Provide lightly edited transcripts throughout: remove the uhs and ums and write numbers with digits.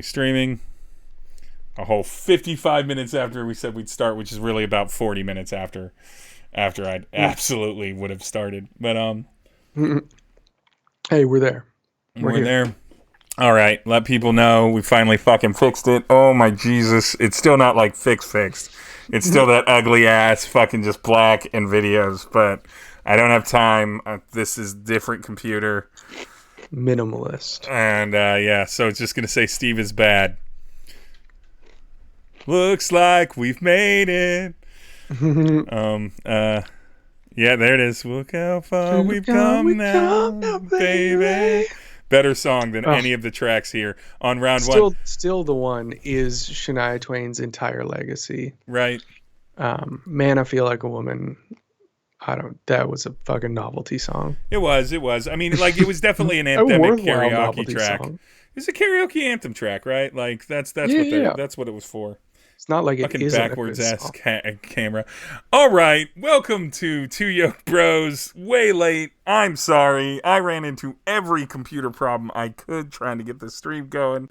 successfully streaming. A whole 55 minutes after we said we'd start, which is really about 40 minutes after I'd absolutely would have started. But hey, we're there. We're there. All right, let people know we finally fucking fixed it. Oh my Jesus, it's still not like fixed. It's still that ugly ass fucking just black and videos, but I don't have time. This is different computer. Minimalist. And yeah, so it's just gonna say Steve is bad. Looks like we've made it. Yeah, there it is. Look how far we've come now, baby. Better song than any of the tracks here on round one. Still the one is Shania Twain's entire legacy. Right. Man, I Feel Like a Woman. That was a fucking novelty song. It was. I mean, like, it was definitely an anthemic karaoke track. Song. It's a karaoke anthem track, right? Like, that's what it was for. It's not like fucking it isn't backwards ass camera. All right, welcome to Two Yoked Bros. Way late. I'm sorry. I ran into every computer problem I could trying to get the stream going.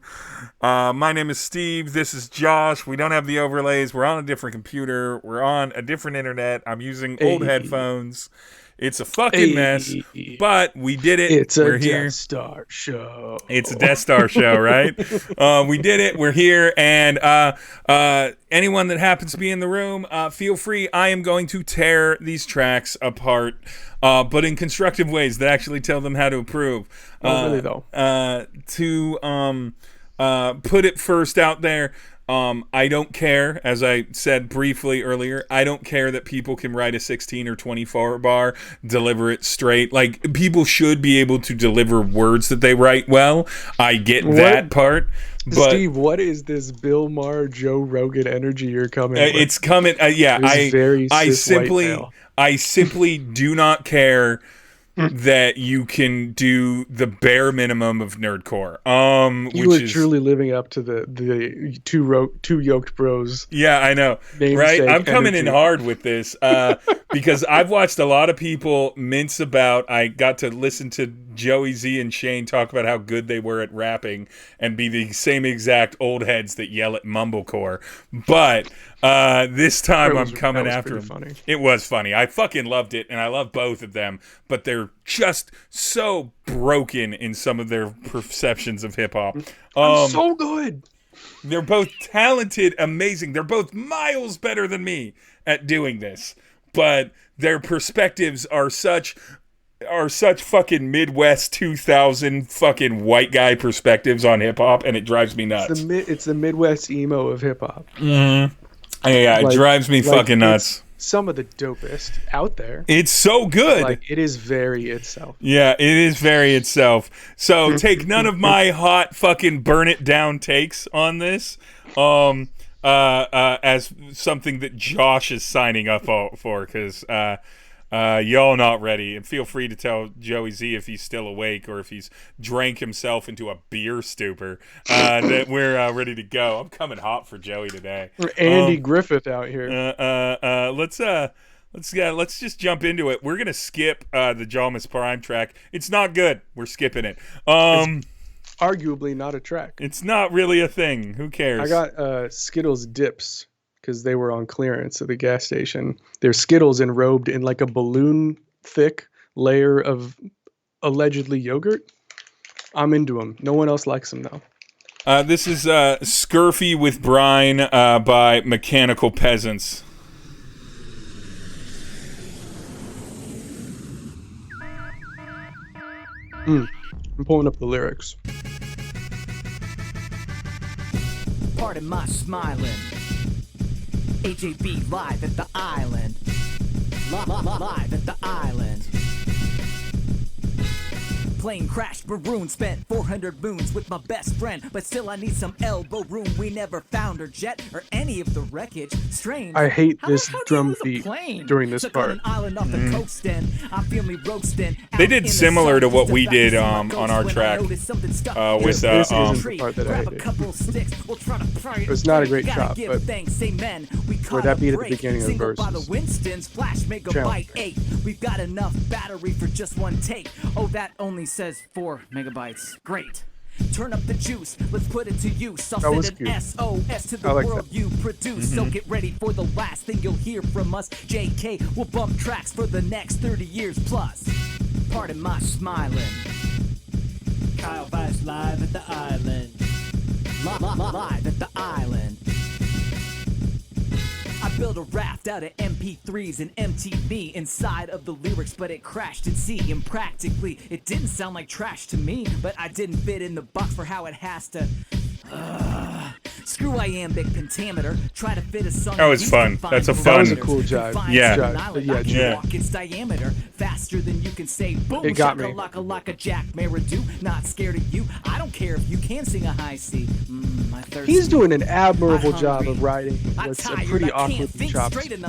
My name is Steve. This is Josh. We don't have the overlays. We're on a different computer. We're on a different internet. I'm using old headphones. It's a fucking mess, but we did it. We're here. Death Star show. It's a Death Star show, right? We did it. We're here, and anyone that happens to be in the room, feel free. I am going to tear these tracks apart, but in constructive ways that actually tell them how to improve. Really though. To put it first out there. I don't care, as I said briefly earlier, I don't care that people can write a 16 or 24 bar, deliver it straight. Like, people should be able to deliver words that they write well. I get that part. But Steve, what is this Bill Maher, Joe Rogan energy you're coming with? It's coming, yeah. I simply do not care that you can do the bare minimum of nerdcore. You are truly living up to the two yoked bros. Yeah, I know. Right? I'm coming in hard with this because I've watched a lot of people mince about. I got to listen to Joey Z and Shane talk about how good they were at rapping and be the same exact old heads that yell at mumblecore. But this time I'm coming after them. Funny. It was funny. I fucking loved it, and I love both of them. But they're just so broken in some of their perceptions of hip hop. So good. They're both talented, amazing. They're both miles better than me at doing this. But their perspectives are such fucking Midwest 2000 fucking white guy perspectives on hip hop, and it drives me nuts. It's the Midwest emo of hip hop. Mm-hmm. Yeah, it drives me fucking nuts. Some of the dopest out there. It's so good. Like, it is very itself. Yeah, it is very itself. So take none of my hot fucking burn it down takes on this as something that Josh is signing up for, because y'all not ready. And feel free to tell Joey Z if he's still awake or if he's drank himself into a beer stupor that we're ready to go. I'm coming hot for Joey today. Andy Griffith out here. Let's just jump into it. We're gonna skip the Jalmis Prime track. It's not good. We're skipping it. It's arguably not a track. It's not really a thing. Who cares? I got Skittles dips because they were on clearance at the gas station. They're Skittles enrobed in like a balloon thick layer of allegedly yogurt. I'm into them. No one else likes them though. This is Scurfy with Brine by Mechanical Peasants. I'm pulling up the lyrics. Pardon my smiling. AJB live at the island. Live at the island. Plane crashed, maroon, spent 400 moons with my best friend, but still I need some elbow room. We never found her jet or any of the wreckage. Strange. I hate this drum beat during this part. They did similar to what we did on our track with this isn't the part that I hated. It's not a great chop, but where that beat at the beginning of the verse is Winstons flash megabyte 8. We've got enough battery for just one take. Oh, that only says 4 megabytes. Great. Turn up the juice, let's put it to use. I'll That was send an cute. SOS to the I like world that. you produce. So get ready for the last thing you'll hear from us. JK will bump tracks for the next 30 years plus. Pardon my smiling. Kyle Vice live at the island. Live at the island. I built a raft out of MP3s and emptied me inside of the lyrics, but it crashed at sea. And practically, it didn't sound like trash to me, but I didn't fit in the box for how it has to. Screw iambic pentameter. Try to fit a song. That was fun. That's a That fun. was a cool jive. Yeah. Yeah. Walk its diameter faster than you can say boom. It got me. Laka Jack Maradu. Not scared of you. I don't care if you can sing a high C. My thirsty. He's doing an admirable I'm job hungry. of writing what's a pretty awkwardly chopped rhythm.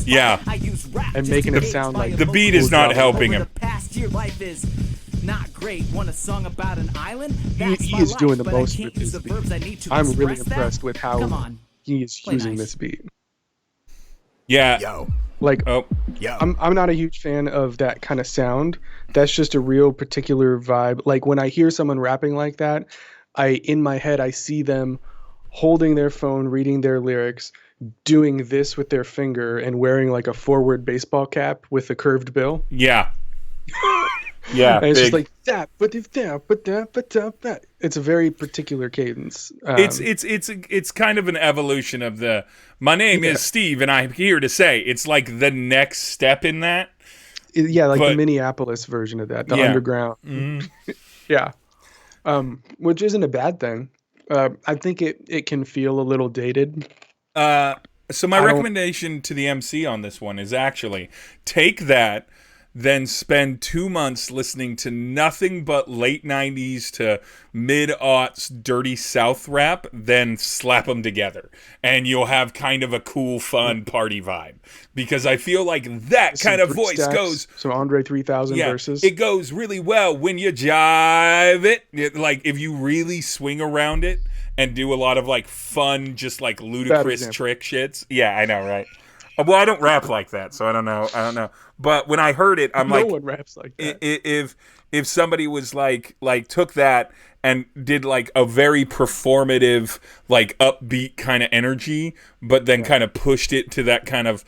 Yeah. I use rap And just making to it gauge sound my like The beat is emotions. not job. helping Over him. the past year, life is not great. Want a song about an island? He That's my is life, doing the but most I can't with use this the verbs I beat. need to I'm really express that. impressed with how Come on. he is Play using nice. this beat. Yeah. Yo, Like, Oh. yo. I'm not a huge fan of that kind of sound. That's just a real particular vibe. Like when I hear someone rapping like that, in my head I see them holding their phone, reading their lyrics, doing this with their finger, and wearing like a forward baseball cap with a curved bill. Yeah. Yeah. And it's just big. like that, but if that. It's a very particular cadence. It's kind of an evolution of the. My name is Steve, and I'm here to say it's like the next step in that. Yeah, like but- the Minneapolis version of that, the Yeah. underground. Mhm. Yeah, which isn't a bad thing. I think it can feel a little dated. So my I don't- recommendation to the MC on this one is actually take that, then spend 2 months listening to nothing but late 90s to mid-aughts dirty South rap, then slap them together. And you'll have kind of a cool, fun party vibe. Because I feel like that Some kind of Fruit voice Stacks, goes... some Andre 3000 Yeah, verses. it goes really well when you jive it. Like, if you really swing around it and do a lot of, like, fun, just, like, ludicrous example. trick shits. Yeah, I know, right? Well, I don't rap like that, so I don't know. But when I heard it, I'm no like, one raps like that. if somebody was like took that and did like a very performative, like upbeat kind of energy, but then kind of pushed it to that kind of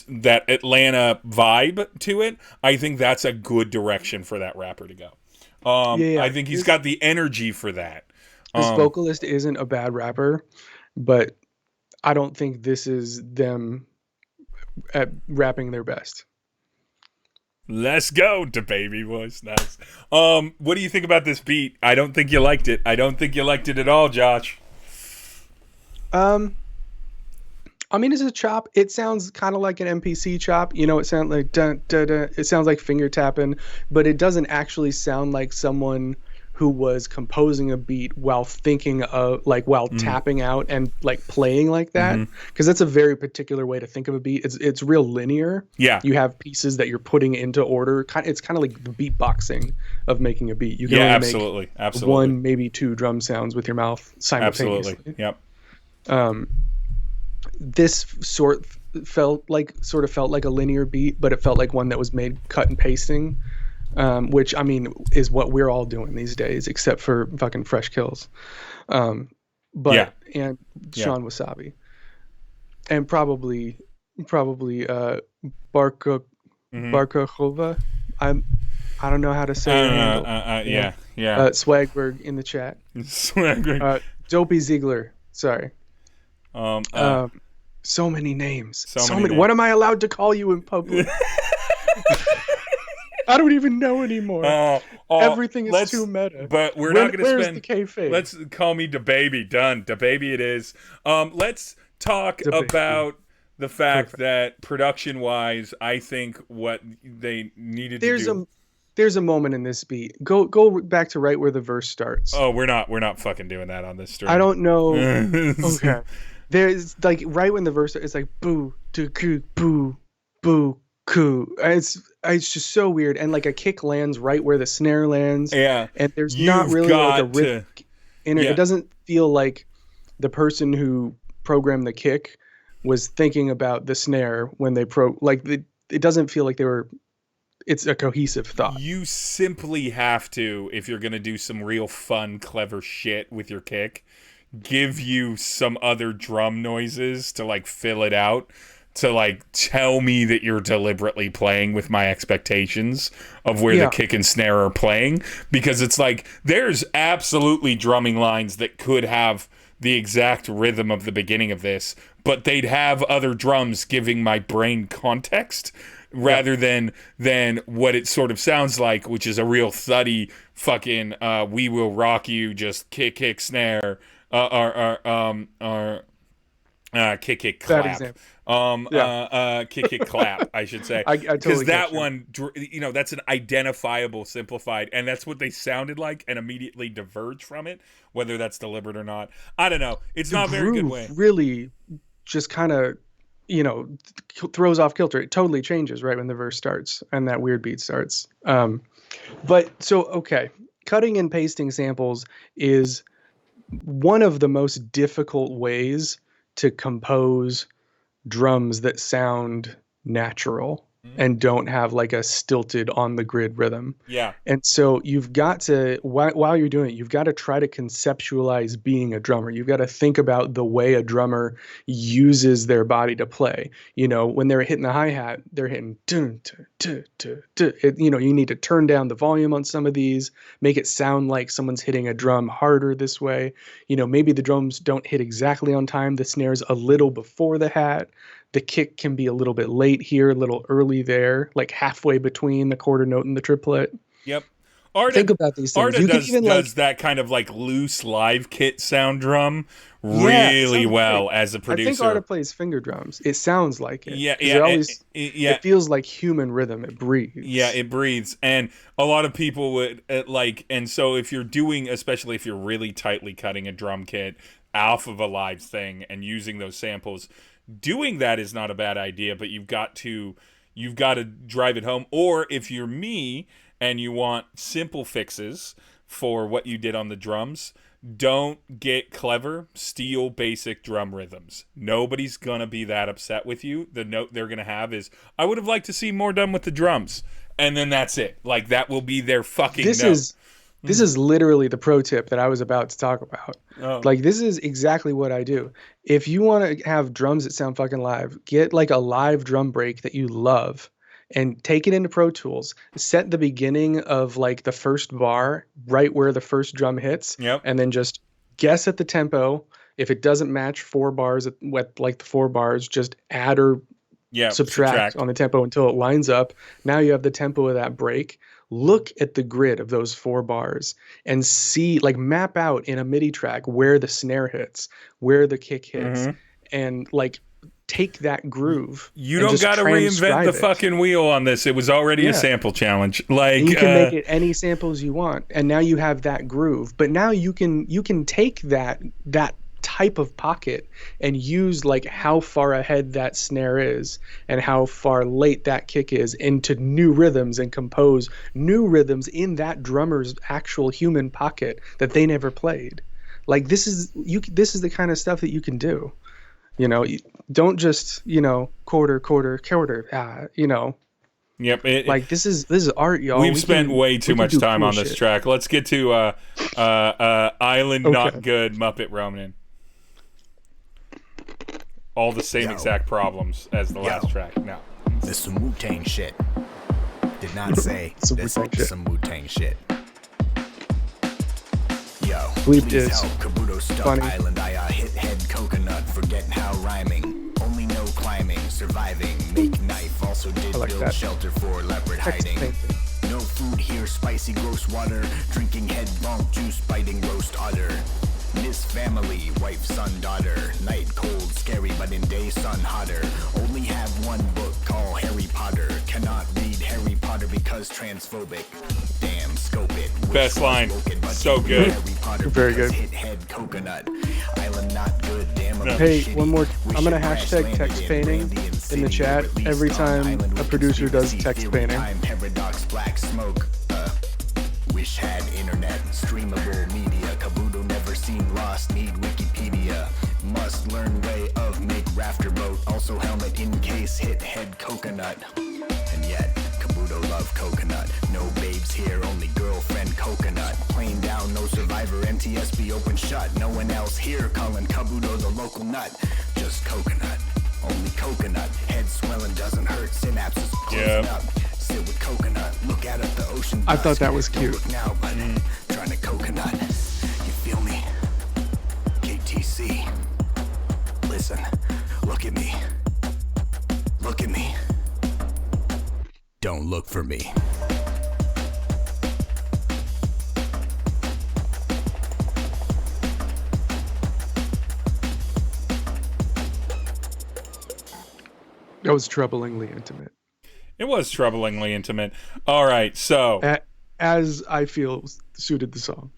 that Atlanta vibe to it, I think that's a good direction for that rapper to go. Yeah. I think he's got the energy for that. This vocalist isn't a bad rapper, but I don't think this is them at rapping their best. Let's go to baby voice. Nice. What do you think about this beat? I don't think you liked it. I don't think you liked it at all, Josh. I mean, it's a chop. It sounds kind of like an MPC chop. You know, it sounds like dun, dun, dun. It sounds like finger tapping, but it doesn't actually sound like someone who was composing a beat while thinking of, like, while tapping out and like playing like that. Because that's a very particular way to think of a beat. It's real linear. Yeah. You have pieces that you're putting into order. It's kind of like the beatboxing of making a beat. You can Yeah, only absolutely. make Absolutely. one, maybe two drum sounds with your mouth simultaneously. Absolutely. Yep. This sort of felt like a linear beat, but it felt like one that was made cut and pasting, which, I mean, is what we're all doing these days, except for fucking Fresh Kills. And Sean Wasabi, and probably Barkachova. I don't know how to say her handle. Yeah. Swagberg in the chat. Swagger. Dopey Ziegler. Sorry. So many names. So So many many. names. What am I allowed to call you in public? I don't even know anymore. Everything is too meta. But we're not going to where's spend. the kayfabe? Let's call me DaBaby. Done. DaBaby it is. Let's talk DaBaby. about the fact that production-wise, I think what they needed to do. There's a moment in this beat. Go back to right where the verse starts. Oh, we're not fucking doing that on this stream. I don't know. Okay. There's like right when the verse it's like boo to coo boo boo coo. It's just so weird, and like a kick lands right where the snare lands. Yeah. And there's not You've really like a got riff in it. yeah. It doesn't feel like the person who programmed the kick was thinking about the snare when they it doesn't feel like they were it's a cohesive thought. You simply have to, if you're going to do some real fun, clever shit with your kick, give you some other drum noises to like fill it out, to like tell me that you're deliberately playing with my expectations of where the kick and snare are playing. Because it's like, there's absolutely drumming lines that could have the exact rhythm of the beginning of this, but they'd have other drums giving my brain context rather than what it sort of sounds like, which is a real thuddy fucking "We Will Rock You," just kick snare kick clap. Kick clap, I should say. I totally, because that one, that's an identifiable simplified, and that's what they sounded like, and immediately diverge from it, whether that's deliberate or not. I don't know. It's not a very good way. Really, just kind of, throws off kilter. It totally changes right when the verse starts and that weird beat starts. Okay, cutting and pasting samples is one of the most difficult ways to compose drums that sound natural and don't have like a stilted on the grid rhythm. Yeah. And so you've got to, while you're doing it, you've got to try to conceptualize being a drummer. You've got to think about the way a drummer uses their body to play. When they're hitting the hi-hat, they're hitting dun, dun, dun, dun, dun. You need to turn down the volume on some of these, make it sound like someone's hitting a drum harder this way. Maybe the drums don't hit exactly on time. The snare's a little before the hat. The kick can be a little bit late here, a little early there, like halfway between the quarter note and the triplet. Yep. Think about these things. Arda does that kind of like loose live kit sound drum really well as a producer. I think Arda plays finger drums. It sounds like it. Yeah. It feels like human rhythm. It breathes. Yeah, it breathes. And a lot of people would and so if you're doing, especially if you're really tightly cutting a drum kit off of a live thing and using those samples, doing that is not a bad idea, but you've got to drive it home. Or if you're me and you want simple fixes for what you did on the drums, don't get clever. Steal basic drum rhythms. Nobody's gonna be that upset with you. The note they're gonna have is, I would have liked to see more done with the drums. And then that's it. Like, that will be their fucking note. This is literally the pro tip that I was about to talk about. Oh. Like, this is exactly what I do. If you want to have drums that sound fucking live, get like a live drum break that you love and take it into Pro Tools. Set the beginning of like the first bar right where the first drum hits. Yep. And then just guess at the tempo. If it doesn't match 4 bars with like the 4 bars, just add or subtract on the tempo until it lines up. Now you have the tempo of that break. Look at the grid of those 4 bars and see, like, map out in a MIDI track where the snare hits, where the kick hits, and like take that groove. You don't got to reinvent the fucking wheel on this. It was already a sample challenge. Like, and you can make it any samples you want, and now you have that groove. But now you can take that type of pocket and use like how far ahead that snare is and how far late that kick is into new rhythms and compose new rhythms in that drummer's actual human pocket that they never played. Like, this is the kind of stuff that you can do. Don't just quarter. Yep. This is art, y'all. We've spent way too much time on this track. Let's get to Island Not Good Muppet Ronin. All the same exact problems as the last track. No. This some Wu-Tang shit. Did not say this some Wu-Tang shit. Yo, please help Kabuto stuck funny. Island. I hit head coconut, forgetting how rhyming. Only no climbing, surviving, make knife. Also did build shelter for leopard hiding. No food here, spicy gross water. Drinking head bunk juice, biting roast otter. Miss family, wife, son, daughter. Night cold, scary, but in day sun hotter. Only have one book called Harry Potter. Cannot read Harry Potter because transphobic. Damn, scope it. Best line. So good. Very good. Hit head coconut. Island not good. Damn. Hey, one more. I'm gonna hashtag text painting in the chat every time a producer does text painting. Paradox, black smoke. Wish had internet, streamable media. Kabuto never seen lost, need Wikipedia. Must learn way of make rafter boat. Also helmet in case hit head coconut. And yet, Kabuto love NTSB open shut. No one else here calling Kabuto the local nut. Just coconut, only coconut. Head swelling doesn't hurt, synapses closing up. Sit with coconut, look out at the ocean. I thought that was cute. Look now, but trying to coconut. You feel me? KTC. Listen, look at me. Look at me. Don't look for me. That was troublingly intimate. It was troublingly intimate. All right, so as I feel suited the song.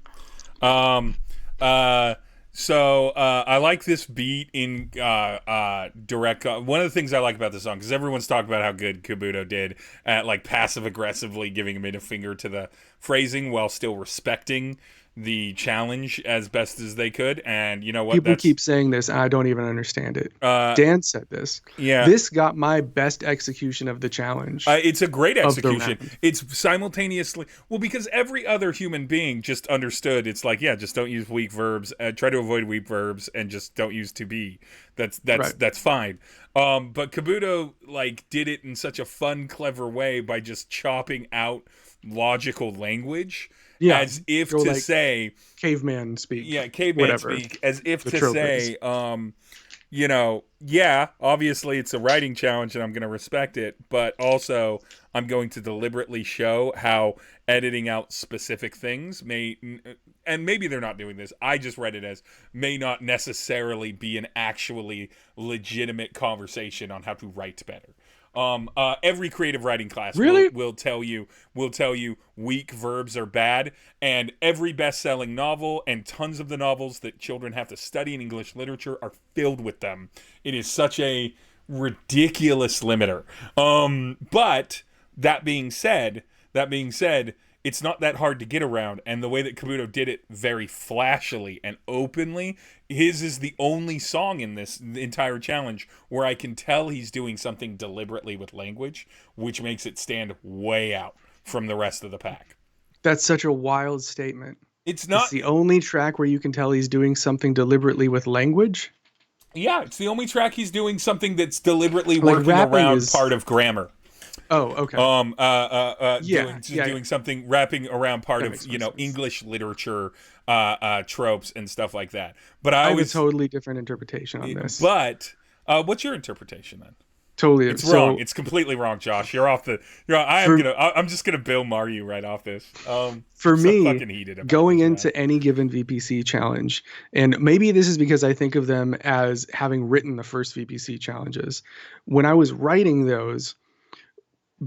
So I like this beat in direct. One of the things I like about the song, because everyone's talking about how good Kabuto did at like passive aggressively giving him a finger to the phrasing while still respecting the challenge as best as they could. And you know what? People keep saying this, and I don't even understand it. Dan said this. Yeah. This got my best execution of the challenge. It's a great execution. It's simultaneously, well, because every other human being just understood. It's like, yeah, just don't use weak verbs. Try to avoid weak verbs, and just don't use to be. That's fine. But Kabuto like did it in such a fun, clever way by just chopping out logical language. Yeah, as if to like say caveman speak. Yeah, caveman whatever, speak. As if to trope say, you know, yeah, obviously it's a writing challenge and I'm going to respect it, but also I'm going to deliberately show how editing out specific things may, and maybe they're not doing this, I just read it as, may not necessarily be an actually legitimate conversation on how to write better. Every creative writing class will tell you weak verbs are bad, and every best-selling novel and tons of the novels that children have to study in English literature are filled with them. It is such a ridiculous limiter. But that being said, it's not that hard to get around, and the way that Kabuto did it very flashily and openly, his is the only song in this entire challenge where I can tell he's doing something deliberately with language, which makes it stand way out from the rest of the pack. That's such a wild statement. It's not... It's the only track where you can tell he's doing something deliberately with language? Yeah, it's the only track he's doing something that's deliberately working around part of grammar. Oh, okay. Doing something, wrapping around part of, you know, sense. English literature tropes and stuff like that. But I have a totally different interpretation on this. But what's your interpretation then? Totally, it's wrong. It's completely wrong, Josh. You're off the. I'm just gonna Bill Maher you right off this. For me, going into any given VPC challenge, and maybe this is because I think of them as having written the first VPC challenges. When I was writing those,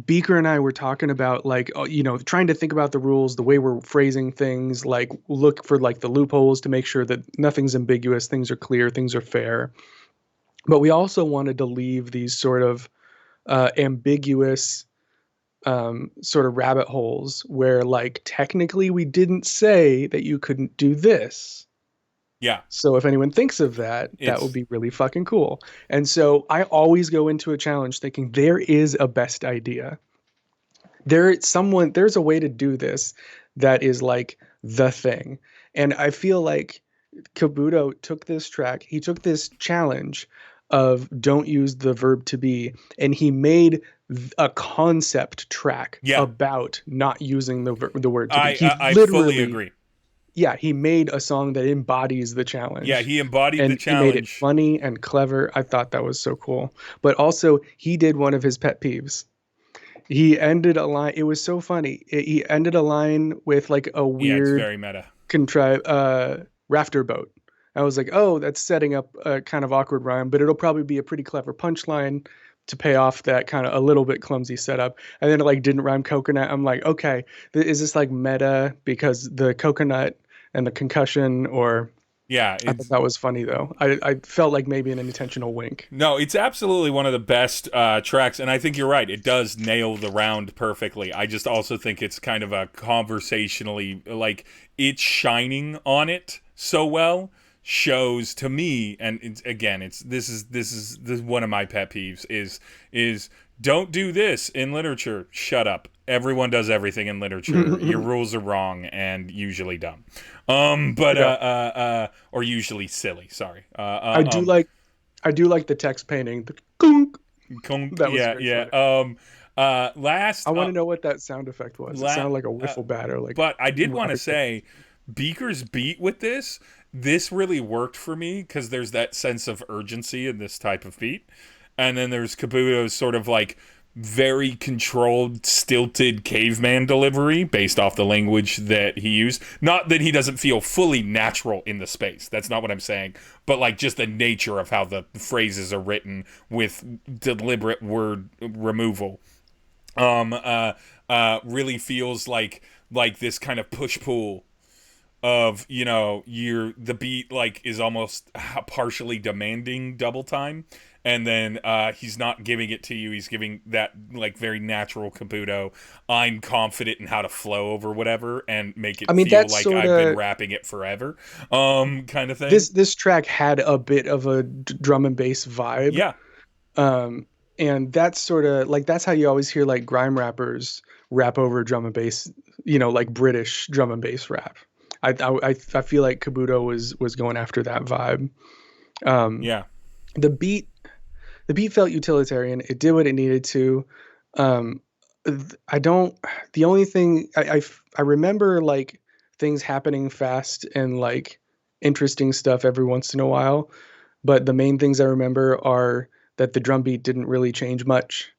Beaker and I were talking about, like, you know, trying to think about the rules, the way we're phrasing things, like look for like the loopholes to make sure that nothing's ambiguous, things are clear, things are fair. But we also wanted to leave these sort of ambiguous sort of rabbit holes where, like, technically we didn't say that you couldn't do this. Yeah. So if anyone thinks of that, that would be really fucking cool. And so I always go into a challenge thinking there is a best idea. There's a way to do this that is like the thing. And I feel like Kabuto took this track, he took this challenge of don't use the verb to be, and he made a concept track about not using the word to be. I fully agree. Yeah, he made a song that embodies the challenge. Yeah, he embodied the challenge. He made it funny and clever. I thought that was so cool. But also, he did one of his pet peeves. He ended a line. It was so funny. He ended a line with like a weird, it's very meta, contrived rafter boat. I was like, oh, that's setting up a kind of awkward rhyme, but it'll probably be a pretty clever punchline to pay off that kind of a little bit clumsy setup. And then it like didn't rhyme coconut. I'm like, okay, is this like meta because the coconut and the concussion, or... Yeah, I thought that was funny though. I felt like maybe an intentional wink. No, it's absolutely one of the best tracks, and I think you're right. It does nail the round perfectly. I just also think it's kind of a conversationally, like, it's shining on it so well shows to me, and this is one of my pet peeves is don't do this in literature. Shut up. Everyone does everything in literature. Your rules are wrong and usually dumb. Or usually silly. Sorry. I do like the text painting. The kunk. That was yeah, very yeah. funny. Last I want to know what that sound effect was. It sounded like a wiffle bat or like. But I did want to say, Beaker's beat with this really worked for me because there's that sense of urgency in this type of beat, and then there's Kabuto's sort of like very controlled, stilted caveman delivery based off the language that he used. Not that he doesn't feel fully natural in the space. That's not what I'm saying. But like just the nature of how the phrases are written with deliberate word removal. Really feels like this kind of push-pull of, you know, the beat like is almost partially demanding double time, and then he's not giving it to you. He's giving that like very natural Kabuto, I'm confident in how to flow over whatever and make it feel like I've been rapping it forever, kind of thing. This track had a bit of a drum and bass vibe. Yeah. And that's sort of like, that's how you always hear like grime rappers rap over drum and bass, you know, like British drum and bass rap. I feel like Kabuto was going after that vibe. Yeah. The beat felt utilitarian. It did what it needed to. The only thing I remember like things happening fast and like interesting stuff every once in a while. But the main things I remember are that the drum beat didn't really change much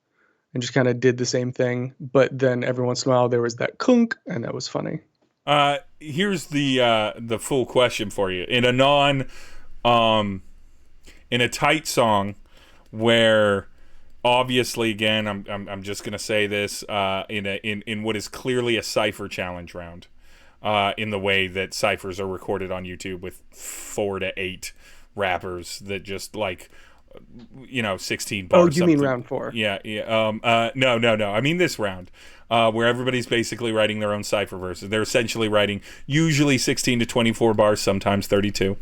and just kind of did the same thing. But then every once in a while there was that kunk, and that was funny. Here's the full question for you. In a tight song where obviously, again, I'm just gonna say this, in what is clearly a cypher challenge round, in the way that ciphers are recorded on YouTube with 4 to 8 rappers that just like, you know, 16 bars. Oh, you something. mean round 4? Yeah. No. I mean this round, where everybody's basically writing their own cipher verses. They're essentially writing usually 16 to 24 bars, sometimes 32.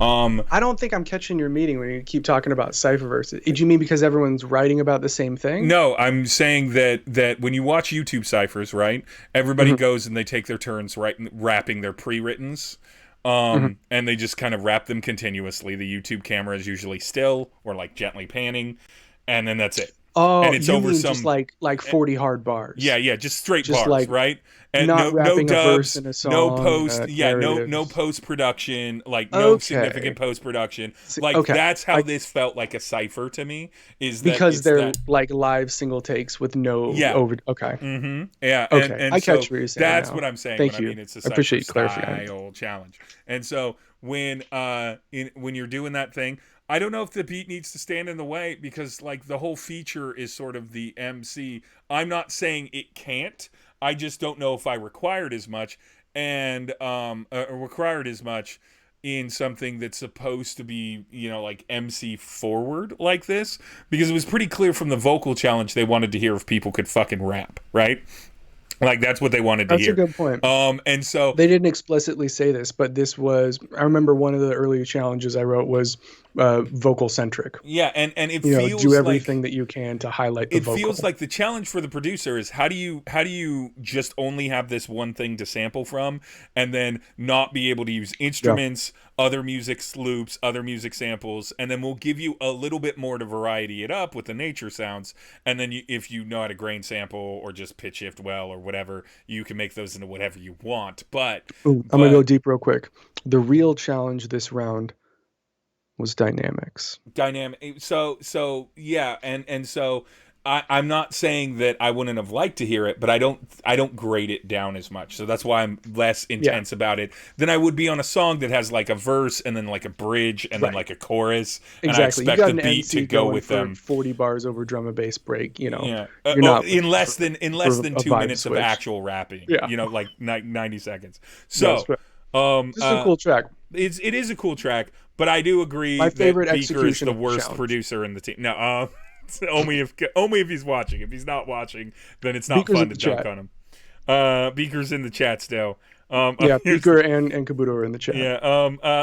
I don't think I'm catching your meaning when you keep talking about cipher verses. Do you mean because everyone's writing about the same thing? No, I'm saying that when you watch YouTube ciphers, right, everybody goes and they take their turns rapping their pre-writtens. And they just kind of rap them continuously. The YouTube camera is usually still or like gently panning, and then that's it. Oh, and it's you over mean some just like 40 hard bars. Yeah, just straight just bars, like right? And not no rapping dubs, a verse in a song, no post, narratives. no post production, like no significant post production. Like that's how this felt like a cipher to me. Is that because they're like live single takes with no over. Okay. Yeah. Okay. And I so catch what you're saying. that's now. what I'm saying. Thank you. I mean, it's a I appreciate cipher clarifying. style challenge. And so when you're doing that thing, I don't know if the beat needs to stand in the way, because like the whole feature is sort of the MC. I'm not saying it can't. I just don't know if I required as much in something that's supposed to be, you know, like MC forward like this, because it was pretty clear from the vocal challenge they wanted to hear if people could fucking rap, right? Like that's what they wanted to hear. That's a good point. And so they didn't explicitly say this, but this was. I remember one of the earlier challenges I wrote was vocal centric. Yeah, and it feels do everything that you can to highlight the vocal. It feels like the challenge for the producer is how do you just only have this one thing to sample from, and then not be able to use instruments, other music loops, other music samples, and then we'll give you a little bit more to variety it up with the nature sounds, and then if you know how to grain sample or just pitch shift well or whatever, you can make those into whatever you want. But I'm gonna go deep real quick. The real challenge this round was dynamics. So yeah, and so I'm not saying that I wouldn't have liked to hear it, but I don't grade it down as much. So that's why I'm less intense about it than I would be on a song that has like a verse and then like a bridge and then like a chorus. Exactly. And I expect the beat MC to go with them. 40 bars over drum and bass break, you know. Yeah. You're not in less than 2 minutes switch. of actual rapping. Yeah. You know, like 90 seconds. So this is a cool track. It is a cool track, but I do agree My favorite that Beaker is execution the of the worst challenge. producer in the team. No, only if he's watching. If he's not watching, then it's not Beaker's fun in to the dunk chat. on him. Beaker's in the chat still. Yeah, Beaker and Kabuto are in the chat. Yeah.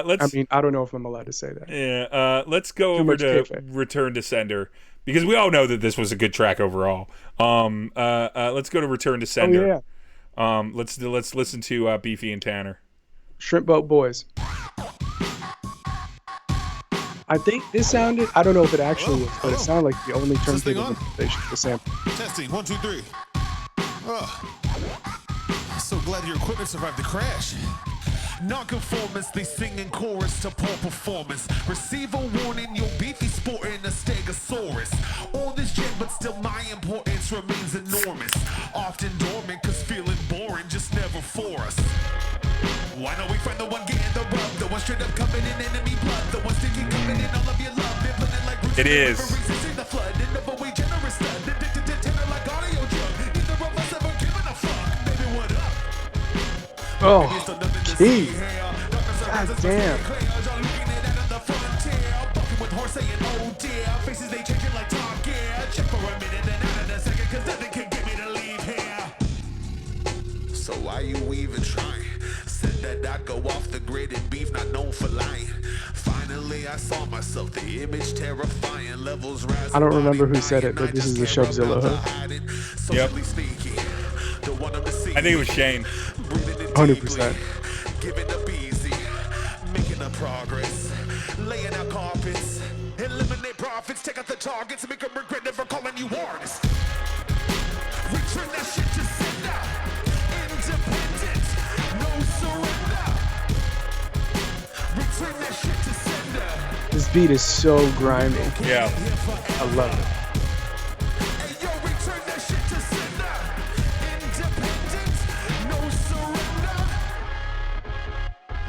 Let's. I mean, I don't know if I'm allowed to say that. Yeah. Let's go Too over much to kayfabe. Return to Sender, because we all know that this was a good track overall. Let's go to Return to Sender. Oh yeah. Let's listen to Beefy and Tanner. Shrimp Boat Boys. I think this sounded, I don't know if it actually was, but it sounded like the only turntable implementation of the sample. Testing, 1, 2, 3. So glad your equipment survived the crash. Non-conformists, they sing in chorus to poor performance. Receive a warning, your beefy sporting a stegosaurus. All this jet, but still my importance remains enormous. Often dormant, cause feeling boring just never for us. Why don't we find the one getting the rub? The one straight up coming in enemy blood. The one sticking coming in all of your love. They're blending like roots. It is. The flood, and never way generous stud. Addicted to tenor like audio drug. Neither of us ever given a fuck. Baby, what up? Oh, jeez. God damn. Faces they changing like Top Gear. Check for a minute and out in a second, cause nothing can get me to leave here. So why you even trying? Said that I'd go off the grid and beef not known for lying. Finally I saw myself, the image terrifying, levels rising. I don't remember who said it, but this is the Shubzilla hook. Yep. I think it was Shane. 100%. Giving up easy, making up progress, laying out carpets, eliminate profits, take out the targets, make them regret never calling you artist. Return that shit to sender, independent, no surrender. Return that shit to sender. This beat is so grimy. Yeah. I love it. Hey yo, return that shit to sender, independent, no surrender.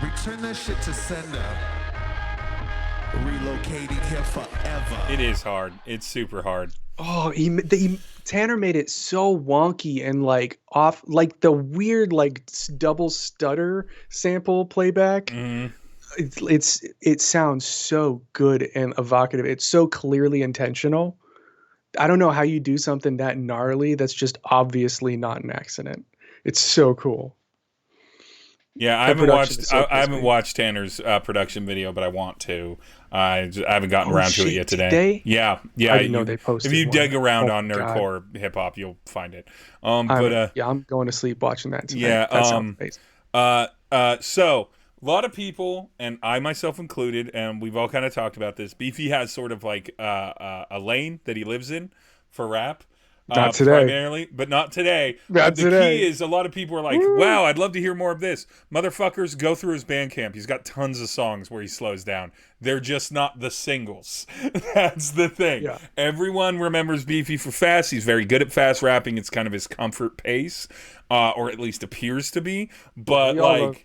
Return that shit to sender. Relocating here forever. It is hard. It's super hard. Oh, Tanner made it so wonky and like off, like the weird like double stutter sample playback. Mm-hmm. It sounds so good and evocative. It's so clearly intentional. I don't know how you do something that gnarly that's just obviously not an accident. It's so cool. Yeah, I haven't watched Tanner's production video, but I want to. I haven't gotten around to it yet today. Yeah. I didn't know they posted. If you dig around on God. Nerdcore hip hop, you'll find it. I'm going to sleep watching that tonight. Yeah. That sounds amazing. So a lot of people, and I myself included, and we've all kind of talked about this. Beefy has sort of like a lane that he lives in for rap. Not today. Primarily, but not today. Not the today. key is a lot of people are like, wow, I'd love to hear more of this. Motherfuckers, go through his Bandcamp. He's got tons of songs where he slows down. They're just not the singles. That's the thing. Yeah. Everyone remembers Beefy for fast. He's very good at fast rapping. It's kind of his comfort pace, or at least appears to be. But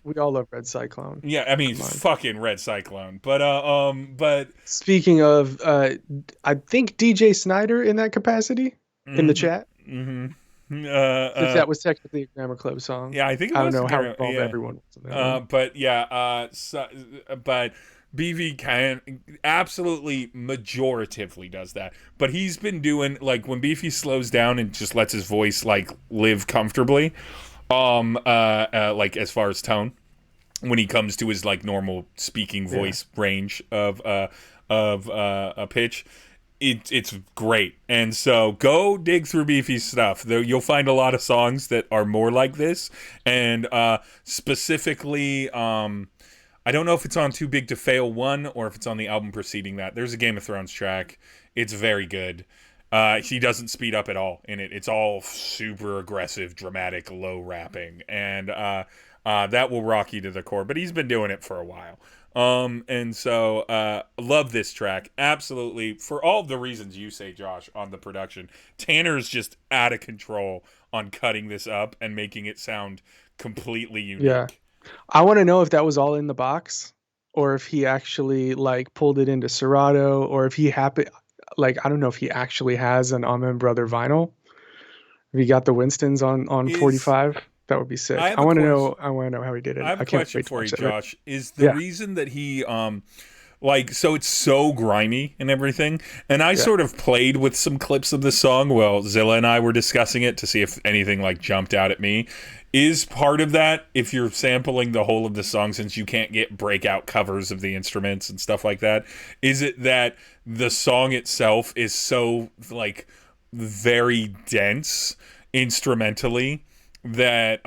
we all love Red Cyclone. Yeah, I mean, fucking Red Cyclone. But speaking of, I think DJ Snyder in that capacity. In the chat, if that was technically a Grammar Club song. Yeah, I think it I was. don't know how involved everyone was. But BV can absolutely majoratively does that. But he's been doing like when Beefy slows down and just lets his voice like live comfortably, like as far as tone, when he comes to his like normal speaking voice range of a pitch. It's great. And so go dig through Beefy's stuff. You'll find a lot of songs that are more like this. And specifically, I don't know if it's on Too Big to Fail 1 or if it's on the album preceding that. There's a Game of Thrones track. It's very good. He doesn't speed up at all in it. It's all super aggressive, dramatic, low rapping. And that will rock you to the core. But he's been doing it for a while. And so love this track absolutely for all the reasons you say, Josh, on the production. Tanner's just out of control on cutting this up and making it sound completely unique. Yeah, I want to know if that was all in the box or if he actually like pulled it into Serato or if he happened like I don't know if he actually has an Amen Brother vinyl. If he got the Winstons on 45. That would be sick. I want to know how he did it. I have a question for you, Josh. Is the reason that he so it's so grimy and everything, and I sort of played with some clips of the song while Zilla and I were discussing it to see if anything like jumped out at me. Is part of that if you're sampling the whole of the song, since you can't get breakout covers of the instruments and stuff like that? Is it that the song itself is so like very dense instrumentally that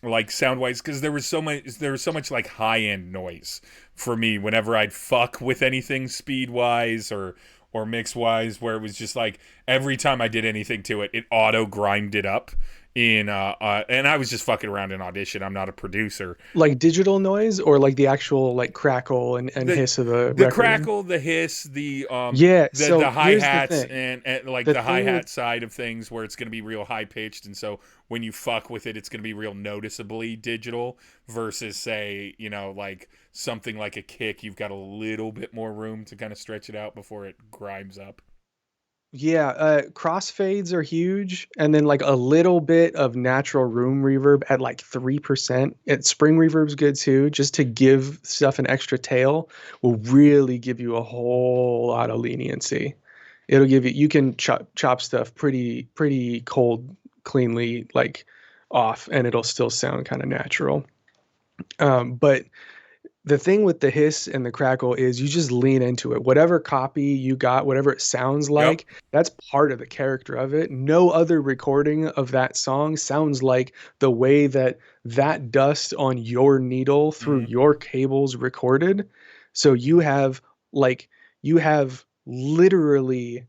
like sound wise, because there was so much like high end noise for me whenever I'd fuck with anything speed wise or mix wise, where it was just like every time I did anything to it, it auto grinded up in and I was just fucking around in Audition. I'm not a producer. Like digital noise or like the actual like crackle and hiss of the record? Crackle, the hiss, the so the hi here's the hats thing. and like the hi hat side of things where it's going to be real high pitched, and so when you fuck with it, it's going to be real noticeably digital versus say, you know, like something like a kick, you've got a little bit more room to kind of stretch it out before it grinds up. Yeah, crossfades are huge, and then like a little bit of natural room reverb at like 3%. Spring reverb's good too, just to give stuff an extra tail will really give you a whole lot of leniency. It'll give you can chop stuff pretty cold, cleanly like off, and it'll still sound kind of natural. But the thing with the hiss and the crackle is you just lean into it. Whatever copy you got, whatever it sounds like, that's part of the character of it. No other recording of that song sounds like the way that dust on your needle through your cables recorded. So you have literally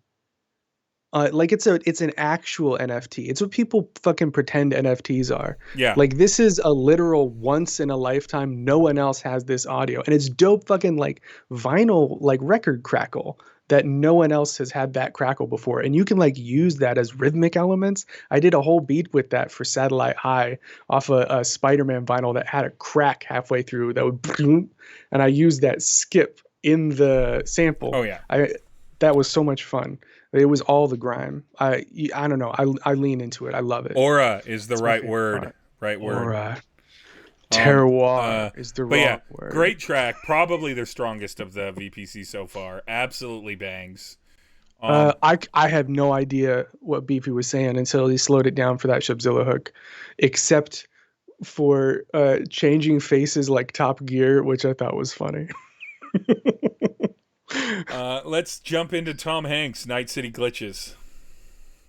like it's an actual NFT. It's what people fucking pretend NFTs are. Yeah. Like this is a literal once in a lifetime. No one else has this audio, and it's dope fucking like vinyl like record crackle that no one else has had that crackle before. And you can like use that as rhythmic elements. I did a whole beat with that for Satellite High off a Spider-Man vinyl that had a crack halfway through that would, and I used that skip in the sample. Oh yeah. That was so much fun. It was all the grime. I don't know. I lean into it. I love it. Aura is the right word. Part. Right word. Aura. Terroir is the wrong word. Great track. Probably their strongest of the VPC so far. Absolutely bangs. I have no idea what Beefy was saying until he slowed it down for that Shubzilla hook, except for changing faces like Top Gear, which I thought was funny. Let's jump into Tom Hanks' Night City Glitches.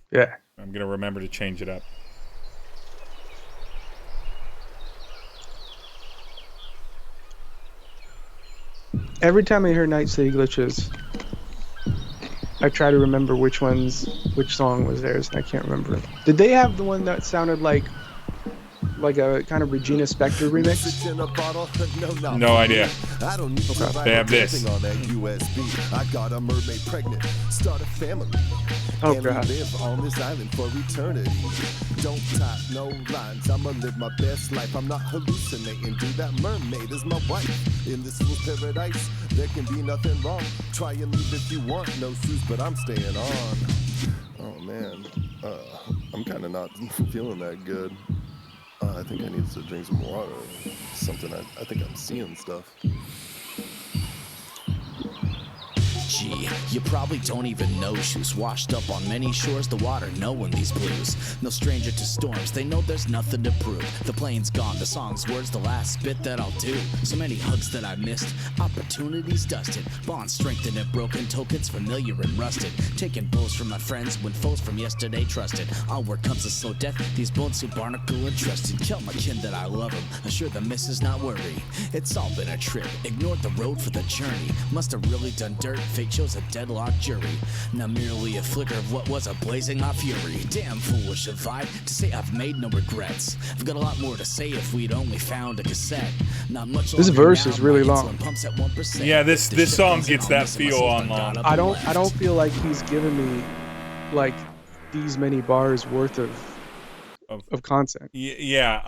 Yeah. I'm going to remember to change it up. Every time I hear Night City Glitches, I try to remember which song was theirs, and I can't remember. Did they have the one that sounded like a kind of Regina Spektor remix? No idea. I don't need to They have this. on that USB. I got a mermaid pregnant. Start a family. Oh, and God. we live on this island for eternity. Don't type no lines. I'ma live my best life. I'm not hallucinating. Dude, that mermaid is my wife. In this fool's paradise, there can be nothing wrong. Try and leave if you want. No shoes, but I'm staying on. Oh, man. I'm kind of not feeling that good. I think I need to drink some water. Something I think I'm seeing stuff. Gee, you probably don't even know shoes washed up on many shores, the water knowing these blues. No stranger to storms, they know there's nothing to prove. The plane's gone, the song's words, the last bit that I'll do. So many hugs that I missed, opportunities dusted, bonds strengthened and broken, tokens familiar and rusted. Taking blows from my friends when foes from yesterday trusted. Onward comes a slow death, these bones who barnacle and trusted. Tell my kin that I love him, assure the missus not worry. It's all been a trip, ignored the road for the journey. Must have really done dirt, fate chose a deadlocked jury. Not merely a flicker of what was a blazing hot fury. Damn foolish of I to say I've made no regrets. I've got a lot more to say if we'd only found a cassette. Not much. This verse is really long. Yeah, this song gets that feel on long. I don't feel like he's giving me like these many bars worth of content. Yeah.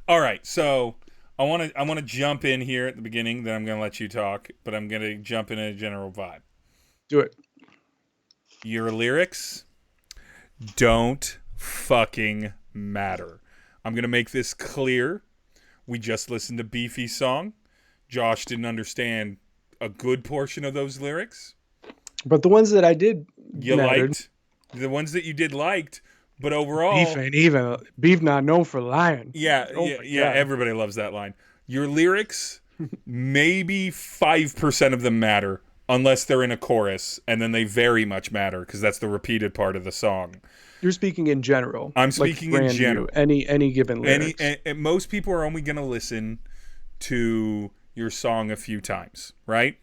All right. So I want to jump in here at the beginning. Then I'm going to let you talk, but I'm going to jump in a general vibe. Do it. Your lyrics don't fucking matter. I'm going to make this clear. We just listened to Beefy's song. Josh didn't understand a good portion of those lyrics. But the ones that I did, you mattered. liked. The ones that you did liked, but overall, Beef not known for lying. Yeah, Oh yeah. Everybody loves that line. Your lyrics, maybe 5% of them matter. unless they're in a chorus, and then they very much matter because that's the repeated part of the song. You're speaking in general. I'm speaking in general. Any given lyrics. And most people are only going to listen to your song a few times, right?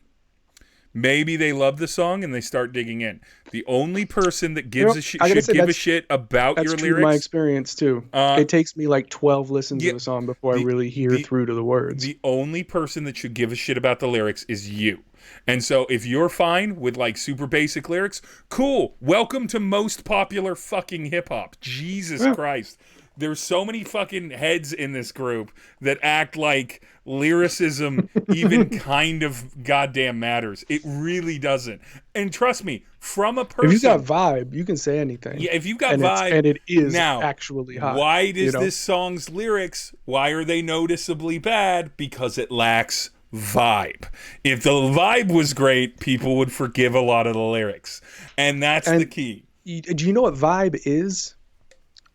Maybe they love the song and they start digging in. The only person that gives should give a shit about your lyrics. That's my experience too. It takes me like 12 listens of a song before I really hear through to the words. The only person that should give a shit about the lyrics is you. And so if you're fine with like super basic lyrics, cool. Welcome to most popular fucking hip hop. Jesus Christ. There's so many fucking heads in this group that act like lyricism even kind of goddamn matters. It really doesn't. And trust me, from a person... If you got vibe, you can say anything. Yeah, if you got vibe... And it is now, actually hot. Why does this song's lyrics, why are they noticeably bad? Because it lacks vibe. If the vibe was great, people would forgive a lot of the lyrics. And that's the key. Do you know what vibe is?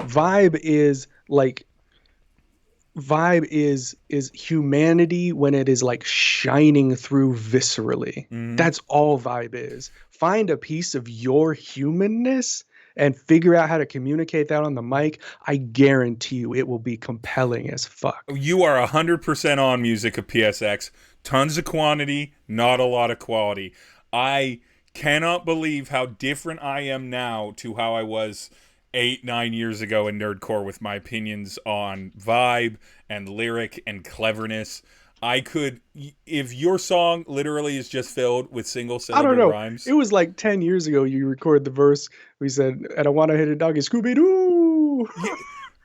Vibe is humanity when it is like shining through viscerally. That's all vibe is. Find a piece of your humanness and figure out how to communicate that on the mic. I guarantee you it will be compelling as fuck. You are 100% on music of PSX. Tons of quantity, not a lot of quality. I cannot believe how different I am now to how I was 8-9 years ago in Nerdcore with my opinions on vibe and lyric and cleverness. I could, if your song literally is just filled with single syllable rhymes. It was like 10 years ago you record the verse. We said, "I don't want to hit a doggy, Scooby-Doo."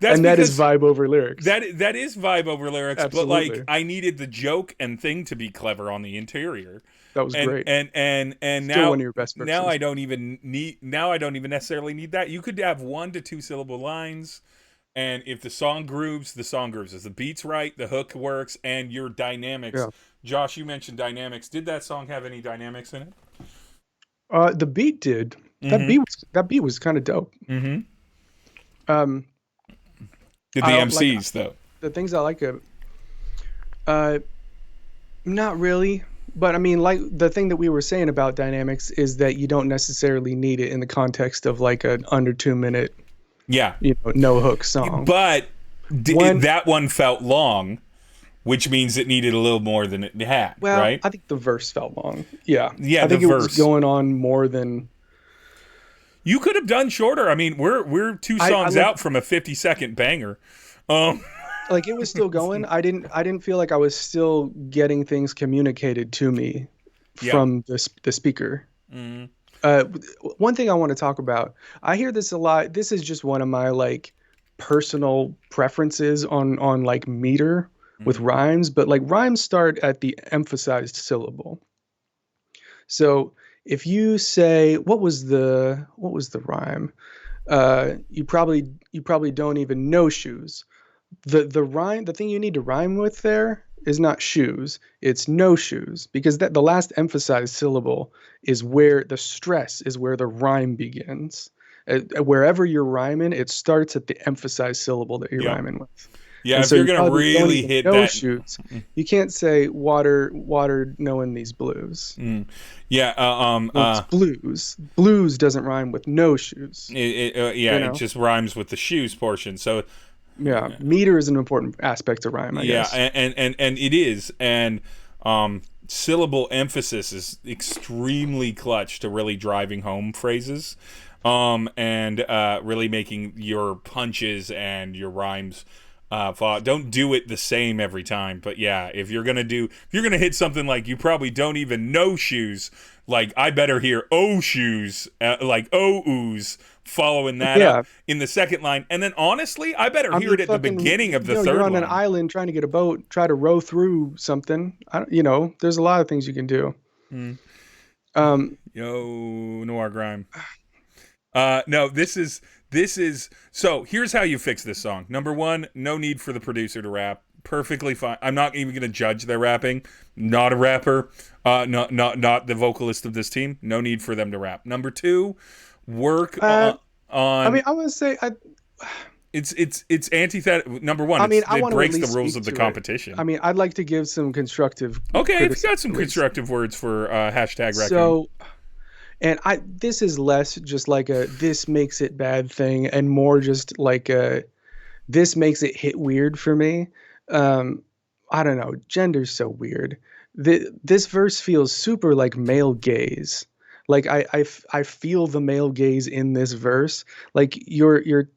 Yeah, that is vibe over lyrics. That is vibe over lyrics. Absolutely. But like, I needed the joke and thing to be clever on the interior. That was great. And Still now one of your best verses. Now I don't even necessarily need that. You could have 1 to 2 syllable lines, and if the song grooves, the song grooves. If the beat's right, the hook works, and your dynamics. Yeah. Josh, you mentioned dynamics. Did that song have any dynamics in it? The beat did. That beat was kind of dope. Mm-hmm. Did the MCs though? The things I like not really. But I mean, like the thing that we were saying about dynamics is that you don't necessarily need it in the context of like an under 2 minute, no hook song. But that one felt long, which means it needed a little more than it had. Well, right? I think the verse felt long. Yeah. I think it was going on more than. You could have done shorter. I mean, we're 2 songs out from a 50-second banger. Like it was still going. I didn't feel like I was still getting things communicated to me from the speaker. One thing I want to talk about. I hear this a lot. This is just one of my like personal preferences on like meter with rhymes, but like rhymes start at the emphasized syllable. So if you say what was the rhyme? You probably don't even know shoes. The thing you need to rhyme with there is not shoes, it's no shoes, because the last emphasized syllable is where the stress is, where the rhyme begins. Wherever you're rhyming, it starts at the emphasized syllable that you're rhyming with. Yeah, if you're gonna really hit that, shoes, you can't say water knowing these blues. It's blues. Blues doesn't rhyme with no shoes. It just rhymes with the shoes portion. So. Yeah, meter is an important aspect to rhyme, I guess. And it is. And syllable emphasis is extremely clutch to really driving home phrases and really making your punches and your rhymes fall. Don't do it the same every time. But yeah, if you're going to hit something like you probably don't even know shoes, like I better hear oh shoes, like oh ooze, following that up in the second line. And then honestly, I better hear it at the beginning of the third line. You're on an island trying to get a boat, try to row through something. There's a lot of things you can do. Yo, Noir Grime. No, this is so here's how you fix this song. Number 1, no need for the producer to rap. Perfectly fine. I'm not even going to judge their rapping. Not a rapper. Not the vocalist of this team. No need for them to rap. Number 2, work on. I mean, I want to say It's antithetical. Number one, I mean, it breaks the rules of the competition. I mean, I'd like to give some constructive. Okay, if you got some constructive words for hashtag Raccoon. So, and this is less just like a this makes it bad thing, and more just like a this makes it hit weird for me. I don't know. Gender's so weird. This verse feels super like male gaze. Like I feel the male gaze in this verse. Like you're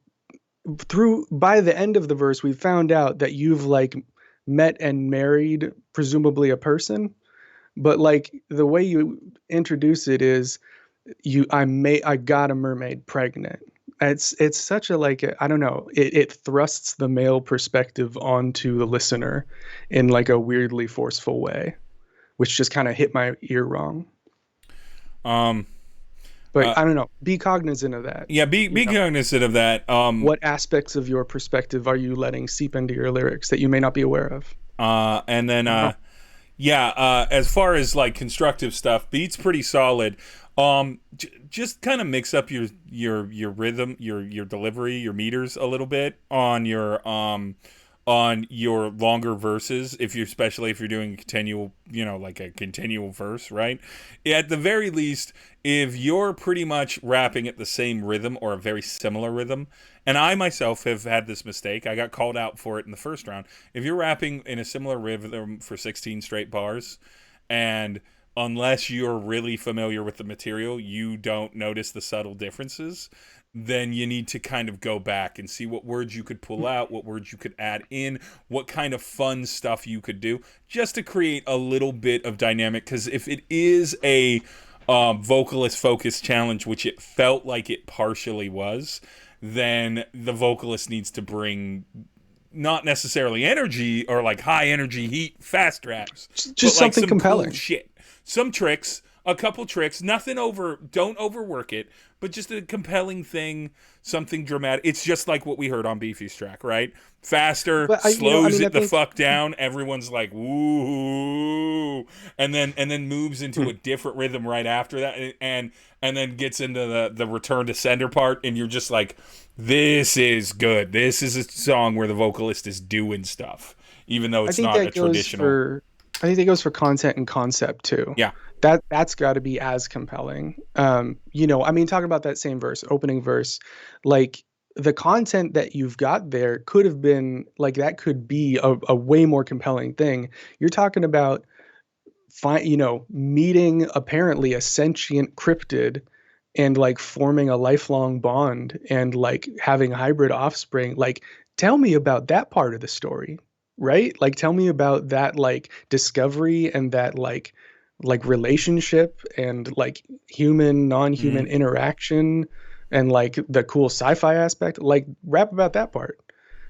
through by the end of the verse, we found out that you've like met and married presumably a person, but like the way you introduce it is I got a mermaid pregnant. It's such a like I don't know. It thrusts the male perspective onto the listener in like a weirdly forceful way, which just kind of hit my ear wrong. But I don't know. Be cognizant of that. Yeah, be cognizant of that. What aspects of your perspective are you letting seep into your lyrics that you may not be aware of? And then as far as like constructive stuff, beat's pretty solid. Just kind of mix up your rhythm, your delivery, your meters a little bit on your longer verses, especially if you're doing continual, like a continual verse, right? At the very least, if you're pretty much rapping at the same rhythm or a very similar rhythm, and I myself have had this mistake, I got called out for it in the first round. If you're rapping in a similar rhythm for 16 straight bars, and unless you're really familiar with the material, you don't notice the subtle differences, then you need to kind of go back and see what words you could pull out, what words you could add in, what kind of fun stuff you could do, just to create a little bit of dynamic. Because if it is a vocalist-focused challenge, which it felt like it partially was, then the vocalist needs to bring not necessarily energy or like high energy heat fast raps, just but like something some compelling cool shit, some tricks, a couple tricks, don't overwork it, but just a compelling thing, something dramatic. It's just like what we heard on Beefy's track, right? Faster, slows it the fuck down. Everyone's like, woo, and then moves into a different rhythm right after that, and then gets into the return to sender part, and you're just like, this is good. This is a song where the vocalist is doing stuff, even though it's not a traditional. I think that goes for content and concept too. Yeah. That's got to be as compelling. Talking about that same verse, opening verse, like the content that you've got there could have been like, that could be a way more compelling thing. You're talking about, meeting apparently a sentient cryptid and like forming a lifelong bond and like having hybrid offspring. Like, tell me about that part of the story, right? Like, tell me about that, like discovery and that like relationship and like human non-human interaction and like the cool sci-fi aspect. Like, rap about that part.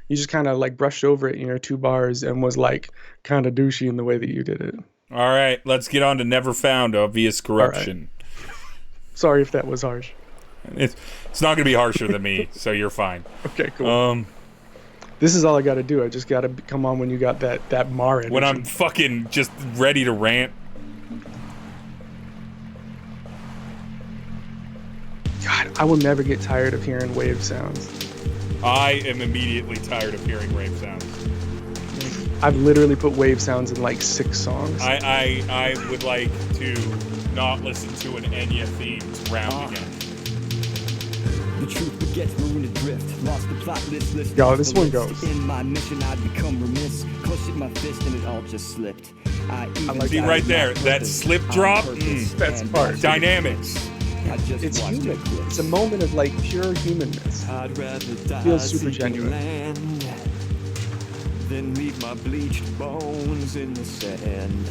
You just kind of like brushed over it in your 2 bars and was like kind of douchey in the way that you did it. All right, let's get on to Never Found, Obvious Corruption. Right. Sorry if that was harsh. It's not gonna be harsher than me, so you're fine. Okay, cool. This is all I got to do. I just got to come on when you got that Mar energy. When I'm fucking just ready to rant. God, I will never get tired of hearing wave sounds. I am immediately tired of hearing wave sounds. I've literally put wave sounds in like 6 songs. I would like to not listen to an Enya themed round again. The truth begets maroon adrift. Lost the plot list. Yo, this one goes. In my mission, I'd become remiss. Clutched my fist and it all just slipped. See right there, that slip drop. That's part. Dynamics. It's human. It's a moment of like pure humanness. I'd rather die feels super genuine. Land than leave my bleached bones in the sand.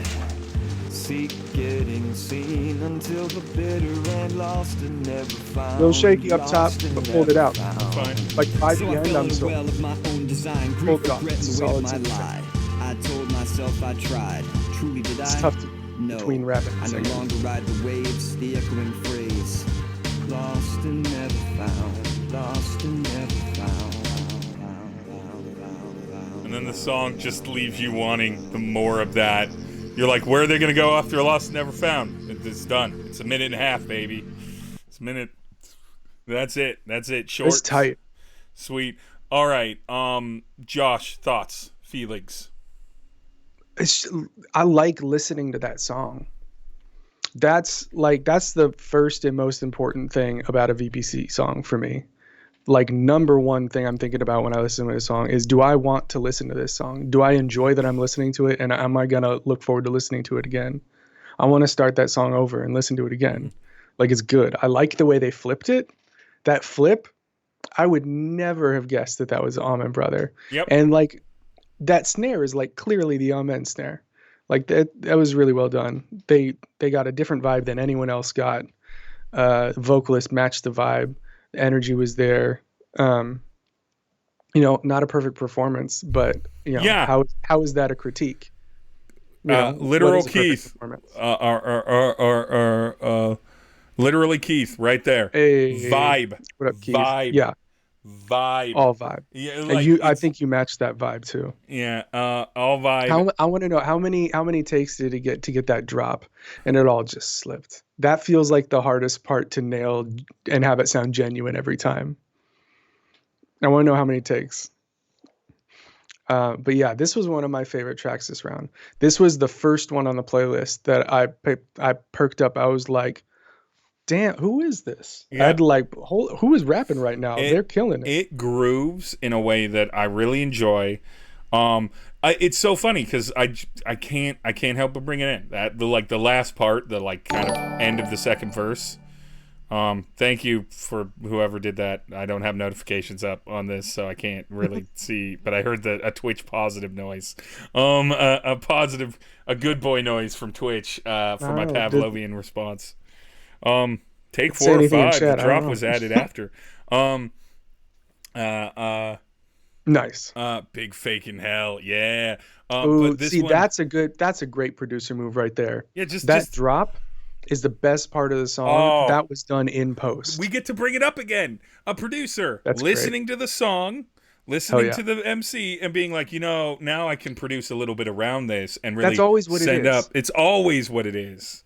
Seek getting seen until the bitter and lost and never found. A little shaky up top, but pulled it out. Fine. Like by the end, I'm so well of my own design. pulled it off. It's a solid my lie. I told myself I tried. Truly did It's I? tough to, No. between rapping and I no singing. longer ride the waves, the echoing phrase. Lost and never found. Lost and never found. And then the song just leaves you wanting the more of that. You're like, where are they going to go after Lost and Never Found? It's done. It's a minute and a half, baby. It's a minute. That's it. Short. It's tight. Sweet. All right. Josh, thoughts, feelings. I like listening to that song. That's the first and most important thing about a VPC song for me. Like, number one thing I'm thinking about when I listen to a song is, do I want to listen to this song? Do I enjoy that I'm listening to it? And am I going to look forward to listening to it again? I want to start that song over and listen to it again. Like, it's good. I like the way they flipped it. That flip, I would never have guessed that was Amen Brother. Yep. And like, that snare is like clearly the Amen snare. Like, that was really well done. They got a different vibe than anyone else got. Vocalist matched the vibe. The energy was there. Not a perfect performance, but how is that a critique? Literal Keith. Literally Keith, right there. Hey, vibe. What up, Keith? Vibe. Yeah. Vibe. All vibe. Yeah, and I think you matched that vibe too. Yeah. All vibe. I want to know how many takes did it get to get that drop, and it all just slipped. That feels like the hardest part to nail and have it sound genuine every time. I want to know how many takes. But yeah, this was one of my favorite tracks this round. This was the first one on the playlist that I perked up. I was like, damn, who is this? Yeah. I'd like, who is rapping right now? They're killing it. It grooves in a way that I really enjoy. It's so funny because I can't help but bring it in. The last part, the like kind of end of the second verse. Thank you for whoever did that. I don't have notifications up on this, so I can't really see, but I heard a Twitch positive noise. A good boy noise from Twitch, for my Pavlovian response. Take 4 or 5. The drop was added after. Nice. Big fake in hell. Yeah. Ooh, but this see, one, that's a great producer move right there. Yeah, just drop is the best part of the song. That was done in post. We get to bring it up again. A producer That's listening great. to the song, listening to the MC, and being like, now I can produce a little bit around this and really That's always what send it is. up. It's always what it is.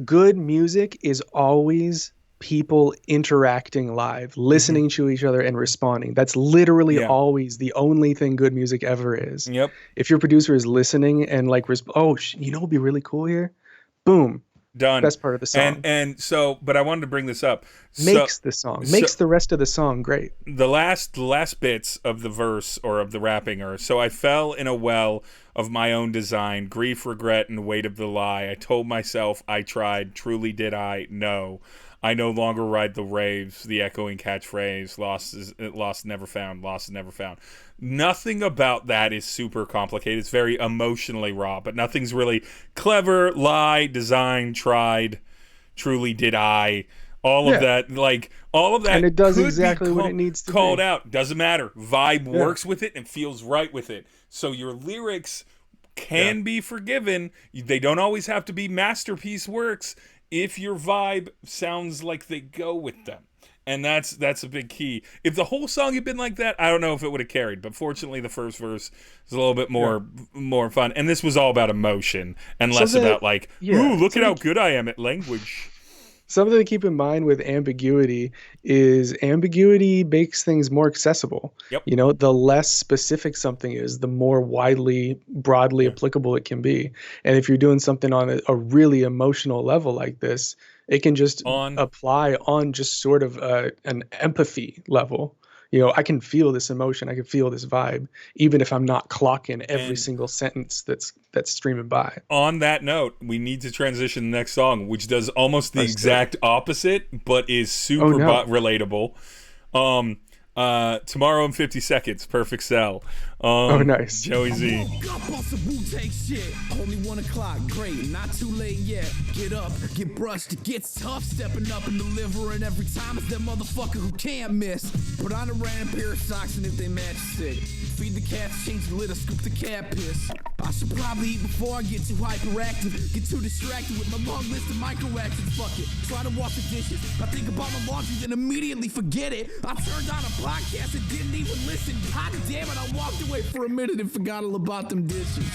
Good music is always people interacting live, listening to each other and responding. That's literally always the only thing good music ever is. Yep. If your producer is listening and like, what'd be really cool here? Boom. Done. Best part of the song. And so, but I wanted to bring this up. Makes the rest of the song great. The last bits of the verse or of the rapping are, so I fell in a well of my own design, grief, regret, and weight of the lie. I told myself I tried, truly did I? No. I no longer ride the waves, the echoing catchphrase, lost, never found, lost, never found. Nothing about that is super complicated. It's very emotionally raw, but nothing's really clever, lie, design, tried, truly did I. All of that, and it does exactly what it needs to called be. out. Doesn't matter. Vibe works with it and feels right with it. So your lyrics can be forgiven. They don't always have to be masterpiece works if your vibe sounds like they go with them. And that's a big key. If the whole song had been like that, I don't know if it would have carried. But fortunately, the first verse is a little bit more fun. And this was all about emotion and less about ooh, look at how good I am at language. Something to keep in mind with ambiguity is ambiguity makes things more accessible. Yep. The less specific something is, the more broadly applicable it can be. And if you're doing something on a really emotional level like this, it can just apply on just sort of an empathy level. I can feel this emotion. I can feel this vibe, even if I'm not clocking every single sentence that's streaming by. On that note, we need to transition to the next song, which does almost the exact opposite, but is super relatable. Tomorrow in 50 Seconds, Perfect Cell. Nice. Joey Z. Only 1 o'clock, great, not too late yet. Get up, get brushed, it gets tough. Stepping up and delivering every time. It's that motherfucker who can't miss. Put on a random pair of socks and if they match, sick. Feed the cats, change the litter, scoop the cat piss. I should probably eat before I get too hyperactive. Get too distracted with my long list of microactions. Fuck it, try to wash the dishes. I think about my laundry, then immediately forget it. I turned on a podcast and didn't even listen. God damn it, I walked away for a minute and forgot all about them dishes.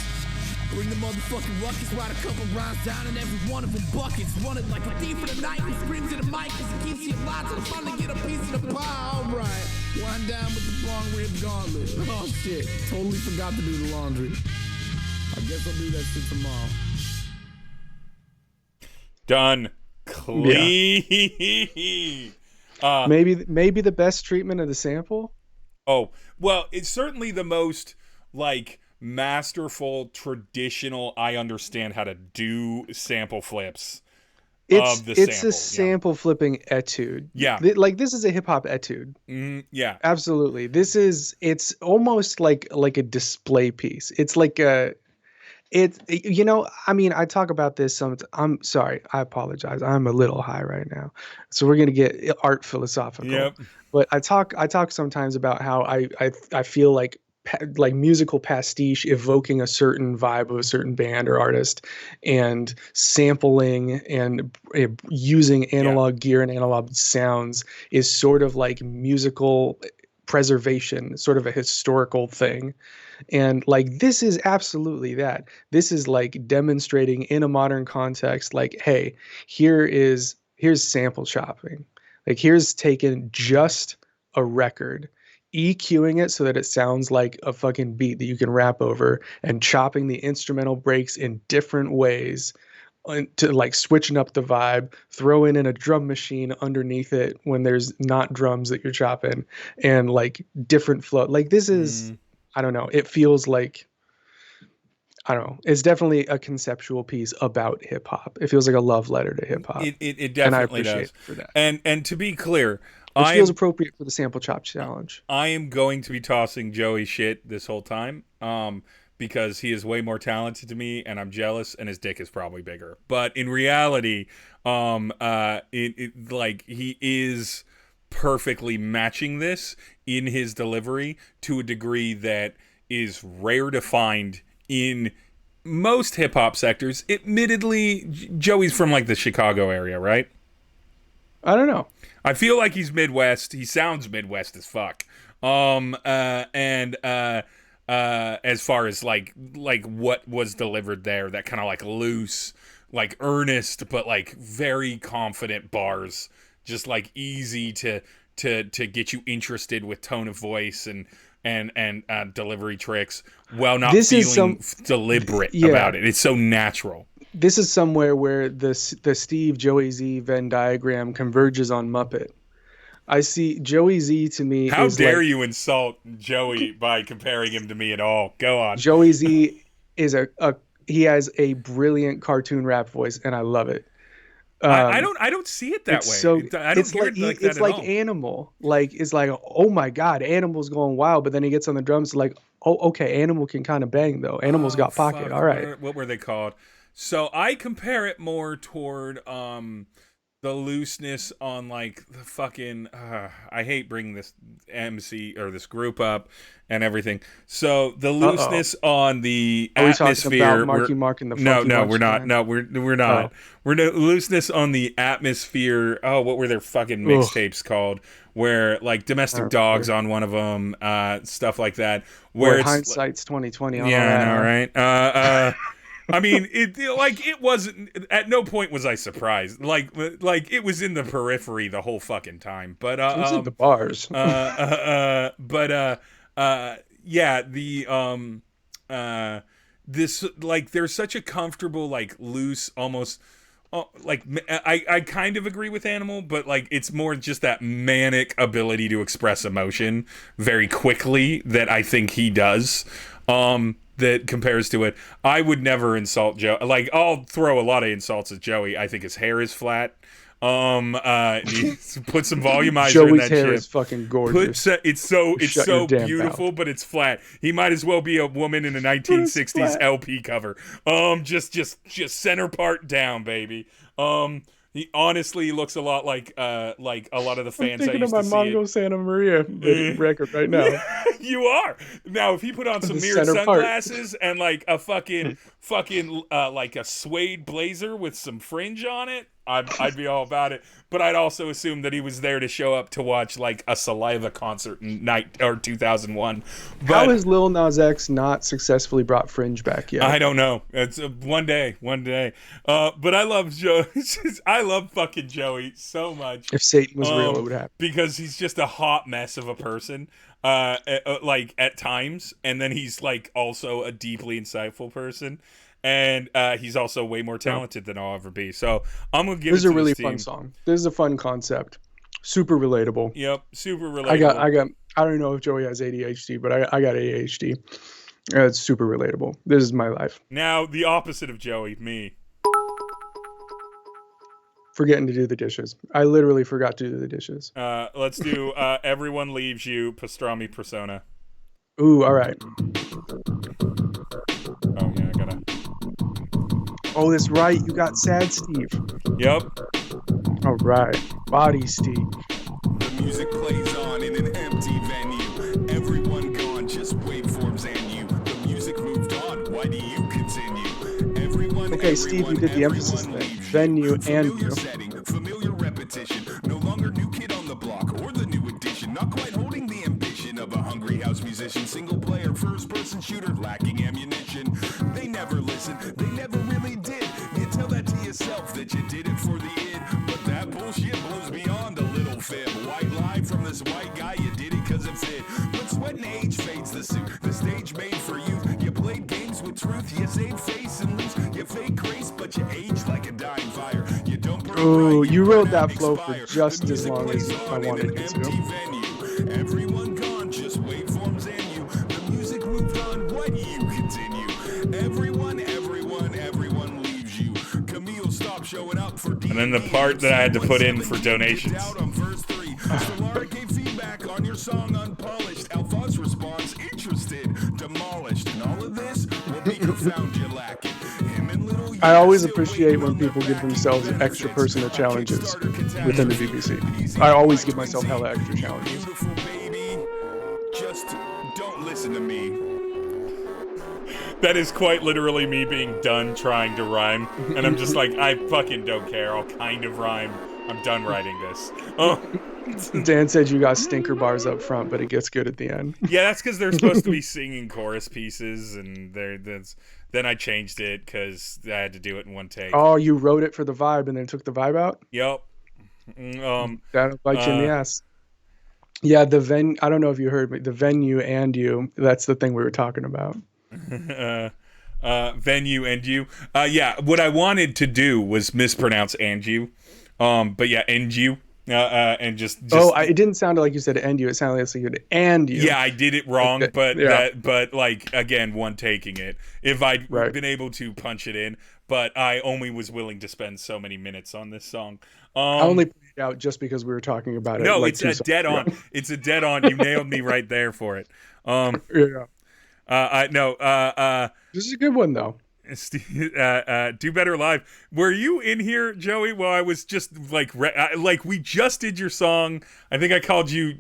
Bring the motherfucking ruckus, write a couple rhymes down and every one of them buckets. Running like a thief in the night who screams in the mic cause it keeps you alive till I finally get a piece of the pie. Alright, wind down with the long rib gauntlet. Oh shit, totally forgot to do the laundry. I guess I'll do that shit tomorrow. Done. Clean. Yeah. Maybe the best treatment of the sample. Oh, well, it's certainly the most, like, masterful, traditional, I understand how to do sample flips of the sample. It's a sample flipping etude. Yeah. Like, this is a hip-hop etude. Yeah. Absolutely. It's almost like a display piece. It's like I talk about this I'm sorry, I apologize. I'm a little high right now. So we're going to get art philosophical. Yep. But I talk sometimes about how I feel like musical pastiche evoking a certain vibe of a certain band or artist and sampling and using analog gear and analog sounds is sort of like musical preservation, sort of a historical thing. And like, this is absolutely that. This is like demonstrating in a modern context, like, hey, here's sample chopping. Like, here's taking just a record, EQing it so that it sounds like a fucking beat that you can rap over, and chopping the instrumental breaks in different ways to like switching up the vibe, throwing in a drum machine underneath it when there's not drums that you're chopping, and like different flow. Like, this is, I don't know. It feels like, I don't know. It's definitely a conceptual piece about hip hop. It feels like a love letter to hip hop. It definitely and I appreciate does. it for that. And to be clear, Which feels appropriate for the sample chop challenge. I am going to be tossing Joey shit this whole time, because he is way more talented to me, and I'm jealous, and his dick is probably bigger. But in reality, like, he is perfectly matching this in his delivery to a degree that is rare to find in most hip-hop sectors. Admittedly, Joey's from like the Chicago area, right? I don't know. I feel like he's Midwest. He sounds Midwest as fuck. As far as like what was delivered there, that kind of like loose, like earnest, but like very confident bars, just like easy to get you interested with tone of voice and delivery tricks, while not feeling deliberate about it. It's so natural. This is somewhere where the Steve Joey Z Venn diagram converges on Muppet. I see Joey Z to me. How dare you insult Joey by comparing him to me at all? Go on. Joey Z is he has a brilliant cartoon rap voice, and I love it. I don't see it that way. So I don't hear it like that it's like all. Animal. Like, it's like, oh my God, Animal's going wild, but then he gets on the drums like, oh, okay, Animal can kind of bang though. Animal's got pocket. Fuck. All right. What were they called? So I compare it more toward the looseness on like the fucking I hate bringing this MC or this group up and everything. So the looseness on the atmosphere. Are we talking about Marky Mark and the Funky No, Bunch we're not. band? No, we're not. We're the looseness on the atmosphere. Oh, what were their fucking mixtapes called? Where like Domestic Dogs on one of them, stuff like that. Where hindsight's 2020. Yeah, I know, right? I mean, it wasn't. At no point was I surprised. Like it was in the periphery the whole fucking time. But it's in the bars. Yeah. This like there's such a comfortable like loose almost. Like I kind of agree with Animal, but like it's more just that manic ability to express emotion very quickly that I think he does. That compares to it. I would never insult Joe. Like, I'll throw a lot of insults at Joey. I think his hair is flat. Put some volumizer Joey's in that hair shit. Is fucking gorgeous. It's so beautiful, but it's flat. He might as well be a woman in a 1960s LP cover. Just center part down, baby. He honestly looks a lot like a lot of the fans I used to see. I'm thinking of my Mongo Santa Maria record right now. You are. Now, if he put on some mirrored sunglasses and like a fucking like a suede blazer with some fringe on it, I'd be all about it. But I'd also assume that he was there to show up to watch like a Saliva concert in 2001. But how has Lil Nas X not successfully brought Fringe back yet? I don't know. It's one day. But I love Joe. I love fucking Joey so much. If Satan was real, it would happen. Because he's just a hot mess of a person. Like at times, and then he's like also a deeply insightful person. And he's also way more talented than I'll ever be. So I'm gonna give this it to is a really this team. fun song. This is a fun concept. Super relatable. Yep, super relatable. I don't know if Joey has ADHD, but I got ADHD. It's super relatable. This is my life. Now the opposite of Joey, me. Forgetting to do the dishes. I literally forgot to do the dishes. Let's do Everyone Leaves You, Pastrami Persona. Ooh, all right. Oh yeah, I gotta. Oh, that's right. You got Sad Steve. Yep. All right. Body Steve. The music plays on in an empty venue. Everyone gone, just waveforms and you. The music moved on. Why do you continue? Everyone. Okay, Steve, you did the emphasis thing. Venue and you. Setting, familiar repetition. No longer new kid on the block or the new addition. Not quite holding the ambition of a hungry house musician. Single player, first person shooter, lacking ammunition. They never listen. They never really did. You tell that to yourself that you did it for the id. But that bullshit blows beyond a little fib. White lie from this white guy. You did it cause it fit. But sweat and age fades the suit. The stage made for youth. You played games with truth. You saved face and loose. You fake grace, but you age like a dying fire. You don't burn Ooh, bright, you burn rode out, that flow for expire. just The as music long as plays I on in wanted an it empty to. venue. Everyone gone, just waveforms and you. The music moved on, why do you continue? Everyone leaves you. Camille stopped showing up for D. And then the part that I had to put in for donations. Out on verse 3. Solar gave feedback on your song Unpolished. Alphonse response, interested, demolished. And all of this will be found you lacking. Him and Little I always appreciate when people give themselves extra personal challenges within the BBC. I always give myself hella extra challenges. Beautiful baby, just don't listen to me. That is quite literally me being done trying to rhyme. And I'm just like, I fucking don't care. I'll kind of rhyme. I'm done writing this. Oh. Dan said you got stinker bars up front, but it gets good at the end. Yeah, that's because they're supposed to be singing chorus pieces, and then I changed it because I had to do it in one take. Oh, you wrote it for the vibe and then took the vibe out? Yep. That'll bite you in the ass. Yeah, I don't know if you heard me. The venue and you, that's the thing we were talking about. Venue and you. Yeah, what I wanted to do was mispronounce and you. But yeah, and you. And just it didn't sound like you said and you. It sounded like you said and you. Yeah, I did it wrong, Okay. but like again, one taking it. If I'd been able to punch it in, but I only was willing to spend so many minutes on this song. I only put it out just because we were talking about it. No, like it's a dead on. It's a dead on. You nailed me right there for it. Yeah. This is a good one though. Do Better Live. Were you in here, Joey? Well, I was just like we just did your song. I think I called you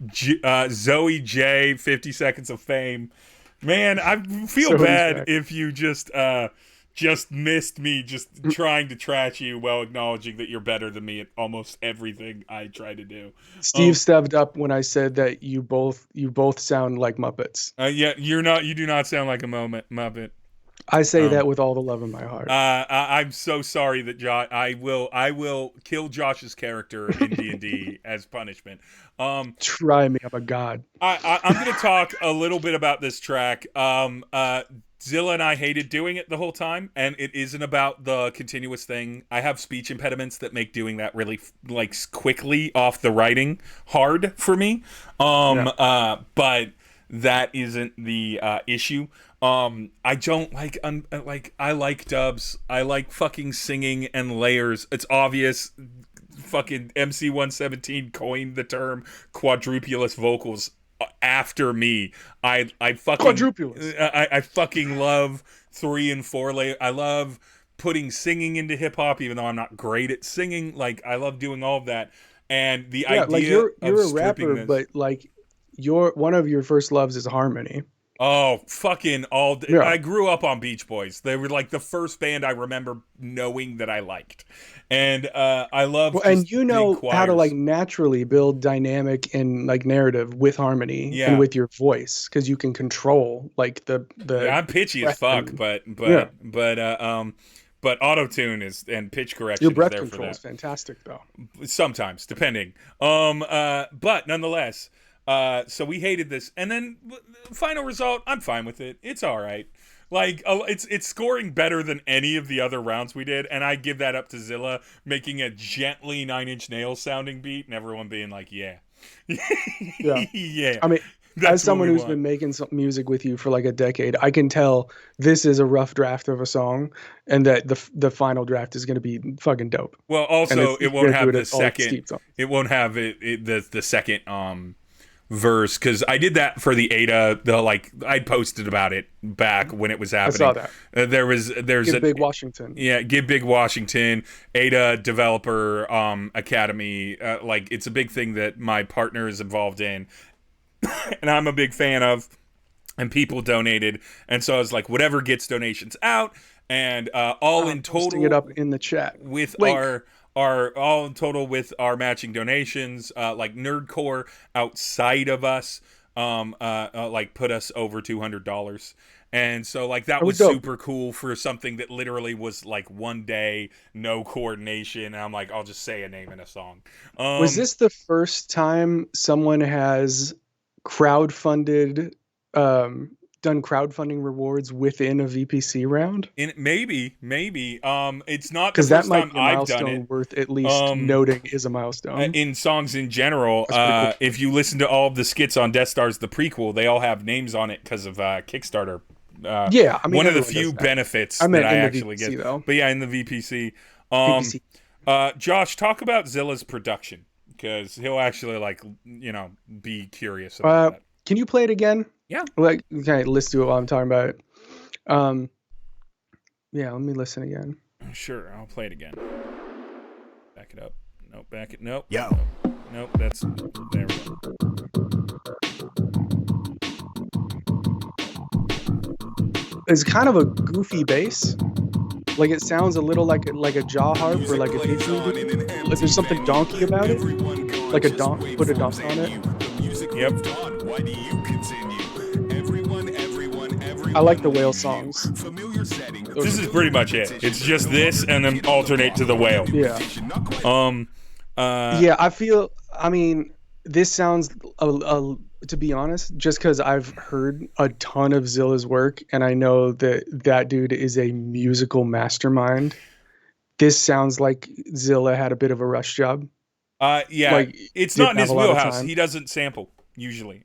Zoe J. 50 Seconds of Fame. Man, I feel so bad if you just missed me just trying to trash you while acknowledging that you're better than me at almost everything I try to do. Steve stepped up when I said that you both sound like Muppets. Yeah, you do not sound like a Muppet. I say that with all the love in my heart. I'm so sorry that Josh. I will kill Josh's character in D&D as punishment. Try me, I'm a god. I'm going to talk a little bit about this track. Zilla and I hated doing it the whole time, and it isn't about the continuous thing. I have speech impediments that make doing that really quickly off the writing hard for me. But that isn't the issue. I don't like I like dubs. I like fucking singing and layers. It's obvious. Fucking MC117 coined the term quadrupulous vocals after me. I fucking quadrupulous. I fucking love 3 and 4 layer. I love putting singing into hip hop, even though I'm not great at singing. Like I love doing all of that. And the idea like you're of a rapper, this, but like one of your first loves is harmony. Oh, fucking all day. Yeah. I grew up on Beach Boys. They were like the first band I remember knowing that I liked. And I love and you know how to choirs. like naturally build dynamic and like narrative with harmony Yeah. and with your voice because you can control like the Yeah, I'm pitchy as fuck, but auto-tune is and pitch correction your is breath there for control is that. fantastic though. Sometimes, depending. But nonetheless, so we hated this, and then final result, I'm fine with it. It's all right. Like it's scoring better than any of the other rounds we did, and I give that up to Zilla making a gently Nine Inch Nails sounding beat, and everyone being like, "Yeah, Yeah. yeah." I mean, That's as someone what we who's want. been making some music with you for like a decade, I can tell this is a rough draft of a song, and that the final draft is going to be fucking dope. Well, And also it's- it won't you're have gonna the do it all second. Steve songs. It won't have the second verse because I did that for the Ada. I posted about it back when it was happening. saw that. There's Give a Big Washington. Yeah, Give Big Washington, Ada Developer Academy. It's a big thing that my partner is involved in, and I'm a big fan of, and people donated, and so I was like, whatever gets donations out, and all in Posting total it up in the chat with Link. our all in total with our matching donations, like Nerdcore outside of us, put us over $200. And so that was dope. super cool for something that literally was like one day, no coordination. And I'm like, I'll just say a name in a song. Was this the first time someone has crowdfunded, done crowdfunding rewards within a VPC round? Maybe. It's not the Because that first might time be a I've done milestone it. worth at least noting is a milestone. In songs in general, That's pretty cool. if you listen to all of the skits on Death Star's the prequel, they all have names on it because of Kickstarter. Yeah, I mean, one of the everyone few does that. benefits I meant that I in the actually VPC, get. though. But yeah, in the VPC. VPC. Josh, talk about Zilla's production because he'll actually be curious about that. Can you play it again? Yeah. Okay, let's do it while I'm talking about it. Yeah, let me listen again. Sure, I'll play it again. Back it up. Nope, back it. Nope. Yo. Nope, that's there we go. It's kind of a goofy bass. Like it sounds a little like a jaw harp or like a didgeridoo. Like there's something donkey about it. Like a donk. Put a donk on it. Yep. I like the whale songs. This is pretty much it. It's just this and then alternate to the whale. Yeah. Yeah, I mean, this sounds to be honest, just because I've heard a ton of Zilla's work and I know that dude is a musical mastermind. This sounds like Zilla had a bit of a rush job. Yeah, it's not in his have a lot of wheelhouse. time. He doesn't sample usually.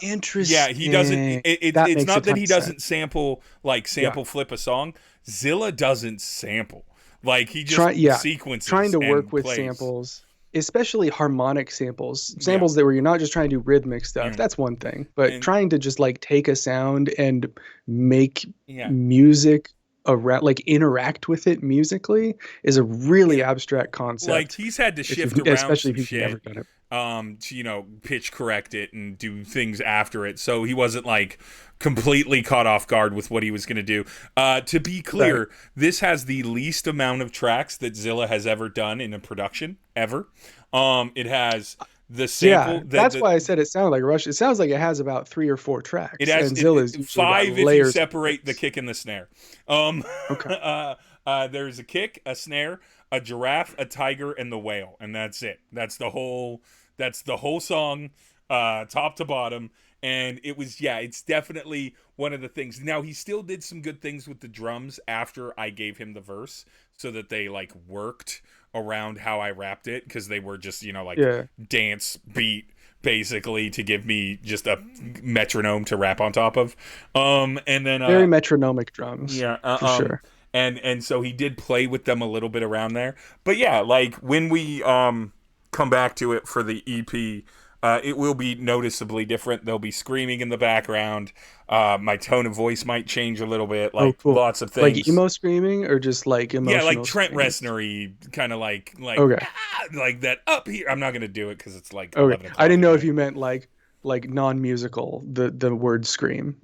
Interesting. Yeah, he doesn't. It's makes not a that ton he of doesn't sense. sample flip a song. Zilla doesn't sample. Like he just sequences. Trying to work and with plays. samples, especially harmonic samples that where you're not just trying to do rhythmic stuff. That's one thing, but trying to just like take a sound and make music around, like interact with it musically, is a really abstract concept. Like he's had to shift around especially some if you've never shit. done it. To pitch correct it and do things after it, so he wasn't like completely caught off guard with what he was going to do. To be clear, this has the least amount of tracks that Zilla has ever done in a production ever. It has the sample. Yeah, that's why I said it sounded like Rush. It sounds like it has about 3 or 4 tracks. It has and Zilla's usually got 5 if you layers of separate the tracks. kick and the snare. Okay. There's a kick, a snare, a giraffe, a tiger, and the whale, and that's it. That's the whole song, top to bottom. And it was, it's definitely one of the things. Now, he still did some good things with the drums after I gave him the verse, so that they like worked around how I rapped it, because they were just dance beat basically to give me just a metronome to rap on top of. And then Very metronomic drums. For sure. And so he did play with them a little bit around there. But yeah, like when we come back to it for the EP, it will be noticeably different. There'll be screaming in the background. My tone of voice might change a little bit. Like cool. Lots of things. Like emo screaming or just like emotional? Yeah, like Trent screaming? Reznor-y, kind of like Okay. like that up here. I'm not gonna do it because it's like Okay. 11 o'clock I didn't know at if you meant like like non-musical the word scream.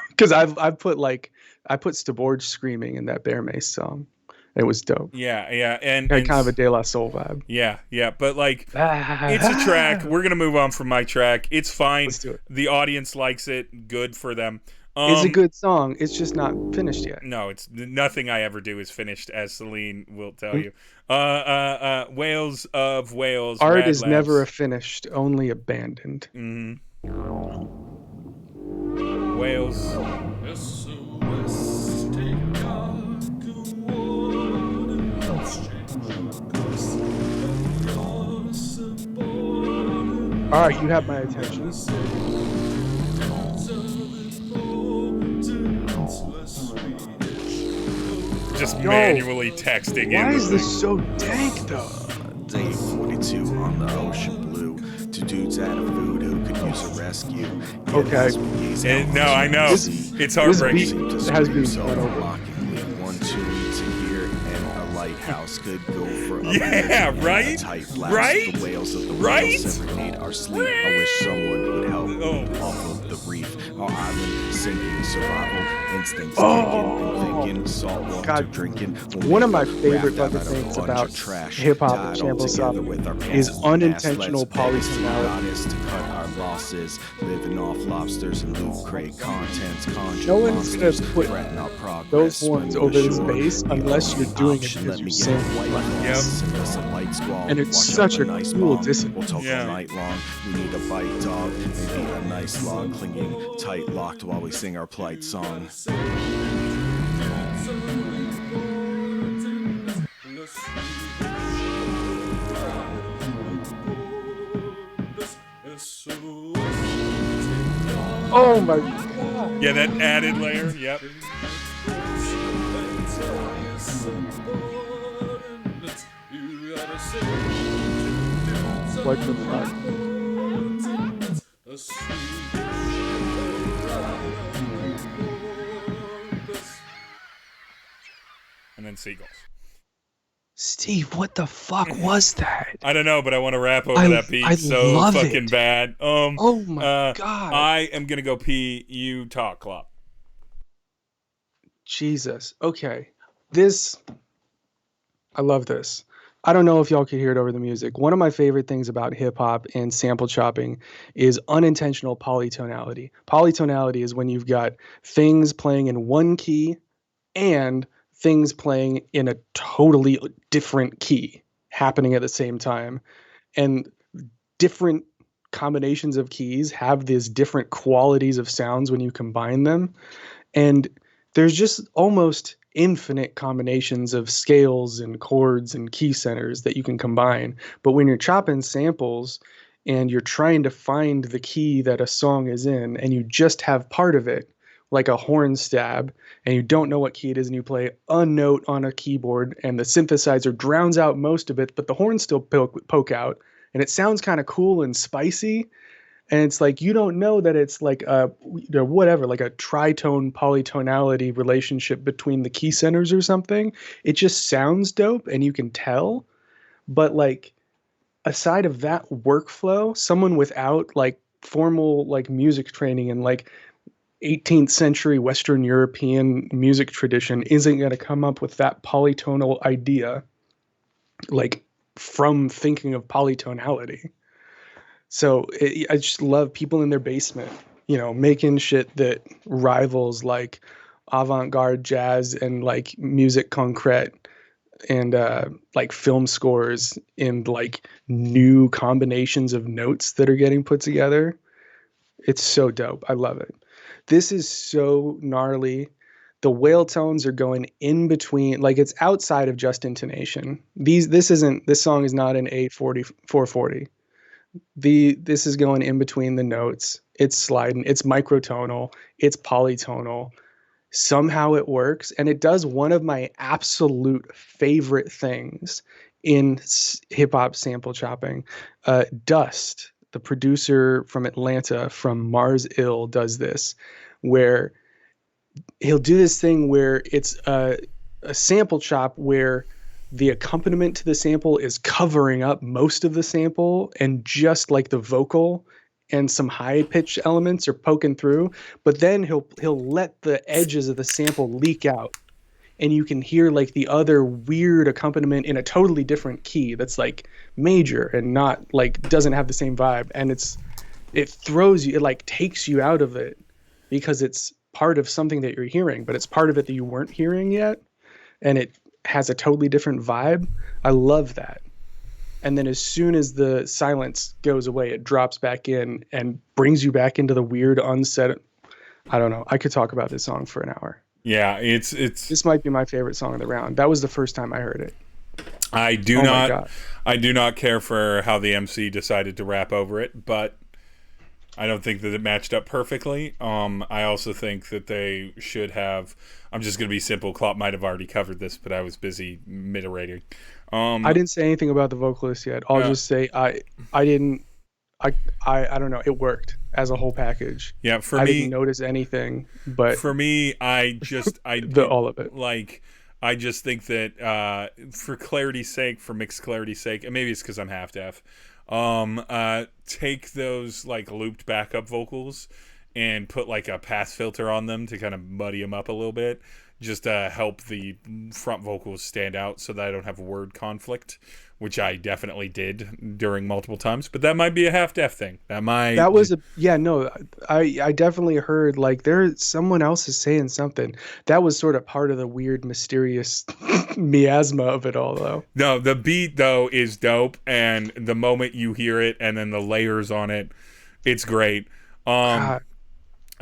Because I put Staborge screaming in that Bear Mace song. It was dope. Yeah, It had kind of a De La Soul vibe. Yeah, but like, it's a track. We're gonna move on from my track. It's fine. Let's do it. The audience likes it. Good for them. It's a good song. It's just not finished yet. No, it's nothing I ever do is finished, as Celine will tell you. Whales of Wales. Art Rad is Labs. never finished, only abandoned. Wales. All right, you have my attention. Just manually texting. Why is this so dank though? Day 42 on the ocean blue. Two dudes out of food who could use a rescue. Okay. No, I know. It's heartbreaking. This beat has been so run over. 1, 2 weeks a year, and a lighthouse could go for a Yeah, right? tight blast. Right? The whales of the Right? whales serenade our sleep. I wish someone would help off of the reef. Our island sinking, survival instincts kicking, thinking, salt water drinking. One of my favorite fucking things about hip-hop and sample shop is unintentional polytonality. To cut our losses, living off lobsters and loot crate contents. No one's gonna put those horns over this bass unless you're doing it because you're sampling. And it's such a cool discipline. We'll talk all night long. We need a bite dog, maybe a nice log, clinging tight locked while we sing our plight song. Oh my god. Yeah, that added layer. Yep. What the fuck? And then seagulls. Steve, what the fuck was that? I don't know, but I want to rap over that beat so love fucking it. bad. Oh my god. I am gonna go pee. You talk, Klopp. Jesus. Okay. I love this. I don't know if y'all can hear it over the music. One of my favorite things about hip hop and sample chopping is unintentional polytonality. Polytonality is when you've got things playing in one key and things playing in a totally different key happening at the same time. And different combinations of keys have these different qualities of sounds when you combine them. And there's just almost infinite combinations of scales and chords and key centers that you can combine. But when you're chopping samples and you're trying to find the key that a song is in and you just have part of it, like a horn stab, and you don't know what key it is, and you play a note on a keyboard and the synthesizer drowns out most of it, but the horns still poke out, and it sounds kind of cool and spicy. And it's like, you don't know that it's like a, whatever, like a tritone polytonality relationship between the key centers or something. It just sounds dope and you can tell. But like, aside of that workflow, someone without like formal like music training and like 18th century Western European music tradition isn't going to come up with that polytonal idea, like from thinking of polytonality. So I just love people in their basement, making shit that rivals like avant-garde jazz and like musique concrète and like film scores and like new combinations of notes that are getting put together. It's so dope. I love it. This is so gnarly. The whale tones are going in between, like it's outside of just intonation. This song is not an 840, 440. This is going in between the notes. It's sliding. It's microtonal. It's polytonal. Somehow it works, and it does one of my absolute favorite things in hip hop sample chopping. Dust, the producer from Atlanta, from Mars Ill, does this, where he'll do this thing where it's a sample chop where the accompaniment to the sample is covering up most of the sample, and just like the vocal and some high pitch elements are poking through, but then he'll let the edges of the sample leak out, and you can hear like the other weird accompaniment in a totally different key that's like major and not like doesn't have the same vibe, and it throws you, it like takes you out of it because it's part of something that you're hearing, but it's part of it that you weren't hearing yet, and it has a totally different vibe. I love that. And then as soon as the silence goes away, it drops back in and brings you back into the weird unsaid. I don't know. I could talk about this song for an hour. Yeah, it's this might be my favorite song of the round. That was the first time I heard it. I do not care for how the MC decided to rap over it, but I don't think that it matched up perfectly. I also think that they should have. I'm just going to be simple. Klopp might have already covered this, but I was busy mid-rating. I didn't say anything about the vocalist yet. I'll just say I don't know. It worked as a whole package. Yeah, for I me, didn't notice anything, but for me, all of it. Like, I just think that for clarity's sake, for mixed clarity's sake, and maybe it's because I'm half deaf. Take those like looped backup vocals and put like a pass filter on them to kind of muddy them up a little bit, just to help the front vocals stand out so that I don't have word conflict, which I definitely did during multiple times. But that might be a half deaf thing. I definitely heard like someone else is saying something. That was sort of part of the weird, mysterious miasma of it all, though. No, the beat though is dope, and the moment you hear it and then the layers on it, it's great.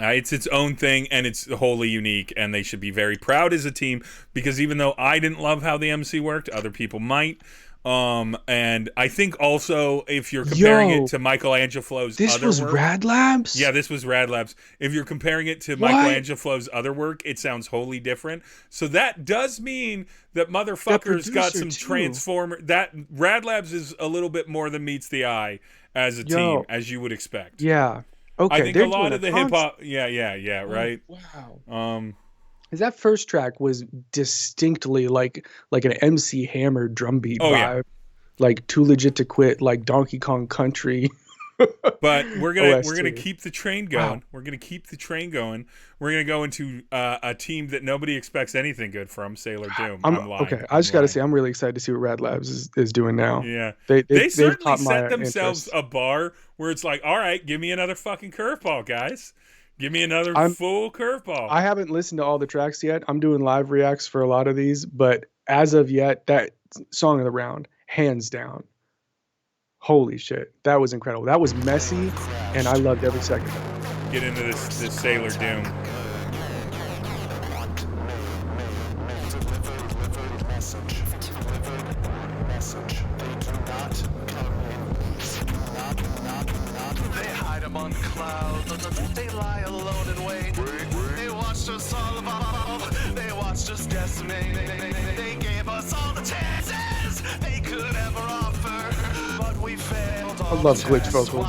It's its own thing, and it's wholly unique, and they should be very proud as a team, because even though I didn't love how the MC worked, other people might. And I think also if you're comparing it to Michael Angeloflow's other work... This was Radlabs? Yeah, this was Radlabs. If you're comparing it to Michael Angeloflow's other work, it sounds wholly different. So that does mean that motherfucker's got some transformer... That Radlabs is a little bit more than meets the eye as a team, as you would expect. Yeah. Okay, I think a lot of the hip hop, right. Wow. That first track was distinctly like an MC Hammer drum beat vibe, like Too Legit to Quit, like Donkey Kong Country. But we're gonna keep the train going. Wow. We're gonna keep the train going. We're gonna go into a team that nobody expects anything good from, Sailor Doom. I just gotta say, I'm really excited to see what Radlabs is doing now. Yeah, they certainly set themselves a bar where it's like, all right, give me another fucking curveball, guys. Give me another full curveball. I haven't listened to all the tracks yet. I'm doing live reacts for a lot of these, but as of yet, that song of the round, hands down. Holy shit, that was incredible. That was messy, and I loved every second of it. Get into this Sailor Doom. They hide among clouds. They lie alone and wait. They watched us all evolve. They watched us decimate. They gave us all the chances they could ever offer, but we failed. I love glitch vocals.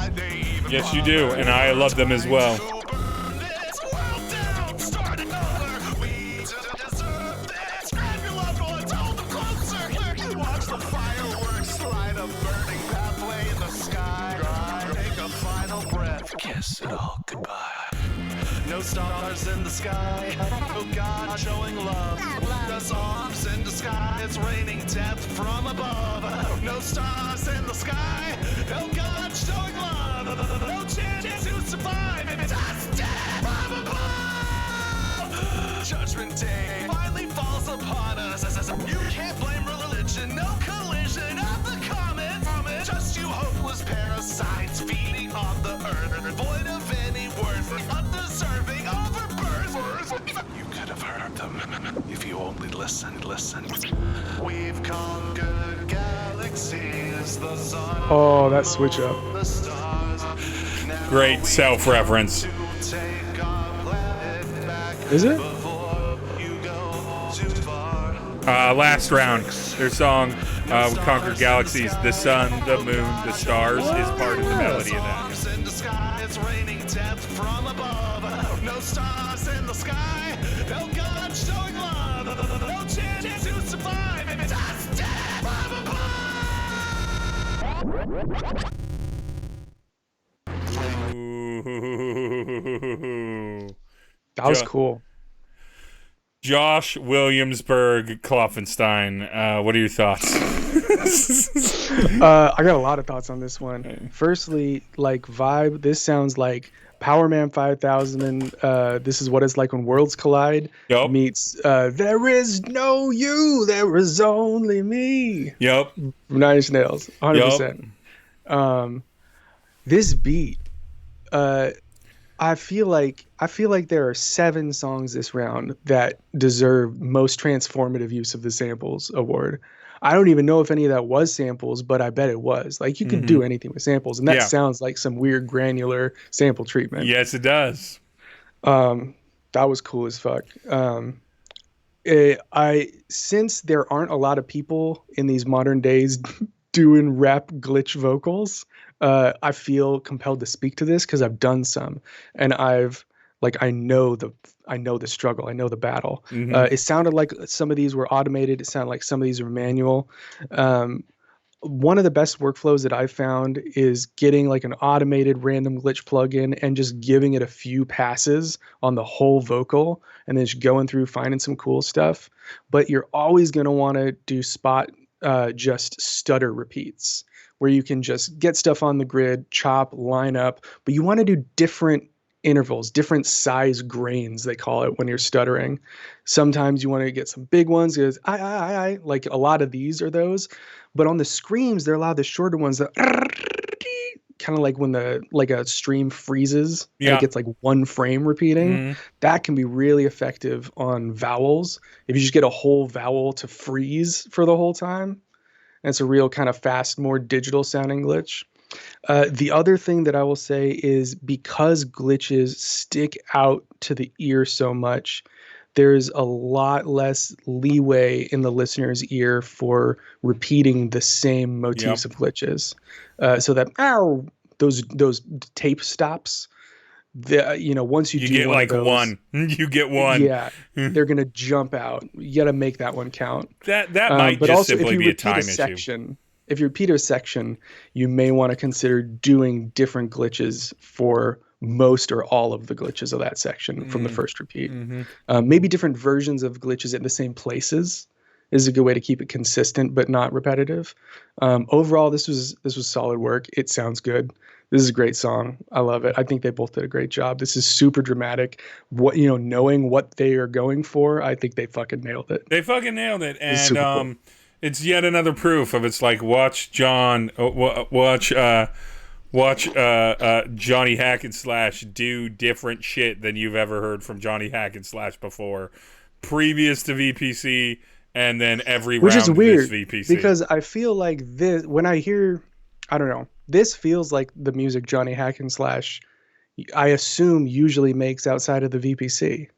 Yes, you do, and I love them as well. Kiss it all goodbye. No stars in the sky. No God showing love. The songs in the sky. It's raining death from above. No stars in the sky. No God showing love. No chance to survive. Just death from above. Judgment Day finally falls upon us. You can't blame religion. No collision of the comet. Just you hopeless parasites feeding on the earth. Void of any worth, undeserving overbirth. You could have heard them if you only listened. We've conquered galaxies, the sun. Oh, that switch up. The stars. Great self-reference. Is it? Last round, their song, We Conquer Galaxies, the sun, the moon, the stars is part of the melody of that. In the sky, it's raining death from above. No stars in the sky, no God showing love. No chance to survive, just death from above. That was cool. Josh Williamsburg Klopfenstein. What are your thoughts? I got a lot of thoughts on this one. Firstly, like vibe, this sounds like Power Man 5000 and This Is What It's Like When Worlds Collide meets There Is No You, There Is Only Me. Yep. Nine Inch Nails, 100%. This beat, I feel like there are 7 songs this round that deserve most transformative use of the samples award. I don't even know if any of that was samples, but I bet it was. Like, you could do anything with samples, and that sounds like some weird granular sample treatment. Yes, it does. That was cool as fuck. Since there aren't a lot of people in these modern days doing rap glitch vocals, I feel compelled to speak to this because I've done some, and I know the struggle, I know the battle. It sounded like some of these were automated. It sounded like some of these were manual. One of the best workflows that I've found is getting like an automated random glitch plugin and just giving it a few passes on the whole vocal, and then just going through finding some cool stuff. But you're always going to want to do spot just stutter repeats, where you can just get stuff on the grid, chop, line up, but you want to do different intervals, different size grains, they call it when you're stuttering. Sometimes you want to get some big ones, because I, like a lot of these are those. But on the screams, they're allowed the shorter ones that kind of like when a stream freezes, and it gets like one frame repeating. That can be really effective on vowels. If you just get a whole vowel to freeze for the whole time, and it's a real kind of fast, more digital sounding glitch. The other thing that I will say is, because glitches stick out to the ear so much, there's a lot less leeway in the listener's ear for repeating the same motifs of glitches. So that those tape stops, once you do get one like of those, one, you get one. Yeah, they're gonna jump out. You got to make that one count. That might but just also, simply if you be a repeat time section, issue. If you repeat a section, you may want to consider doing different glitches for most or all of the glitches of that section from the first repeat. Maybe different versions of glitches in the same places is a good way to keep it consistent but not repetitive. Overall, this was solid work. It sounds good. This is a great song. I love it. I think they both did a great job. This is super dramatic. Knowing what they are going for, I think they fucking nailed it. They fucking nailed it. And cool. It's yet another proof of, it's like, watch Johnny Hack'n'Slash do different shit than you've ever heard from Johnny Hack'n'Slash before, previous to VPC, and then every Which round is weird, of this VPC. because I feel like this, when I hear, I don't know, this feels like the music Johnny Hack'n'Slash, I assume, usually makes outside of the VPC.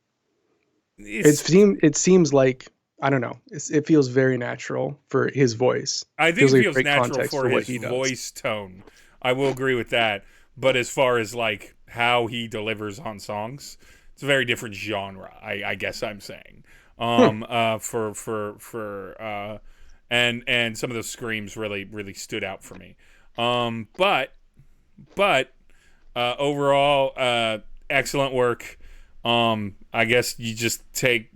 It seems like, I don't know, it feels very natural for his voice. I think it feels great natural context for what his he does. voice tone. I will agree with that. But as far as like how he delivers on songs, it's a very different genre, I guess I'm saying. And some of those screams really stood out for me. But overall, excellent work. I guess you just take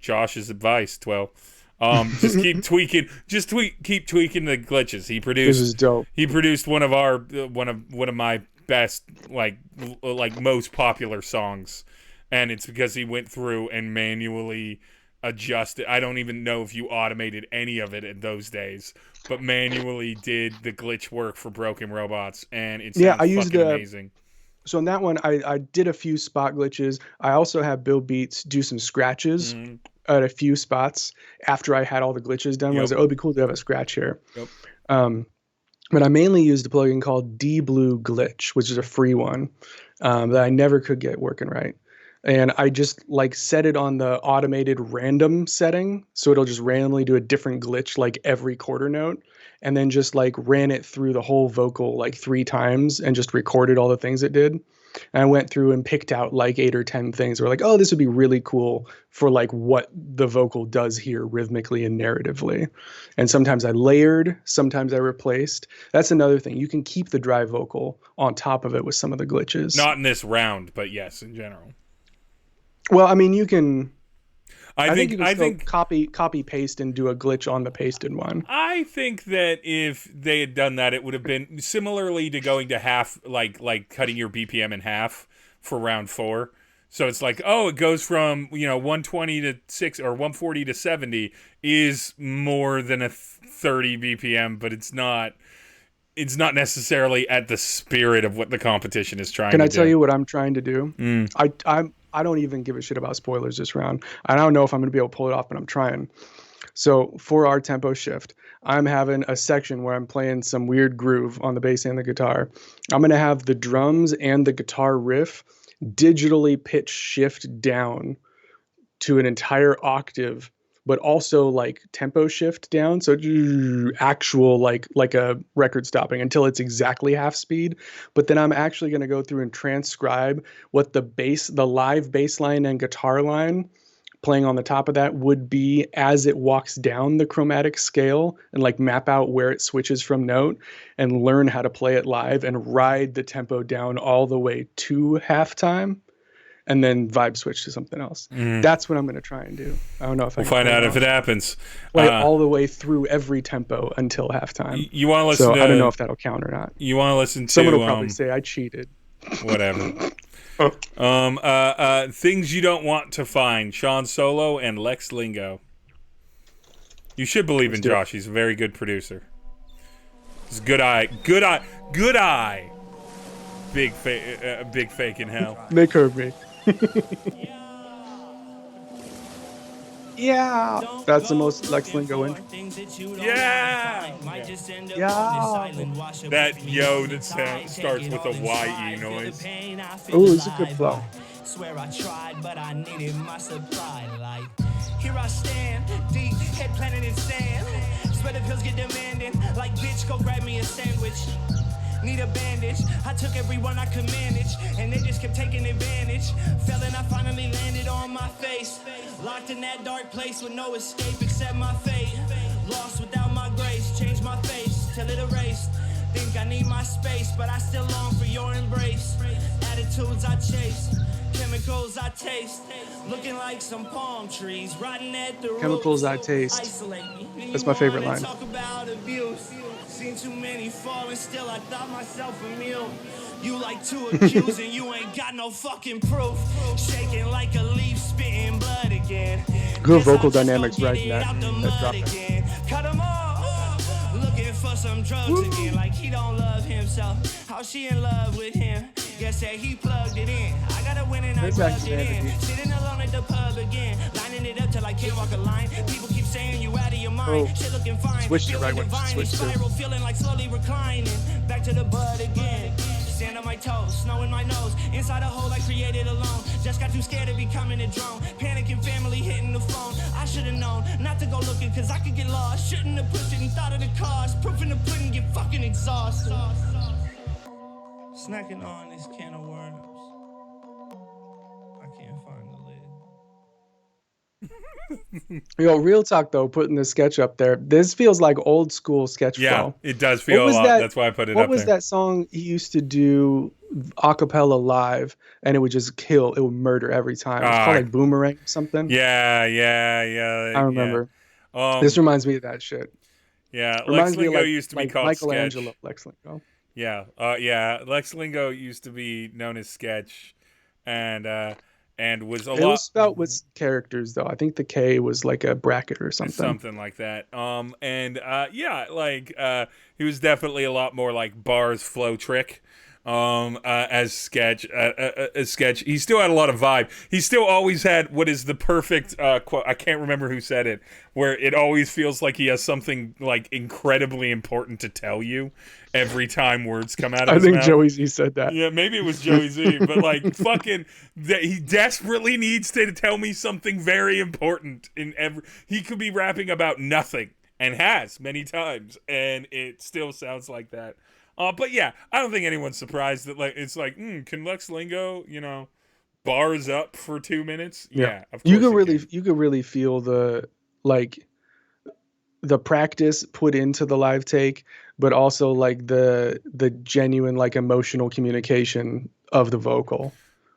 Josh's advice, just keep tweaking the glitches. He produced, this is dope. He produced one of my best, like most popular songs, and it's because he went through and manually adjusted. I don't even know if you automated any of it in those days, but manually did the glitch work for Broken Robots, and it's fucking amazing. So on that one, I did a few spot glitches. I also had Bill Beats do some scratches at a few spots after I had all the glitches done. I was like, it'd be cool to have a scratch here. But I mainly used a plugin called D-Blue Glitch, which is a free one that I never could get working right. And I just like set it on the automated random setting, so it'll just randomly do a different glitch like every quarter note, and then just like ran it through the whole vocal like 3 times and just recorded all the things it did. And I went through and picked out like 8 or 10 things. Where like, oh, this would be really cool for like what the vocal does here rhythmically and narratively. And sometimes I layered, sometimes I replaced. That's another thing. You can keep the dry vocal on top of it with some of the glitches. Not in this round, but yes, in general. Well, I mean, you can. I think you can still copy paste and do a glitch on the pasted one. I think that if they had done that, it would have been similarly to going to half, like cutting your BPM in half for round 4. So it's like, oh, it goes from 120 to 6 or 140 to 70 is more than a 30 BPM, but it's not necessarily at the spirit of what the competition is trying to do. Can I tell you what I'm trying to do? I don't even give a shit about spoilers this round. I don't know if I'm going to be able to pull it off, but I'm trying. So for our tempo shift, I'm having a section where I'm playing some weird groove on the bass and the guitar. I'm going to have the drums and the guitar riff digitally pitch shift down to an entire octave, but also like tempo shift down. So actual like a record stopping until it's exactly half speed. But then I'm actually going to go through and transcribe what the live bass line and guitar line playing on the top of that would be as it walks down the chromatic scale, and like map out where it switches from note and learn how to play it live and ride the tempo down all the way to halftime. And then vibe switch to something else. That's what I'm going to try and do. I don't know if we'll find out if it happens. Play all the way through every tempo until halftime. You want to listen so to... I don't know if that'll count or not. You want to listen to... Someone will probably say I cheated. Whatever. Things you don't want to find. Sean Solo and Lex Lingo. You should believe in Josh. He's a very good producer. He's good eye. Good eye. Good eye. Big fake in hell. They curved me. Yeah, that's the most Lex Lingo intro. Yeah. That yo that starts with a YE noise. Oh, it's a good flow. Swear I tried, but I needed my supply. Like, here I stand, deep, head planted in sand. Swear the pills get demanding. Like, bitch, go grab me a sandwich. Need a bandage. I took everyone I could manage, and they just kept taking advantage. Fell and I finally landed on my face. Locked in that dark place with no escape except my fate. Lost without my grace. Changed my face till it erased. Think I need my space, but I still long for your embrace. Attitudes I chase, chemicals I taste. Looking like some palm trees, rotting at the Chemicals I taste. That's my favorite line. Talk about abuse. Seen too many fall and still I thought myself a meal. You like to accuse and you ain't got no fucking proof. Shaking like a leaf, spitting blood again. Good vocal dynamics right in that drop. Cut him off. Looking for some drugs again. Like he don't love himself. How she in love with him? Guess that he plugged it in. I got a win and I plugged it in. Sitting alone at the pub again. Lining it up till I can't walk a line. People keep saying you out of your mind. Shit looking fine. Switched it right when switched spiral, feeling like slowly reclining. Back to the bud again. Sand on my toes, snow in my nose. Inside a hole I created alone. Just got too scared of becoming a drone. Panicking family hitting the phone. I should've known not to go looking cause I could get lost. Shouldn't have pushed it and thought of the cost. Proof in the pudding get fucking exhausted. Snacking on this can of worms. I can't find the lid. Yo, real talk though, putting the sketch up there. This feels like old school sketch flow. Yeah, it does feel a lot. That's why I put it up there. What was that song he used to do a cappella live and it would just kill, it would murder every time. It's called like Boomerang or something. Yeah. I remember. Yeah. This reminds me of that shit. Yeah, Lex Lingo used to be called Michelangelo Sketch. Lex Lingo. Yeah, Lex Lingo used to be known as Sketch, and was a lot. It was spelled with characters though. I think the K was like a bracket or something. Something like that. He was definitely a lot more like bars flow trick. As Sketch, he still had a lot of vibe. He still always had what is the perfect quote. I can't remember who said it, where it always feels like he has something like incredibly important to tell you every time words come out of his mouth. I think Joey Z said that. Yeah, maybe it was Joey Z, but like fucking, he desperately needs to tell me something very important in every. He could be rapping about nothing and has many times, and it still sounds like that. But yeah, I don't think anyone's surprised that like it's like, can Lex Lingo, bars up for 2 minutes? Yeah, of course you could really feel the practice put into the live take, but also like the genuine like emotional communication of the vocal.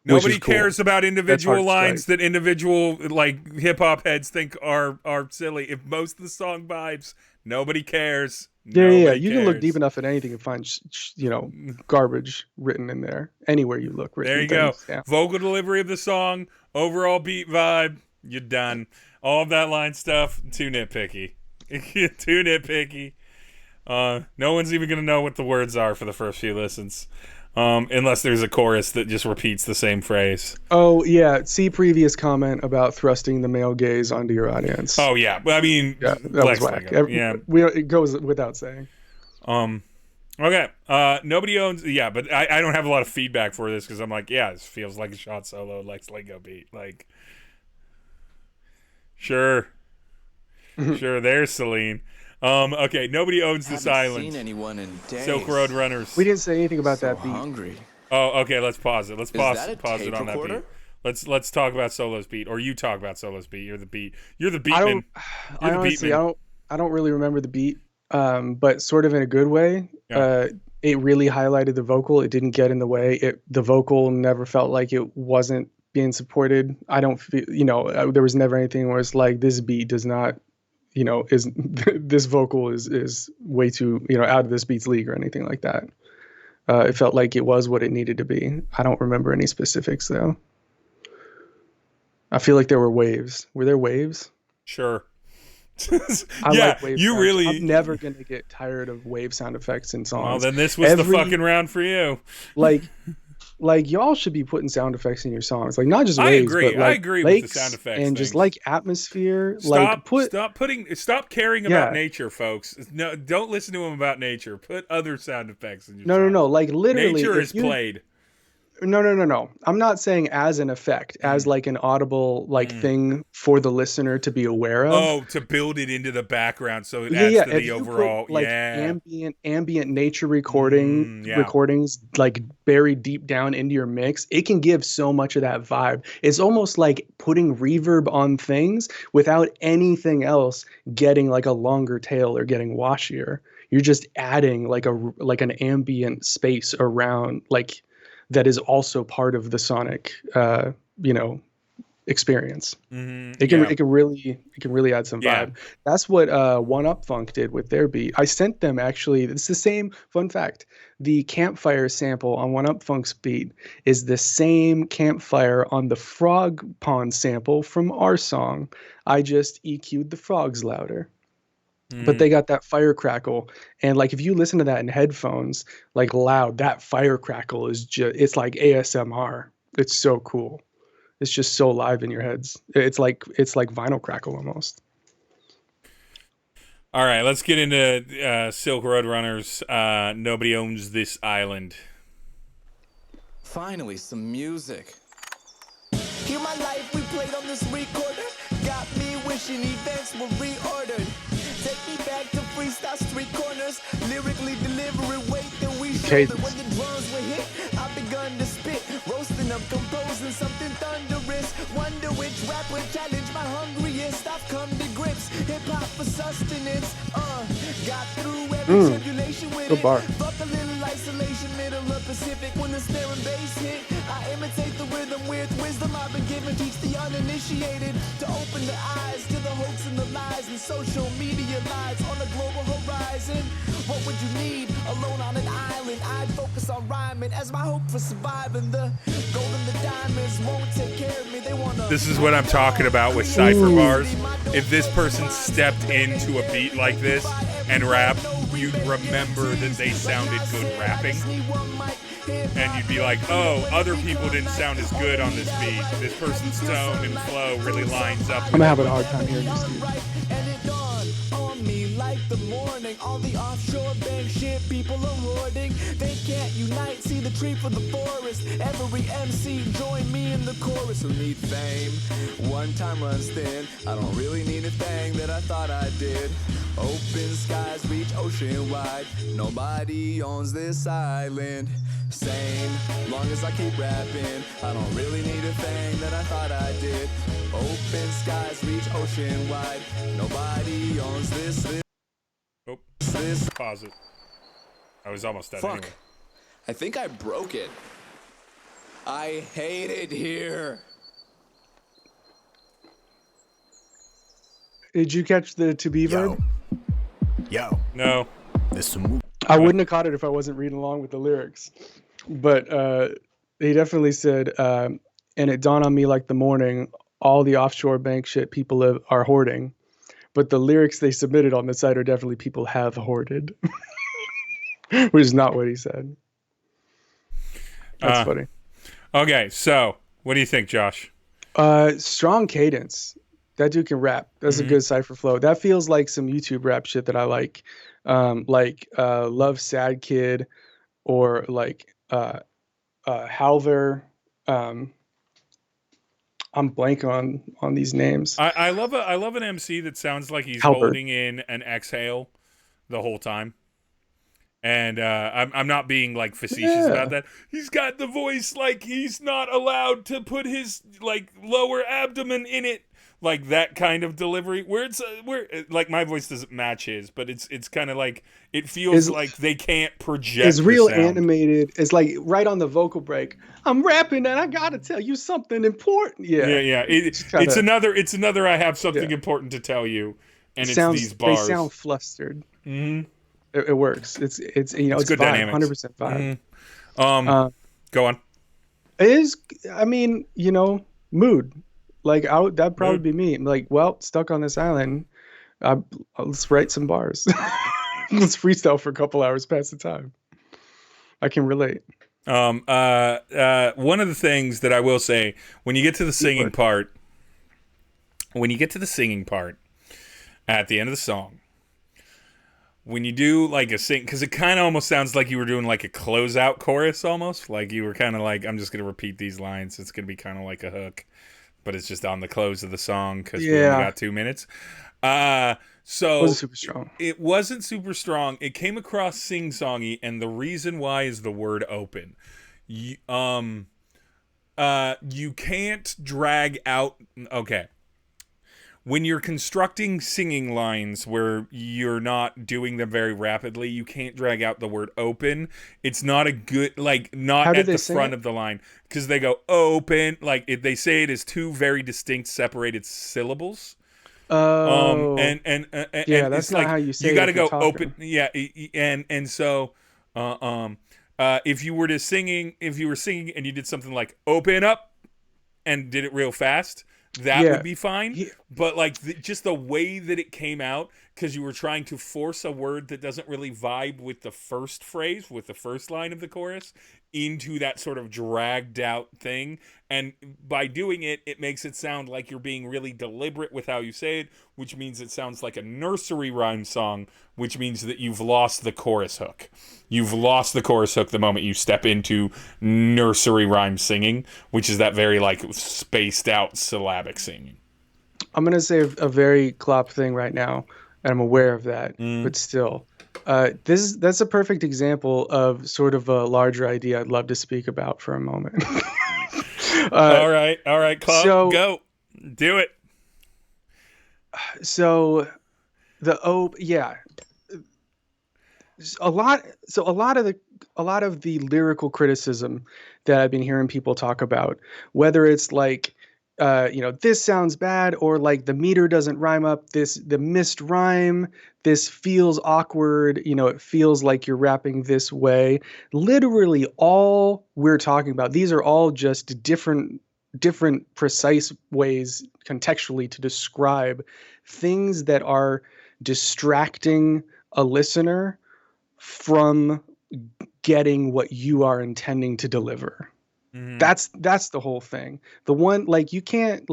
Nobody cares about individual lines that individual like hip hop heads think are silly. If most of the song vibes, nobody cares. Yeah. You can look deep enough at anything and find garbage written in there. Anywhere you look, there you go. Yeah. Vocal delivery of the song, overall beat vibe, you're done. All of that line stuff, too nitpicky. Too nitpicky. No one's even gonna know what the words are for the first few listens. Unless there's a chorus that just repeats the same phrase. Oh, yeah. See previous comment about thrusting the male gaze onto your audience. Oh, yeah. I mean, yeah, that was whack. It goes without saying. Okay. Nobody owns... Yeah, but I don't have a lot of feedback for this because I'm like, yeah, this feels like a shot solo Lex Lingo beat. Like, sure. Sure, there's Celine. Okay, nobody owns this island. Seen anyone in days. Silk Road Runners. We didn't say anything about that beat. Hungry. Oh, okay. Let's pause it. Let's pause it on recorder? that beat. Let's talk about Solo's beat, or you talk about Solo's beat. You're the beatman. I don't really remember the beat, but sort of in a good way. Yeah. It really highlighted the vocal. It didn't get in the way. The vocal never felt like it wasn't being supported. I don't feel. There was never anything where it's like this beat does not. Is this vocal is way too, out of this beat's league or anything like that. It felt like it was what it needed to be. I don't remember any specifics though. I feel like there were waves. Were there waves? Sure. I like wave sounds. I'm never going to get tired of wave sound effects in songs. Well, then this was the fucking round for you. Like y'all should be putting sound effects in your songs, like not just waves. I agree with the sound effects and things. Just like atmosphere. Stop caring about nature, folks. No, don't listen to them about nature. Put other sound effects in your songs. No. Like literally, nature is played. No. I'm not saying as an effect, as like an audible thing for the listener to be aware of. Oh, to build it into the background so it adds to the overall. Put, ambient nature recordings like buried deep down into your mix. It can give so much of that vibe. It's almost like putting reverb on things without anything else getting like a longer tail or getting washier. You're just adding like an ambient space around that is also part of the sonic, experience. Mm-hmm. It can really add some vibe. That's what One Up Funk did with their beat. I sent them actually. It's the same fun fact. The campfire sample on One Up Funk's beat is the same campfire on the frog pond sample from our song. I just EQ'd the frogs louder. But they got that fire crackle, and like if you listen to that in headphones, like loud, that fire crackle is it's like ASMR. It's so cool. It's just so live in your heads. It's like vinyl crackle almost. All right, let's get into Silk Road Runners. Nobody Owns This Island. Finally, some music. Hear my life replayed on this recorder. Got me wishing events were reordered. Take me back to freestyle street corners. Lyrically delivering weight that we shoulder. When the drums were hit, I begun to spit. Roasting up, composing something thunderous. Wonder which rap would challenge my hungriest. I've come to grips. Hip-hop for sustenance. Got through every tribulation with it. Fuck a little isolation, middle of Pacific. When the snare and bass hit, I imitate the rhythm with wisdom I've been given. Teach the uninitiated to open their eyes to the hoax and the lies and social media lives on a global horizon. What would you need alone on an island? I'd focus on rhyming as my hope for surviving. The gold and the diamonds won't take care of me. They wanna. This is what I'm talking about with cypher bars. If this person stepped into a beat like this and rapped, you'd remember that they sounded good rapping. And you'd be like, oh, other people didn't sound as good on this beat. This person's tone and flow really lines up. I'm gonna have a hard time hearing this dude. And it dawned on me like the morning. All the offshore bank shit people are hoarding. They can't unite, see the tree for the forest. Every MC join me in the chorus. Who need fame? One time runs thin. I don't really need a thing that I thought I did. Open skies reach ocean wide. Nobody owns this island. Same, long as I keep rapping. I don't really need a thing that I thought I did. Open skies reach ocean wide. Nobody owns this. Oh, pause it. I was almost done. Fuck. Anyway. I think I broke it. I hate it here. Did you catch the to be verb? Yo. No. There's some I wouldn't have caught it if I wasn't reading along with the lyrics. But he definitely said, and it dawned on me like the morning, all the offshore bank shit people are hoarding. But the lyrics they submitted on the site are definitely people have hoarded. Which is not what he said. That's funny. Okay, so what do you think, Josh? Strong cadence. That dude can rap. That's a good cypher flow. That feels like some YouTube rap shit that I like. Love Sad Kid or like Halver. I'm blanking on these names. I love an MC that sounds like he's Halbert. holding in an exhale the whole time. And I'm not being like facetious about that. He's got the voice like he's not allowed to put his like lower abdomen in it. Like that kind of delivery where it's like my voice doesn't match his, but it's kind of like it feels like they can't project. It's real the sound. animated. It's like right on the vocal break. I'm rapping and I gotta tell you something important. Yeah. It's another. I have something important to tell you, and it's these bars. They sound flustered. Mm-hmm. It works. It's it's good vibe, dynamics. 100% vibe. Mm-hmm. Go on. It is. I mean, mood. Like that'd probably be me. I'm like, well, stuck on this island. Let's write some bars. Let's freestyle for a couple hours, pass the time. I can relate. One of the things that I will say when you get to the singing part, at the end of the song, when you do like a sing, because it kind of almost sounds like you were doing like a closeout chorus, almost like you were kind of like, I'm just gonna repeat these lines. It's gonna be kind of like a hook. But it's just on the close of the song because we only got 2 minutes. So it wasn't super strong. It wasn't super strong. It came across sing-songy, and the reason why is the word open. You can't drag out. Okay. When you're constructing singing lines where you're not doing them very rapidly, you can't drag out the word open. It's not a good, not at the front of the line. Because they go open, they say it is two very distinct separated syllables. Oh. And that's not how you say it. You got to go open. Yeah. And so, if you were singing and you did something like open up and did it real fast, that would be fine. Yeah. But just the way that it came out, because you were trying to force a word that doesn't really vibe with the first phrase, with the first line of the chorus, into that sort of dragged out thing. And by doing it, it makes it sound like you're being really deliberate with how you say it, which means it sounds like a nursery rhyme song, which means that you've lost the chorus hook. You've lost the chorus hook the moment you step into nursery rhyme singing, which is that very spaced out syllabic singing. I'm going to say a very Klopp thing right now, and I'm aware of that, but still. That's a perfect example of sort of a larger idea I'd love to speak about for a moment. All right, Klopp, go. Do it. So a lot of the lyrical criticism that I've been hearing people talk about, whether it's this sounds bad, or the meter doesn't rhyme up, the missed rhyme, this feels awkward, it feels like you're rapping this way. Literally all we're talking about, these are all just different precise ways contextually to describe things that are distracting a listener from getting what you are intending to deliver. Mm-hmm. That's the whole thing. The one, you can't,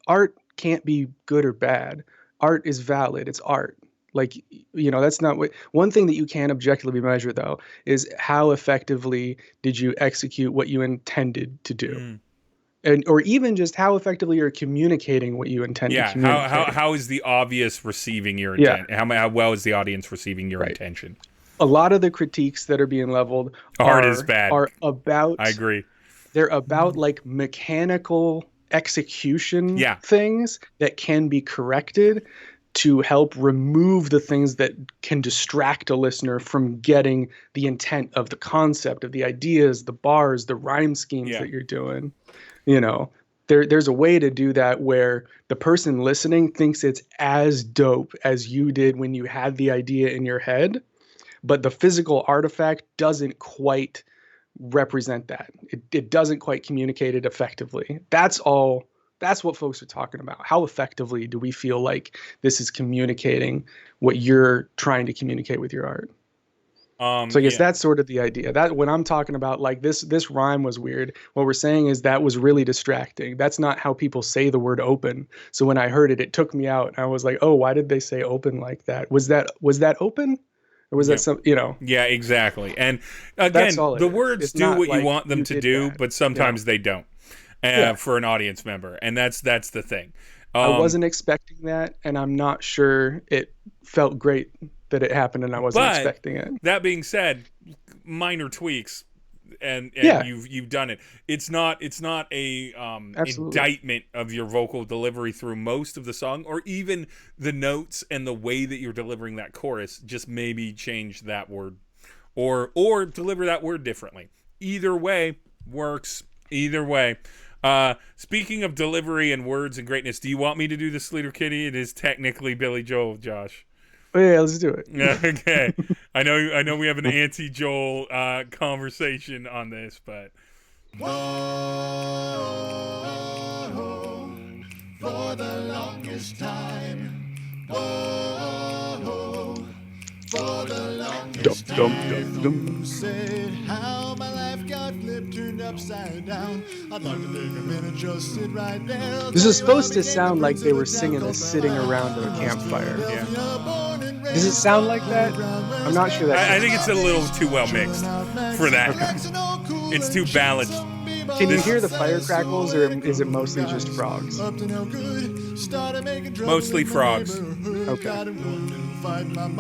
art can't be good or bad. Art is valid. It's art. Like, that's not what. One thing that you can objectively measure, though, is how effectively did you execute what you intended to do, or even just how effectively you're communicating what you intend to communicate. How is the obvious receiving your intent? How well is the audience receiving your intention? A lot of the critiques that are being leveled art is bad. Are about. I agree. They're about like mechanical execution things that can be corrected to help remove the things that can distract a listener from getting the intent of the concept, of the ideas, the bars, the rhyme schemes that you're doing. There's a way to do that where the person listening thinks it's as dope as you did when you had the idea in your head, but the physical artifact doesn't quite represent that. It doesn't quite communicate it effectively. That's all. That's what folks are talking about. How effectively do we feel like this is communicating what you're trying to communicate with your art? So I guess that's sort of the idea. That when I'm talking about like this rhyme was weird, what we're saying is that was really distracting. That's not how people say the word open. So when I heard it, it took me out. I was like, oh, why did they say open like that? Was that open? Or was that some, Yeah, exactly. And again, the words do what you want them to do, but sometimes they don't. For an audience member, and that's the thing. I wasn't expecting that, and I'm not sure it felt great that it happened, and I wasn't expecting it. That being said, minor tweaks, and you've done it. It's not a indictment of your vocal delivery through most of the song, or even the notes and the way that you're delivering that chorus. Just maybe change that word, or deliver that word differently. Either way works. Either way. Speaking of delivery and words and greatness, do you want me to do the Sleater Kitty? It is technically Billy Joel, Josh. Oh, yeah, let's do it. Okay. I know we have an anti-Joel conversation on this, but Whoa, for the longest time. Whoa, for the longest time. Said how my life got flipped, turned upside down. I'd like to take a minute, just sit right there. This is supposed to sound like they were singing this sitting around a campfire. Yeah. Does it sound like that? I'm not sure that. I think it's a little too well mixed for that. Okay. It's too balanced. Can you hear the fire crackles, or is it mostly just frogs? Mostly frogs. Okay.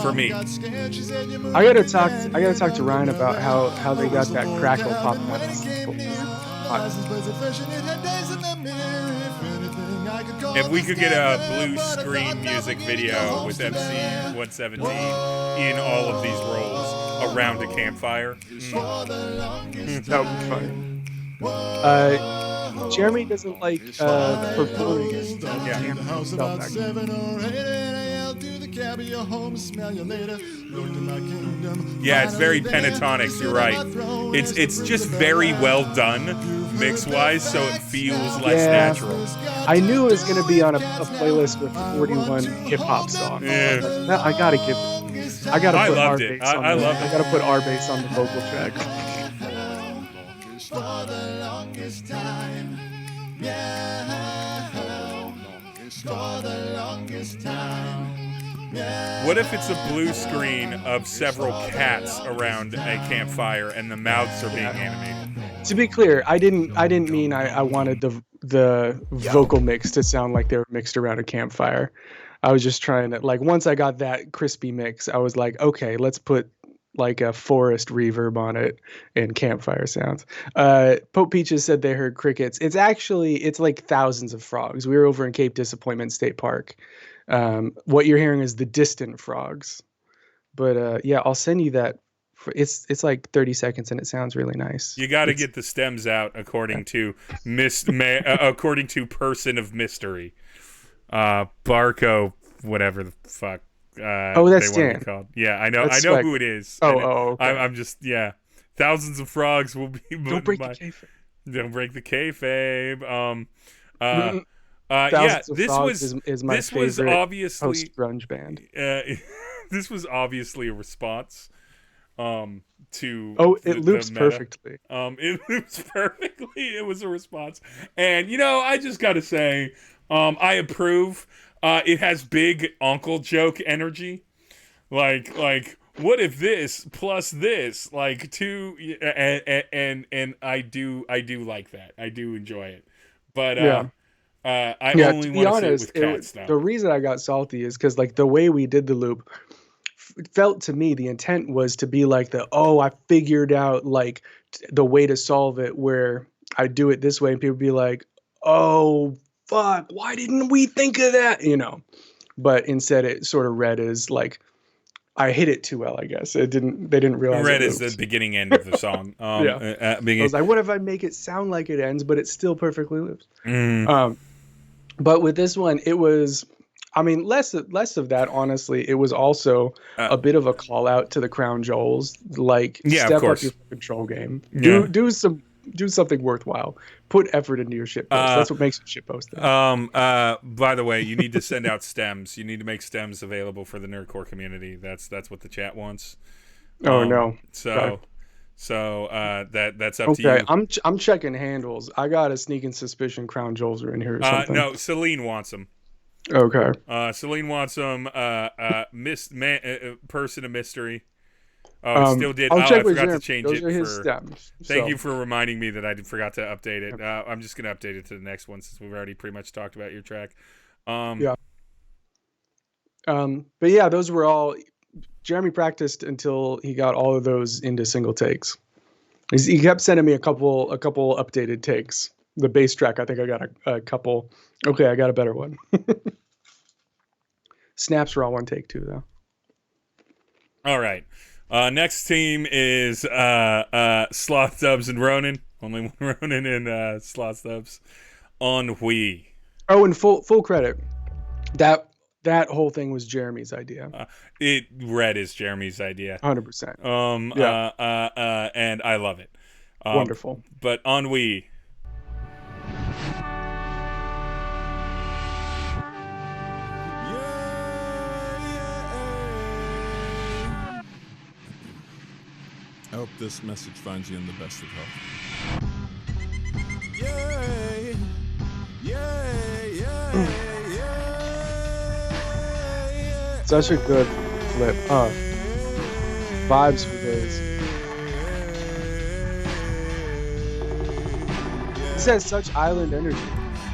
For me. I gotta talk to Ryan about how they got that crackle popping out. If we could get a blue screen music video with MC-117 in all of these roles around a campfire, that would be fun. Jeremy doesn't like performing. Yeah, it's very pentatonic. You're right. It's just very well done, mix wise, so it feels less natural. I knew it was gonna be on a playlist with 41 hip hop songs. Yeah. I gotta put loved it. I loved it. I gotta put R bass on the vocal track. For the longest time, for the longest time. What if it's a blue screen of several cats around a campfire and the mouths are being animated? To be clear, I didn't mean I wanted the vocal mix to sound like they were mixed around a campfire. I was just trying to, like, once I got that crispy mix, I was like, okay, let's put like a forest reverb on it and campfire sounds. Pope Peaches said they heard crickets. It's like thousands of frogs. We were over in Cape Disappointment State Park. What you're hearing is the distant frogs. But yeah, I'll send you that. It's like 30 seconds and it sounds really nice. You got to get the stems out according to according to Person of Mystery. Barco, whatever the fuck. That's Dan. Called. Yeah, I know who it is. Okay. I'm just thousands of frogs will be. Don't break the kayfabe. Don't break the kayfabe. This was obviously post-grunge band. This was obviously a response to. Oh, it loops perfectly. It loops perfectly. It was a response, and I just got to say, I approve. It has big uncle joke energy. like what if this plus this, like two, and I do like that. I do enjoy it, but I only want to see it with cat stuff. The reason I got salty is because like the way we did the loop felt to me, the intent was to be like I figured out like the way to solve it, where I do it this way and people be like, oh fuck, why didn't we think of that, but instead it sort of read as like I hit it too well, I guess. They didn't realize read as the beginning end of the song. I was like, what if I make it sound like it ends but it still perfectly loops? But with this one, it was, less of that, honestly. It was also a bit of a call out to the Crown Jewels. Like, step up your control game. Do something worthwhile. Put effort into your shitpost. That's what makes a shitpost. By the way, you need to send out stems. You need to make stems available for the Nerdcore community. That's what the chat wants. No. So that's up to you. Okay, I'm checking handles. I got a sneaking suspicion Crown Jewels are in here or something. No, Celine wants them. Okay. Celine wants them. Person of mystery. Oh, it still did. I forgot to change Those it. Are his stems, Thank you for reminding me that I forgot to update it. I'm just going to update it to the next one since we've already pretty much talked about your track. But yeah, those were all. Jeremy practiced until he got all of those into single takes. He kept sending me a couple updated takes. The bass track, I think I got a couple. Okay, I got a better one. Snaps were all one take too, though. All right. Next team is Sloth Dubs and Ronan. Only one Ronan and Sloth Dubs on Wii. Oh, and full credit. That whole thing was Jeremy's idea. It read as Jeremy's idea. 100%. And I love it. Wonderful. But on Wii. I hope this message finds you in the best of health. Yay! Yay! Yay! Yay! Such a good flip. Vibes for days. This has such island energy.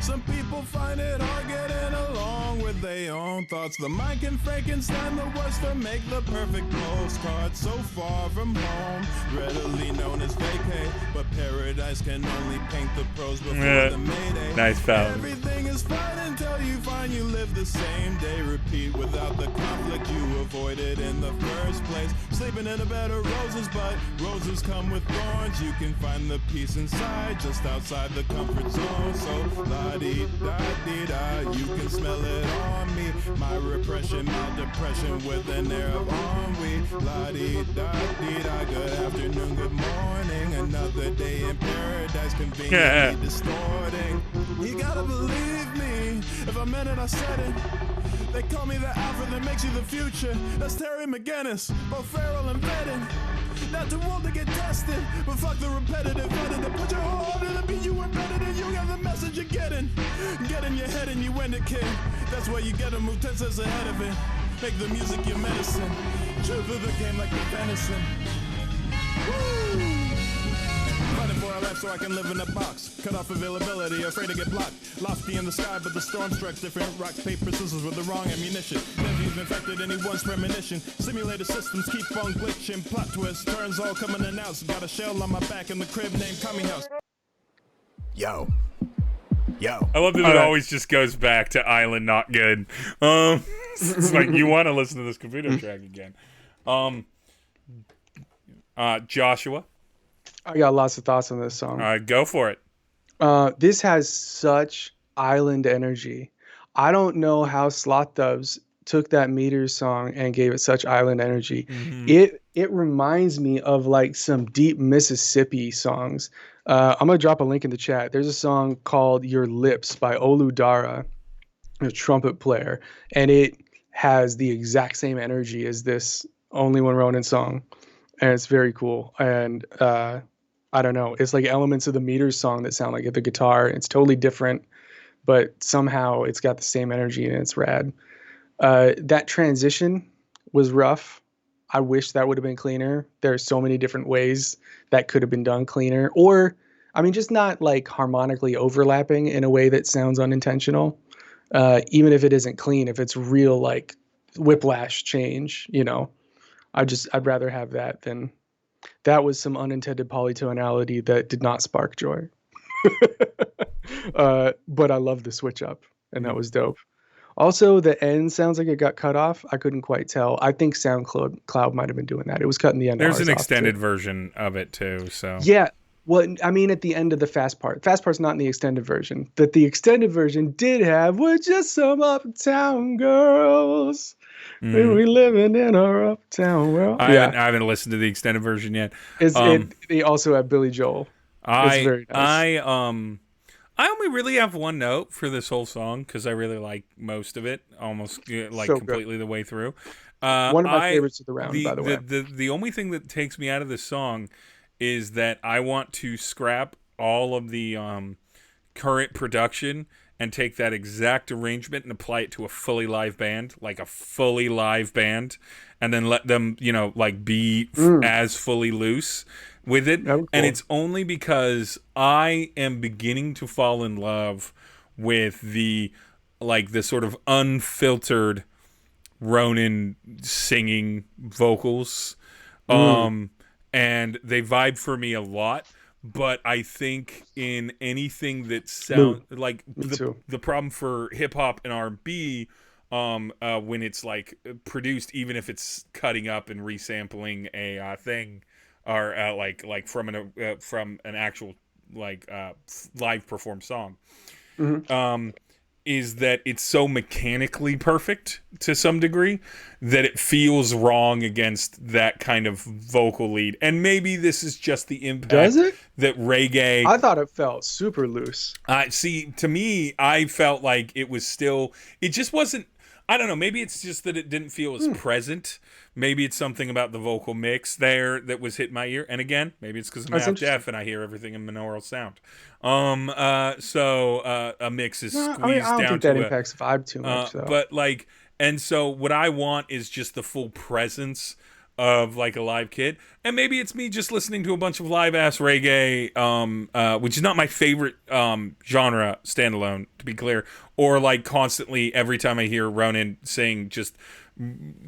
Some people find it hard getting along with their own thoughts. The mind can Frankenstein the worst to make the perfect postcard. So far from home, readily known as vacay, but paradise can only paint the pros before the mayday. Nice foul. Everything is fine until you find you live the same day. Repeat without the conflict you avoided in the first place. Sleeping in a bed of roses, but roses come with thorns. You can find the peace inside, just outside the comfort zone. So la-dee-da-dee-da, you can smell it on me. My repression, my depression with an air of ennui. La-dee-da-dee-da, good afternoon, good morning. Another day in paradise, conveniently distorting. You gotta believe me, if I meant it, I said it. They call me the alpha that makes you the future. That's Terry McGinnis, both feral and vetted. Not too old to get tested, but fuck the repetitive editor. Put your whole heart in the beat, you embedded and you got the message you're getting. Get in your head and you end it, kid. That's why you gotta move 10 steps ahead of it. Make the music your medicine. Truth of the game like the venison. Woo! Fighting for a life so I can live in a box. Cut off availability, afraid to get blocked. Lofty in the sky, but the storm strikes different. Rock, paper, scissors with the wrong ammunition. Never even infected anyone's premonition. Simulated systems keep on glitching. Plot twist, turns all coming and out. Got a shell on my back in the crib named Commie House. Yo. I love that it always just goes back to Island Not Good. It's like you want to listen to this computer track again. Joshua. I got lots of thoughts on this song. Go for it. This has such island energy. I don't know how Sloth Dubs took that Meters song and gave it such island energy. Mm-hmm. It reminds me of like some deep Mississippi songs. I'm gonna drop a link in the chat. There's a song called "Your Lips" by Olu Dara, a trumpet player, and it has the exact same energy as this Only One Ronin song, and it's very cool. And I don't know, it's like elements of the Meters song that sound like the guitar. It's totally different, but somehow it's got the same energy and it's rad. That transition was rough. I wish that would have been cleaner. There are so many different ways that could have been done cleaner. Or, I mean, just not like harmonically overlapping in a way that sounds unintentional. Even if it isn't clean, if it's real like whiplash change, you know, I'd rather have that than that was some unintended polytonality that did not spark joy. But I love the switch up, and that was dope. Also, the end sounds like it got cut off. I couldn't quite tell. I think SoundCloud might have been doing that. It was cutting the end. There's an extended version of it too. So yeah. Well, I mean, at the end of the fast part. Fast part's not in the extended version. That the extended version did have "We're just some uptown girls. We living in our uptown world." I haven't listened to the extended version yet. They also have Billy Joel. It's very nice. I only really have one note for this whole song because I really like most of it, almost like so completely the way through. One of my favorites of the round, by the way. The only thing that takes me out of this song is that I want to scrap all of the current production and take that exact arrangement and apply it to a fully live band, like a fully live band, and then let them, you know, like be as fully loose with it. Cool. And it's only because I am beginning to fall in love with the sort of unfiltered Ronan singing vocals. And they vibe for me a lot. But I think in anything that sounds like the problem for hip hop and R&B, when it's like produced, even if it's cutting up and resampling a thing, or like from an actual live performed song, is that it's so mechanically perfect to some degree that it feels wrong against that kind of vocal lead. And maybe this is just the impact. Does it? That reggae... I thought it felt super loose. See, to me, I felt like it was still... It just wasn't... I don't know. Maybe it's just that it didn't feel as present. Maybe it's something about the vocal mix there that was hitting my ear. And again, maybe it's because I'm half deaf and I hear everything in binaural sound. So a mix is squeezed down. I don't think that impacts vibe too much, though. But like, and so what I want is just the full presence of like a live kid. And maybe it's me just listening to a bunch of live ass reggae, which is not my favorite genre standalone, to be clear, or like constantly every time I hear Ronan sing, just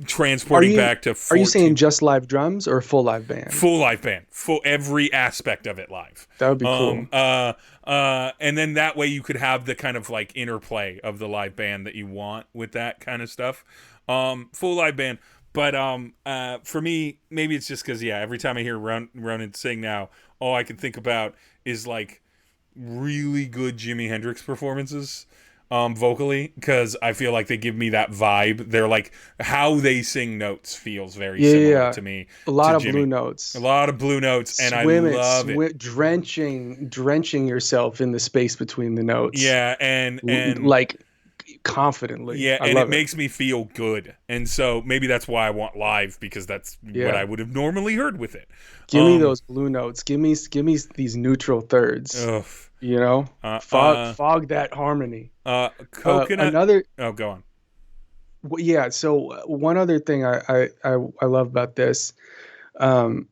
transporting back to 14. Are you saying just live drums or full live band? Full live band, full every aspect of it live. That would be cool. And then that way you could have the kind of like interplay of the live band that you want with that kind of stuff. Full live band. But for me, maybe it's just because, every time I hear Ronan sing now, all I can think about is like really good Jimi Hendrix performances vocally, because I feel like they give me that vibe. They're like, how they sing notes feels very similar to me. A lot of blue notes. A lot of blue notes, and I love it. Drenching yourself in the space between the notes. Yeah, and like confidently. Yeah, and it makes me feel good. And so maybe that's why I want live, because that's what I would have normally heard with it. Give me those blue notes. Give me these neutral thirds. Ugh. You know? Fog that harmony. Coconut. Oh, go on. Well, yeah, so one other thing I love about this, I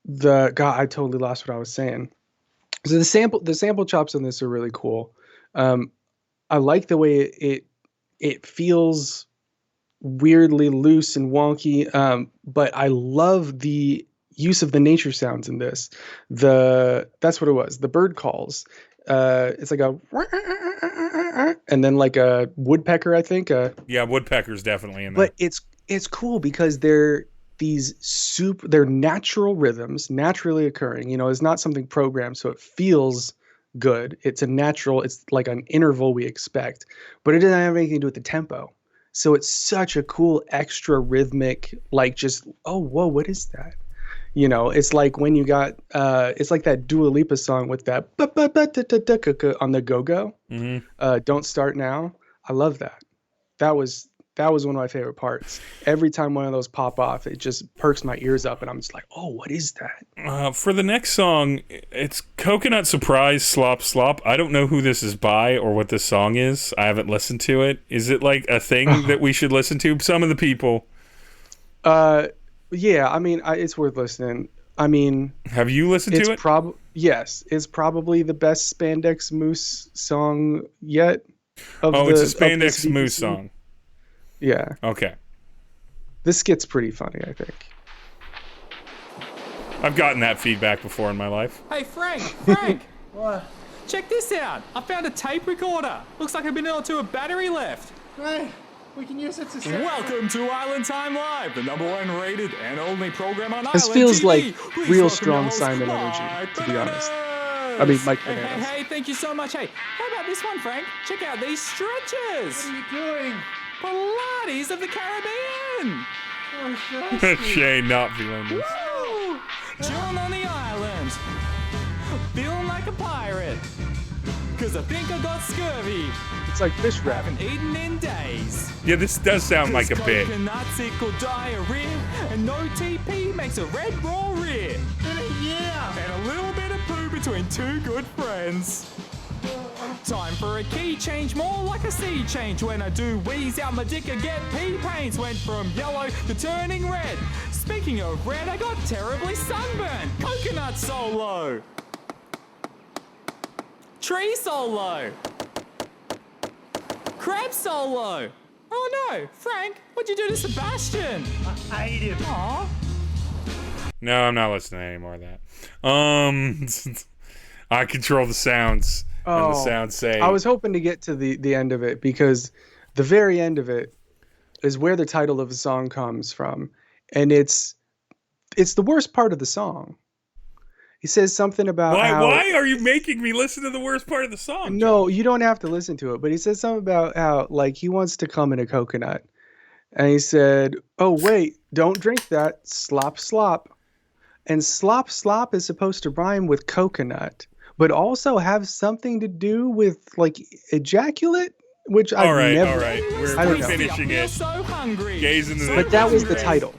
totally lost what I was saying. So the sample chops on this are really cool. I like the way it feels weirdly loose and wonky, but I love the use of the nature sounds in this. That's what it was. The bird calls. It's like a and then like a woodpecker, I think. Woodpecker's definitely in there. But it's cool because they're they're natural rhythms, naturally occurring. You know, it's not something programmed, so it feels good. It's like an interval we expect, but it doesn't have anything to do with the tempo. So it's such a cool extra rhythmic, like just, oh, whoa, what is that? You know, it's like when you got, it's like that Dua Lipa song with that on the go-go. Don't Start Now. I love that. That was one of my favorite parts. Every time one of those pop off, it just perks my ears up, and I'm just like, oh, what is that? For the next song, it's Coconut Surprise Slop Slop. I don't know who this is by or what this song is. I haven't listened to it. Is it like a thing that we should listen to? Some of the people Yeah, I mean, it's worth listening. I mean, have you listened to it? Yes, it's probably the best Spandex Moose song yet. It's a Spandex Moose song. Yeah. Okay. This skit's pretty funny, I think. I've gotten that feedback before in my life. Hey, Frank! What? Check this out. I found a tape recorder. Looks like I've been able to a battery left. Right. We can use it to say. Welcome to Island Time Live, the #1 rated and only program on this Island feels TV. like Please real welcome strong your host, Simon Mike energy, to be honest. I mean, Mike Bananas. Hey, thank you so much. Hey, how about this one, Frank? Check out these stretches. What are you doing? Pilates of the Caribbean. Oh, Shane not feeling this. Woo! Chilling on the island. Feeling like a pirate. Cause I think I got scurvy. It's like fish wrap. Haven't eaten in days. Yeah, this does sound like a bit. Coconuts equal diarrhea, and no TP makes a red raw rear. Yeah. And a little bit of poo between two good friends. Time for a key change, more like a sea change. When I do wheeze out my dick, I get pee pains. Went from yellow to turning red. Speaking of red, I got terribly sunburned. Coconut solo. Tree solo. Crab solo. Oh no, Frank, what'd you do to Sebastian? I ate him. Aw. No, I'm not listening to any more of that. I control the sounds. And the sounds say. I was hoping to get to the end of it because the very end of it is where the title of the song comes from, and it's the worst part of the song. He says something about why are you making me listen to the worst part of the song? No, you don't have to listen to it, but he says something about how like he wants to come in a coconut, and he said, "Oh wait, don't drink that, slop slop," and slop slop is supposed to rhyme with coconut, but also have something to do with like ejaculate, which I've never. All right, we're finishing it. So hungry. Gaze into the. But that was the title.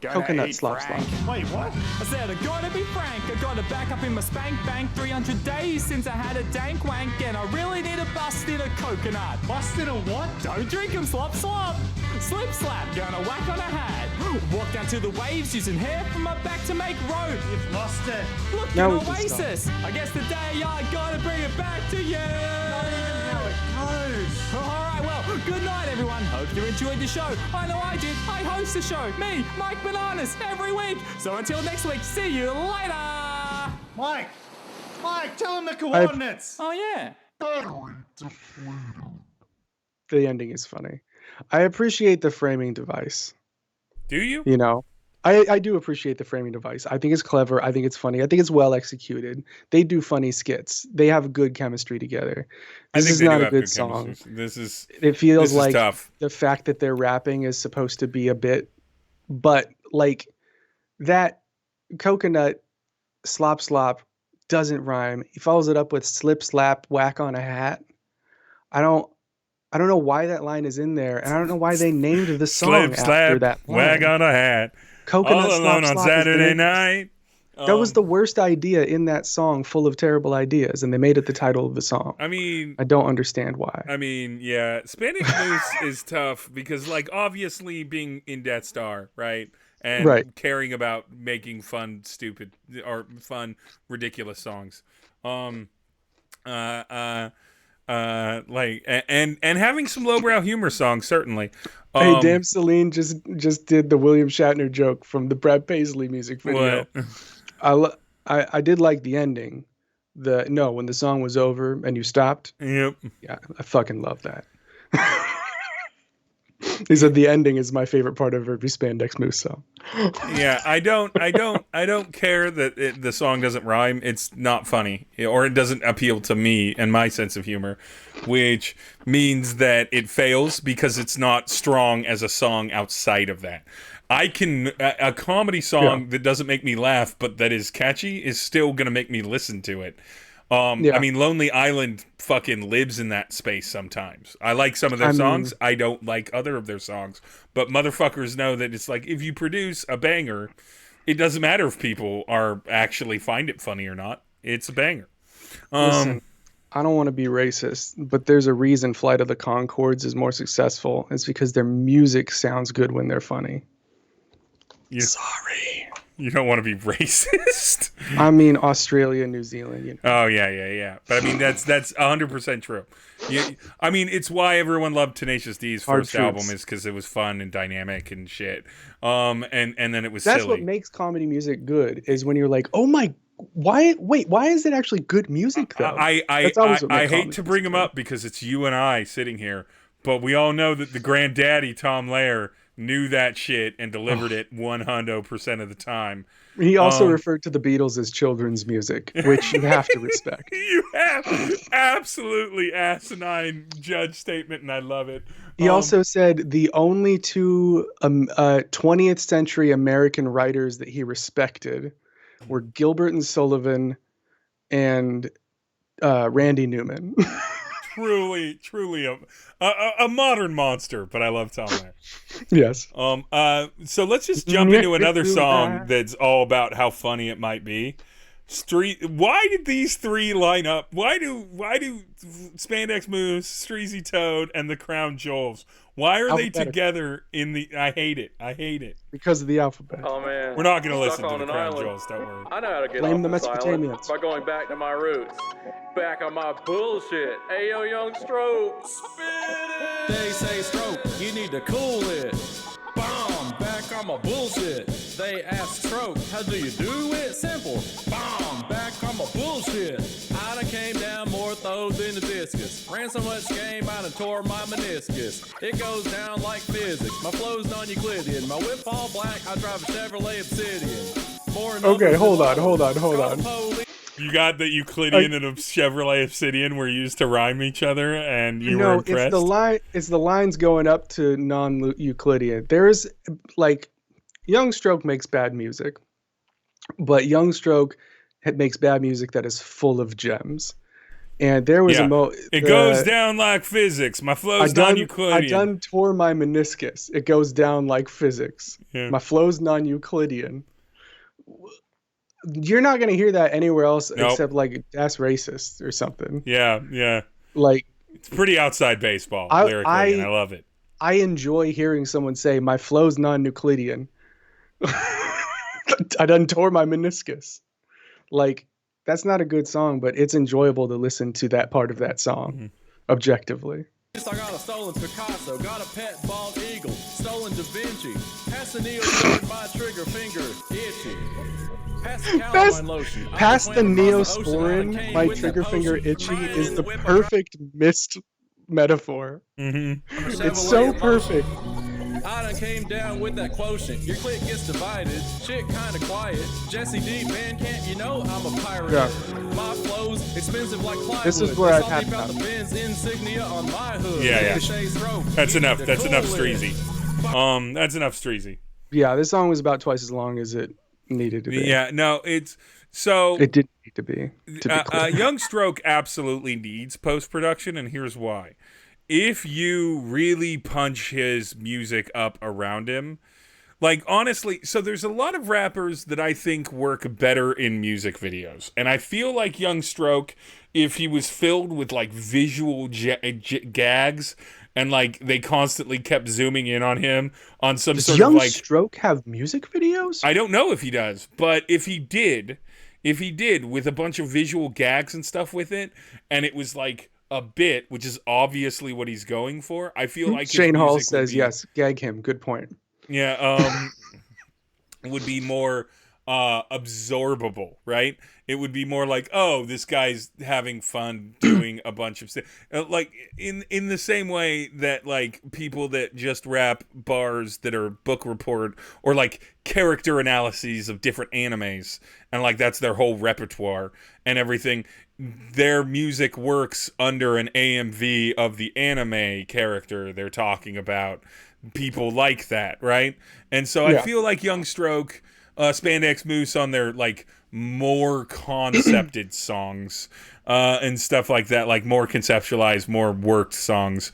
Gotta Coconut eat, slop Frank. slop. Wait, what? I said I gotta be frank, I gotta back up in my spank bank. 300 days since I had a dank wank, and I really need a bust in a coconut. Bust in a what? Don't drink 'em, slop slop. Slip slap, gonna whack on a hat. Walk down to the waves using hair from my back to make rope. You've lost it. Look Now an we can oasis. I guess today I gotta bring it back to you. Not even how it goes. Alright, well, good night everyone. Hope you enjoyed the show. I know I did. I host the show. Me, Mike Bananas, every week. So until next week, see you later. Mike, tell him the coordinates. Oh yeah. The ending is funny. I appreciate the framing device. Do you? You know, I do appreciate the framing device. I think it's clever. I think it's funny. I think it's well executed. They do funny skits. They have good chemistry together. This is not a good song. It feels like tough. The fact that they're rapping is supposed to be a bit, but like that coconut slop slop doesn't rhyme. He follows it up with slip slap whack on a hat. I don't know why that line is in there, and I don't know why they named the song slip, after slap, that line. wag on a hat. Coconut all alone slop, on slop Saturday night. That was the worst idea in that song, full of terrible ideas, and they made it the title of the song. I mean, I don't understand why. I mean, yeah, Spandex Moose is tough because, like, obviously being in Death Star, right, and caring about making fun, stupid or fun, ridiculous songs, like, and having some lowbrow humor songs, certainly. Hey, damn, Celine just did the William Shatner joke from the Brad Paisley music video. What? I did like the ending. When the song was over and you stopped. Yep. Yeah, I fucking love that. He said the ending is my favorite part of every Spandex Moose song. Yeah, I don't care that the song doesn't rhyme. It's not funny, or it doesn't appeal to me and my sense of humor, which means that it fails because it's not strong as a song outside of that. A comedy song that doesn't make me laugh but that is catchy is still gonna make me listen to it. I mean, Lonely Island fucking lives in that space sometimes. I like some of their songs. I don't like other of their songs. But motherfuckers know that it's like, if you produce a banger, it doesn't matter if people are actually find it funny or not. It's a banger. Listen, I don't want to be racist, but there's a reason Flight of the Conchords is more successful. It's because their music sounds good when they're funny. Sorry. You don't want to be racist. I mean, Australia, New Zealand. You know. Oh yeah. But I mean, that's 100% true. I mean, it's why everyone loved Tenacious D's first album is because it was fun and dynamic and shit. And then it was That's silly. what makes comedy music good is when you're like, oh my, why is it actually good music though? I hate to bring him up because it's you and I sitting here, but we all know that the granddaddy Tom Lehrer knew that shit and delivered it 100% of the time. He also referred to the Beatles as children's music, which you have to respect. You have absolutely asinine judge statement, and I love it. He also said the only two 20th century American writers that he respected were Gilbert and Sullivan and Randy Newman. Truly a modern monster, but I love Tom Lehrer. Yes. So let's just jump into another song that's all about how funny it might be. Why did these three line up? Why do Spandex Moose, Streezy Toad, and the Crown Jewels? Why are they together in the? I hate it. Because of the alphabet. Oh man. We're not gonna listen to the Crown Jewels. Don't worry. I know how to get Blame off the this Mesopotamians. island by going back to my roots. Back on my bullshit. Ayo, young stroke. Spit it. They say stroke, you need to cool it. Bomb, back on my bullshit. They ask stroke, how do you do it? Simple. Bomb, back on my bullshit. I done came down more throws than the discus. Ran so much game, I done tore my meniscus. It goes down like physics. My flow's non-Euclidean. My whip all black, I drive a Chevrolet Obsidian. Okay, hold on. You got that Euclidean and a Chevrolet Obsidian were used to rhyme each other, and you were impressed? It's the lines going up to non-Euclidean. There's like Young Stroke makes bad music, but Young Stroke makes bad music that is full of gems. And there was it goes down like physics. My flow's non-Euclidean. I done tore my meniscus. It goes down like physics. Yeah. My flow's non-Euclidean. You're not gonna hear that anywhere else except like that's racist or something. Yeah. Like it's pretty outside baseball lyrically, and I love it. I enjoy hearing someone say my flow's non-Euclidean. I done tore my meniscus. Like that's not a good song, but it's enjoyable to listen to that part of that song objectively. I got a stolen Picasso, got a pet bald eagle, stolen Da Vinci, pass the Neosporin, my trigger finger itchy. Pass the Neosporin, my trigger finger itchy is the perfect missed metaphor. It's so perfect. I done came down with that quotient. Your clique gets divided. Shit kinda quiet. Jesse D, Bandcamp, you know I'm a pirate. Yeah. My flow's expensive like plywood. This is where I've had about the Benz insignia on my hood. Yeah. That's enough. That's enough Streezy. That's enough Streezy. Yeah, this song was about twice as long as it needed to be. Yeah, no, it's so it didn't need to be. Clear. Young Stroke absolutely needs post-production, and here's why. If you really punch his music up around him, like honestly, so there's a lot of rappers that I think work better in music videos. And I feel like Young Stroke, if he was filled with like visual gags and like they constantly kept zooming in on him on some Does sort Young of like... Stroke have music videos? I don't know if he does, but if he did with a bunch of visual gags and stuff with it, and it was like a bit, which is obviously what he's going for. I feel like Shane Hall says yes. Gag him. Good point. Yeah, would be more absorbable, right? It would be more like, oh, this guy's having fun doing a bunch of stuff, like in the same way that like people that just rap bars that are book report or like character analyses of different animes, and like that's their whole repertoire and everything. Their music works under an AMV of the anime character they're talking about. People like that, right? And so I feel like Young Stroke Spandex Moose on their like more concepted songs and stuff like that, like more conceptualized, more worked songs,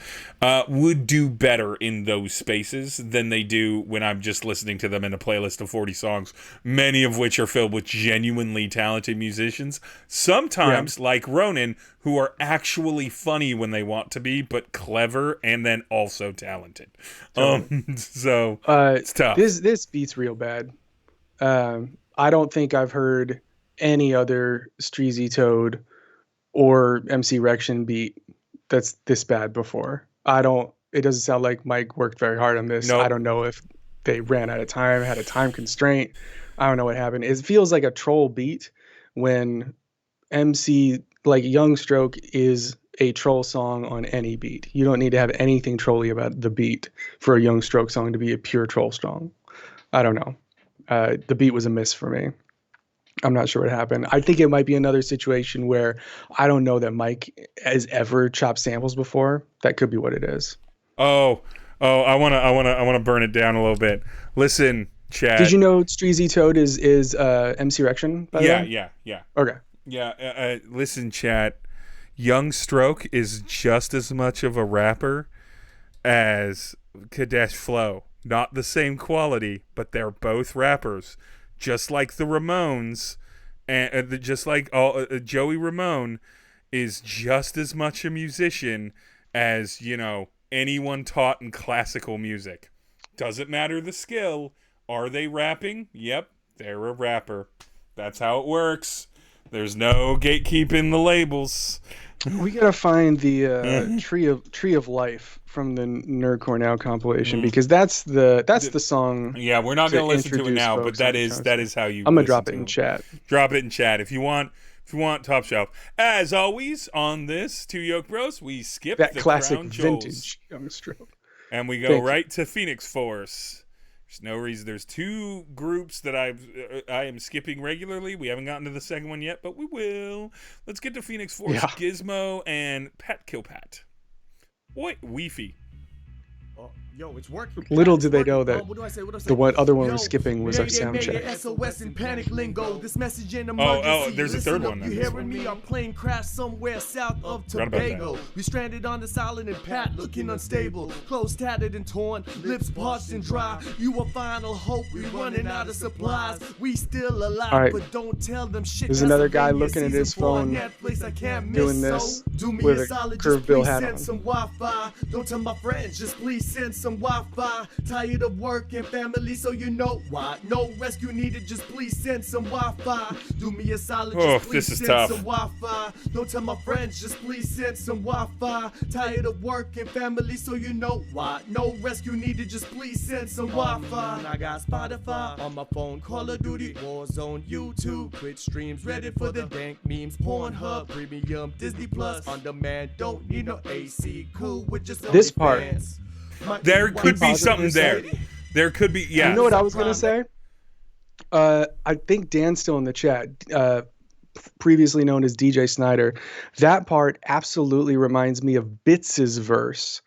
would do better in those spaces than they do when I'm just listening to them in a playlist of 40 songs, many of which are filled with genuinely talented musicians, sometimes like Ronan, who are actually funny when they want to be, but clever and then also talented. So it's tough. This beat's real bad. I don't think I've heard any other Streezy Toad or MC Rection beat that's this bad before. It doesn't sound like Mike worked very hard on this. Nope. I don't know if they ran out of time, had a time constraint. I don't know what happened. It feels like a troll beat when MC, like Young Stroke, is a troll song on any beat. You don't need to have anything trolly about the beat for a Young Stroke song to be a pure troll song. I don't know. The beat was a miss for me. I'm not sure what happened. I think it might be another situation where I don't know that Mike has ever chopped samples before. That could be what it is. I want to burn it down a little bit. Listen, Chad. Did you know Streezy Toad is MC Rection? By the way? Yeah. Okay. Yeah. Listen, Chad. Young Stroke is just as much of a rapper as Kadesh Flow. Not the same quality, but they're both rappers. Just like the Ramones, and just like Joey Ramone is just as much a musician as, anyone taught in classical music. Doesn't matter the skill. Are they rapping? Yep, they're a rapper. That's how it works. There's no gatekeeping the labels. We gotta find the Tree of Life from the Nerdcore Now compilation, because that's the song. Yeah, we're not gonna listen to it now, but that is how you. I'm gonna drop it in chat. Drop it in chat if you want. If you want Top Shelf, as always on this Two Yoke Bros, we skip that the classic crown vintage Young Stroke, and we go right to Phoenix Force. There's no reason. There's two groups that I am skipping regularly. We haven't gotten to the second one yet, but we will. Let's get to Phoenix Force, Gizmo, and Pat Kill Pat. Wait, Weefy. Yo, it's working. Little did they know that the other one was skipping was our sound check. SOS and panic lingo. This message in there's a third one. You hearing me? Our plane crashed somewhere south of Tobago. We stranded on this island and Pat looking unstable. Clothes tattered and torn, lips parched and dry. You a final hope. We running out of supplies. We still alive, but don't tell them shit. There's another guy looking at his phone doing this with a curved bill hat on. Some Wi-Fi. Don't tell my friends, just please send some Wi-Fi. Tired of work and family, so you know why. No rescue needed, just please send some Wi-Fi. Do me a solid, just please send some Wi-Fi. Don't tell my friends, just please send some Wi-Fi. Tired of work and family, so you know why. No rescue needed, just please send some Wi-Fi. I got Spotify on my phone, Call of Duty, Warzone, YouTube, Twitch streams, Reddit for the dank memes, Pornhub, Premium, Disney Plus, on demand, don't need no AC, cool with just this part. Fans. There could be something there. There could be, yeah. You know what I was going to say? I think Dan's still in the chat, previously known as DJ Snyder. That part absolutely reminds me of Bits' verse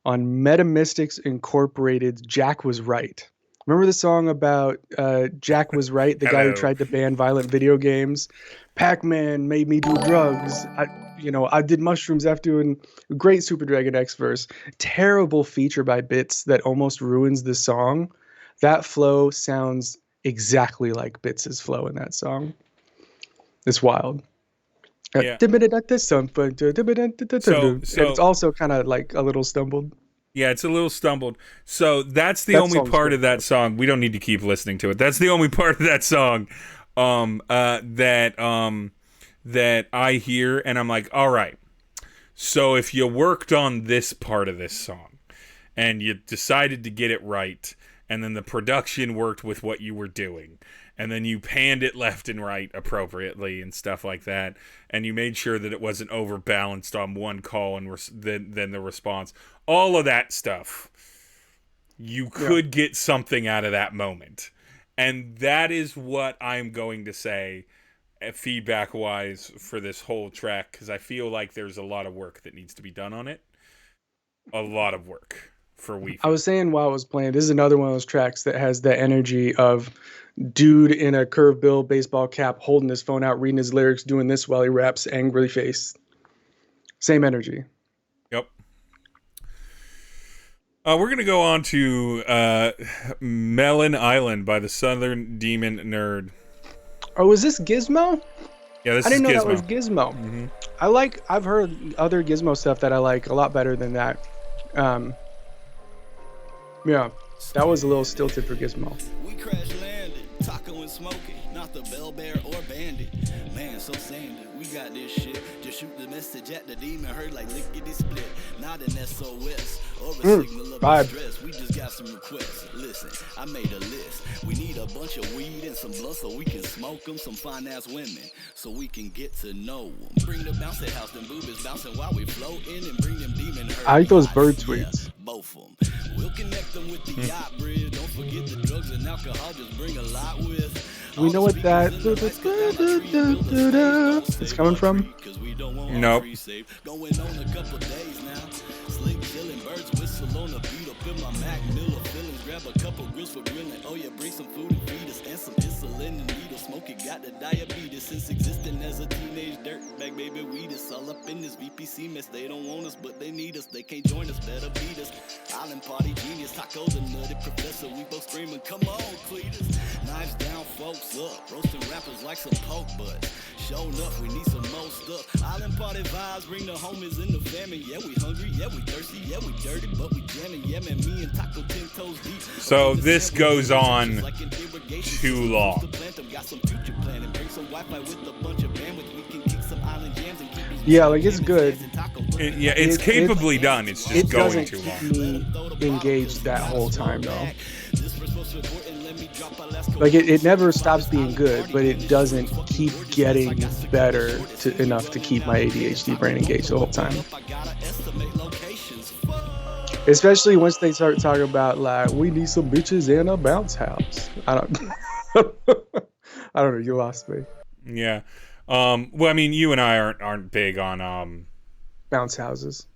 on Metamystics Incorporated's Jack Was Right. Remember the song about Jack Was Right, the guy who tried to ban violent video games? Pac-Man made me do drugs. I did mushrooms after doing a great Super Dragon X verse. Terrible feature by Bits that almost ruins the song. That flow sounds exactly like Bits' flow in that song. It's wild. Yeah. It's also kind of like a little stumbled. Yeah, it's a little stumbled. So that's the only part of that song. We don't need to keep listening to it. That's the only part of that song that I hear, and I'm like, all right. So if you worked on this part of this song, and you decided to get it right, and then the production worked with what you were doing, and then you panned it left and right appropriately and stuff like that, and you made sure that it wasn't overbalanced on one call and then the response, all of that stuff, you could get something out of that moment. And that is what I'm going to say feedback-wise for this whole track, because I feel like there's a lot of work that needs to be done on it. A lot of work for Weefy. I was saying while I was playing, this is another one of those tracks that has the energy of dude in a curved bill baseball cap holding his phone out, reading his lyrics, doing this while he raps, angrily faced. Same energy. Yep. We're going to go on to Melon Island by the Southern Demon Nerd. Oh, is this Gizmo? Yeah, this is Gizmo. I didn't know that was Gizmo. Mm-hmm. I've heard other Gizmo stuff that I like a lot better than that. Yeah, that was a little stilted for Gizmo. We crash landed, taco and smoking, not the bell bear or bandit. Man, so sandy, we got this shit. Just shoot the message at the demon, heard like lickety split. Not an SOS or a signal of distress. We just got some requests. Listen, I made a list. We need a bunch of weed and some blunt so we can smoke them. Some fine ass women so we can get to know them. Bring the bouncy house, them boobies bouncing while we floating, and bring them demon. I like those bird tweets. Both of them. We'll connect them with the yacht bridge. Don't forget the drugs and alcohol. Just bring a lot with. We know what that is coming from? Nope. Going on a couple days now. Slick chilling, birds whistle on the beat up in my Mac Miller feelings. Grab a couple grills for grilling. Oh yeah, bring some food and feed us and some insulin and needles. Smoking got the diabetes since existing as a teenage dirtbag, baby. Weed is all up in this VPC mess. They don't want us, but they need us. They can't join us, better beat us. Island party genius, tacos and nutty professor. We both screaming, come on, Cletus. Knives down, folks up. Roasting rappers like some poke butts. Showing up, we need some more stuff. Island party vibes, bring the homies in the family. Yeah, we hungry, yeah, we thirsty, yeah, we dirty, but we jamming. Yeah, man, me and Taco 10 toes deep. So this goes on too long. Yeah, like it's good. It's capably done. It's just going too long. It doesn't keep me engaged that whole time though. Like it never stops being good, but it doesn't keep getting better enough to keep my ADHD brain engaged the whole time. Especially once they start talking about like we need some bitches in a bounce house. I don't know. You lost me. Yeah. Well, I mean, you and I aren't big on bounce houses.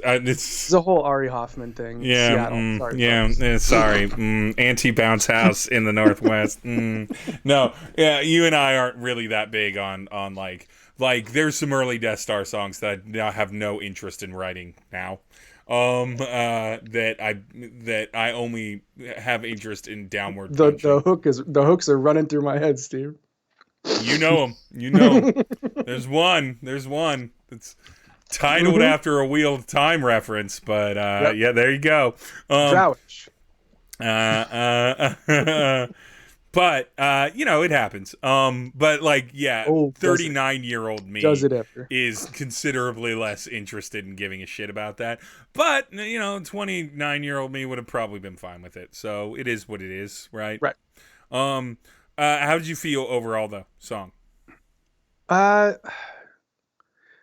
It's a whole Ari Hoffman thing. Seattle. Sorry, anti-bounce house in the Northwest. No, yeah, you and I aren't really that big on like there's some early Death Star songs that I now have no interest in writing now. That I only have interest in downward. The hooks are running through my head, Steve. You know them. There's one. It's titled after a Wheel of Time reference, but yeah, there you go. Drouch. But it happens. But like, yeah, 39-year-old me is considerably less interested in giving a shit about that. But 29-year-old me would have probably been fine with it. So it is what it is, right? Right. How did you feel overall, though, song?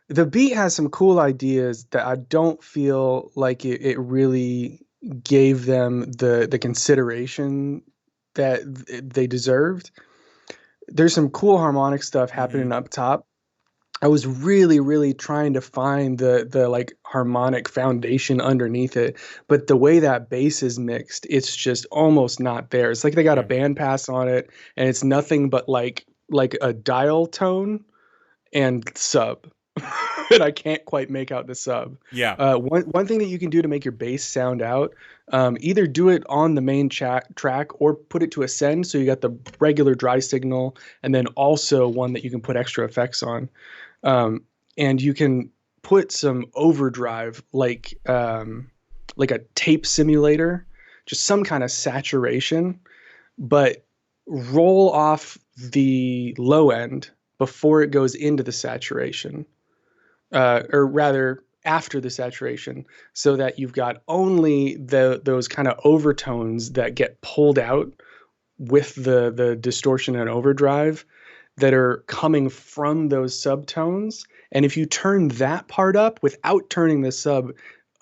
The beat has some cool ideas that I don't feel like it really gave them the consideration that they deserved. There's some cool harmonic stuff happening up top. I was really, really trying to find the like harmonic foundation underneath it, but the way that bass is mixed, it's just almost not there. It's like they got a bandpass on it, and it's nothing but like a dial tone and sub. And I can't quite make out the sub. Yeah. One thing that you can do to make your bass sound out, either do it on the main track or put it to ascend, so you got the regular dry signal, and then also one that you can put extra effects on. And you can put some overdrive, like a tape simulator, just some kind of saturation, but roll off the low end before it goes into the saturation. Or rather after the saturation, so that you've got only those kind of overtones that get pulled out with the distortion and overdrive that are coming from those subtones. And if you turn that part up without turning the sub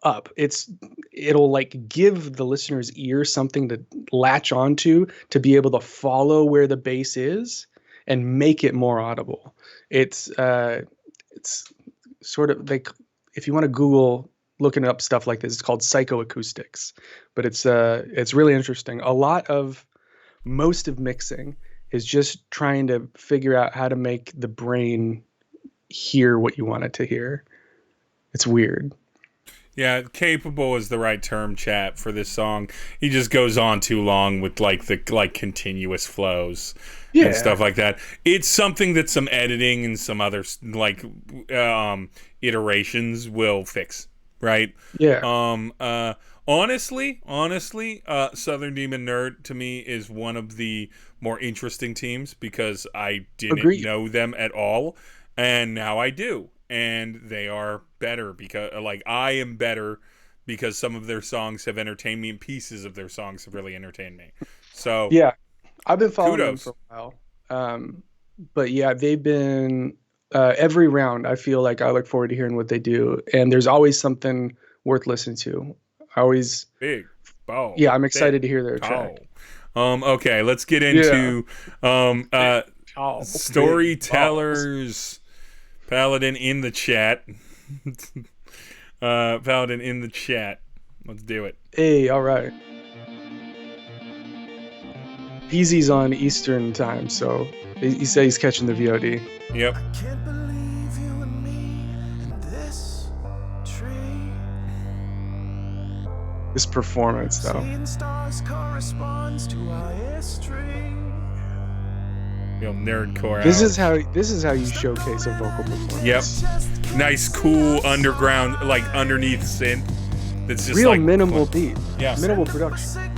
up, it'll like give the listener's ear something to latch onto to be able to follow where the bass is and make it more audible. It's sort of like, if you want to Google looking up stuff like this, it's called psychoacoustics, but it's really interesting. A lot of most of mixing is just trying to figure out how to make the brain hear what you want it to hear. It's weird. Yeah, capable is the right term, chat, for this song. He just goes on too long with the continuous flows and stuff like that. It's something that some editing and some other iterations will fix, right? Yeah. Honestly, Southern Demon Nerd to me is one of the more interesting teams because I didn't know them at all, and now I do. And they are better because, I am better because some of their songs have entertained me, and pieces of their songs have really entertained me. So yeah, I've been following kudos. them for a while. But yeah, they've been every round. I feel like I look forward to hearing what they do, and there's always something worth listening to. I always big ball. Yeah, I'm excited to hear their track. Okay, let's get into storytellers. Paladin in the chat. Paladin in the chat. Let's do it. Hey, all right. Peasy's on Eastern time, so he said he's catching the VOD. Yep. Can't believe you and me in this tree. This performance, though. Seeing stars corresponds to our history. Nerdcore. This is how you showcase a vocal performance. Yep. Nice, cool underground, underneath synth. That's just real minimal beat. Yeah. Minimal production.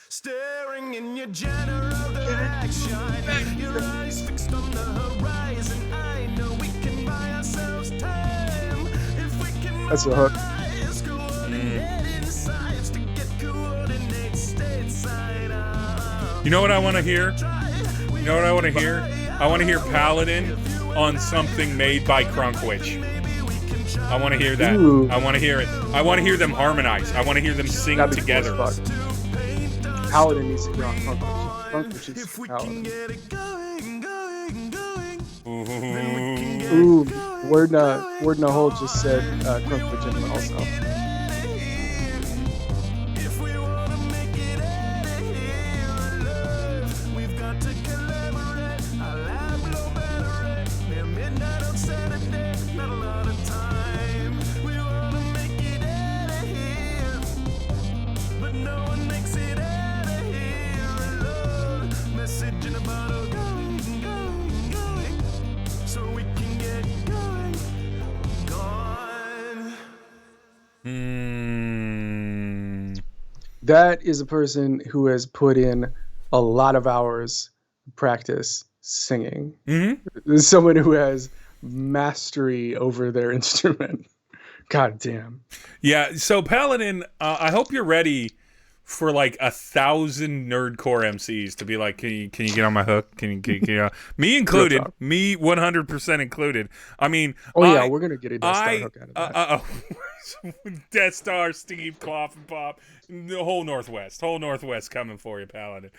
Staring in your general direction, your eyes fixed on the horizon. I know we can buy ourselves time if we can. That's a hook. You know what I want to hear? You know what I want to hear? I want to hear Paladin on something made by Crunkwitch. I want to hear that. Ooh. I want to hear it. I want to hear them harmonize. I want to hear them sing together. Paladin needs to be on Crunkwitch. Crunkwitch is Paladin. Ooh, Wordna Holt just said Crunkwitch in also. That is a person who has put in a lot of hours of practice singing. Mm-hmm. Someone who has mastery over their instrument. God damn. Yeah, so Paladin, I hope you're ready for 1,000 nerdcore MCs to be like, can you get on my hook? Can you me included, me 100% included. I mean, we're gonna get a Death Star hook out of that. Death Star, Steve, Klopfenpop, the whole Northwest coming for you, Paladin.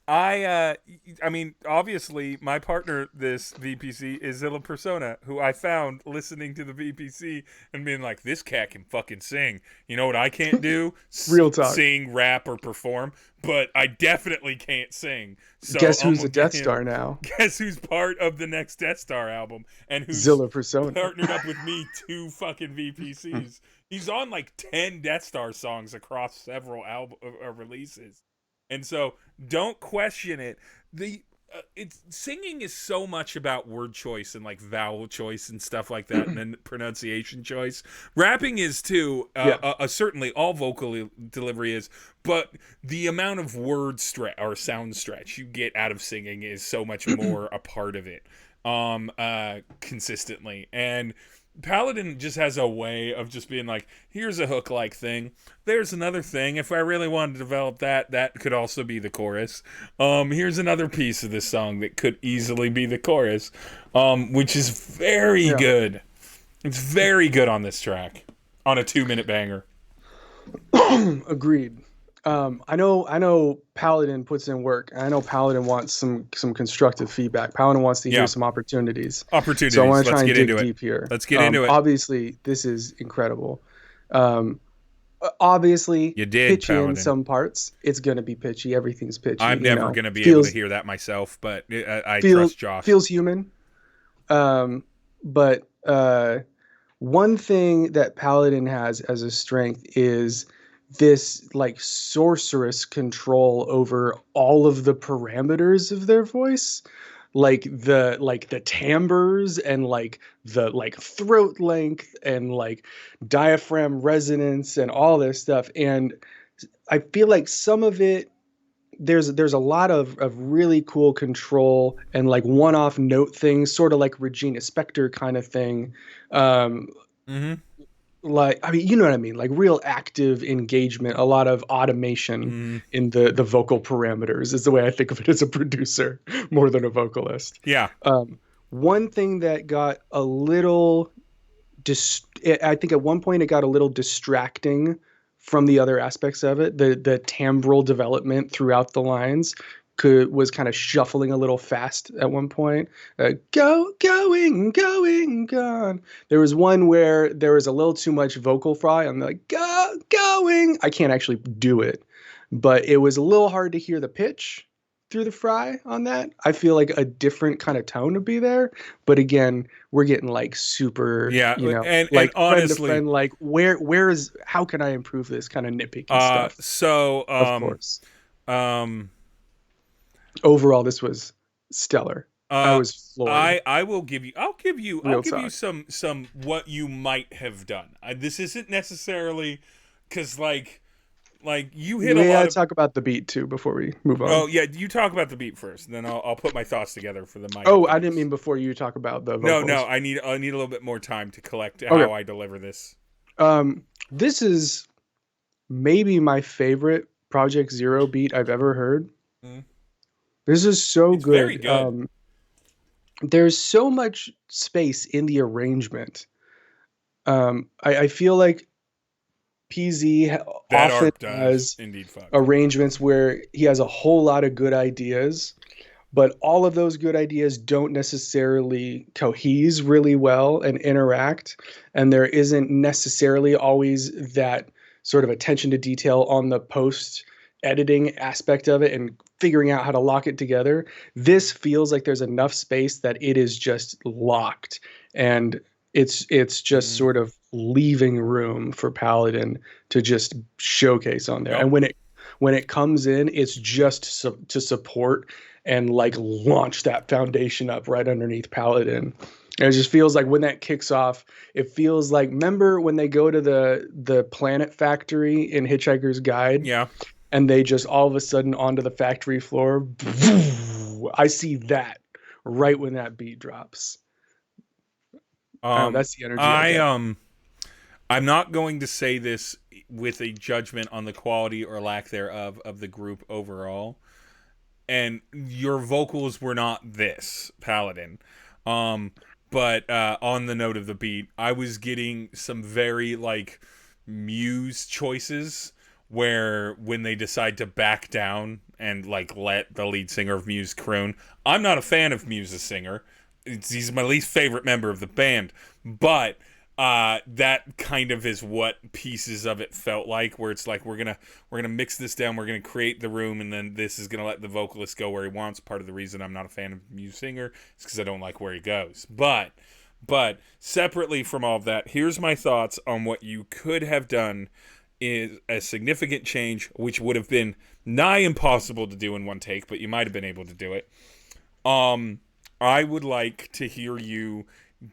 I mean, obviously, my partner this VPC is ZillaPerson, who I found listening to the VPC and being like, this cat can fucking sing. You know what I can't do? Real talk. Sing, rap, or perform, but I definitely can't sing. So guess who's a Death Star now? Guess who's part of the next Death Star album and who's ZillaPerson partnered up with me 2 fucking VPCs. He's on 10 Death Star songs across several releases. And so, don't question it. Singing is so much about word choice and vowel choice and stuff like that, and then pronunciation choice. Rapping is too. Certainly, all vocal delivery is, but the amount of word stretch or sound stretch you get out of singing is so much more a part of it, consistently. And Paladin just has a way of just being like, here's a hook-like thing. There's another thing. If I really wanted to develop that could also be the chorus. Here's another piece of this song that could easily be the chorus, which is very good. It's very good on this track, on a 2-minute banger. Agreed. I know Paladin puts in work. I know Paladin wants some constructive feedback. Paladin wants to hear some opportunities. So I want to try and dig deep here. Let's get into it. Obviously, this is incredible. Obviously, you did, pitchy Paladin. in some parts. It's going to be pitchy. Everything's pitchy. I'm never going to be able to hear that myself, but I trust Josh. Feels human. But one thing that Paladin has as a strength is this like sorceress control over all of the parameters of their voice, like the timbres and like the throat length and like diaphragm resonance and all this stuff. And I feel like some of it, there's a lot of really cool control and like one-off note things, sort of like Regina Spektor kind of thing. Like, I mean, you know what I mean? Like real active engagement, a lot of automation in the vocal parameters is the way I think of it as a producer more than a vocalist. Yeah. One thing that got a little, I think at one point it got a little distracting from the other aspects of it. The timbral development throughout the lines was kind of shuffling a little fast at one point. Going, gone. There was one where there was a little too much vocal fry. I'm like, going. I can't actually do it, but it was a little hard to hear the pitch through the fry on that. I feel like a different kind of tone would be there. But again, we're getting like super, and like honestly, friend to friend, like how can I improve this kind of nitpicky stuff? So, of course. Overall, this was stellar. I was floored. I'll give you some what you might have done. This isn't necessarily because like you hit a lot. Yeah, talk about the beat too before we move on. Oh yeah, you talk about the beat first, and then I'll put my thoughts together for the mic. Oh, I didn't mean before you talk about the vocals. No, I need a little bit more time to collect how I deliver this. This is maybe my favorite Project Zero beat I've ever heard. This is so good. Very good. There's so much space in the arrangement. I feel like PZ often does arrangements where he has a whole lot of good ideas, but all of those good ideas don't necessarily cohese really well and interact, and there isn't necessarily always that sort of attention to detail on the post editing aspect of it and figuring out how to lock it together. This feels like there's enough space that it is just locked, and it's just sort of leaving room for Paladin to just showcase on there. Yep. And when it comes in, it's just to support and like launch that foundation up right underneath Paladin. And it just feels like when that kicks off, it feels like, remember when they go to the planet factory in Hitchhiker's Guide? Yeah. And they just all of a sudden onto the factory floor. I see that right when that beat drops. That's the energy. I'm not going to say this with a judgment on the quality or lack thereof of the group overall. And your vocals were not this, Paladin. But on the note of the beat, I was getting some very like Muse choices where when they decide to back down and like let the lead singer of Muse croon. I'm not a fan of Muse as singer. He's my least favorite member of the band, but that kind of is what pieces of it felt like, where it's like we're gonna mix this down, we're gonna create the room, and then this is gonna let the vocalist go where he wants. Part of the reason I'm not a fan of Muse singer is because I don't like where he goes. But separately from all of that, here's my thoughts on what you could have done is a significant change, which would have been nigh impossible to do in one take, but you might have been able to do it. I would like to hear you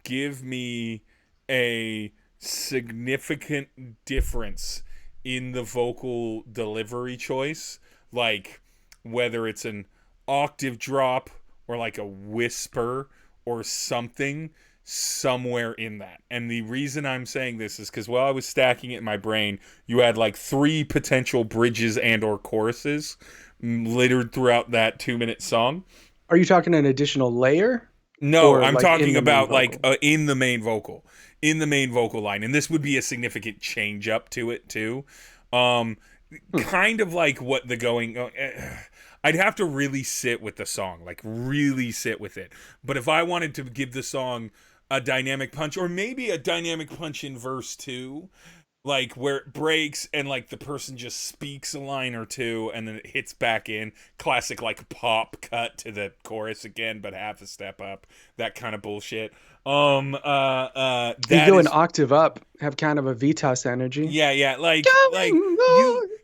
give me a significant difference in the vocal delivery choice, like whether it's an octave drop or like a whisper or something somewhere in that. And the reason I'm saying this is because while I was stacking it in my brain, you had like 3 potential bridges and or choruses littered throughout that 2-minute song. Are you talking an additional layer? No, I'm talking about like in the main vocal line, and this would be a significant change up to it too. kind of like what the going. I'd have to really sit with the song, like really sit with it. But if I wanted to give the song a dynamic punch, or maybe a dynamic punch in verse 2, like where it breaks and like the person just speaks a line or two and then it hits back in, classic like pop cut to the chorus again, but half a step up, that kind of bullshit. You go an octave up, have kind of a Vitas energy. Yeah, like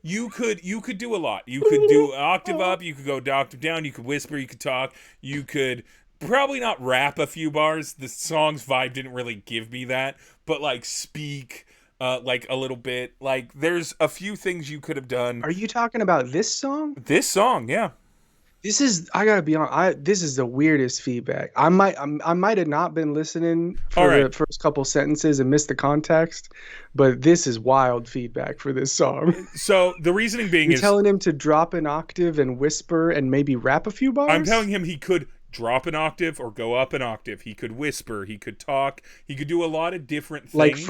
you could do a lot. You could do octave up, you could go octave down, you could whisper, you could talk, you could probably not rap a few bars. The song's vibe didn't really give me that, but like speak like a little bit. Like there's a few things you could have done. Are you talking about this song? This song, yeah. This is, I gotta be honest, this is the weirdest feedback. I might have not been listening for the first couple sentences and missed the context, but this is wild feedback for this song. So the reasoning being You're telling him to drop an octave and whisper and maybe rap a few bars? I'm telling him he could drop an octave or go up an octave. He could whisper, he could talk, he could do a lot of different things.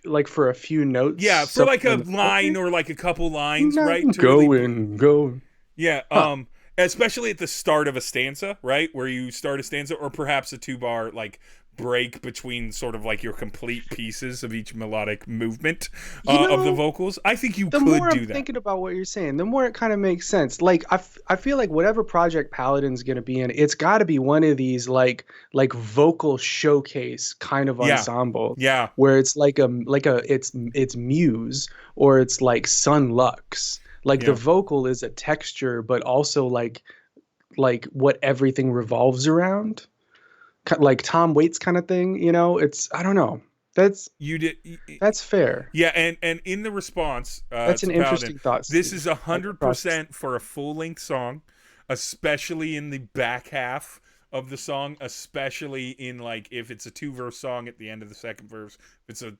Like for a few notes? Yeah, for like a line or like a couple lines, right? Go. Yeah, especially at the start of a stanza, right? Where you start a stanza, or perhaps a 2-bar like break between sort of like your complete pieces of each melodic movement of the vocals. I think you could do that. The more I'm thinking about what you're saying, the more it kind of makes sense. Like I feel like whatever project Paladin's going to be in, it's got to be one of these like vocal showcase kind of ensemble. Yeah. Where it's it's Muse or it's like Sun Lux. Like the vocal is a texture, but also like what everything revolves around, like Tom Waits kind of thing. You know, it's, I don't know. That's fair. Yeah, and in the response, that's an interesting thought. This is 100% for a full length song, especially in the back half of the song, especially in like if it's a 2-verse song at the end of the second verse, if it's a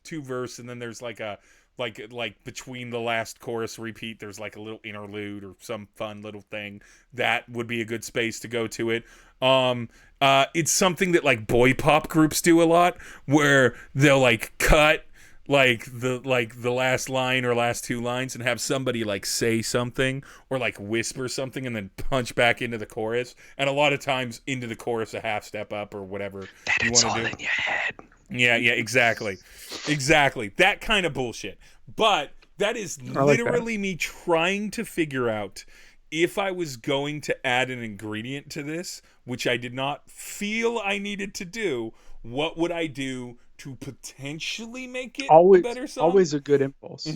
2-verse and then there's like a like between the last chorus repeat, there's like a little interlude or some fun little thing, that would be a good space to go to it. It's something that like boy pop groups do a lot, where they'll like cut like the last line or last 2 lines and have somebody like say something or like whisper something and then punch back into the chorus, and a lot of times into the chorus a half step up or whatever that you want to do. In your head. Yeah, exactly. That kind of bullshit. But that is literally me trying to figure out if I was going to add an ingredient to this, which I did not feel I needed to do, what would I do to potentially make it a better song? Always a good impulse.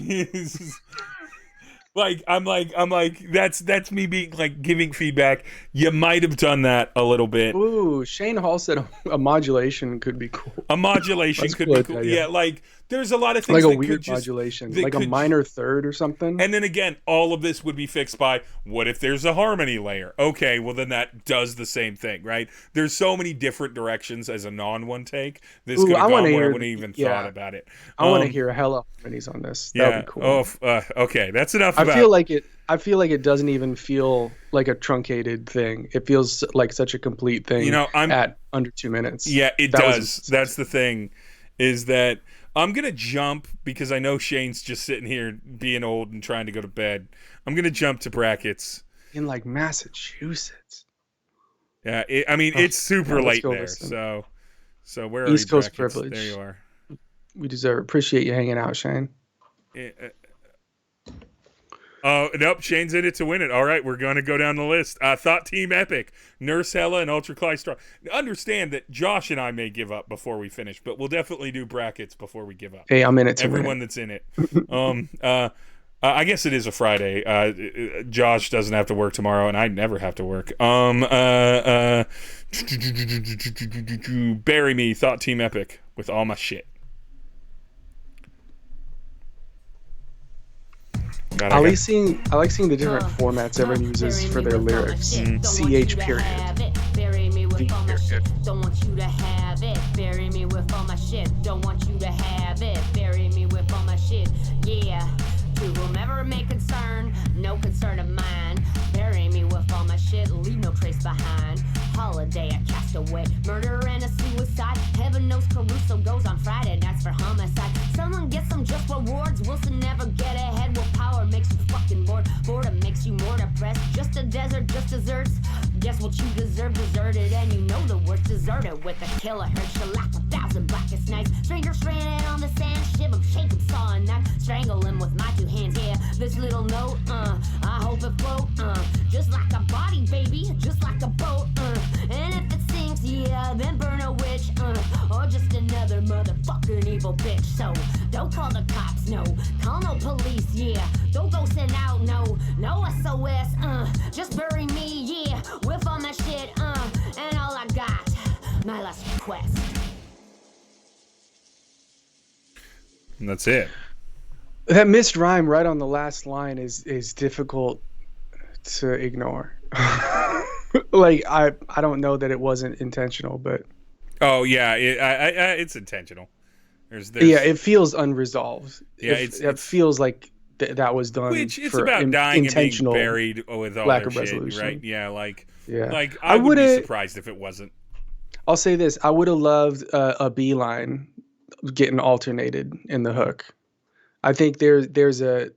I'm like, that's me being like giving feedback. You might have done that a little bit. Ooh, Shane Hall said a modulation could be cool. A modulation could be cool. Yeah, like there's a lot of things like a weird modulation, like a minor third or something. And then again, all of this would be fixed by what if there's a harmony layer? Okay, well then that does the same thing, right? There's so many different directions as a non-one take. This could have gone where I wouldn't even thought about it. I want to hear hella harmonies on this. That'd be cool. Okay, that's enough. I feel like it doesn't even feel like a truncated thing. It feels like such a complete thing. You know, at under 2 minutes. Yeah, it does. That's the thing, is that I'm gonna jump, because I know Shane's just sitting here being old and trying to go to bed. I'm gonna jump to brackets in like Massachusetts. Yeah, it's super late there. So where are East you? Coast brackets? privilege. There you are. We deserve. Appreciate you hanging out, Shane. Nope, Shane's in it to win it. All right, we're going to go down the list. Thought Team Epic, Nurse Hella, and Ultra Clystrong. Understand that Josh and I may give up before we finish, but we'll definitely do brackets before we give up. Hey, I'm in it to Everyone win it. That's in it. I guess it is a Friday. Josh doesn't have to work tomorrow, and I never have to work. Bury me, Thought Team Epic, with all my shit. I like seeing the different formats everyone uses for their lyrics. CH period. Bury me with all my shit. Don't want you to have it. Bury me with all my shit. Don't want you to have it. Bury me with all my shit. Yeah. To whomever may concern, no concern of mine. Bury me with all my shit. Leave no trace behind. Holiday, a castaway. Murder and a suicide. Heaven knows Caruso goes on Friday nights for homicide. Someone gets some just rewards. Wilson never get ahead. Willpower makes you fuck deserted with a killer. Heard shellac 1,000 blackest nights. Stranger stranded on the sand, shiv him, shake him, saw a knife. Strangle him with my 2 hands, yeah. This little note, I hope it float, just like a body, baby, just like a boat, and if it sinks, yeah, then burn a witch, or just another motherfucking evil bitch. So don't call the cops, no, call no police, yeah. Don't go send out, no SOS, just bury me, yeah, with all my shit, and all I got, my last request. And that's it. That missed rhyme right on the last line is difficult to ignore. Like I don't know that it wasn't intentional, but oh yeah, it's intentional. There's yeah, it feels unresolved. Yeah, it feels like that was done. Which it's for about dying and being intentional buried with all lack their of shit, resolution. right? Yeah, like Yeah. I would be surprised if it wasn't. I'll say this: I would have loved a B line getting alternated in the hook. I think there's a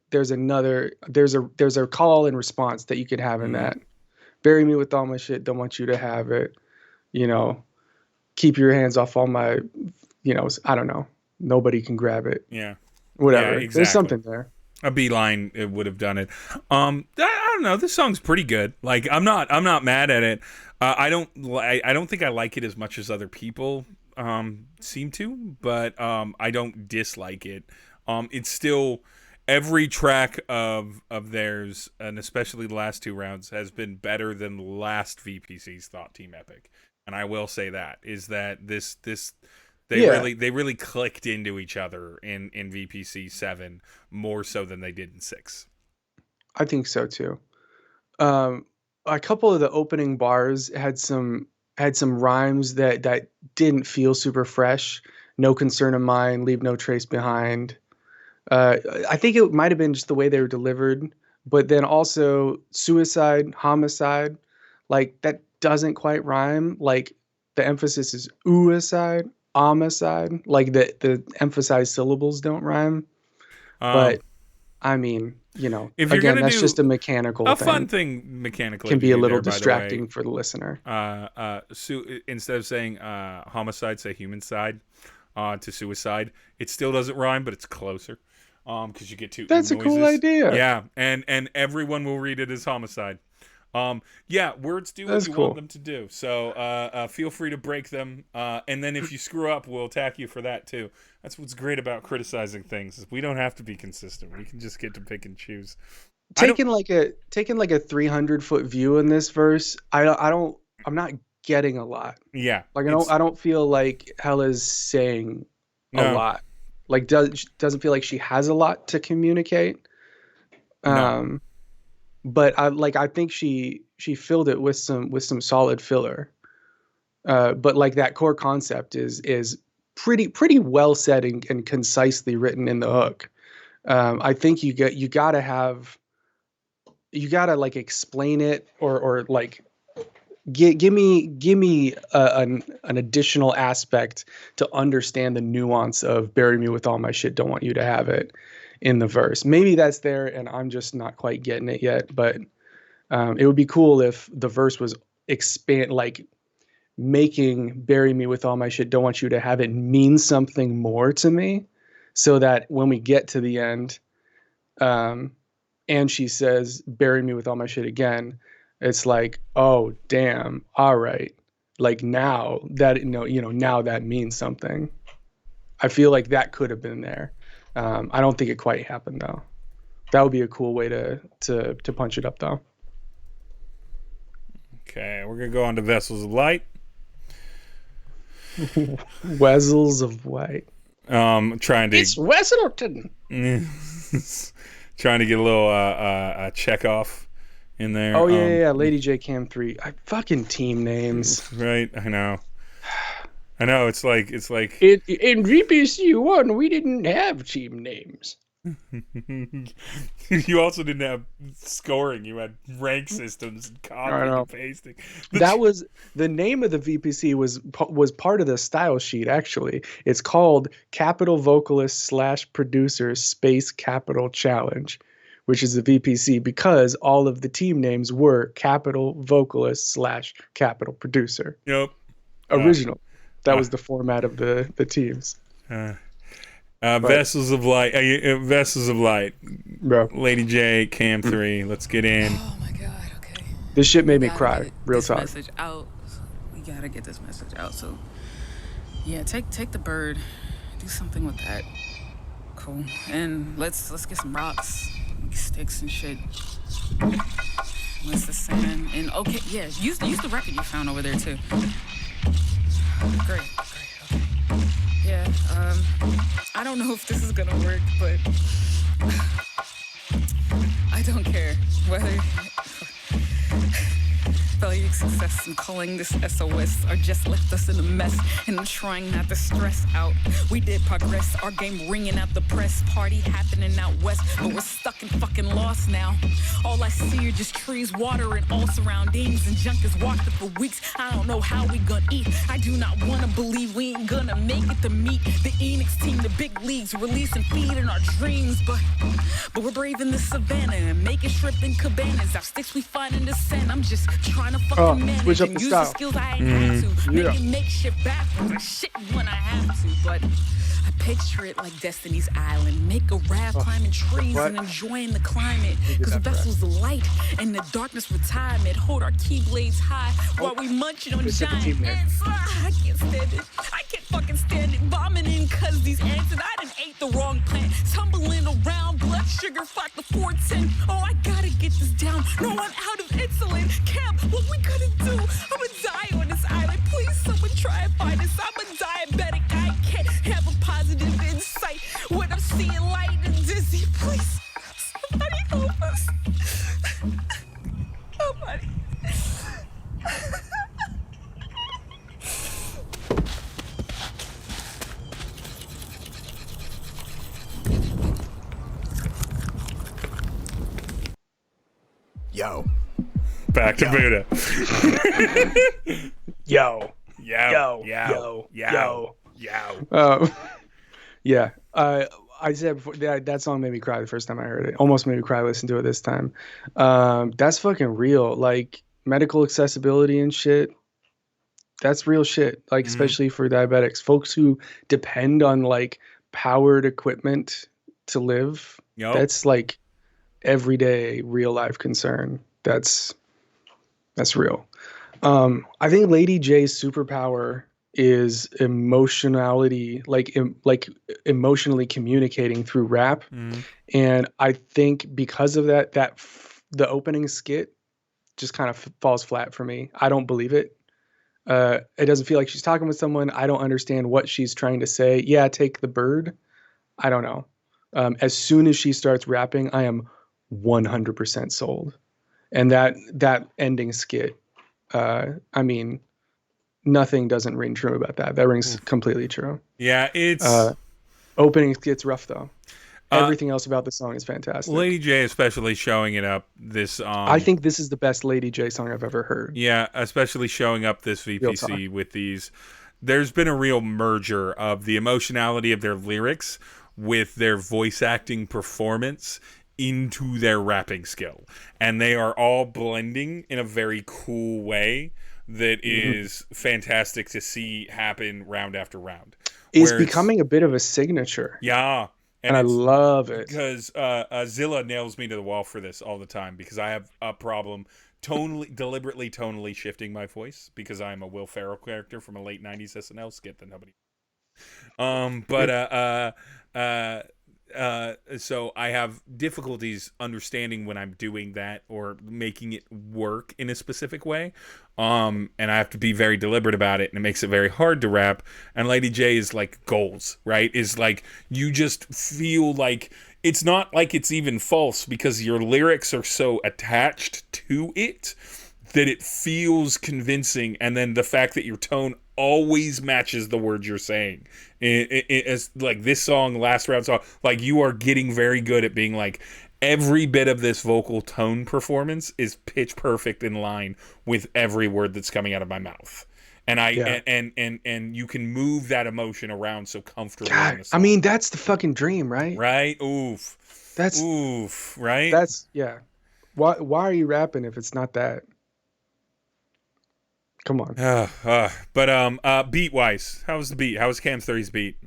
call and response that you could have in that. Bury me with all my shit, don't want you to have it. You know, keep your hands off all my, I don't know. Nobody can grab it. Yeah. Whatever. Yeah, exactly. There's something there. A beeline, it would have done it. I don't know. This song's pretty good. Like I'm not mad at it. I don't think I like it as much as other people seem to, but I don't dislike it. It's still every track of theirs, and especially the last 2 rounds, has been better than last VPC's Thought Team Epic. And I will say that is that this they really clicked into each other in VPC 7 more so than they did in 6. I think so too. A couple of the opening bars had some rhymes that didn't feel super fresh. No concern of mine, leave no trace behind. I think it might have been just the way they were delivered, but then also suicide, homicide, like that doesn't quite rhyme. Like the emphasis is ooicide, homicide, like the emphasized syllables don't rhyme. But I mean, if you're again, gonna that's do just a mechanical a thing. fun thing mechanically Can be a little by the way. distracting for the listener. Instead of saying homicide, say human side to suicide. It still doesn't rhyme, but it's closer. Because you get 2 That's noises. a cool idea. Yeah, and everyone will read it as homicide. Words do what you want them to do. So feel free to break them. And then if you screw up, we'll attack you for that too. That's what's great about criticizing things. Is we don't have to be consistent. We can just get to pick and choose. Taking like a 300-foot view in this verse, I'm not getting a lot. Yeah. Like I don't feel like Hella's saying a lot. Like doesn't feel like she has a lot to communicate. No. But I think she filled it with some solid filler. But like that core concept is pretty well said and concisely written in the hook. I think you gotta like explain it or like give me an additional aspect to understand the nuance of bury me with all my shit, don't want you to have it in the verse. Maybe that's there and I'm just not quite getting it yet, but it would be cool if the verse was making bury me with all my shit, don't want you to have it mean something more to me, so that when we get to the end and she says bury me with all my shit again, it's like, oh damn, all right, like now that now that means something. I feel like that could have been there. I don't think it quite happened though. That would be a cool way to punch it up though. Okay, we're gonna go on to Vessels of Light. Wessels of White. Trying to. It's Wesselton. Trying to get a little check off in there. Oh yeah. Lady J Cam 3. I fucking team names. Right, I know. It's like in VPC 1 we didn't have team names. You also didn't have scoring. You had rank systems and copying and pasting. That was the name of the VPC was part of the style sheet. Actually, it's called Capital Vocalist / Producer Space Capital Challenge, which is the VPC because all of the team names were Capital Vocalist / Capital Producer. Yep. Original. That was the format of the teams. Vessels of Light. Vessels of Light. Bro. Lady J, Cam 3. Let's get in. Oh my God. Okay. This shit made me cry. Real this talk. Message out. We gotta get this message out. So, yeah, take the bird. Do something with that. Cool. And let's get some rocks, sticks and shit. Let's the sand. And okay, yeah, use the record you found over there too. Great. Okay. Yeah. I don't know if this is gonna work, but I don't care whether. Failure, success, and calling this SOS are just left us in a mess, and I'm trying not to stress out. We did progress, our game ringing out the press, party happening out west, but we're stuck and fucking lost now. All I see are just trees, water, and all surroundings, and junk is washed up for weeks. I don't know how we gonna eat. I do not wanna believe we ain't gonna make it to meet the Enix team, the big leagues, releasing feeding our dreams, but we're braving the savannah and making shrimp in cabanas. Our sticks we find in the sand. I'm just trying to fucking manage switch up and the use style. the skills I ain't had to. Make it makeshift bathrooms. I shit when I have to, but I picture it like Destiny's Island. Make a raft climbing trees and enjoying the climate. Cause vessels of light and the darkness retirement. Hold our keyblades high while we munching on giant ants. I can't stand it. I can't fucking stand it. Vomiting cause these ants and I done ate the wrong plant. Tumbling around, blood sugar fought the 410. Oh, I gotta get this down. No, I'm out of insulin. Camp, what we gonna do? I'ma die on this island. Please, someone try and find us. I'm a diabetic. I can't have a positive insight when I'm seeing light and dizzy. Please, somebody help us. Somebody. Yo. Back to Buddha. Yo. Yeah. I said before that song made me cry the first time I heard it. Almost made me cry listening to it this time. That's fucking real. Like medical accessibility and shit. That's real shit. Like especially for diabetics, folks who depend on like powered equipment to live. Yep. That's like everyday real life concern. That's real. I think Lady J's superpower is emotionality, like emotionally communicating through rap. And I think because of that, the opening skit just kind of falls flat for me. I don't believe it. It doesn't feel like she's talking with someone. I don't understand what she's trying to say. Yeah, take the bird. I don't know. As soon as she starts rapping, I am 100% sold. And that ending skit, I mean, nothing doesn't ring true about that. That rings completely true. Yeah, it's opening skit's rough though. Everything else about the song is fantastic. Lady J especially showing it up this I think this is the best Lady J song I've ever heard. Yeah, especially showing up this VPC with these. There's been a real merger of the emotionality of their lyrics with their voice acting performance into their rapping skill, and they are all blending in a very cool way that is fantastic to see happen round after round. It's becoming a bit of a signature. Yeah, and I love it because Zilla nails me to the wall for this all the time because I have a problem deliberately tonally shifting my voice because I'm a Will Ferrell character from a late 90s SNL skit that nobody so I have difficulties understanding when I'm doing that or making it work in a specific way. And I have to be very deliberate about it, and it makes it very hard to rap. And Lady J is like goals, right? Is like you just feel like it's not like it's even false because your lyrics are so attached to it that it feels convincing, and then the fact that your tone always matches the words you're saying. It's like this song, Last Round song, like you are getting very good at being like, every bit of this vocal tone performance is pitch perfect in line with every word that's coming out of my mouth. And and you can move that emotion around so comfortably. God, I mean, that's the fucking dream, right? Right? Oof. That's oof, right? That's yeah. Why are you rapping if it's not that? Come on. But beat wise, how was the beat? How was Cam 30's beat?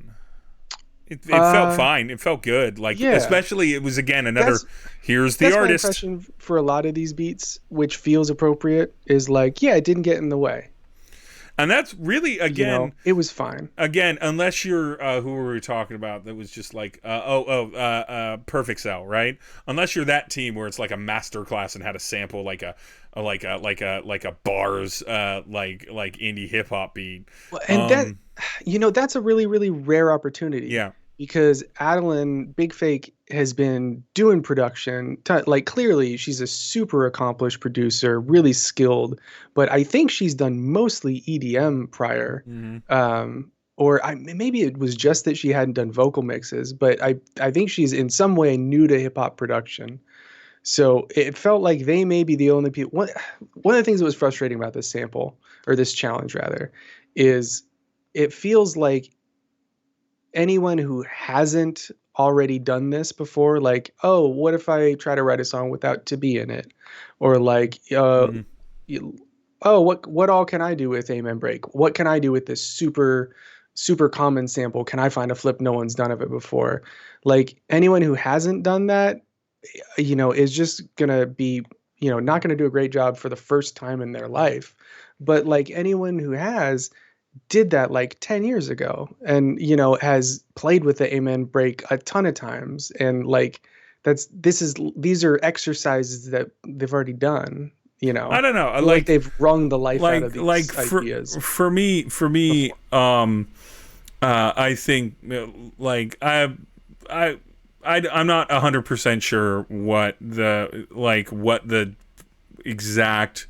It felt fine. It felt good. Like, especially it was again another. Here's the artist. My impression for a lot of these beats, which feels appropriate, is like, it didn't get in the way. And that's really, again, it was fine. Again, unless you're who were we talking about? That was just like Perfect Cell, right? Unless you're that team where it's like a master class and had a sample like a bars like indie hip hop beat. Well, and that's a really, really rare opportunity. Yeah. Because Adeline Big Fake has been doing production. Like, clearly, she's a super accomplished producer, really skilled. But I think she's done mostly EDM prior. Mm-hmm. Maybe it was just that she hadn't done vocal mixes. But I think she's in some way new to hip hop production. So it felt like they may be the only people. One of the things that was frustrating about this sample, or this challenge rather, is it feels like anyone who hasn't already done this before, like, oh, what if I try to write a song without to be in it? Or like, oh, what all can I do with Amen Break? What can I do with this super, super common sample? Can I find a flip? No one's done of it before. Like, anyone who hasn't done that, is just going to be, not going to do a great job for the first time in their life. But like anyone who did that like 10 years ago and, has played with the Amen Break a ton of times. And like, these are exercises that they've already done, I don't know. Like they've wrung the life out of these ideas. For me, I think like I'm not 100% sure what the exact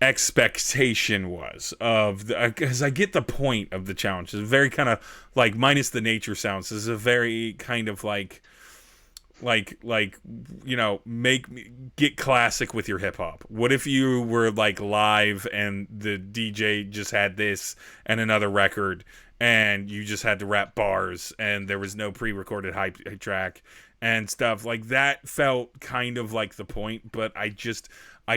expectation was of because I get the point of the challenge. It's very kind of like minus the nature sounds. This is a very kind of like get classic with your hip hop. What if you were like live and the DJ just had this and another record and you just had to rap bars and there was no pre-recorded hype track and stuff like that? Felt kind of like the point, but I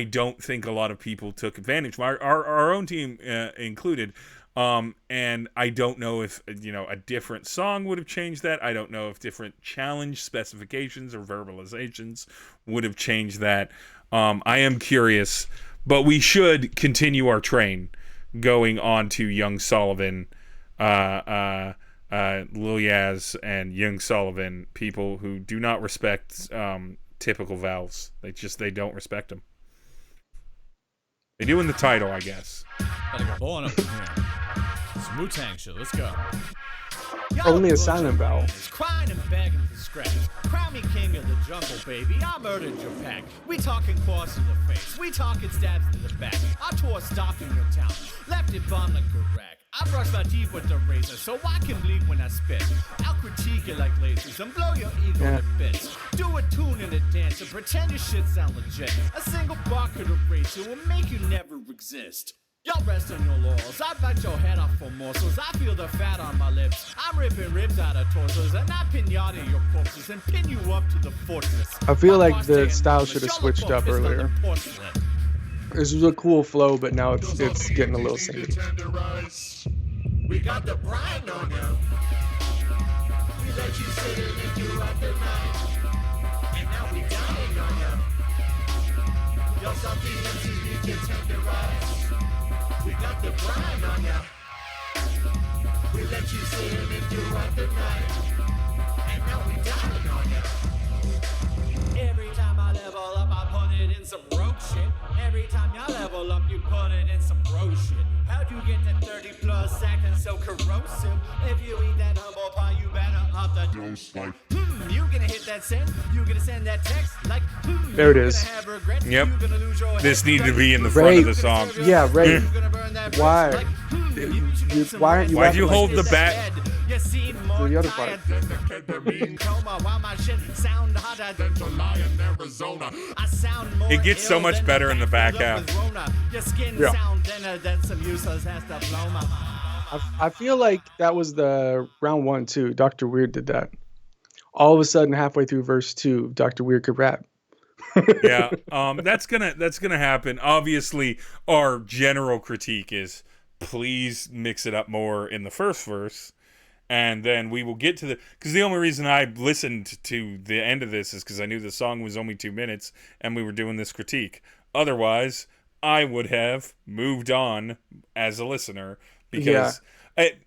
don't think a lot of people took advantage, our own team included. And I don't know if, a different song would have changed that. I don't know if different challenge specifications or verbalizations would have changed that. I am curious, but we should continue our train going on to Young Sullivan, Lil Yaz and Young Sullivan, people who do not respect typical vowels. They don't respect them. They do in the title, I guess. Gotta get born up in here. It's a Wu-Tang show. Let's go. Only a silent vowel. Crying and begging for scratch. Crown me king of the jungle, baby. I murdered your pack. We talking claws in the face. We talking stabs to the back. I tore a stock in your town. Left it bomb like a rack. I brush my teeth with the razor so I can bleed when I spit. I'll critique it like lasers and blow your ego to bits. Do a tune and a dance and pretend your shit sound legit. A single bar could erase you and make you never exist. Y'all rest on your laurels. I bite your head off for morsels. I feel the fat on my lips. I'm ripping ribs out of torsos and I pinata your corpses and pin you up to the fortress. I feel like the style should have switched up earlier. This was a cool flow, but now it's getting a little singy. We got the brine on you. We let you sit in it throughout the night. And now we dying on you. You're something MCs need to tenderize. We got the brine on you. We let you sit in it throughout the night. And now we dying on you. Every time I level up, I put it in some rogue shit. Every time y'all level up, you put it in some bro shit. How'd you get that 30 plus acting so corrosive? If you eat that humble pie, you better up the dose like. You gonna hit that send? You gonna send that text? Like, there it is. Yep. This needed to be in the front of the song. Yeah, right. Why? Why aren't you? Why'd you hold the bat? For the other part. It gets so much better in the back half. Yeah. I feel like that was the round 1 too. Dr. Weird did that. All of a sudden, halfway through verse 2, Dr. Weird could rap. Yeah, that's gonna happen. Obviously, our general critique is please mix it up more in the first verse, and then we will get to because the only reason I listened to the end of this is because I knew the song was only 2 minutes and we were doing this critique. Otherwise, I would have moved on as a listener because it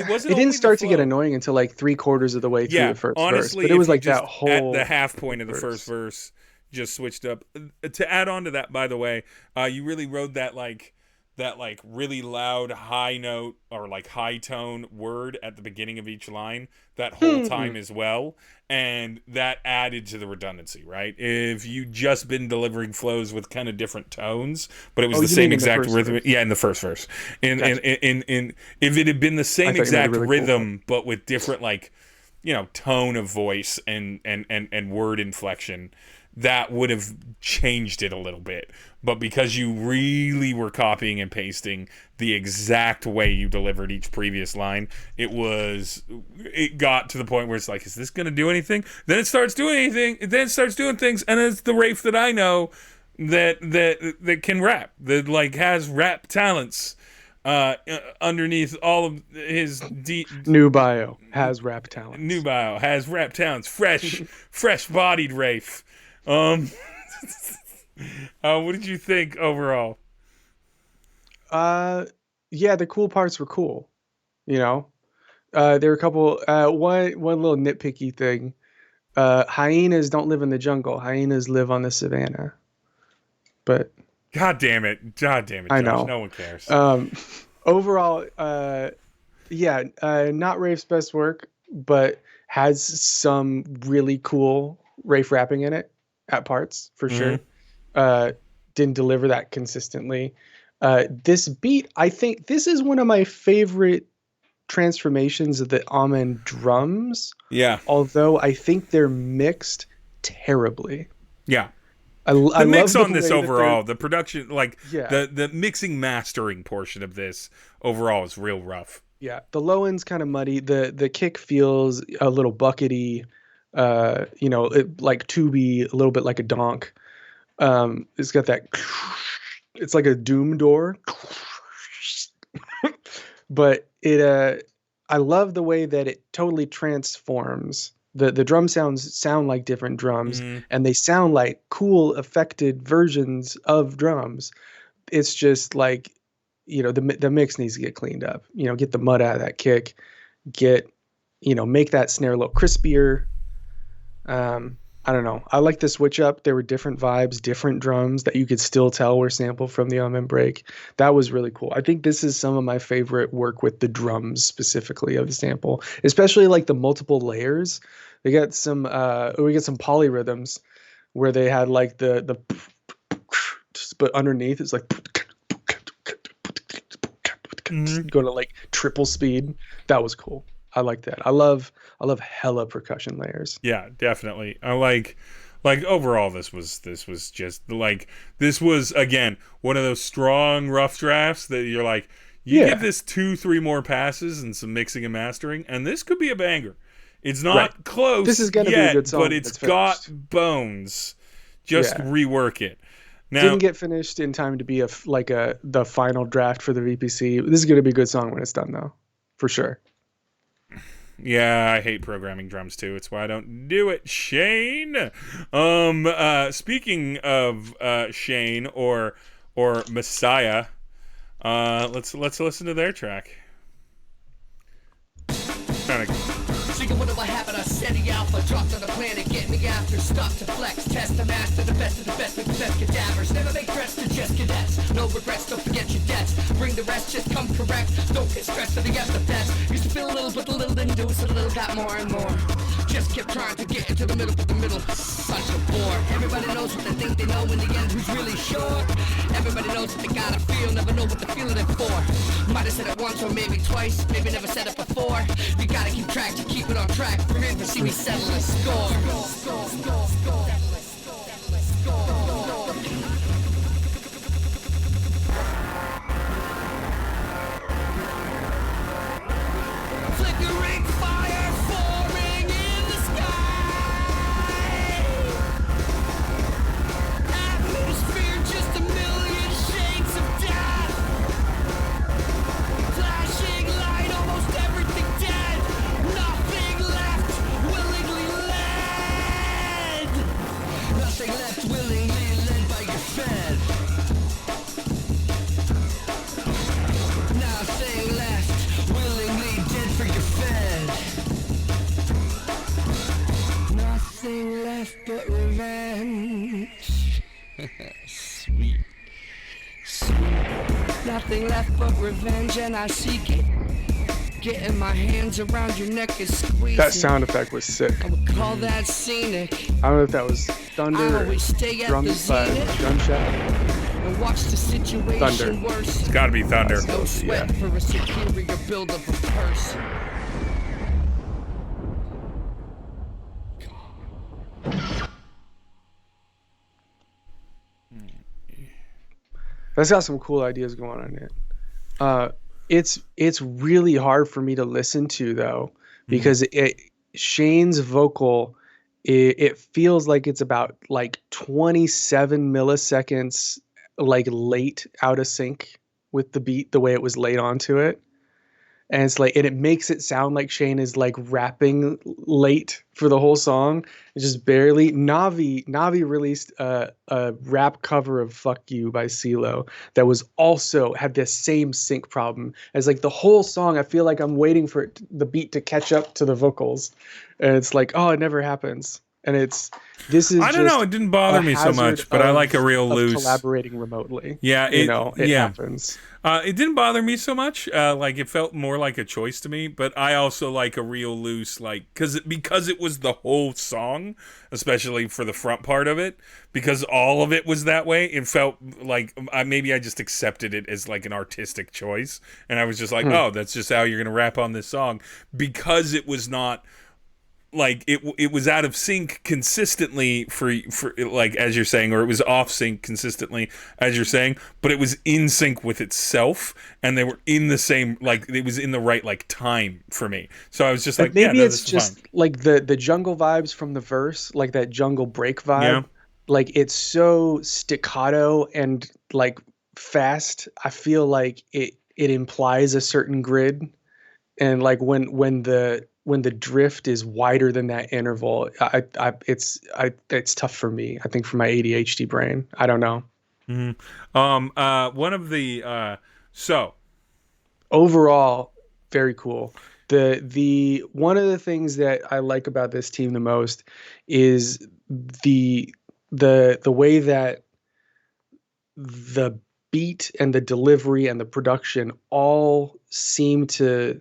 wasn't. It didn't start to get annoying until like 3/4 of the way through the first honestly, verse, but it was like that whole at the half point of the first verse just switched up. To add on to that, by the way, you really rode that really loud high note or like high tone word at the beginning of each line that whole time as well, and that added to the redundancy, right? If you just been delivering flows with kind of different tones, but it was the same exact rhythm, in the first verse. In if it had been the same exact rhythm, but with different tone of voice and word inflection, that would have changed it a little bit. But because you really were copying and pasting the exact way you delivered each previous line, it got to the point where it's like, is this going to do anything? Then it starts doing anything. Then it starts doing things. And it's the Rafe that I know that can rap, that has rap talents underneath all of his new bio has rap talents. New bio has rap talents. Fresh bodied Rafe. What did you think overall? Yeah, the cool parts were cool. There were a couple. One little nitpicky thing. Hyenas don't live in the jungle. Hyenas live on the savannah. But God damn it, Josh, I know. No one cares. Overall, not Rafe's best work, but has some really cool Rafe rapping in it. At parts, for sure. Didn't deliver that consistently. This beat, I think this is one of my favorite transformations of the Amen drums. Yeah. Although I think they're mixed terribly. Yeah. I the mix love on this overall, the production, the mixing mastering portion of this overall is real rough. Yeah. The low end's kind of muddy. The kick feels a little buckety. Like tubey, a little bit like a donk. It's got that. It's like a doom door. But I love the way that it totally transforms. The drum sounds sound like different drums, and they sound like cool, affected versions of drums. It's just like, the mix needs to get cleaned up. Get the mud out of that kick. Make that snare a little crispier. I don't know. I like the switch up. There were different vibes, different drums that you could still tell were sampled from the Amen break. That was really cool. I think this is some of my favorite work with the drums specifically of the sample, especially like the multiple layers. They got some, we get some polyrhythms where they had like the but underneath it's like going to like triple speed. That was cool. I like that. I love hella percussion layers. Yeah, definitely. I like overall this was just like, this was again one of those strong rough drafts that you're like, give this 2-3 more passes and some mixing and mastering, and this could be a banger. It's not close. This is gonna be a good song, but it's got bones. Just rework it. Now, didn't get finished in time to be the final draft for the VPC. This is gonna be a good song when it's done though, for sure. Yeah, I hate programming drums too. It's why I don't do it, Shane. Speaking of Shane or Messiah, let's listen to their track. Thinking what will happen, I set the alpha, dropped on the planet, get me after, stop to flex, test the master, the best of the best with the best cadavers, never make threats to just cadets, no regrets, don't forget your debts, bring the rest, just come correct, don't get stressed, to get the best, used to feel a little, but the little didn't do, so the little got more and more, just kept trying to get into the middle, but the middle, such a bore, everybody knows what they think they know, in the end, who's really sure, everybody knows what they gotta feel, never know what they're feeling it for, might have said it once or maybe twice, maybe never said it before, you gotta keep track to keep it on track. Remember, see me settle a score. Flickering fire forming in the sky. left but revenge. Sweet. Nothing left but revenge, and I seek it. Getting my hands around your neck is squeezing. That sound effect was sick. I would call that scenic. I don't know if that was thunder or drums by gunshot. And watch the situation Thunder. worse. It's gotta be thunder. No sweat for a superior build of a person. That's got some cool ideas going on here. It's really hard for me to listen to though, because Shane's vocal, it feels like it's about like 27 milliseconds like late out of sync with the beat, the way it was laid onto it. And it's like, and it makes it sound like Shane is like rapping late for the whole song. It's just barely. Navi released a rap cover of "Fuck You" by CeeLo that was also had this same sync problem as like the whole song. I feel like I'm waiting for the beat to catch up to the vocals, and it's like, oh, it never happens. And this is. I don't know. It didn't bother me so much, but I like a real loose collaborating remotely. Yeah, it happens. It didn't bother me so much. Like it felt more like a choice to me. But I also like a real loose, like because it was the whole song, especially for the front part of it, because all of it was that way. It felt like maybe I just accepted it as like an artistic choice, and I was just like, oh, that's just how you're gonna rap on this song, because it was not. Like it was out of sync consistently for like, as you're saying, or it was off sync consistently as you're saying, but it was in sync with itself, and they were in the same, like it was in the right like time for me. So I was just like, maybe yeah, it's just fine. Like the jungle vibes from the verse, like that jungle break vibe. Yeah. Like it's so staccato and like fast. I feel like it implies a certain grid, and like when the drift is wider than that interval, it's tough for me. I think for my ADHD brain, I don't know. Mm-hmm. One of the overall, very cool. The one of the things that I like about this team the most is the way that the beat and the delivery and the production all seem to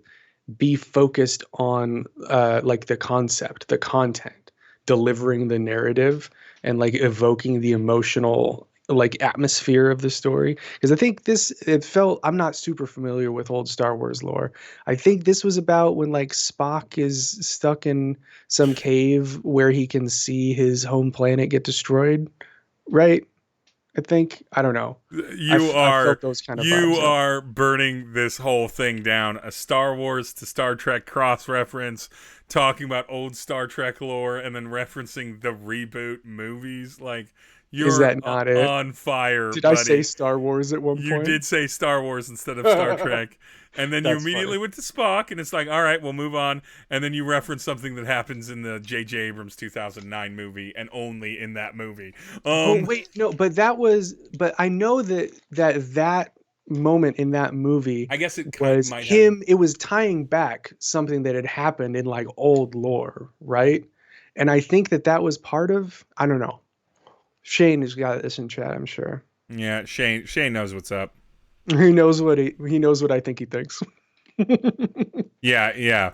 be focused on like the concept, the content, delivering the narrative, and like evoking the emotional like atmosphere of the story. Because I think I'm not super familiar with old Star Wars lore. I think this was about when like Spock is stuck in some cave where he can see his home planet get destroyed, right? I think, I don't know. You are burning this whole thing down. A Star Wars to Star Trek cross reference, talking about old Star Trek lore, and then referencing the reboot movies. Like, you're Is that not it? On fire. Did buddy. I say Star Wars at one point? You did say Star Wars instead of Star Trek. And then you immediately went to Spock, and it's like, all right, we'll move on. And then you reference something that happens in the J.J. Abrams 2009 movie, and only in that movie. Wait, no, but I know that moment in that movie, I guess it was might him. It was tying back something that had happened in like old lore, right? And I think that was part of. I don't know. Shane has got this in chat, I'm sure. Yeah, Shane knows what's up. He knows what I think he thinks. Yeah.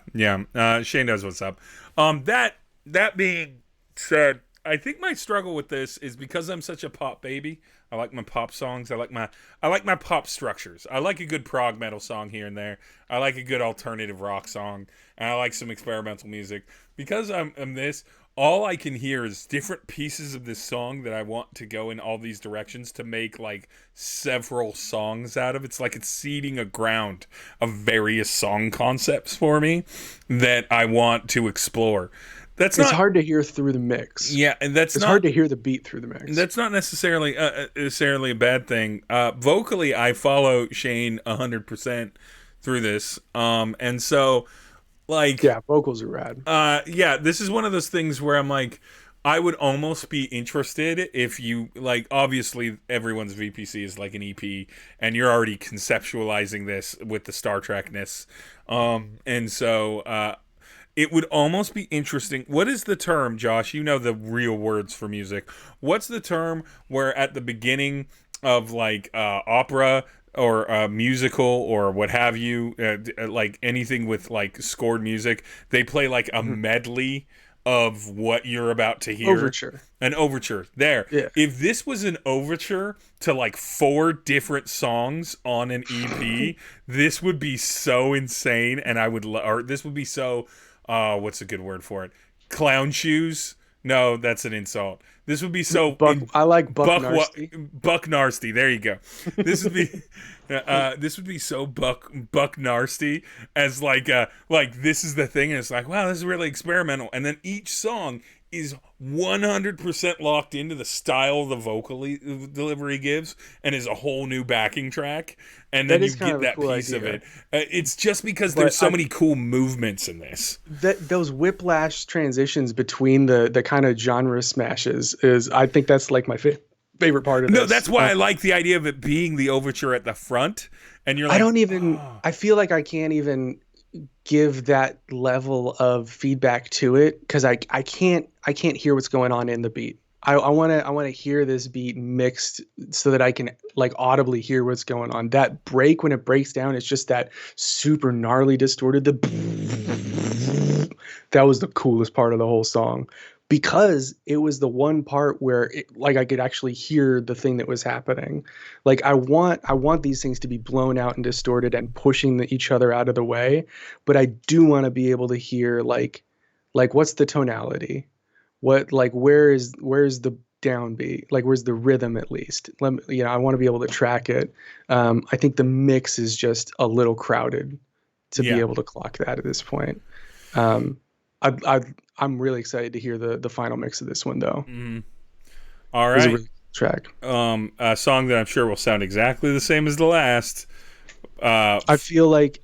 Shane knows what's up. That being said, I think my struggle with this is because I'm such a pop baby. I like my pop songs. I like my pop structures. I like a good prog metal song here and there. I like a good alternative rock song, and I like some experimental music. Because I'm this, all I can hear is different pieces of this song that I want to go in all these directions to make like several songs out of. It's like it's seeding a ground of various song concepts for me that I want to explore. It's hard to hear through the mix. Yeah, and it's hard to hear the beat through the mix. That's not necessarily a bad thing. Vocally, I follow Shane 100% through this, and so like vocals are rad. This is one of those things where I'm like, I would almost be interested if you like. Obviously, everyone's VPC is like an EP, and you're already conceptualizing this with the Star Trekness, and so. it would almost be interesting. What is the term, Josh? You know the real words for music. What's the term where at the beginning of like opera or a musical or what have you, like anything with like scored music, they play like a medley of what you're about to hear? Overture. An overture. There. Yeah. If this was an overture to like 4 different songs on an EP, this would be so insane, and I would or this would be so what's a good word for it? Clown shoes? No, that's an insult. This would be so I like Buck Nasty. Buck Nasty. There you go. This would be this would be so Buck Nasty as like this is the thing, and it's like, wow, this is really experimental. And then each song is 100% locked into the style the vocal delivery gives, and is a whole new backing track. And then you get that piece of it. It's just because there's so many cool movements in this. Those whiplash transitions between the kind of genre smashes is, I think that's like my favorite part of this. No, that's why I like the idea of it being the overture at the front. And you're like, I feel like I can't even give that level of feedback to it because I can't hear what's going on in the beat. I want to hear this beat mixed so that I can like audibly hear what's going on. That break, when it breaks down, it's just that super gnarly distorted. That was the coolest part of the whole song, because it was the one part where I could actually hear the thing that was happening. Like I want these things to be blown out and distorted and pushing each other out of the way, but I do want to be able to hear like what's the tonality? What, like, where's the downbeat? Like, where's the rhythm at least? I want to be able to track it. I think the mix is just a little crowded to be able to clock that at this point. I'm really excited to hear the final mix of this one, though. Mm-hmm. All right. It's a really cool track. A song that I'm sure will sound exactly the same as the last. I feel like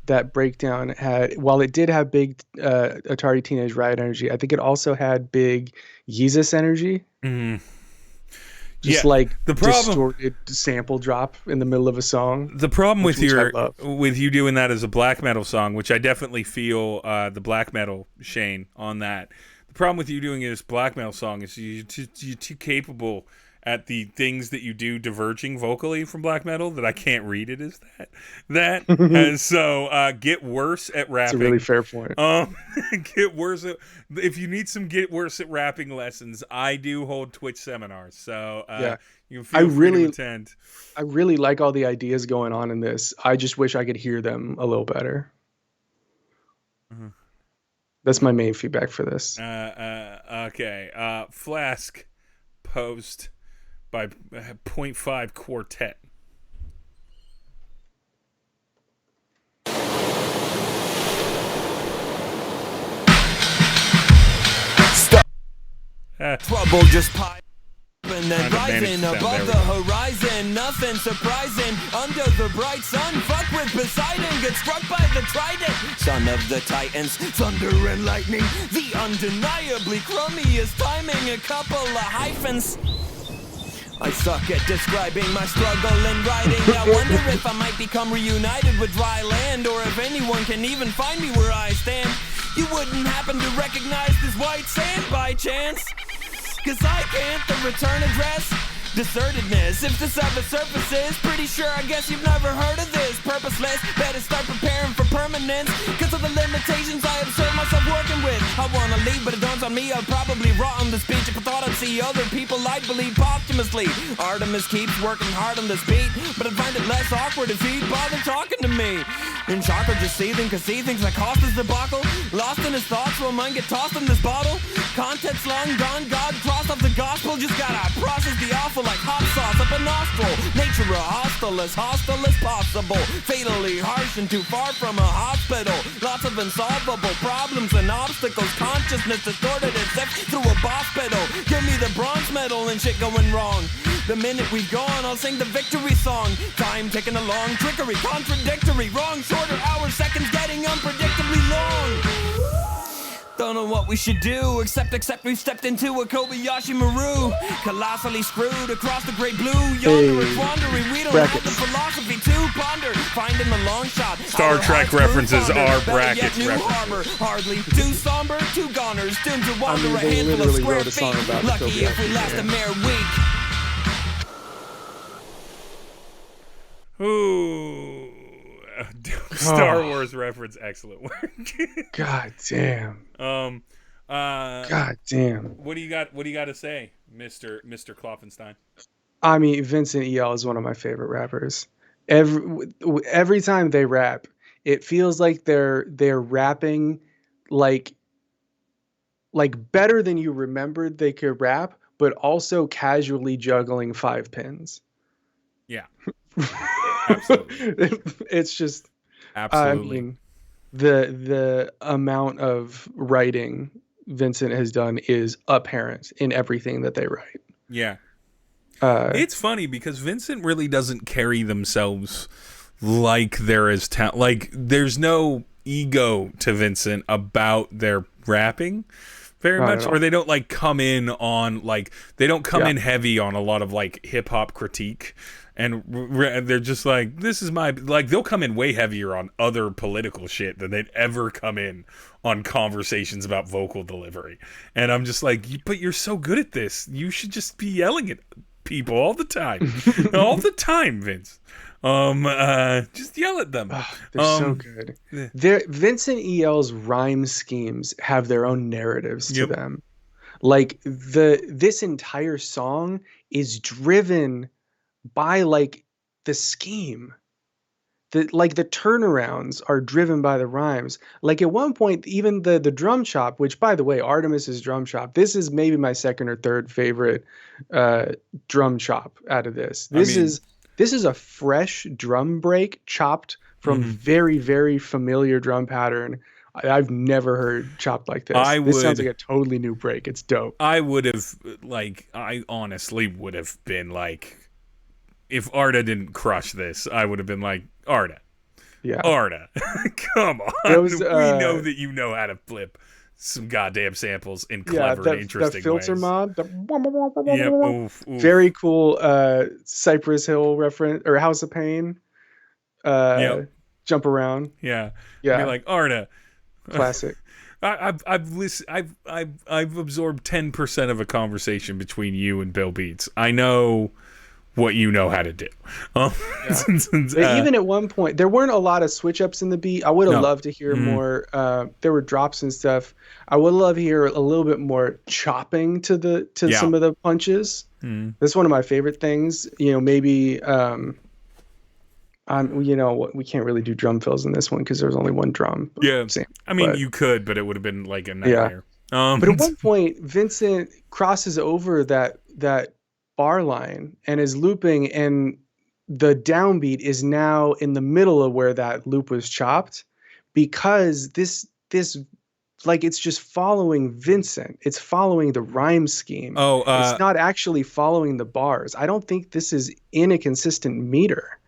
that breakdown had, while it did have big Atari Teenage Riot energy, I think it also had big Yeezus energy. Mm. Just like the distorted sample drop in the middle of a song. The problem with you doing that as a black metal song, which I definitely feel the black metal Shane on that. The problem with you doing it as black metal song is you're too capable at the things that you do diverging vocally from black metal that I can't read it as that. And so get worse at rapping. That's a really fair point. Get worse at, if you need some get worse at rapping lessons, I do hold Twitch seminars. So you feel free to attend. I really like all the ideas going on in this. I just wish I could hear them a little better. Mm-hmm. That's my main feedback for this. Okay. Flask post by 0.5 Quartet. Trouble just piping and rising above the horizon. Nothing surprising under the bright sun. Fuck with Poseidon, get struck by the trident. Son of the Titans, thunder and lightning. The undeniably crummiest timing. A couple of hyphens. I suck at describing my struggle in writing. I wonder if I might become reunited with dry land, or if anyone can even find me where I stand. You wouldn't happen to recognize this white sand by chance? Cause I can't, the return address. Desertedness, if this ever surfaces, pretty sure I guess you've never heard of this. Purposeless, better start preparing for permanence, cause of the limitations I observe myself working with. I wanna leave, but it dawns on me I'd probably rot on the speech if I thought I'd see other people I'd believe posthumously. Artemis keeps working hard on this beat, but I'd find it less awkward if he'd bother talking to me. In shock or just seething, cause he thinks I caused his debacle. Lost in his thoughts, will mine get tossed in this bottle? Context long gone, God crossed off the gospel. Just gotta process the awful like hot sauce up a nostril. Nature a hostile as possible. Fatally harsh and too far from a hospital. Lots of unsolvable problems and obstacles. Consciousness distorted itself through a boss pedal. Give me the bronze medal and shit going wrong. The minute we've gone, I'll sing the victory song. Time ticking along, trickery, contradictory. Wrong, shorter hours, seconds getting unpredictably long. Don't know what we should do. Except we've stepped into a Kobayashi Maru. Colossally screwed across the great blue. Yonder wandering, we don't have the philosophy to ponder. Finding the long shot. Star Trek references are brackets references. Hardly too somber, two goners, doomed to wander a handful of square feet. Lucky if we last a mere week. Ooh, Star Wars reference, excellent work. God damn. God damn. What do you got to say, Mr. Klopfenstein? I mean, Vincent EL is one of my favorite rappers. Every time they rap, it feels like they're rapping like better than you remembered they could rap, but also casually juggling 5 pins. Yeah. Absolutely. It's just absolutely. I mean, the amount of writing Vincent has done is apparent in everything that they write. Yeah. It's funny because Vincent really doesn't carry themselves like there is like there's no ego to Vincent about their rapping very much, or they don't like come in on like they don't come in heavy on a lot of like hip hop critique. And they're just like, this is my, like, they'll come in way heavier on other political shit than they'd ever come in on conversations about vocal delivery. And I'm just like, but you're so good at this. You should just be yelling at people all the time. All the time, Vince. Just yell at them. They're so good. Vincent EL's rhyme schemes have their own narratives to them. Like, this entire song is driven by like the scheme. The turnarounds are driven by the rhymes. Like at one point, even the drum chop, which by the way, Artemis's drum chop, this is maybe my second or third favorite drum chop out of this. This is a fresh drum break chopped from very, very familiar drum pattern. I've never heard chopped like this. This sounds like a totally new break. It's dope. I honestly would have been like, if Arda didn't crush this, I would have been like, Arda. Yeah. Arda. Come on. We know that you know how to flip some goddamn samples in clever and interesting ways. The filter mod. Very cool Cypress Hill reference, or House of Pain. Jump around. Yeah. Yeah. Be like, Arda. Classic. I've absorbed 10% of a conversation between you and Bill Beats. I know what you know how to do. Even at one point, there weren't a lot of switch ups in the beat. I would have loved to hear more. There were drops and stuff. I would love to hear a little bit more chopping to some of the punches. That's one of my favorite things. You know, maybe we can't really do drum fills in this one because there's only one drum. Yeah, you could, but it would have been like a nightmare. But at one point, Vincent crosses over that bar line and is looping, and the downbeat is now in the middle of where that loop was chopped, because this like it's just following Vincent. It's following the rhyme scheme. It's not actually following the bars. I don't think this is in a consistent meter.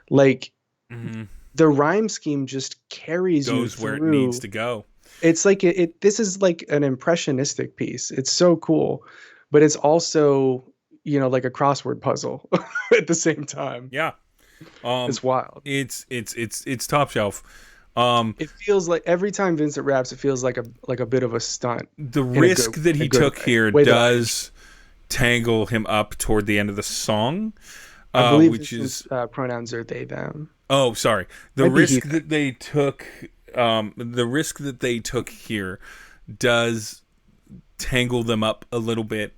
Like the rhyme scheme just carries you through where it needs to go. It's like this is like an impressionistic piece. It's so cool, but it's also, like a crossword puzzle at the same time. Yeah. It's wild. It's top shelf. It feels like every time Vincent raps, it feels like a bit of a stunt. The risk that he took here does tangle him up toward the end of the song. I believe which is pronouns are they, them. Oh, sorry. The risk that they took here does tangle them up a little bit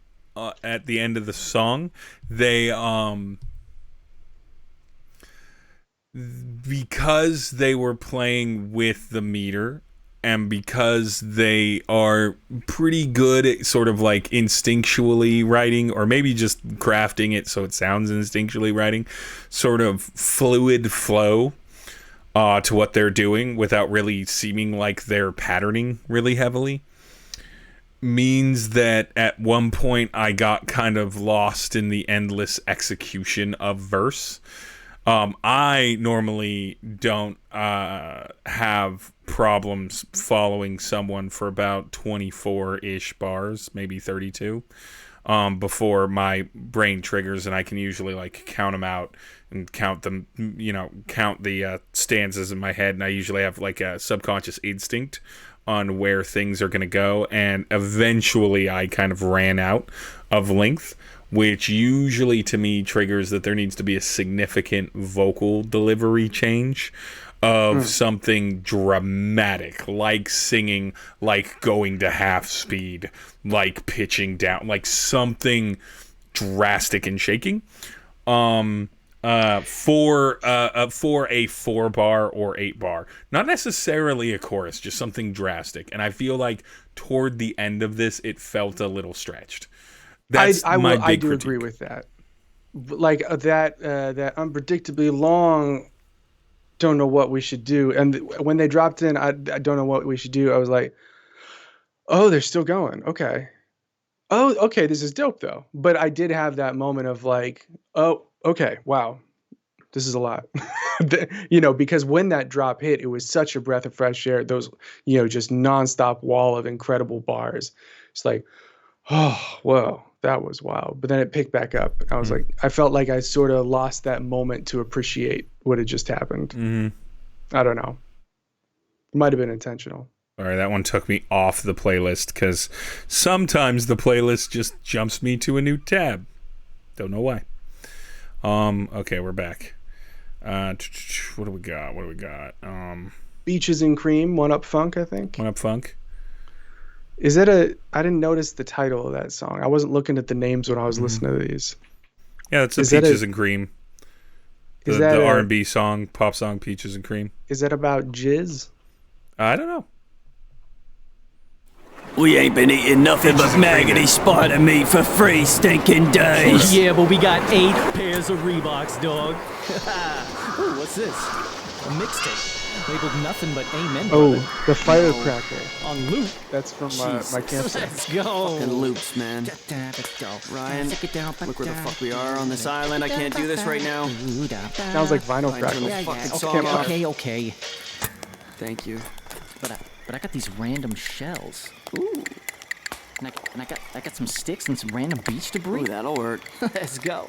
at the end of the song. They because they were playing with the meter, and because they are pretty good at sort of like instinctually writing, or maybe just crafting it so it sounds instinctually writing, sort of fluid flow to what they're doing without really seeming like they're patterning really heavily, means that at one point I got kind of lost in the endless execution of verse. I normally don't have problems following someone for about 24-ish bars, maybe 32, before my brain triggers, and I can usually like count them out and count them, count the stanzas in my head, and I usually have like a subconscious instinct on where things are going to go, and eventually I kind of ran out of length, which usually to me triggers that there needs to be a significant vocal delivery change of something dramatic, like singing, like going to half speed, like pitching down, like something drastic and shaking. For a 4-bar or 8-bar, not necessarily a chorus, just something drastic. And I feel like toward the end of this, it felt a little stretched. That's I big do critique. agree with that. Like that unpredictably long. Don't know what we should do. And when they dropped in, I don't know what we should do. I was like, oh, they're still going. Okay. Oh, okay. This is dope though. But I did have that moment of like, oh, okay, wow, this is a lot. Because when that drop hit, it was such a breath of fresh air. Those, just nonstop wall of incredible bars. It's like, oh, whoa, that was wild. But then it picked back up. I was like, I felt like I sort of lost that moment to appreciate what had just happened. I don't know. It might have been intentional. All right, that one took me off the playlist because sometimes the playlist just jumps me to a new tab. Don't know why. Okay, we're back. What do we got? Beaches and Cream, One Up Funk, I think. One Up Funk. Is that I didn't notice the title of that song. I wasn't looking at the names when I was listening to these. Yeah, it's Peaches and Cream. The R&B song, pop song, Peaches and Cream. Is that about jizz? I don't know. We ain't been eating nothing but maggoty spider meat for 3 stinking days. Yeah, but we got 8 pairs of Reeboks, dog. Ooh, what's this? A mixtape. Labeled nothing but amen. Oh, brother. the Firecracker. On loop. That's from my campsite. Let's go. Fucking loops, man. Ryan, look where the fuck we are on this island. I can't do this right now. Sounds like Vinyl Crackle. Okay. Thank you. But I got these random shells. Ooh. And I got some sticks and some random beach debris. Ooh, that'll work. Let's go.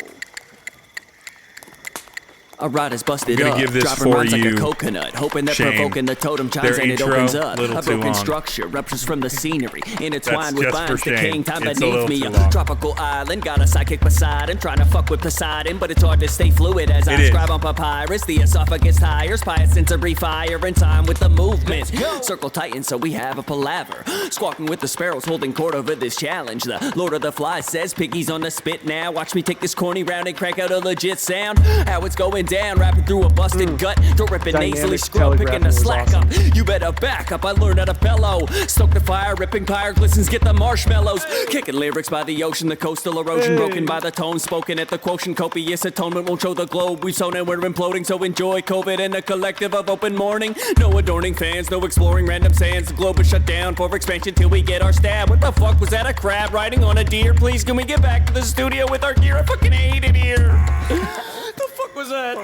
A rider's busted I'm up, gonna give this dropping for rhymes like you, a coconut, hoping that Shane. provoking the totem chimes Their and it intro, opens up. little A too broken long. structure, ruptures from the scenery, intertwined That's with just vines. for The Shane. king time It's a beneath little me, too a long. tropical island, got a sidekick Poseidon, trying to fuck with Poseidon, but it's hard to stay fluid as I It is. scribe on papyrus. The esophagus tires, by sensory fire in time with the movement. Circle tighten, so we have a palaver. Squawking with the sparrows, holding court over this challenge. The Lord of the Flies says, piggy's on the spit now. Watch me take this corny round and crank out a legit sound. How it's going down, rapping through a busted gut. Throw ripping Dynamic nasally, scrub, picking telegraphing the was slack awesome. up. You better back up, I learned how to bellow. Stoke the fire, ripping pyre glistens, get the marshmallows. Kicking lyrics by the ocean, the coastal erosion. Broken by the tone, spoken at the quotient. Copious atonement won't show the globe. We've sown and we're imploding, so enjoy COVID and a collective of open mourning. No adorning fans, no exploring random sands. The globe is shut down for expansion till we get our stab. What the fuck was that, a crab riding on a deer? Please, can we get back to the studio with our gear? I fucking hate it here. The fuck was that?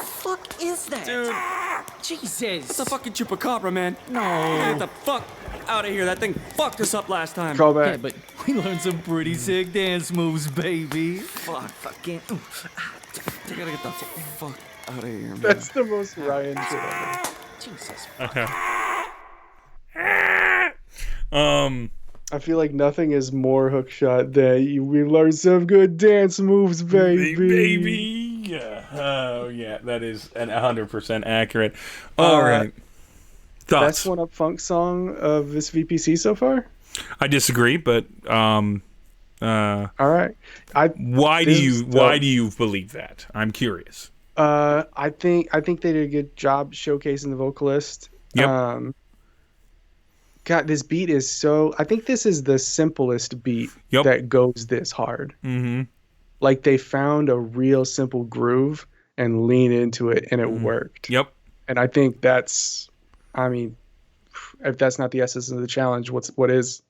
Fuck is that? Dude. Jesus. It's a fucking chupacabra, man. No. Get the fuck out of here. That thing fucked us up last time. Call back. Yeah, but we learned some pretty sick dance moves, baby. Fucking. I gotta get the fuck out of here, man. That's the most Ryan shit ever. Jesus. I feel like nothing is more hookshot than we learned some good dance moves, baby. Baby. Yeah. Oh, yeah. That is 100% accurate. All right. Thoughts? Best One Up Funk song of this VPC so far? I disagree, but all right. Why do you believe that? I'm curious. I think they did a good job showcasing the vocalist. Yep. God, this beat is so. I think this is the simplest beat that goes this hard. Mm-hmm. Like they found a real simple groove and lean into it, and it worked. Yep. And I think that's. I mean, if that's not the essence of the challenge, what is?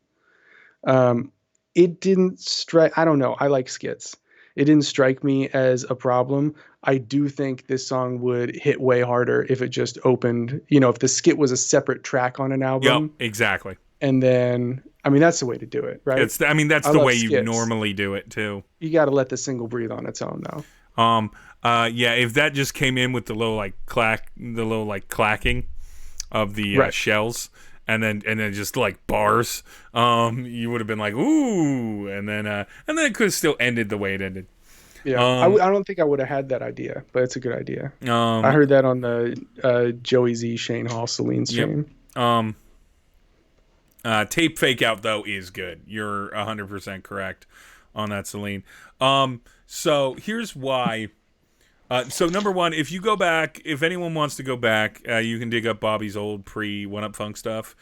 It didn't strike. I don't know. I like skits. It didn't strike me as a problem. I do think this song would hit way harder if it just opened, if the skit was a separate track on an album. Yep, exactly. And then, that's the way to do it, right? That's the way you normally do it too. You got to let the single breathe on its own, though. If that just came in with the little clacking of the shells, and then just like bars, you would have been like, ooh, and then it could have still ended the way it ended. Yeah, I don't think I would have had that idea, but it's a good idea. I heard that on the Joey Z, Shane Hall, Celine stream. Yep. Tape Fake Out, though, is good. You're 100% correct on that, Celine. So here's why. So number one, if you go back, if anyone wants to go back, you can dig up Bobby's old pre-One Up Funk stuff.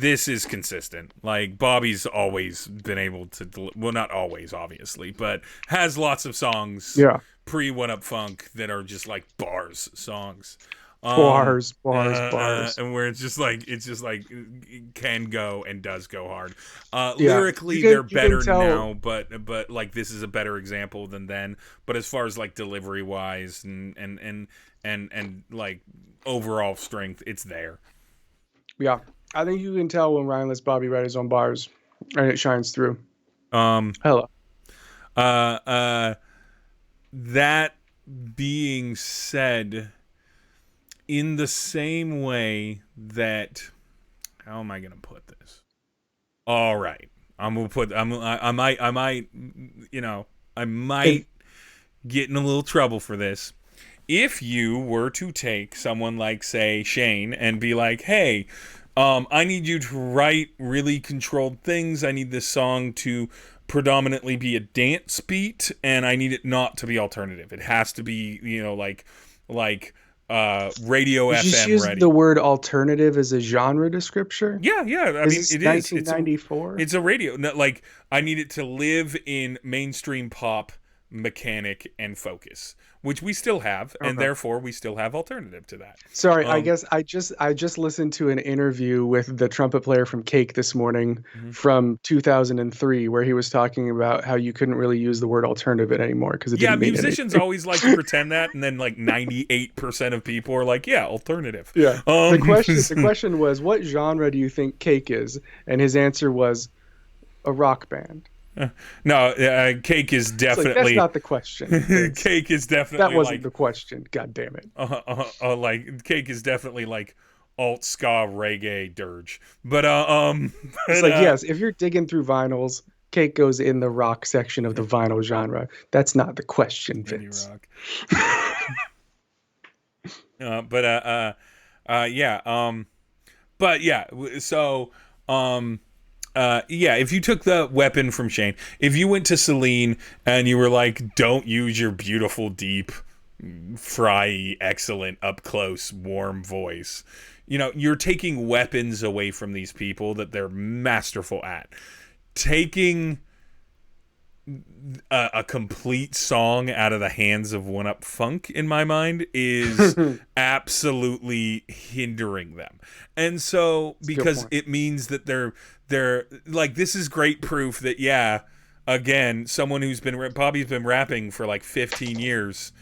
This is consistent. Like, Bobby's always been able to, well, not always, obviously, but has lots of songs pre-One Up Funk that are just like bars songs. Bars. And where it's just like it can go and does go hard. Lyrically, they're better now, but like this is a better example than then. But as far as like delivery wise and like overall strength, it's there. Yeah, I think you can tell when Ryan lets Bobby write his own bars, and it shines through. Hello. That being said, in the same way that, how am I gonna put this? All right, I might get in a little trouble for this. If you were to take someone like, say, Shane and be like, hey, I need you to write really controlled things. I need this song to predominantly be a dance beat, and I need it not to be alternative. It has to be, radio Did FM you just use ready. the word alternative as a genre descriptor? Yeah. I mean, it is. 1994. It's a radio. Like, I need it to live in mainstream pop mechanic and focus, which we still have, and therefore we still have alternative to that. Sorry, I guess I just listened to an interview with the trumpet player from Cake this morning from 2003, where he was talking about how you couldn't really use the word alternative anymore because it didn't mean musicians anything. always like to pretend that, and then like 98% of people are like, yeah, alternative. Yeah. The question was, what genre do you think Cake is? And his answer was a rock band. No, Cake is definitely. That's not the question. Cake is definitely. That wasn't the question. God damn it. Like Cake is definitely like alt ska reggae dirge, but it's like yes, if you're digging through vinyls, Cake goes in the rock section of the vinyl genre. That's not the question, Vince. If you took the weapon from Shane, if you went to Celine and you were like, don't use your beautiful, deep, fry, excellent, up close, warm voice, you're taking weapons away from these people that they're masterful at. Taking a complete song out of the hands of One Up Funk, in my mind, is absolutely hindering them. And so, because it means that they're like, this is great proof that, again, someone who's Bobby's been rapping for like 15 years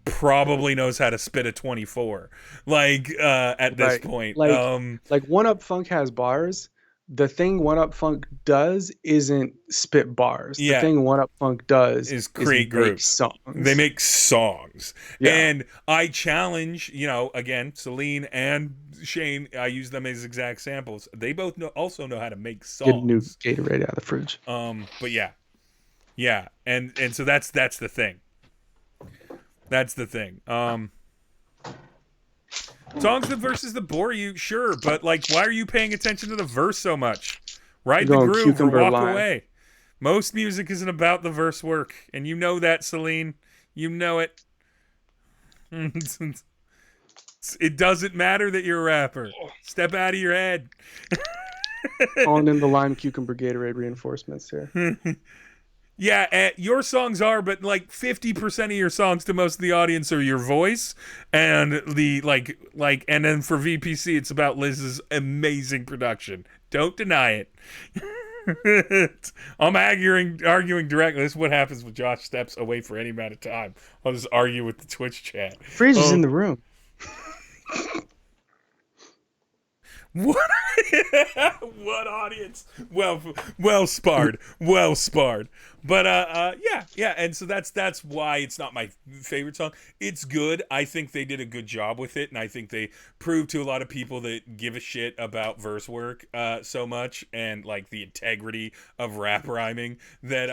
probably knows how to spit a 24. Like, at this point. Like One Up Funk has bars. The thing One Up Funk does isn't spit bars. The thing One Up Funk does is create groups. Songs. They make songs. Yeah. And I challenge, again, Celine and Shane, I use them as exact samples. They both also know how to make songs. Get new Gatorade out of the fridge. But yeah. And so that's the thing. That's the thing. Songs and verses that bore you, sure, but like, why are you paying attention to the verse so much? Ride the groove or walk away. Most music isn't about the verse work, and you know that, Celine. You know it. It doesn't matter that you're a rapper. Step out of your head. On in the lime cucumber Gatorade reinforcements here. Yeah, your songs are, but like 50% of your songs to most of the audience are your voice, and the and then for VPC, it's about Liz's amazing production. Don't deny it. I'm arguing directly. This is what happens when Josh steps away for any amount of time. I'll just argue with the Twitch chat. Freeze is in the room. What? What audience? Well sparred. Well sparred. But yeah, and so that's why it's not my favorite song. It's good. I think they did a good job with it, and I think they proved to a lot of people that give a shit about verse work so much, and like the integrity of rap rhyming that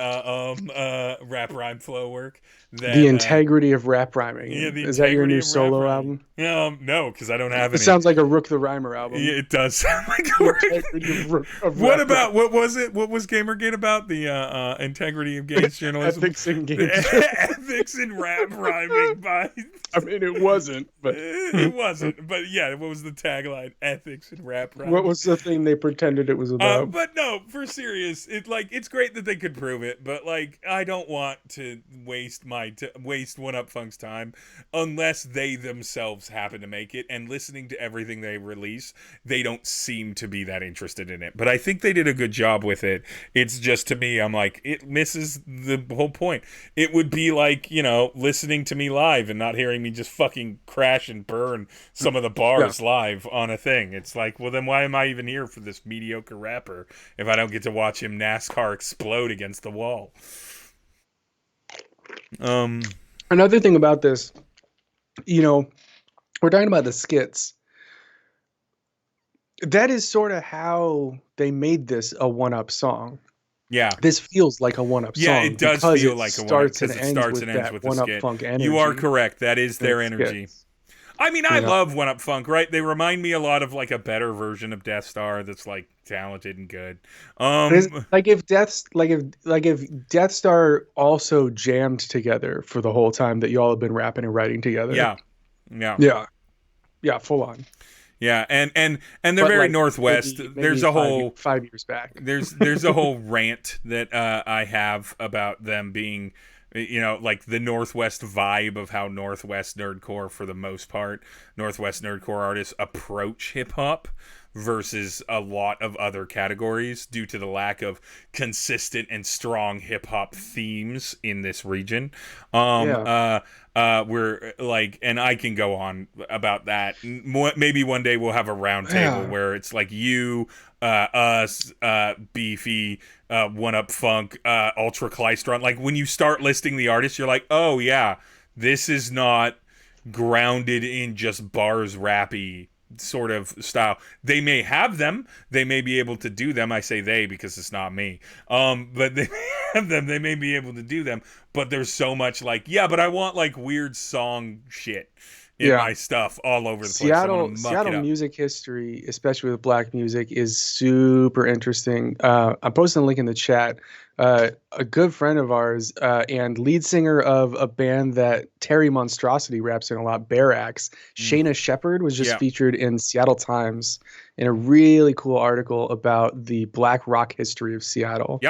rap rhyme flow work. The integrity of rap rhyming. Yeah, is that your new solo album? No, because I don't have any. It sounds like a Rook the Rhymer album. Yeah, it does sound like a Rook. What about what was it? What was Gamergate about? The integrity of Games journalism, ethics in Games, ethics in rap rhyming. By I mean, it wasn't, but it wasn't. But yeah, what was the tagline? Ethics in rap rhyming. What was the thing they pretended it was about? But no, for serious, it's great that they could prove it, but like I don't want to waste One Up Funk's time unless they themselves happen to make it. And listening to everything they release, they don't seem to be that interested in it. But I think they did a good job with it. It's just, to me, I'm like, it misses the whole point. It would be like, listening to me live and not hearing me just fucking crash and burn some of the bars live on a thing. It's like, well, then why am I even here for this mediocre rapper if I don't get to watch him NASCAR explode against the wall? Another thing about this, we're talking about the skits. That is sort of how they made this a one-up song. Yeah, this feels like a one-up song. Yeah, it does feel like a one-up because it starts and ends with the skit. Funk energy. You are correct. That is their energy. Skits. I mean, I love One Up Funk, right? They remind me a lot of like a better version of Death Star that's like talented and good. If Death Star also jammed together for the whole time that y'all have been rapping and writing together. Yeah, full on. Yeah, and they're very Northwest. Maybe there's a whole 5 years back. There's a whole rant that I have about them being, like the Northwest vibe of how Northwest Nerdcore, for the most part, Northwest Nerdcore artists approach hip hop versus a lot of other categories due to the lack of consistent and strong hip hop themes in this region. We're like, and I can go on about that. Maybe one day we'll have a round table where it's like you, us, Beefy, One Up Funk, Ultra Klystron. Like when you start listing the artists, you're like, oh yeah, this is not grounded in just bars rappy sort of style. They may have them, they may be able to do them. I say they because it's not me. But they have them, they may be able to do them, but there's so much like, but I want like weird song shit in my stuff all over the place. Seattle music history, especially with black music, is super interesting. I'm posting a link in the chat. A good friend of ours and lead singer of a band that Terry Monstrosity raps in a lot, Bear Axe, Shayna Shepherd, was just featured in Seattle Times in a really cool article about the black rock history of Seattle.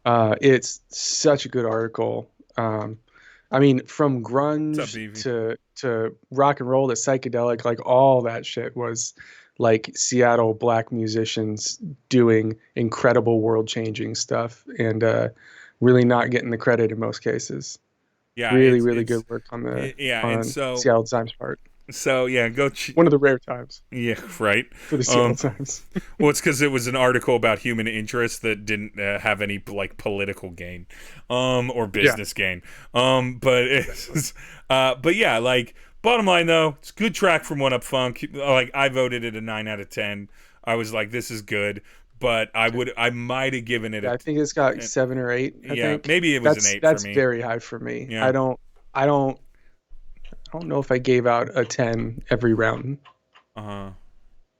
It's such a good article. I mean, from grunge to rock and roll to psychedelic, like all that shit was like Seattle black musicians doing incredible world-changing stuff and really not getting the credit in most cases. Really good work on the Seattle Times part. So go one of the rare times. Yeah, right. For the Seattle Times. Well, it's because it was an article about human interest that didn't have any like political gain, or business gain. But yeah, like bottom line though, it's a good track from One Up Funk. Like I voted it a 9 out of 10. I was like, this is good. But I might have given it. I think it's got 7 or 8. I think. Maybe it was an 8 that's for me. That's very high for me. Yeah. I don't know if I gave out a 10 every round.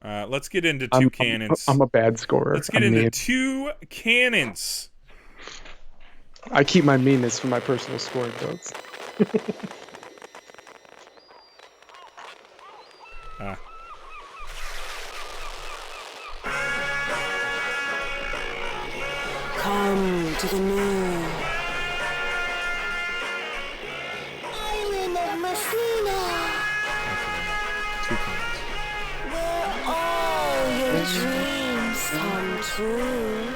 Let's get into two cannons. I'm a bad scorer. Let's get into two cannons. I keep my meanness for my personal scoring votes. Come to the moon. Island of Messina. Where all your dreams come true.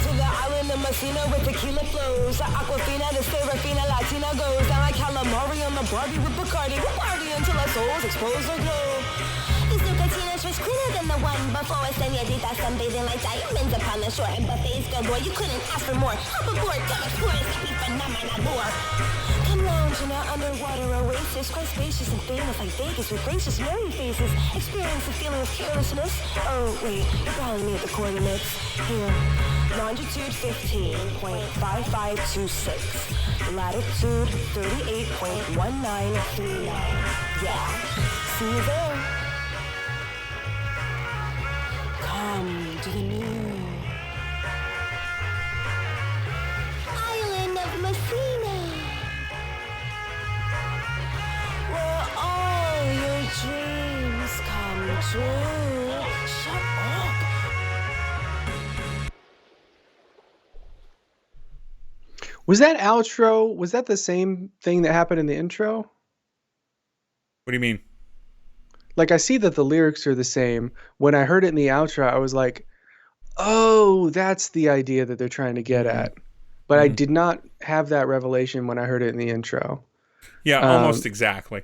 to the island of Messina with tequila flows. Aquafina, the Serafina, Latina goes down like calamari on the Barbie with Bacardi. We'll party until our souls expose or glow. This new Catina's was cleaner than the one before. Senorita sunbathing like diamonds upon the shore. And buffets galore, you couldn't ask for more. Hop aboard, come explore this happy phenomena more. Come lounge in our underwater oasis. Quite spacious and famous like Vegas with gracious merry faces. Experience the feeling of carelessness. Oh wait, you're probably me at the coordinates. Here, longitude 15.5526. Latitude 38.1939. Yeah, see you there. Come to the new island of Messina, where all your dreams come true. Shut up. Was that outro? Was that the same thing that happened in the intro? What do you mean? Like, I see that the lyrics are the same. When I heard it in the outro, I was like, oh, that's the idea that they're trying to get at. But I did not have that revelation when I heard it in the intro. Yeah, almost exactly.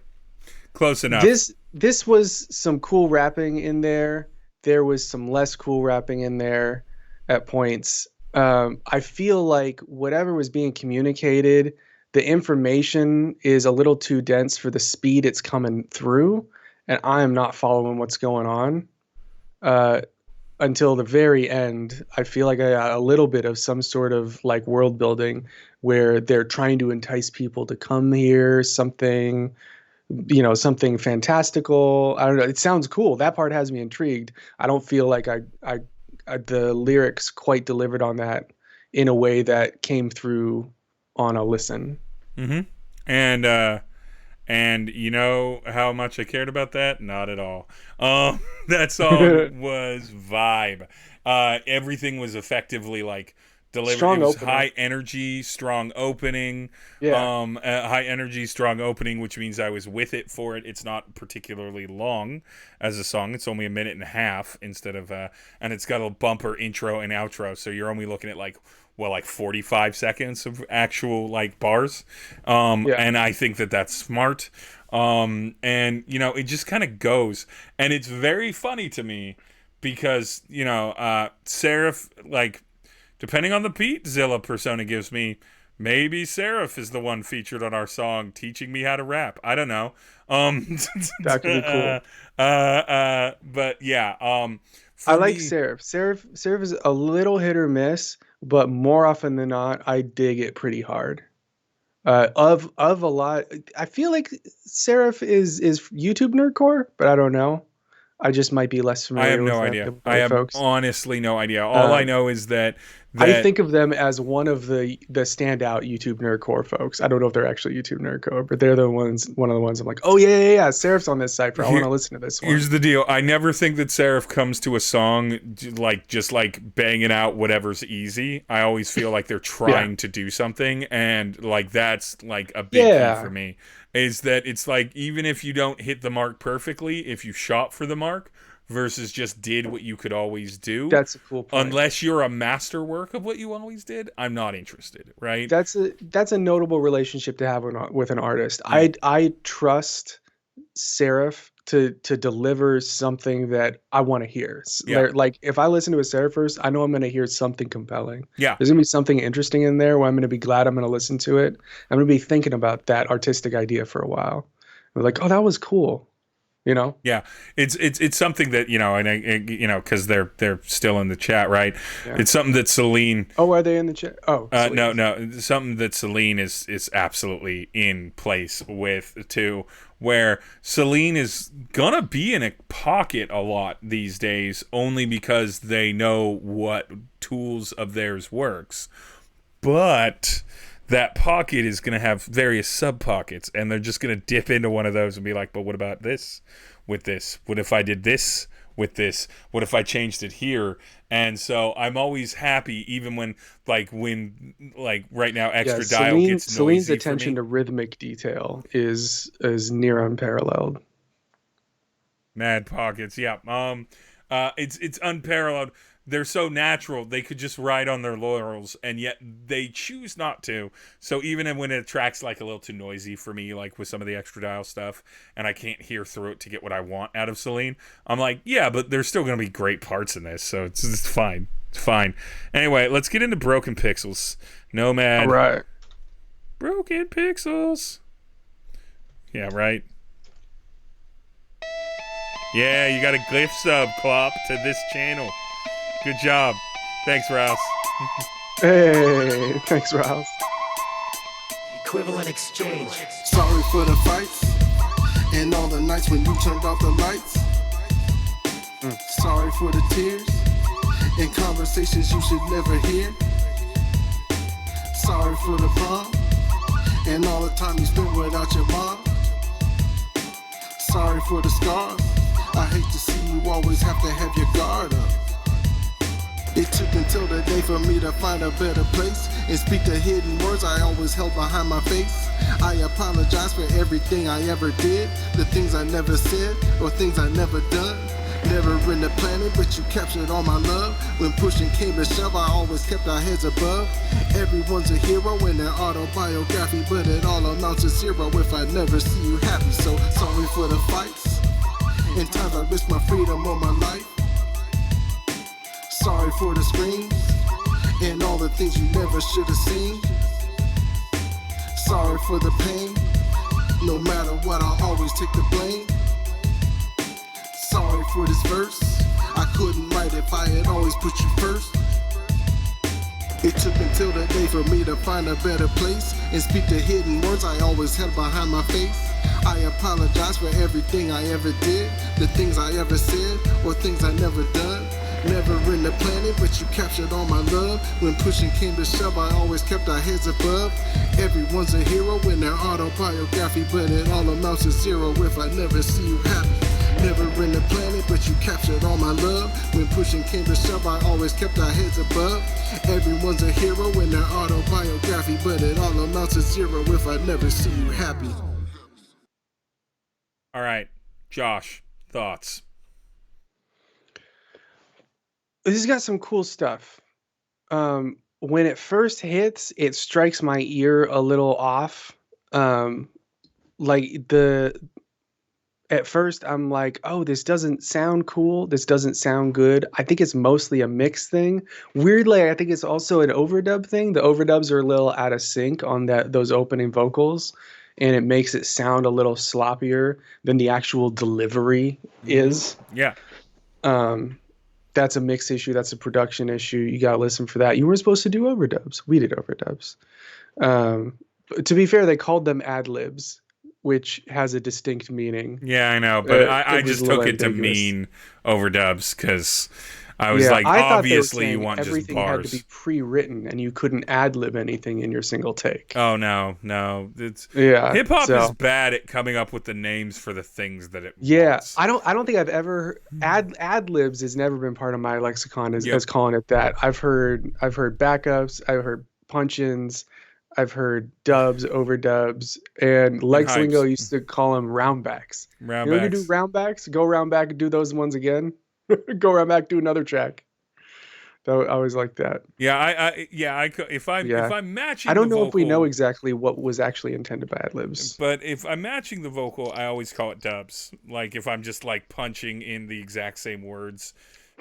Close enough. This was some cool rapping in there. There was some less cool rapping in there at points. I feel like whatever was being communicated, the information is a little too dense for the speed it's coming through. And I am not following what's going on until the very end. I feel like I got a little bit of some sort of like world building where they're trying to entice people to come here, something fantastical. I don't know. It sounds cool. That part has me intrigued. I don't feel like the lyrics quite delivered on that in a way that came through on a listen. Mm-hmm. And you know how much I cared about that? Not at all. That song was vibe. Everything was effectively like delivered. Strong it was opening. high energy, strong opening. Yeah. High energy, strong opening, which means I was with it for it. It's not particularly long as a song. It's only a minute and a half instead of and it's got a bumper intro and outro. So you're only looking at like 45 seconds of actual like bars. And I think that that's smart. And it just kind of goes, and it's very funny to me because, Seraph, like, depending on the beat ZillaPerson gives me, maybe Seraph is the one featured on our song teaching me how to rap. I don't know. That could be cool. But yeah, I like Seraph. Seraph is a little hit or miss, but more often than not, I dig it pretty hard. Of a lot, I feel like Seraph is YouTube Nerdcore, but I don't know. I just might be less familiar. I have with no that idea. than I have folks. honestly no idea. All I know is that I think of them as one of the standout YouTube Nerdcore folks. I don't know if they're actually YouTube Nerdcore, but they're one of the ones I'm like, oh yeah, Seraph's on this cipher. I want to listen to this one. Here's the deal. I never think that Seraph comes to a song just banging out whatever's easy. I always feel like they're trying to do something, and like that's like a big key for me. Is that it's like, even if you don't hit the mark perfectly, if you shot for the mark versus just did what you could always do. That's a cool point. Unless you're a masterwork of what you always did, I'm not interested, right? That's a notable relationship to have with an artist. I trust Seraph to deliver something that I want to hear. Like if I listen to a Seraph verse, I know I'm going to hear something compelling. Yeah. There's going to be something interesting in there where I'm going to be glad I'm going to listen to it. I'm going to be thinking about that artistic idea for a while. I'm like, oh, that was cool. Yeah, it's something that and because they're still in the chat, right? Yeah. It's something that Celine. Oh, are they in the chat? Oh, no, something that Celine is absolutely in place with too, where Celine is gonna be in a pocket a lot these days, only because they know what tools of theirs works, but that pocket is going to have various sub-pockets, and they're just going to dip into one of those and be like, but what about this with this? What if I did this with this? What if I changed it here? And so I'm always happy, even when right now, extra dial gets noisy. Celine's attention to rhythmic detail is near unparalleled. Mad pockets, yeah. It's unparalleled. they're so natural. They could just ride on their laurels, and yet they choose not to. So even when a track's like a little too noisy for me, like with some of the extra dial stuff, and I can't hear through it to get what I want out of Celine, I'm like, yeah, but there's still going to be great parts in this, so it's fine. It's fine. Anyway, let's get into Broken Pixels. Nomad. All right. Broken Pixels. Yeah, right. Yeah, you got a gift sub, Klop, to this channel. Good job. Thanks, Rouse. Hey, thanks, Rouse. Equivalent exchange. Sorry for the fights and all the nights when you turned off the lights. Sorry for the tears and conversations you should never hear. Sorry for the prom and all the time you spent without your mom. Sorry for the scars. I hate to see you always have to have your guard up. It took until the day for me to find a better place and speak the hidden words I always held behind my face. I apologize for everything I ever did, the things I never said or things I never done. Never in the planet, but you captured all my love. When pushing came to shove, I always kept our heads above. Everyone's a hero in their autobiography, but it all amounts to zero if I never see you happy. So sorry for the fights and times I risked my freedom on my life. Sorry for the screams and all the things you never should have seen. Sorry for the pain. No matter what, I'll always take the blame. Sorry for this verse. I couldn't write if I had always put you first. It took until the day for me to find a better place and speak the hidden words I always held behind my face. I apologize for everything I ever did, the things I ever said or things I never done. Never in the planet, but you captured all my love. When pushing came to shove, I always kept our heads above. Everyone's a hero in their autobiography, but it all amounts to zero if I never see you happy. Never in the planet, but you captured all my love. When pushing came to shove, I always kept our heads above. Everyone's a hero in their autobiography, but it all amounts to zero if I never see you happy. All right, Josh, thoughts? This has got some cool stuff. When it first hits, it strikes my ear a little off. At first, I'm like, oh, this doesn't sound cool. This doesn't sound good. I think it's mostly a mix thing. Weirdly, I think it's also an overdub thing. The overdubs are a little out of sync on those opening vocals, and it makes it sound a little sloppier than the actual delivery is. Yeah. That's a mix issue. That's a production issue. You got to listen for that. You weren't supposed to do overdubs. We did overdubs. To be fair, they called them Adlibs, which has a distinct meaning. Yeah, I know, but I just took it to mean overdubs because I was like, obviously you want just bars. Everything had to be pre-written, and you couldn't ad-lib anything in your single take. Oh no, it's hip hop is bad at coming up with the names for the things that it. Yeah, wants. I don't think I've ever ad-libs has never been part of my lexicon as calling it that. I've heard backups, I've heard punch-ins, I've heard dubs, overdubs, and Lex Lingo used to call them roundbacks. You know you do roundbacks? Go round back and do those ones again. Go round back, do another track. I always like that. Yeah, if I'm matching, I don't know vocal, if we know exactly what was actually intended by Adlibs. But if I'm matching the vocal, I always call it dubs. Like if I'm just like punching in the exact same words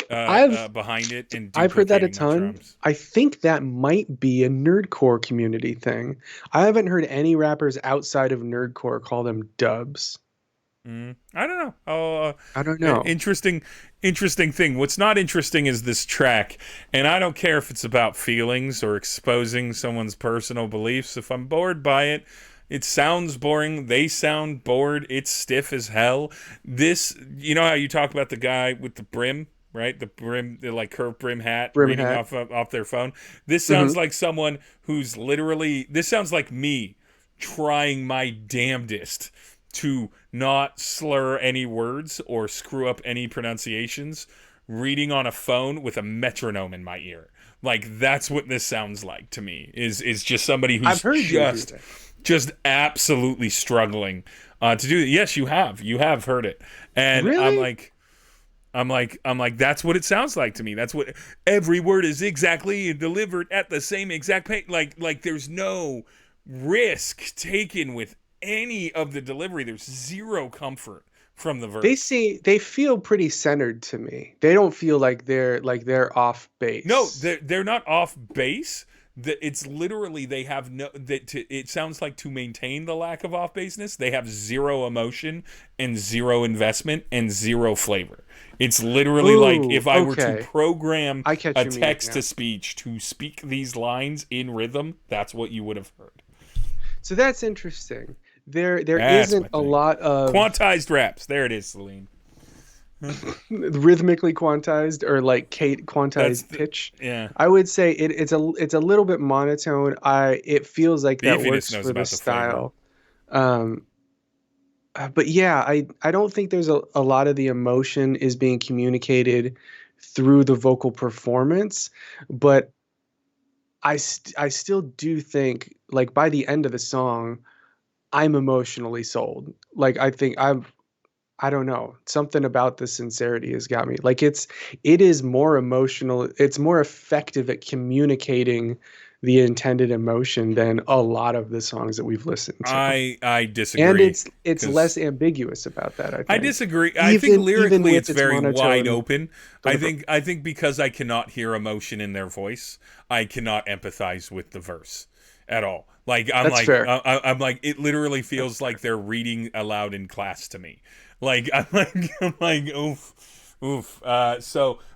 behind it, and I've heard that a ton. I think that might be a nerdcore community thing. I haven't heard any rappers outside of nerdcore call them dubs. I don't know. I don't know. Interesting thing. What's not interesting is this track, and I don't care if it's about feelings or exposing someone's personal beliefs. If I'm bored by it, it sounds boring. They sound bored. It's stiff as hell. This, you know how you talk about the guy with the brim, right? The brim, the like curved brim hat, reading off their phone. This sounds like someone who's literally. This sounds like me trying my damnedest to not slur any words or screw up any pronunciations, reading on a phone with a metronome in my ear. Like that's what this sounds like to me. Is just somebody who's just absolutely struggling to do it. Yes, you have heard it, and really? I'm like, I'm like, that's what it sounds like to me. That's what every word is exactly delivered at the same exact pace. Like there's no risk taken with any of the delivery. There's zero comfort from the verse. They feel pretty centered to me. They don't feel like they're off base. No, they're not off base. It's literally they have no. It sounds like to maintain the lack of off baseness, they have zero emotion and zero investment and zero flavor. It's literally like if I were to program a text to speech to speak these lines in rhythm, that's what you would have heard. So that's interesting. There isn't a lot of quantized raps. There it is, Celine. Rhythmically quantized or like quantized pitch. Yeah, I would say it's a little bit monotone. It feels like that works for the style. But yeah, I don't think there's a lot of the emotion is being communicated through the vocal performance, but I still do think like by the end of the song, I'm emotionally sold. Like I don't know. Something about the sincerity has got me. Like it is more emotional. It's more effective at communicating the intended emotion than a lot of the songs that we've listened to. I disagree. And it's less ambiguous about that, I think. I disagree. I think lyrically it's very wide open. I think because I cannot hear emotion in their voice, I cannot empathize with the verse at all. Like I'm like it literally feels like they're reading aloud in class to me. Like I'm like oof.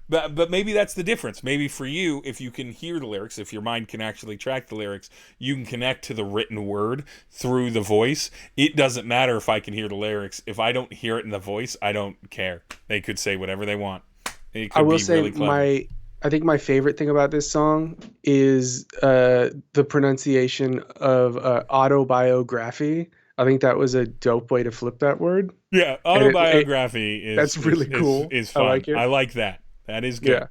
But maybe that's the difference. Maybe for you, if you can hear the lyrics, if your mind can actually track the lyrics, you can connect to the written word through the voice. It doesn't matter if I can hear the lyrics. If I don't hear it in the voice, I don't care. They could say whatever they want. It could I will be say really clever. I think my favorite thing about this song is the pronunciation of autobiography. I think that was a dope way to flip that word. Yeah, autobiography that's really cool. Is fun. I like that. That is good. Yeah.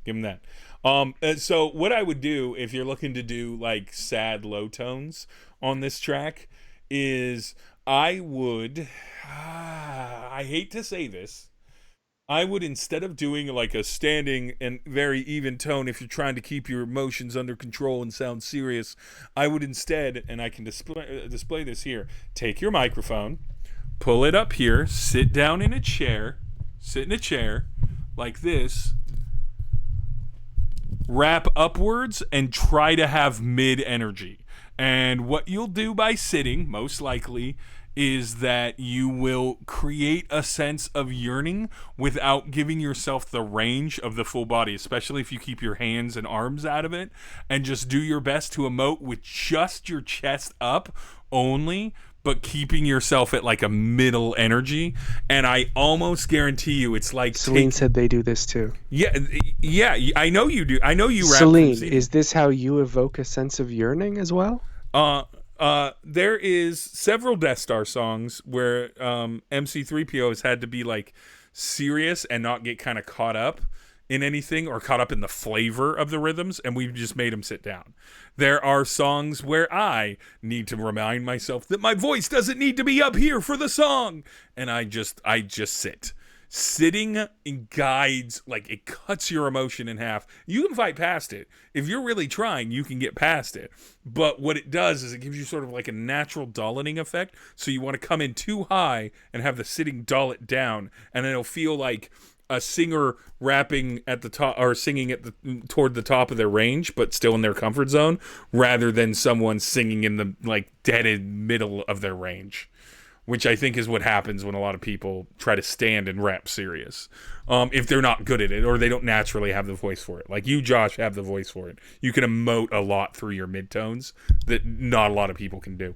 Give them that. So what I would do if you're looking to do like sad low tones on this track is I would, I hate to say this, I would, instead of doing like a standing and very even tone, if you're trying to keep your emotions under control and sound serious, I would instead, and I can display this here, take your microphone, pull it up here, sit in a chair like this, wrap upwards, and try to have mid energy. And what you'll do by sitting, most likely, is that you will create a sense of yearning without giving yourself the range of the full body, especially if you keep your hands and arms out of it, and just do your best to emote with just your chest up only, but keeping yourself at like a middle energy. And I almost guarantee you it's like Celine said they do this too. Yeah, I know you do. I know you rap. Celine, is this how you evoke a sense of yearning as well? There is several Death Star songs where MC3PO has had to be like serious and not get kind of caught up in anything or caught up in the flavor of the rhythms, and we've just made him sit down. There are songs where I need to remind myself that my voice doesn't need to be up here for the song, and I just sit. Sitting guides, like, it cuts your emotion in half. You can fight past it. If you're really trying, you can get past it. But what it does is it gives you sort of like a natural dulling effect. So you want to come in too high and have the sitting dull it down, and it'll feel like a singer rapping at the top or singing at toward the top of their range, but still in their comfort zone, rather than someone singing in the like deaded middle of their range. Which I think is what happens when a lot of people try to stand and rap serious. If they're not good at it or they don't naturally have the voice for it. Like you, Josh, have the voice for it. You can emote a lot through your midtones that not a lot of people can do.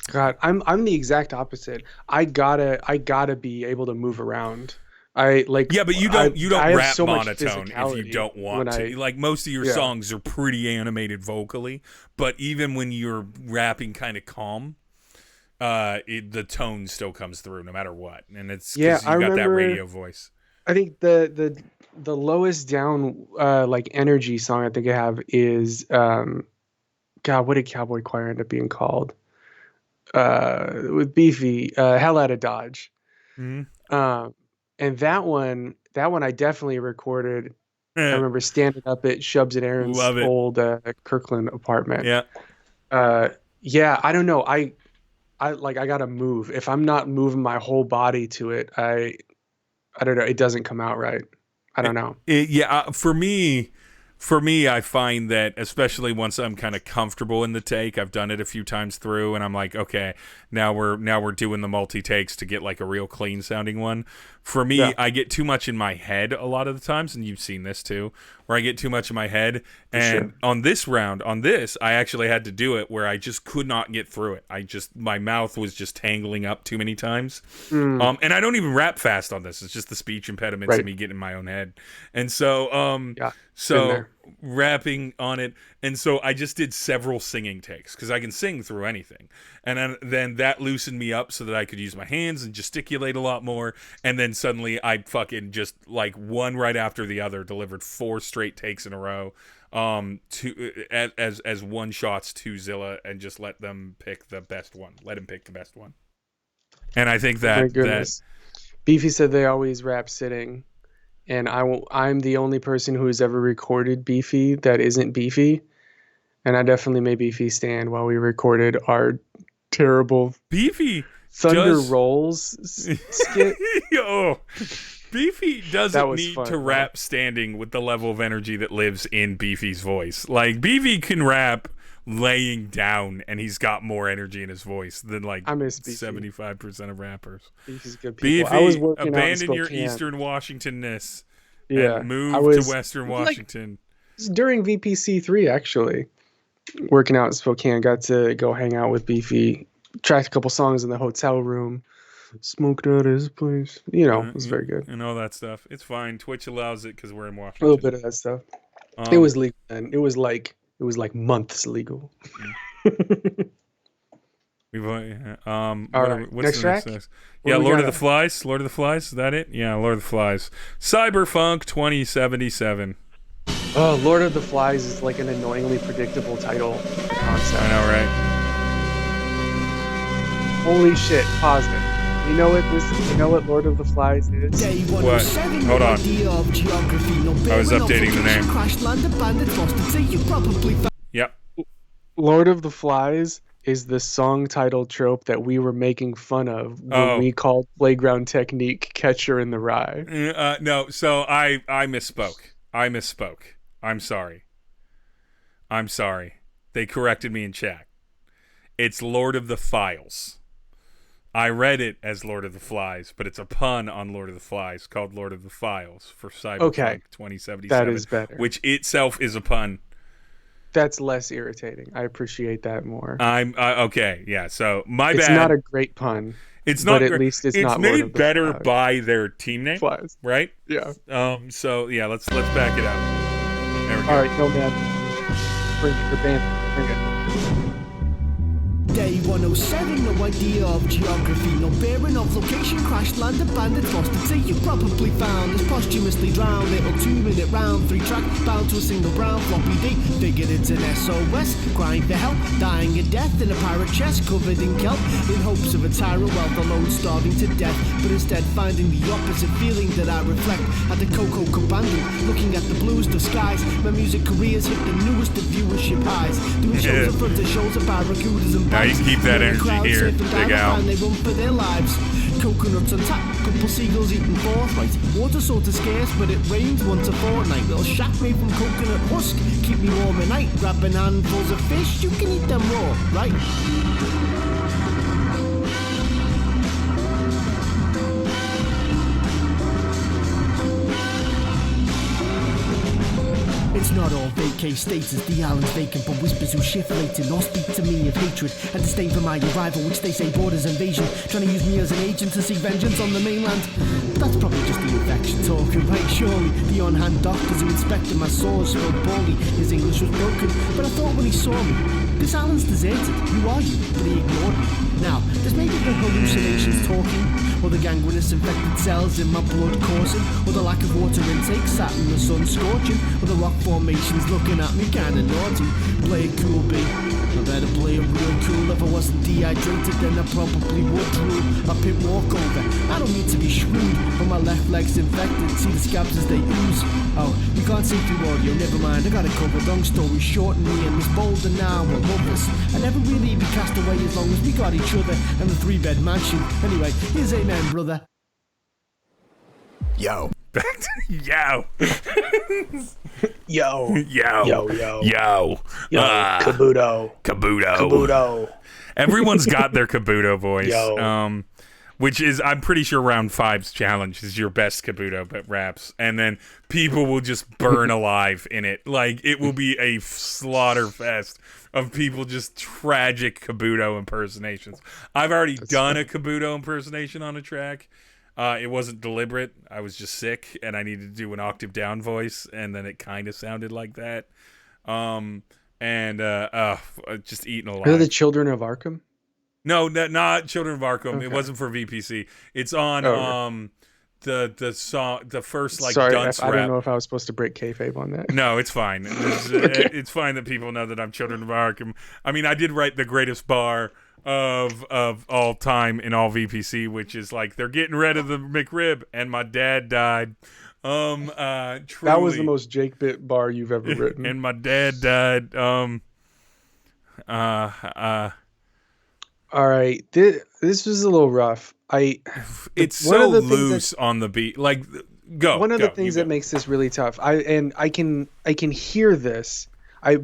God, I'm the exact opposite. I gotta be able to move around. But you don't rap so monotone if you don't want to. Like most of your songs are pretty animated vocally, but even when you're rapping kind of calm, the tone still comes through no matter what, and it's because you got that radio voice. I think the lowest down like energy song I think I have is God, what did Cowboy Choir end up being called? With Beefy, Hell Outta Dodge. Mm-hmm. And that one I definitely recorded. I remember standing up at Shubs and Aaron's old Kirkland apartment. Yeah. Yeah, I don't know. I gotta move. If I'm not moving my whole body to it, I don't know. It doesn't come out right. I don't know. For me, I find that, especially once I'm kind of comfortable in the take, I've done it a few times through, and I'm like, okay, now we're doing the multi takes to get like a real clean sounding one. For me, I get too much in my head a lot of the times, and you've seen this too, where I get too much in my head. And on this, I actually had to do it where I just could not get through it. My mouth was just tangling up too many times. And I don't even rap fast on this. It's just the speech impediments of me getting in my own head. And so, rapping on it. And so I just did several singing takes because I can sing through anything. And then that loosened me up so that I could use my hands and gesticulate a lot more. And then suddenly I fucking just like one right after the other delivered 4 straight takes in a row as one shots to Zilla and just let him pick the best one. And I think that Beefy said they always rap sitting. And I'm the only person who has ever recorded Beefy that isn't Beefy. And I definitely made Beefy stand while we recorded our terrible Beefy Thunder Rolls skit. Beefy doesn't need to rap standing with the level of energy that lives in Beefy's voice. Like, Beefy can rap laying down, and he's got more energy in his voice than like 75% of rappers. Beefy's good Beefy, people. I was working abandon your Eastern Washington-ness and move to Western Washington. Like, during VPC3, actually, working out in Spokane, got to go hang out with Beefy, tracked a couple songs in the hotel room, smoked out at his place. It was very good. And all that stuff. It's fine. Twitch allows it because we're in Washington. A little bit of that stuff. It was legal then. It was like months legal. All right. Next track? Yeah, Lord of the Flies. Lord of the Flies. Is that it? Yeah, Lord of the Flies. Cyberpunk 2077. Oh, Lord of the Flies is like an annoyingly predictable title concept. I know, right? Holy shit! Pause it. You know what Lord of the Flies is? What? Hold on. I was updating the name. Yep. Lord of the Flies is the song title trope that we were making fun of when we called Playground Technique Catcher in the Rye. No, so I misspoke. I'm sorry. They corrected me in chat. It's Lord of the Files. I read it as Lord of the Flies, but it's a pun on Lord of the Flies called Lord of the Files for Cyberpunk 2077. That is better. Which itself is a pun. That's less irritating. I appreciate that more. Okay, yeah. So my bad. It's not a great pun. It's not. But at least it's not. It's Lord made of the better Flies. by their team name, Flies. right? Yeah. So yeah, let's back it up. There we go. All right, no man. Bring it. The band. Bring it. Day 107, no idea of geography, no bearing of location, crashed land, abandoned, lost at sea. You probably found this posthumously drowned little 2-minute round, 3-track, bound to a single brown floppy D. Figured it's an SOS, crying for help, dying of death in a pirate chest covered in kelp, in hopes of a tyrant wealth alone, starving to death, but instead finding the opposite feeling that I reflect at the Coco Companion, looking at the blues, the skies. My music careers hit the newest of viewership highs, doing shows in front of shows of barracudas and now you can keep that energy here, Big Al. They run for their lives. Coconuts on tap, couple seagulls eating forthright. Water sort of scarce, but it rains once a fortnight. Little shack made from coconut husk, keep me warm at night. Grabbing handfuls of fish, you can eat them raw, right? It's not all vacay status, the island's vacant, but whispers who shift latent or speak to me of hatred and disdain for my arrival, which they say borders invasion, trying to use me as an agent to seek vengeance on the mainland. But that's probably just the infection talking, right? Surely the on-hand doctors who inspected my sores spoke poorly. His English was broken, but I thought when he saw me, this island's deserted. Who are you? But he ignored me. Now, there's maybe the hallucinations talking, or the gangrenous infected cells in my blood coursing, or the lack of water intake sat in the sun scorching, or the rock formations looking at me kinda naughty. Play it cool, B. I better play it real cool. If I wasn't dehydrated, then I probably would drool. I pimp walkover. I don't mean to be shrewd, but my left leg's infected. See the scabs as they ooze. Oh, you can't see through audio, never mind. I got it covered. Long story short, and me and Miss Boulder now we're lovers. I never really be cast away as long as we got each other and the 3-bed mansion. Anyway, here's amen, brother. Yo. Yo. Yo. Yo. Kabuto. Everyone's got their Kabuto voice. Yo. Which is, I'm pretty sure round 5's challenge is your best Kabuto but raps. And then people will just burn alive in it. Like, it will be a slaughter fest of people just tragic Kabuto impersonations. I've already done a Kabuto impersonation on a track. It wasn't deliberate. I was just sick, and I needed to do an octave down voice, and then it kind of sounded like that. Just eating alive. Are they the Children of Arkham? No, not Children of Arkham. Okay. It wasn't for VPC. It's on the song, the first like Sorry, dunce I rap. don't know if I was supposed to break kayfabe on that. No, it's fine. It's fine that people know that I'm Children of Arkham. I mean, I did write the greatest bar of all time in all VPC, which is like, they're getting rid of the McRib and my dad died. Truly. That was the most Jake Bit bar you've ever written. And my dad died. All right, this was a little rough. It's so loose on the beat. Like, go. One of the things that makes this really tough. I can hear this.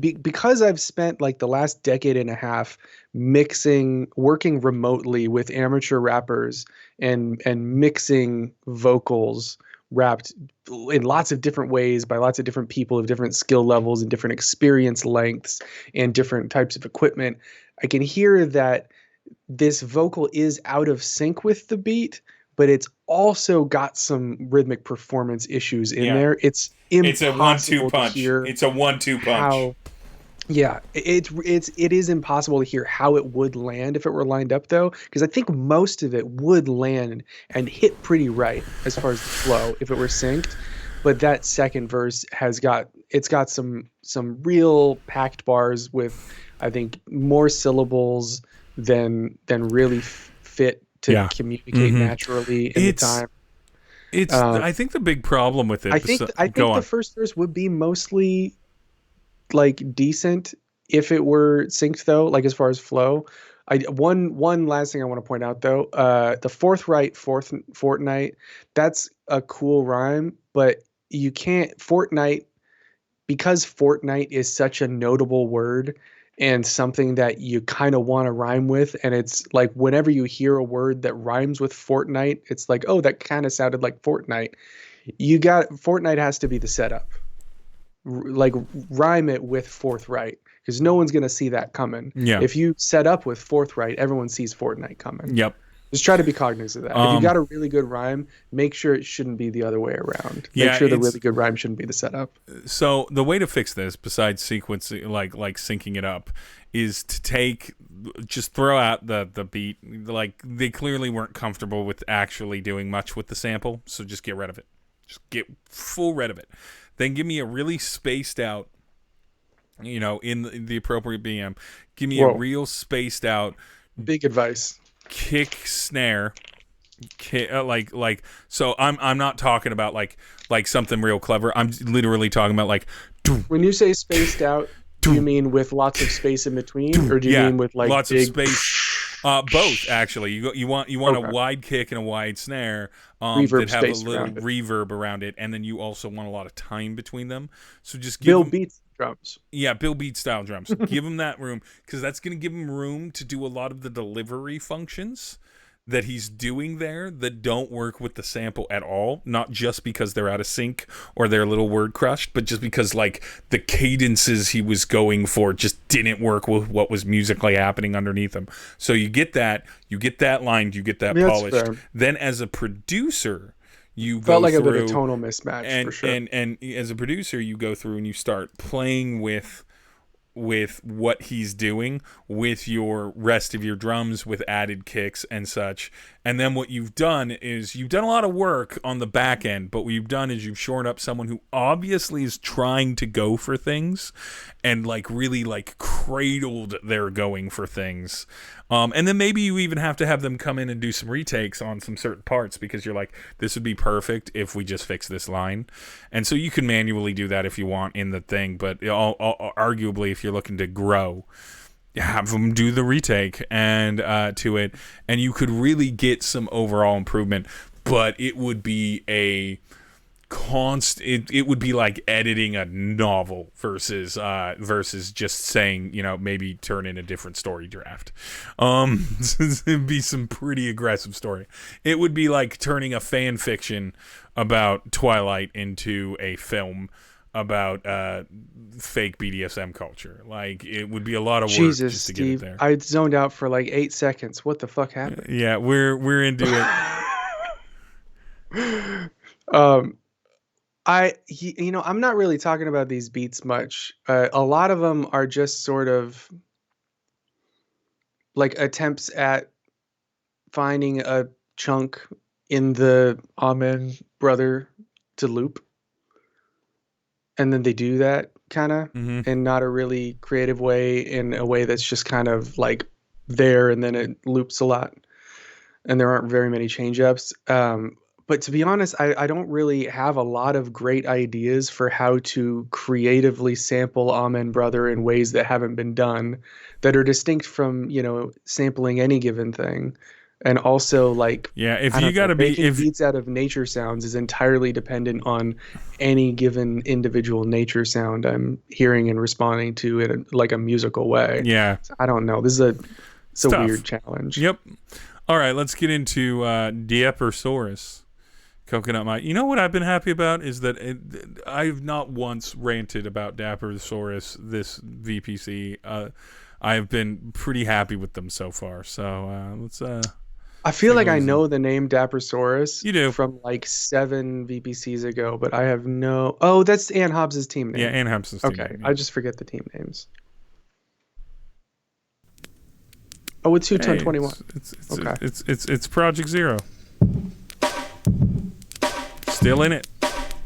Because I've spent like the last decade and a half working remotely with amateur rappers and mixing vocals rapped in lots of different ways by lots of different people of different skill levels and different experience lengths and different types of equipment. I can hear that this vocal is out of sync with the beat, but it's also got some rhythmic performance issues in there. It's a 1-2 punch. It's a 1-2 punch. It is impossible to hear how it would land if it were lined up, though, because I think most of it would land and hit pretty right as far as the flow if it were synced. But that second verse has got some real packed bars with, I think, more syllables than really fit to communicate naturally in the time. I think the big problem with it. I think the first verse would be mostly like decent if it were synced, though. Like as far as flow, one last thing I want to point out, though, the Fortnite. That's a cool rhyme, but you can't Fortnite because Fortnite is such a notable word and something that you kind of want to rhyme with. And it's like, whenever you hear a word that rhymes with Fortnite, it's like, oh, that kind of sounded like Fortnite. Fortnite has to be the setup. Like, rhyme it with forthright, because no one's going to see that coming. Yeah. If you set up with forthright, everyone sees Fortnite coming. Yep. Just try to be cognizant of that. If you got a really good rhyme, make sure it shouldn't be the other way around. Make sure the really good rhyme shouldn't be the setup. So the way to fix this, besides sequencing, like syncing it up, is to just throw out the beat. Like, they clearly weren't comfortable with actually doing much with the sample, so just get rid of it. Just get full rid of it. Then give me a really spaced out, in the appropriate BM. Give me a real spaced out. Big advice. Kick snare, so I'm not talking about like something real clever. I'm literally talking about like. When you say spaced out, do you mean with lots of space in between, or do you mean with like lots big... of space? Both, actually. You want a wide kick and a wide snare that have a little reverb around it, and then you also want a lot of time between them. So just give Bill Beats drums. Yeah, Bill Beats style drums. Give him that room, because that's going to give him room to do a lot of the delivery functions that he's doing there that don't work with the sample at all. Not just because they're out of sync or they're a little word crushed, but just because like the cadences he was going for just didn't work with what was musically happening underneath him. So you get that lined, you get that polished. Then as a producer, you felt go like through, a bit of tonal mismatch, and, for sure. And as a producer, you go through and you start playing with with what he's doing with your rest of your drums with added kicks and such. And then what you've done is you've done a lot of work on the back end, but what you've done is you've shored up someone who obviously is trying to go for things and like really like cradled their going for things. And then maybe you even have to have them come in and do some retakes on some certain parts because you're like, this would be perfect if we just fix this line. And so you can manually do that if you want in the thing, but arguably if you're looking to grow, have them do the retake and to it, and you could really get some overall improvement. But it would be a it would be like editing a novel versus just saying, you know, maybe turn in a different story draft. It'd be some pretty aggressive story. It would be like turning a fan fiction about Twilight into a film about fake BDSM culture. Like, it would be a lot of work just to get it there. I zoned out for like 8 seconds. What the fuck happened? Yeah, we're into it. I'm not really talking about these beats much. A lot of them are just sort of like attempts at finding a chunk in the Amen Brother to loop. And then they do that kind of in not a really creative way, in a way that's just kind of like there, and then it loops a lot. And there aren't very many change-ups. But to be honest, I don't really have a lot of great ideas for how to creatively sample Amen Brother in ways that haven't been done, that are distinct from, you know, sampling any given thing. And also, like, if you got to be beats out of nature sounds is entirely dependent on any given individual nature sound I'm hearing and responding to in like a musical way. Yeah, so I don't know. This is a weird challenge. Yep. All right, let's get into ZillaPerson. Coconut Mike. You know what I've been happy about is that I've not once ranted about ZillaPerson this VPC. I've been pretty happy with them so far. So let's. I feel like I know the name Dappersaurus. You do. From like 7 VPCs ago, but I have no. Oh, that's Ann Hobbs' team name. Yeah, Ann Hobbs' team name. Okay, I just forget the team names. Oh, it's 221. It's Project Zero. Still in it.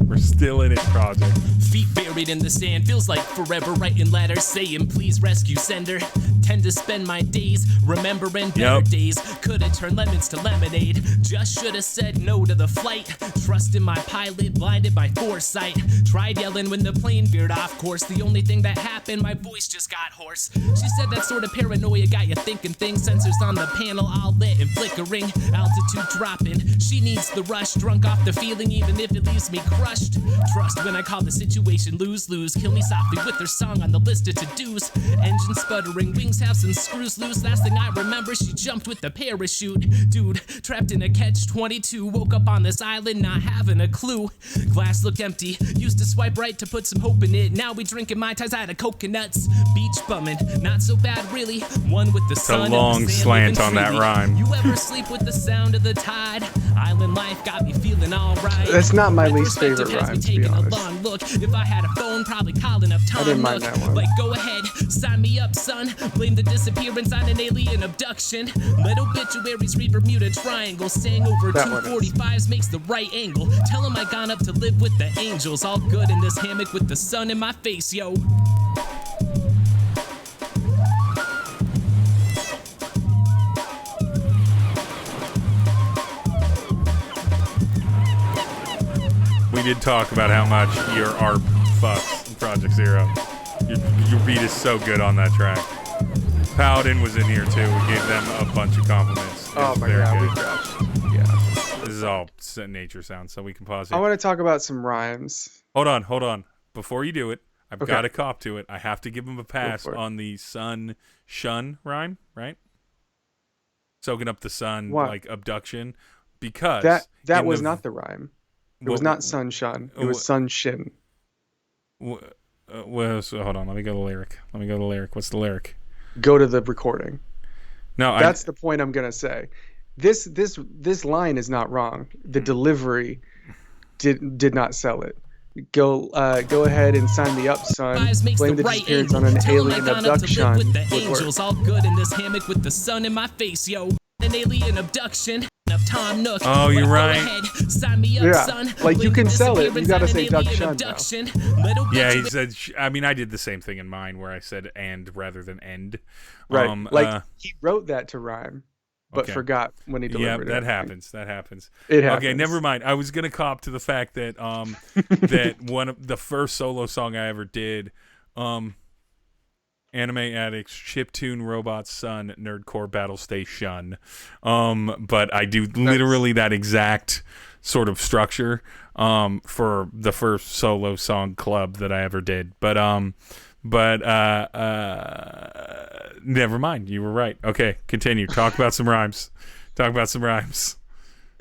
We're still in it, Project. Feet buried in the sand, feels like forever writing letters saying please rescue sender. Tend to spend my days remembering better days. Could've turned lemons to lemonade. Just should've said no to the flight. Trusting my pilot, blinded by foresight. Tried yelling when the plane veered off course. The only thing that happened, my voice just got hoarse. She said that sort of paranoia got you thinking things. Sensors on the panel all lit and flickering. Altitude dropping. She needs the rush, drunk off the feeling even if it leaves me crushed. Trust when I call the situation lose-lose. Kill me softly with her song on the list of to-dos. Engine sputtering, wings have some screws loose. Last thing I remember, she jumped with the parachute. Dude, trapped in a catch-22. Woke up on this island not having a clue. Glass look empty. Used to swipe right to put some hope in it. Now we drinking Mai Tais out of coconuts. Beach bumming, not so bad really. One with the sun. It's a long slant on that rhyme. You ever sleep with the sound of the tide? Island life got me feeling alright. That's not my least favorite rhyme, to be honest. A long look. If I had a phone, probably calling up Tom. I didn't mind that one. Like, go ahead, sign me up, son. Blame the disappearance on an alien abduction. Let obituaries read Bermuda Triangle. Sang over 245s makes the right angle. Tell him I gone up to live with the angels. All good in this hammock with the sun in my face, yo. We did talk about how much your ARP fucks in Project Zero. Your beat is so good on that track. Paladin was in here too. We gave them a bunch of compliments. Oh my god, we crashed. Yeah. This is all nature sounds, so we can pause here. I want to talk about some rhymes. Hold on. Before you do it, I've got to cop to it. I have to give him a pass on the sun shun rhyme, right? Soaking up the sun, like abduction, because that was not the rhyme. It was not sun shun. It was sun shin. So hold on. Let me go to the lyric. What's the lyric? Go to the recording. No, that's the point I'm gonna say. This line is not wrong. The delivery did not sell it. go ahead and sign me up, son. Blame the disappearance on an alien abduction. With the would work. angels all good in this hammock with the sun in my face, yo. An alien abduction. Enough time, nook. Oh, you're right. Sign me up, Yeah, son. like you can sell it. You gotta say Duck alien Shun abduction. Yeah, he said. I mean, I did the same thing in mine where I said "and" rather than "end." Right. He wrote that to rhyme, but Okay. forgot when he delivered it. Yeah, that happens. That happens. It happens. Okay, never mind. I was gonna cop to the fact that that one of the first solo song I ever did, Anime Addicts, Chiptune Robot's Son, Nerdcore Battle Station. But I do literally that exact sort of structure for the first solo song club that I ever did. But never mind. You were right. Okay, continue. Talk about some rhymes.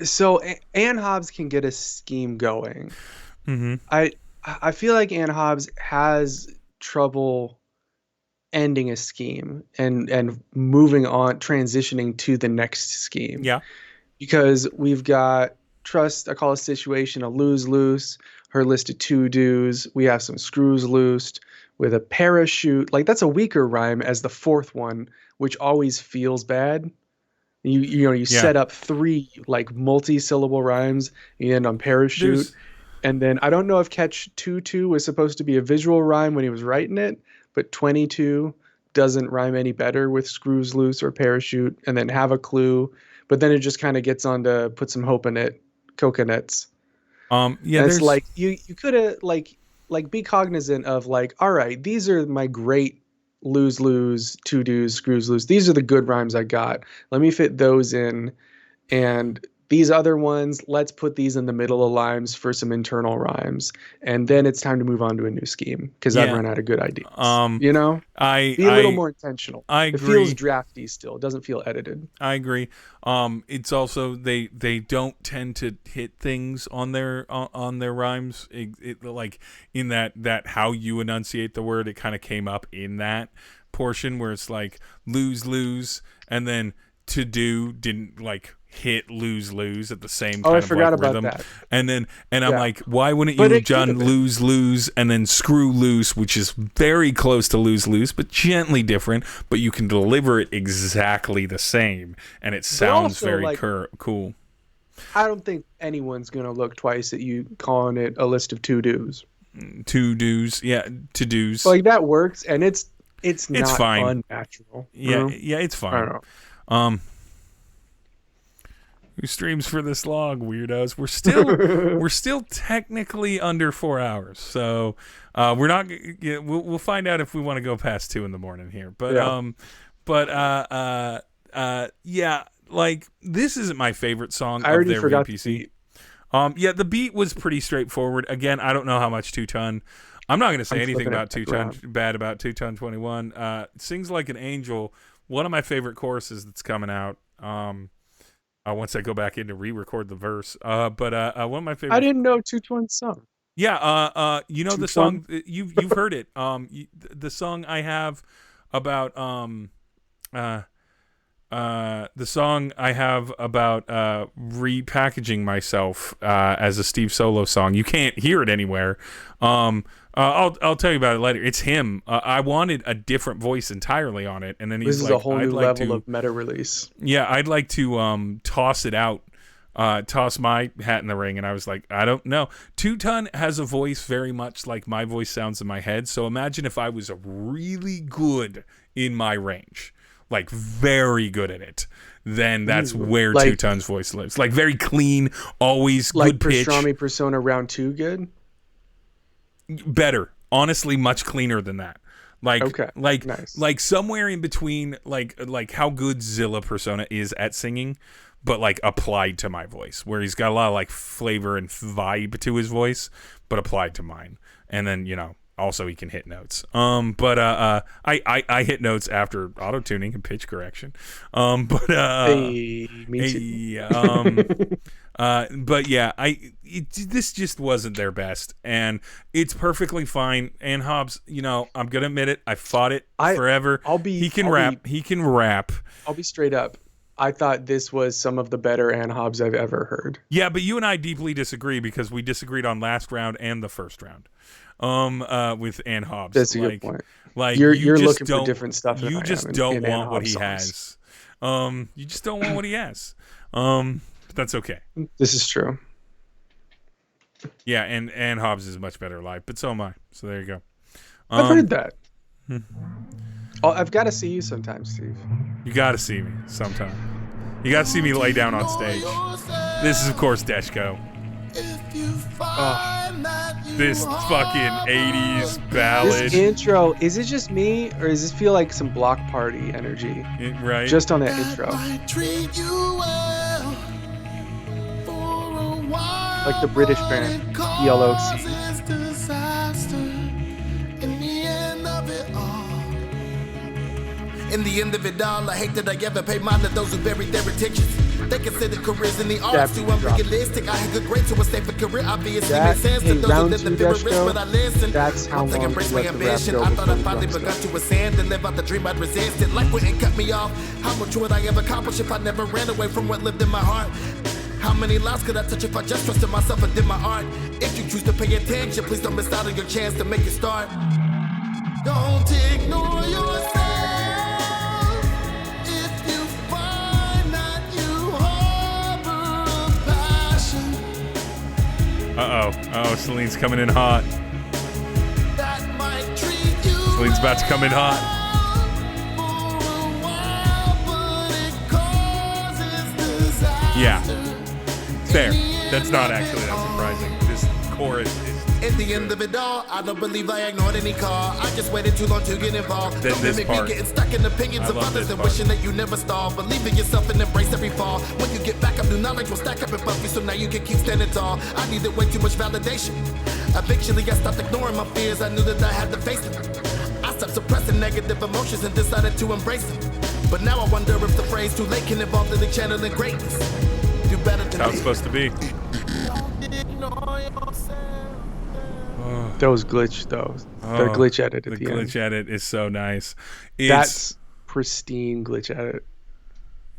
So Ann Hobbs can get a scheme going. Mm-hmm. I feel like Ann Hobbs has trouble ending a scheme and moving on, transitioning to the next scheme. Yeah. Because we've got trust, I call a situation a lose-lose, her list of to-dos. We have some screws loosed with a parachute. Like, that's a weaker rhyme as the fourth one, which always feels bad. You set up 3 like multi-syllable rhymes, you end on parachute. And then I don't know if catch 22 was supposed to be a visual rhyme when he was writing it, but 22 doesn't rhyme any better with screws loose or parachute, and then have a clue. But then it just kind of gets on to put some hope in it, coconuts. Yeah, and it's like you could have like be cognizant of like, all right, these are my great lose, to-dos, screws loose. These are the good rhymes I got. Let me fit those in, and these other ones, let's put these in the middle of rhymes for some internal rhymes. And then it's time to move on to a new scheme because I've run out of good ideas. Be a little more intentional. I agree. It feels drafty still. It doesn't feel edited. I agree. It's also they don't tend to hit things on their rhymes. Like in that how you enunciate the word, it kind of came up in that portion where it's like lose, and then to do didn't like hit lose at the same time. I forgot about rhythm. that. And I'm like, why wouldn't you have done lose and then screw loose, which is very close to lose, but gently different, but you can deliver it exactly the same, and it sounds also, very like, cool. I don't think anyone's gonna look twice at you calling it a list of to-dos. To-dos, yeah, to-dos. Like that works, and it's not fine. unnatural. Yeah, it's fine. I don't know. Who streams for this long, weirdos? We're still technically under 4 hours, so we're not. We'll find out if we want to go past 2 a.m. here. But yeah, like this isn't my favorite song. I already of their forgot VPC. The beat was pretty straightforward. Again, I don't know how much 2 Ton. I'm not going to say anything about 2 Ton bad about 2 Ton 21. Sings Like an Angel. One of my favorite choruses that's coming out. Once I go back in to re-record the verse. But one of my favorite. I didn't know 2 Ton song. Yeah. You know the song. You've heard it. The song I have about repackaging myself as a Steve Solo song. You can't hear it anywhere. I'll tell you about it later. It's him. I wanted a different voice entirely on it, and then he's this is like, a whole new level of meta release. Yeah, I'd like to toss it out, toss my hat in the ring, and I was like, I don't know. 2 Ton has a voice very much like my voice sounds in my head. So imagine if I was really good in my range, like very good at it. Then that's where 2 Ton's voice lives. Like very clean, always like good pitch. Perstrami Persona round 2 good? Better. Honestly, much cleaner than that. Nice. Like somewhere in between, like how good ZillaPerson is at singing, but like applied to my voice, where he's got a lot of like flavor and vibe to his voice, but applied to mine. And then, also he can hit notes. But I hit notes after auto tuning and pitch correction. Hey, me too. But yeah, this just wasn't their best, and it's perfectly fine. And Hobbs, I'm gonna admit it. I fought it forever. He can rap. I'll be straight up. I thought this was some of the better Ann Hobbs I've ever heard. Yeah, but you and I deeply disagree because we disagreed on last round and the first round. With Ann Hobbs. That's a good point. Like you're just looking don't, for different stuff. You just don't want what he has. You just don't want what he has. But that's okay. This is true. Yeah, and Ann Hobbs is much better live, but so am I. So there you go. I've heard that. I've got to see you sometime, Steve. You got to see me sometime. You got to see me lay down on stage. This is, of course, Deshko. This fucking 80s ballad. This intro, is it just me, or does this feel like some Block Party energy? Right. Just on that intro. Like the British band, ELOC. In the end of it all, I hate that I ever paid mind to those who buried their intentions. They consider careers in the arts too unrealistic. I had good grades to a safer career, obviously made sense to those who lived the bitter risk, but I listened. That's how long embrace my ambition. I thought I finally begun to ascend and live out the dream I'd resisted. Life wouldn't cut me off. How much would I ever accomplish if I never ran away from what lived in my heart? How many lives could I touch if I just trusted myself and did my art? If you choose to pay attention, please don't miss out on your chance to make it start. Don't ignore yourself. Oh, Celine's coming in hot. Celine's about to come in hot. Yeah. Fair. That's not actually that surprising. This chorus is... At the end of it all, I don't believe I ignored any call. I just waited too long to get involved. Then this part. Getting stuck in opinions of others and wishing that you never stall. Believe in yourself and embrace every fall. When you get back up, new knowledge will stack up and buff you, so now you can keep standing tall. I needed way too much validation. Eventually, I stopped ignoring my fears. I knew that I had to face them. I stopped suppressing negative emotions and decided to embrace them. But now I wonder if the phrase too late can evolve to the channeling greatness. Do better than how it's supposed to be. Those glitch, though. The glitch edit at the end. The glitch edit is so nice. That's pristine glitch edit.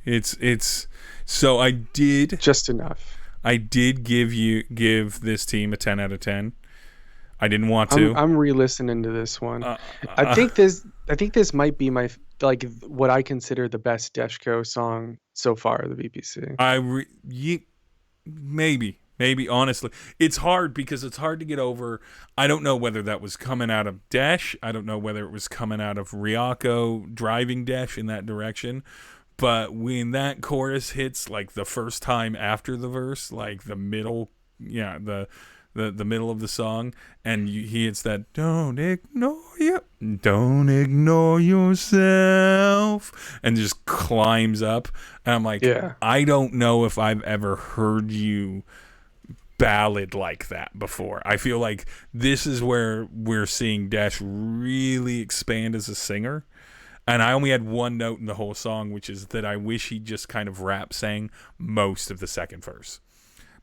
It's so I did just enough. I did give this team a 10 out of 10. I didn't want to. I'm re-listening to this one. I think this might be my what I consider the best Deshko song so far, the VPC. Maybe, honestly. It's hard because it's hard to get over. I don't know whether that was coming out of Dash. I don't know whether it was coming out of Ryako driving Dash in that direction. But when that chorus hits, like, the first time after the verse, like, the middle, the middle of the song, and he hits that, don't ignore yourself, and just climbs up. And I'm like, I don't know if I've ever heard you ballad like that before. I feel like this is where we're seeing Dash really expand as a singer. And I only had one note in the whole song, which is that I wish he just kind of rap sang most of the second verse,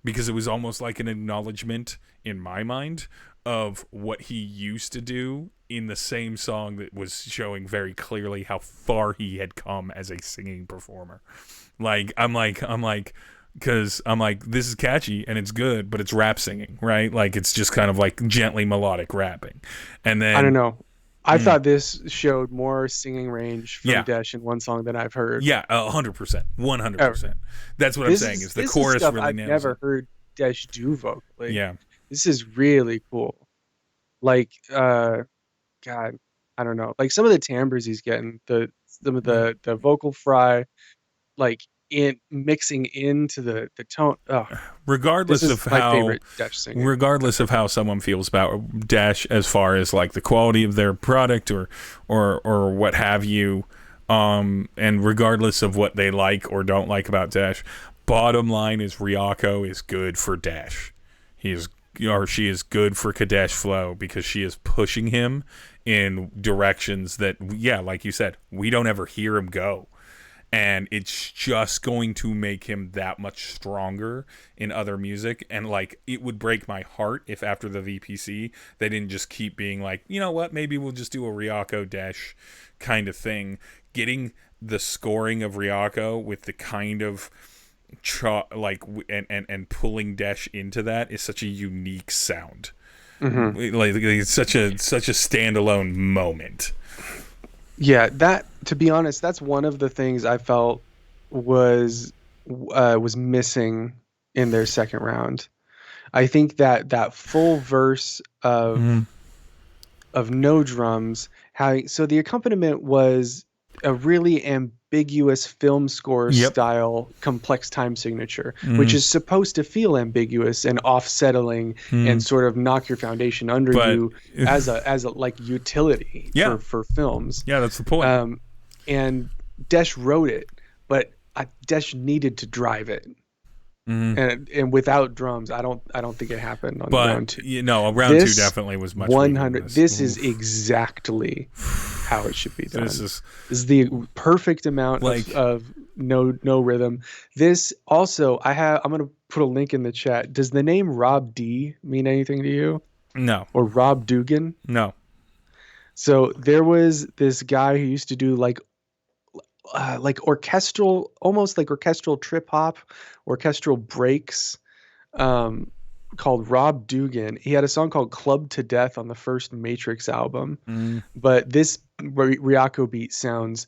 because it was almost like an acknowledgement in my mind of what he used to do in the same song that was showing very clearly how far he had come as a singing performer. Because I'm like, this is catchy and it's good, but it's rap singing, right? Like, it's just kind of like gently melodic rapping. And then I don't know. I thought this showed more singing range from Dash in one song than I've heard. Yeah, 100%. 100%. That's what I'm saying, is the chorus stuff really I've nails never it. heard Dash do vocally. Yeah. This is really cool. Like, God, I don't know. Like, some of the timbres he's getting, some of the vocal fry, like, in mixing into the tone. Regardless of how someone feels about Dash as far as like the quality of their product or what have you, and regardless of what they like or don't like about Dash, bottom line is Ryako is good for Dash. She is good for Kadesh Flow, because she is pushing him in directions that, like you said, we don't ever hear him go. And it's just going to make him that much stronger in other music. And, like, it would break my heart if after the VPC, they didn't just keep being like, you know what, maybe we'll just do a Ryako Dash kind of thing. Getting the scoring of Ryako with the kind of and pulling Desh into that is such a unique sound. Mm-hmm. Like it's such a standalone moment. Yeah, that, to be honest, that's one of the things I felt was missing in their second round. I think that full verse of no drums, so the accompaniment was a really ambiguous film score style complex time signature, which is supposed to feel ambiguous and off-settling and sort of knock your foundation under you as a like utility for films. Yeah, that's the point. And Desh wrote it, but Desh needed to drive it. And without drums, I don't think it happened on round 2. Round 2 definitely was much 100. This is exactly how it should be done. This is the perfect amount of no rhythm. This also, I'm gonna put a link in the chat. Does the name Rob D mean anything to you? No. Or Rob Dugan? No. So there was this guy who used to do like orchestral, almost like orchestral trip hop, orchestral breaks, called Rob Dugan. He had a song called Club to Death on the first Matrix album. But this Ryako beat sounds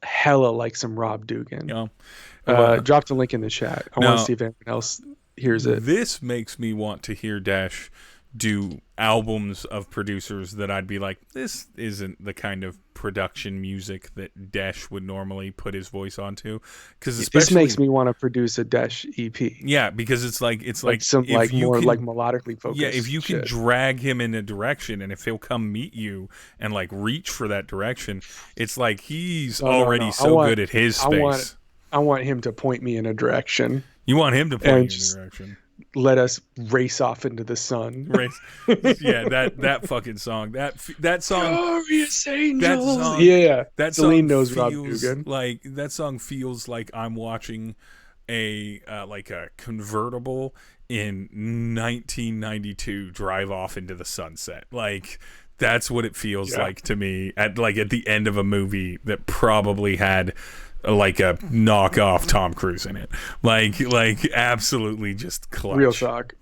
hella like some Rob Dugan. Dropped a link in the chat. I want to see if anyone else hears it. This makes me want to hear Dash do albums of producers that I'd be like, this isn't the kind of production music that Dash would normally put his voice onto. Because this makes me want to produce a Dash EP. Yeah, because it's like some like more like melodically focused. Yeah, if you can drag him in a direction, and if he'll come meet you and like reach for that direction, it's like he's already good at his space. I want him to point me in a direction. You want him to point you in a direction. Let us race off into the sun. Yeah, that fucking song. That song. Glorious Angels. That song, that Celine knows Rob Dugan. Like that song feels like I'm watching a convertible in 1992 drive off into the sunset. Like that's what it feels like to me at the end of a movie that probably had like a knockoff Tom Cruise in it. Like absolutely just clutch. Real talk.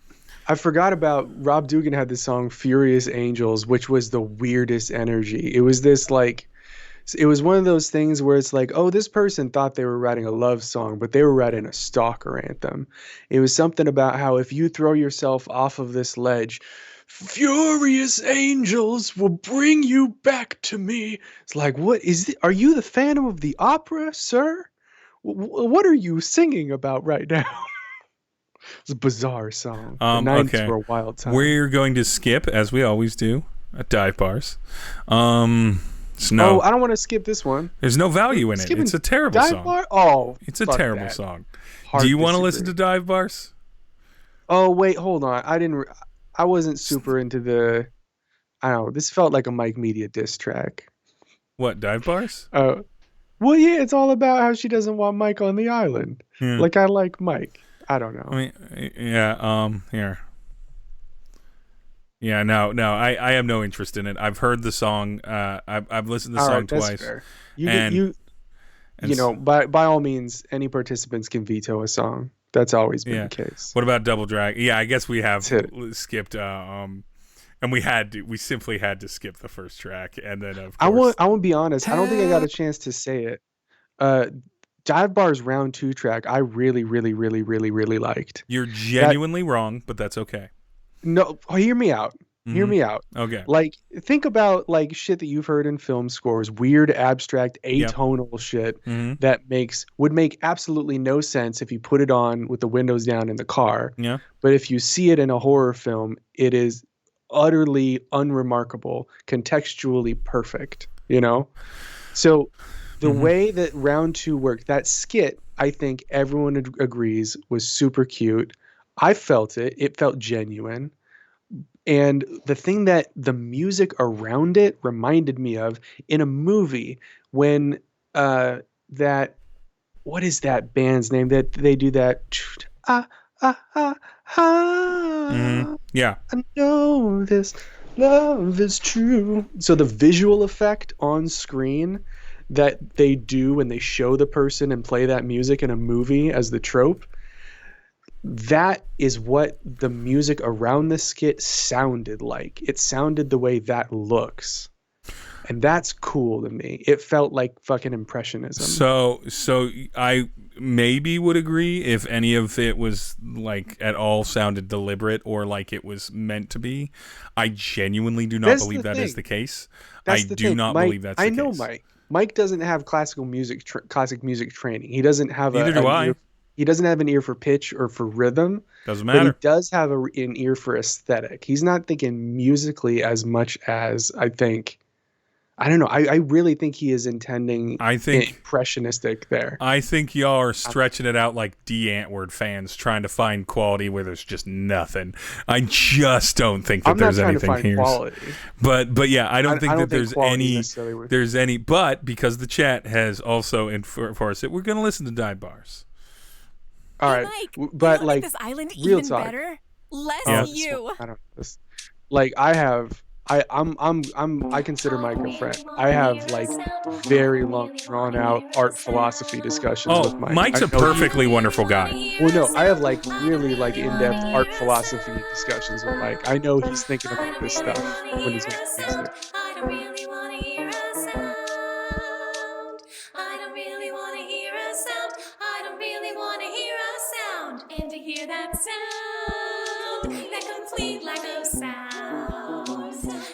I forgot about Rob Dugan had this song Furious Angels, which was the weirdest energy. It was this it was one of those things where it's like, oh, this person thought they were writing a love song, but they were writing a stalker anthem. It was something about how if you throw yourself off of this ledge, furious angels will bring you back to me. It's like, what is it? Are you the Phantom of the Opera, sir? What are you singing about right now? It's a bizarre song. The 90s were a wild time. We're going to skip, as we always do, at dive bars. I don't want to skip this one. There's no value in it. It's a terrible dive song. Bar? Oh, it's a terrible song. Do you want to listen to dive bars? Oh, wait, hold on. I wasn't super into I don't know. This felt like a Mike Media diss track. What, dive bars? Well, yeah, it's all about how she doesn't want Mike on the island. Like, I like Mike. I don't know. I mean, here. Yeah, no, I have no interest in it. I've heard the song. I've listened to the song twice. Fair. You know, by all means, any participants can veto a song. That's always been the case. What about Double Drag? Yeah, I guess we have skipped. And we simply had to skip the first track, and then of course, I won't be honest. I don't think I got a chance to say it. Dive Bar's round 2 track, I really, really, really, really, really liked. You're genuinely wrong, but that's okay. No, hear me out. Hear me out. Okay. Like, think about like shit that you've heard in film scores, weird, abstract, atonal shit that would make absolutely no sense if you put it on with the windows down in the car. Yeah. But if you see it in a horror film, it is utterly unremarkable, contextually perfect, you know? So the way that round 2 worked, that skit, I think everyone agrees was super cute. I felt it. It felt genuine. And the thing that the music around it reminded me of in a movie when what is that band's name that they do that? Yeah. I know this love is true. So the visual effect on screen that they do when they show the person and play that music in a movie as the trope, that is what the music around the skit sounded like. It sounded the way that looks. And that's cool to me. It felt like fucking impressionism. So I maybe would agree if any of it was like at all sounded deliberate or like it was meant to be. I genuinely do not believe that is the case. I do not believe that's the case. I know Mike. Mike doesn't have classic music training. He doesn't have Neither do I. He doesn't have an ear for pitch or for rhythm. Doesn't matter. But he does have an ear for aesthetic. He's not thinking musically as much as I think. I don't know. I really think he is intending impressionistic there. I think y'all are stretching it out like D. Antwoord fans trying to find quality where there's just nothing. I just don't think that there's anything here. Quality. But yeah, I don't think that there's any. But because the chat has also enforced it, we're going to listen to dive bars. All right, Mike, but like this island real even talk. better. Less you. I don't. I consider Mike a friend. I have like very long, drawn out art philosophy discussions with Mike. Mike's a perfectly wonderful guy. Well, no, I have like really like in-depth art philosophy discussions with Mike. I know he's thinking about this stuff when he's making music. And to hear that sound, that complete lack of sound.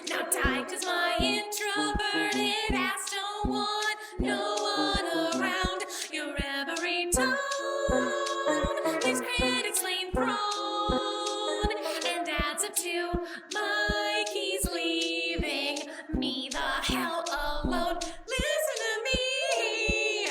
Now tight is my introverted ass, don't want no one around. Your every tone leaves critics lane prone and adds up to Mikey's leaving me the hell alone. Listen to me,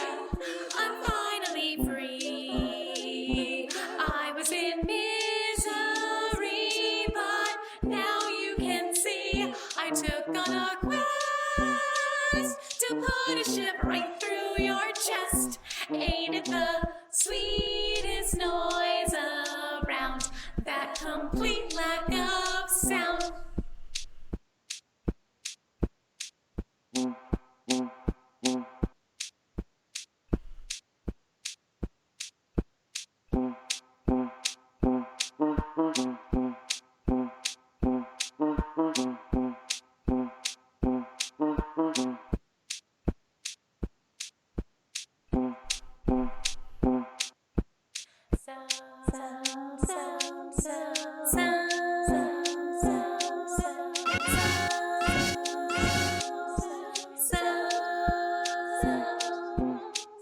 I'm finally free. I was in misery, but now you can see I took on a quest to put a ship right through your chest. Ain't it the sweetest noise around? That complete lack of sound.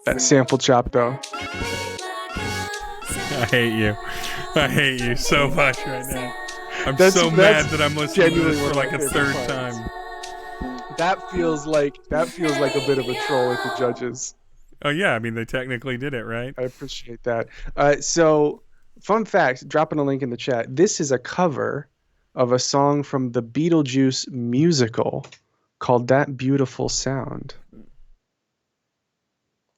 That sample chop though. I hate you. I hate you so much right now. I'm so mad that I'm listening to this for like a third time. That feels like a bit of a troll at the judges. Oh yeah, I mean they technically did it, right? I appreciate that. So, fun fact, dropping a link in the chat. This is a cover of a song from the Beetlejuice musical called "That Beautiful Sound."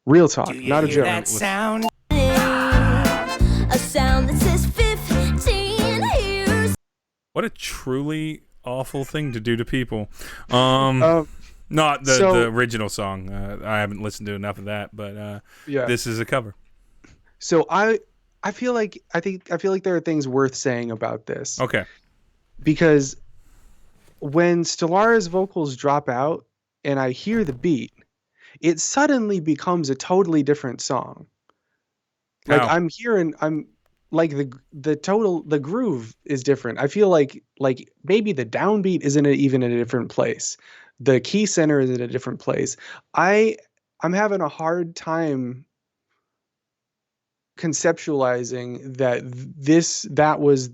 Real talk, not a joke. That sound? A sound that says 15 years. What a truly awful thing to do to people. Not the original song. I haven't listened to enough of that, but this is a cover. So I feel like there are things worth saying about this. Okay. Because when Stellara's vocals drop out and I hear the beat, it suddenly becomes a totally different song. Like I'm like the groove is different. I feel like maybe the downbeat isn't even in a different place. The key center is in a different place. I'm having a hard time conceptualizing that was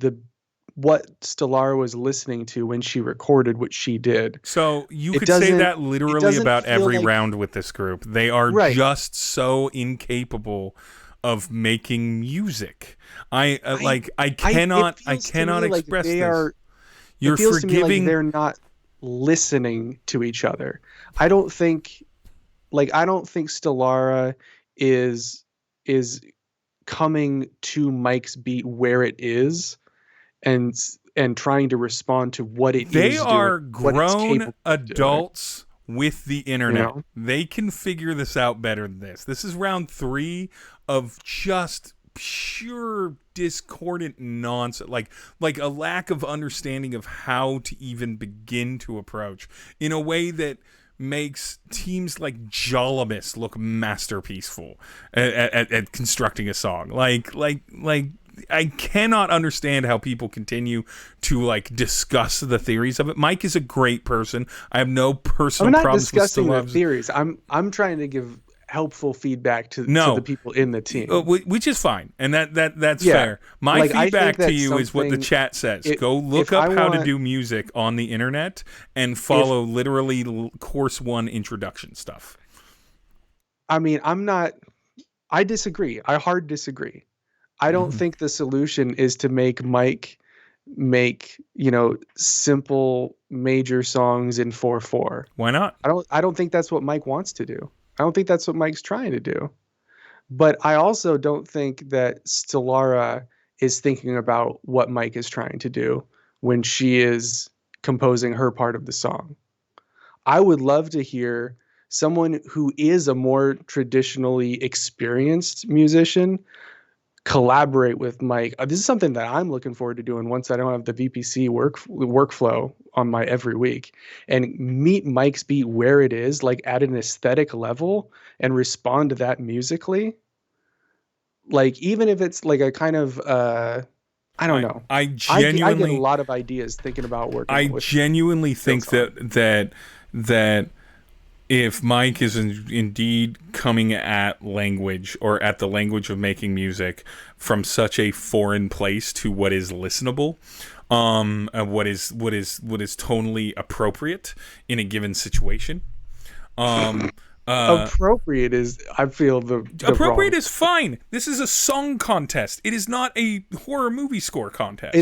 what Stellara was listening to when she recorded what she did. So you could say that literally about every round with this group. They are just so incapable of making music. I cannot express this. You're forgiving. To me like they're not listening to each other. I don't think Stellara is coming to Mike's beat where it is and trying to respond to what it is. They are grown adults with the internet. You know? They can figure this out better than this. This is round 3 of just pure discordant nonsense, like a lack of understanding of how to even begin to approach in a way that makes teams like Jolimus look masterpieceful at constructing a song. Like I cannot understand how people continue to like discuss the theories of it. Mike is a great person. I have no personal problems with discussing the theories. I'm trying to give helpful feedback to the people in the team, which is fine, and that's fair. My feedback to you is what the chat says. Go look up how to do music on the internet and follow literally course 1 introduction stuff. I mean, I disagree. I hard disagree. I don't think the solution is to make Mike make, simple major songs in 4/4. Why not? I don't think that's what Mike wants to do. I don't think that's what Mike's trying to do. But I also don't think that Stellara is thinking about what Mike is trying to do when she is composing her part of the song. I would love to hear someone who is a more traditionally experienced musician collaborate with Mike. This is something that I'm looking forward to doing once I don't have the VPC workflow on my every week, and meet Mike's beat where it is, like at an aesthetic level, and respond to that musically. Like, even if it's like a kind of I don't know. I genuinely I get a lot of ideas thinking about working. I genuinely think that if Mike is indeed coming at language, or at the language of making music, from such a foreign place to what is listenable, what is tonally appropriate in a given situation, appropriate is, I feel the appropriate wrong. is fine. This is a song contest. It is not a horror movie score contest.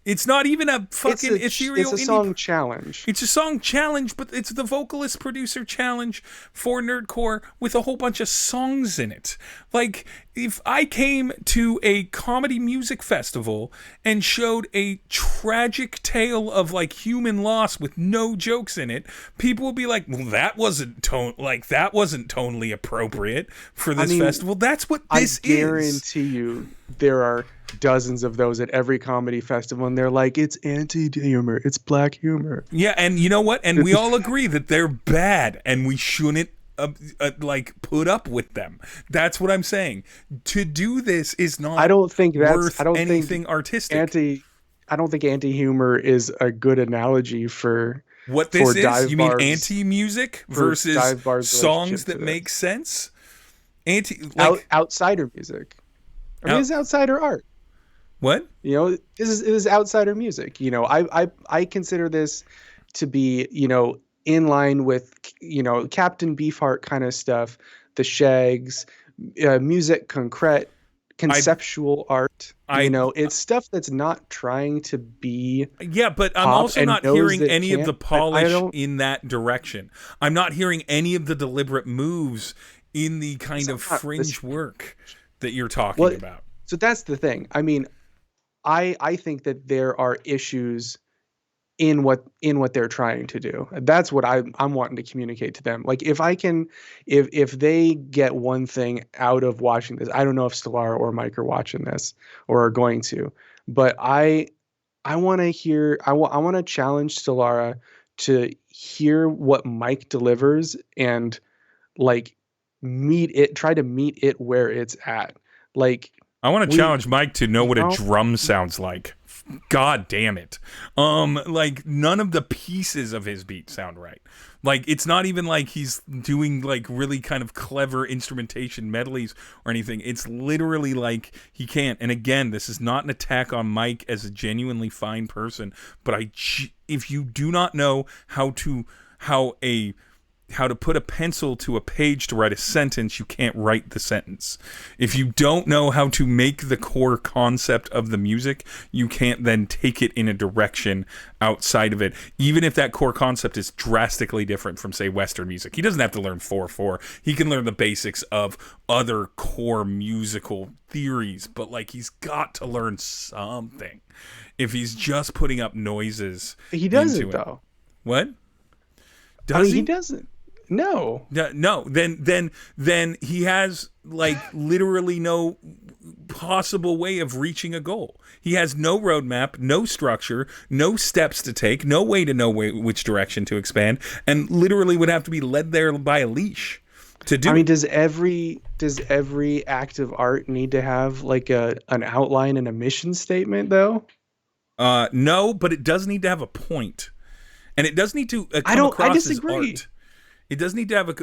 It's not even a fucking ethereal. It's a song challenge. It's a song challenge, but it's the vocalist producer challenge for Nerdcore with a whole bunch of songs in it. Like, if I came to a comedy music festival and showed a tragic tale of like human loss with no jokes in it, people would be like, "Well, that wasn't tonally appropriate for this festival." That's what this is. I guarantee you, there are dozens of those at every comedy festival, and they're like, it's anti-humor, it's black humor. Yeah, and you know what? And we all agree that they're bad, and we shouldn't like put up with them. That's what I'm saying. To do this is not. I don't think worth anything artistic. I don't think anti-humor is a good analogy for what this is. Dive you bars, mean anti-music versus songs that make sense? Outsider music. I mean, it's outsider art. What? This is outsider music. I consider this to be, in line with, Captain Beefheart kind of stuff, the Shags, music concrete, conceptual art. It's stuff that's not trying to be. Yeah, but I'm also not hearing any of the polish in that direction. I'm not hearing any of the deliberate moves in the kind of fringe work that you're talking about. So that's the thing. I mean, I think that there are issues in what they're trying to do. That's what I'm wanting to communicate to them. Like, if they get one thing out of watching this, I don't know if Stellara or Mike are watching this or are going to, but I want to hear. I want to challenge Stellara to hear what Mike delivers and like try to meet it where it's at. Like, I want to challenge Mike to know what a drum sounds like. God damn it. Like, none of the pieces of his beat sound right. Like, it's not even like he's doing like really kind of clever instrumentation medleys or anything. It's literally like he can't. And again, this is not an attack on Mike as a genuinely fine person, but if you do not know how to put a pencil to a page to write a sentence, you can't write the sentence. If you don't know how to make the core concept of the music, you can't then take it in a direction outside of it, even if that core concept is drastically different from, say, Western music. He doesn't have to learn 4/4. He can learn the basics of other core musical theories, but like, he's got to learn something. If he's just putting up noises, he doesn't though. What? Does he doesn't. No. No. Then he has like literally no possible way of reaching a goal. He has no roadmap, no structure, no steps to take, no way to know which direction to expand, and literally would have to be led there by a leash to do. I mean, does every act of art need to have like an outline and a mission statement though? No, but it does need to have a point, and it does need to come across I disagree. As art. It does need to have I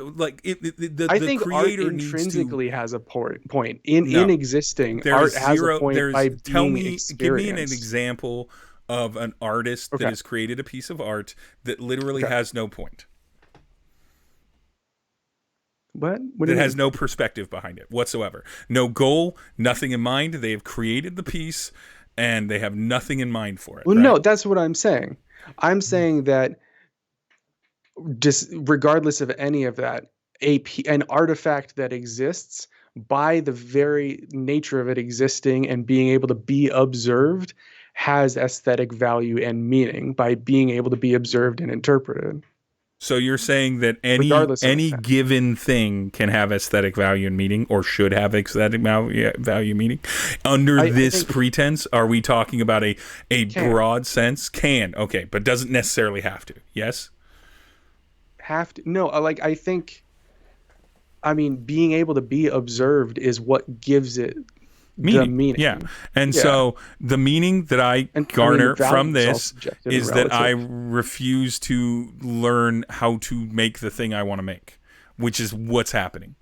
think creator art intrinsically has a point. In existing, there's art has a point by being experienced. Give me an example of an artist that has created a piece of art that literally has no point. What that has no perspective behind it whatsoever. No goal, nothing in mind. They have created the piece, and they have nothing in mind for it. Well, no, that's what I'm saying. I'm saying that just regardless of any of that, an artifact that exists by the very nature of it existing and being able to be observed has aesthetic value and meaning by being able to be observed and interpreted. So you're saying that any given thing can have aesthetic value and meaning, or should have aesthetic value meaning? Under this pretense, are we talking about a broad sense? Can, okay, but doesn't necessarily have to. Yes? Have to? No, I mean, being able to be observed is what gives it the meaning. Yeah. And so the meaning that I garner from this is that I refuse to learn how to make the thing I want to make, which is what's happening.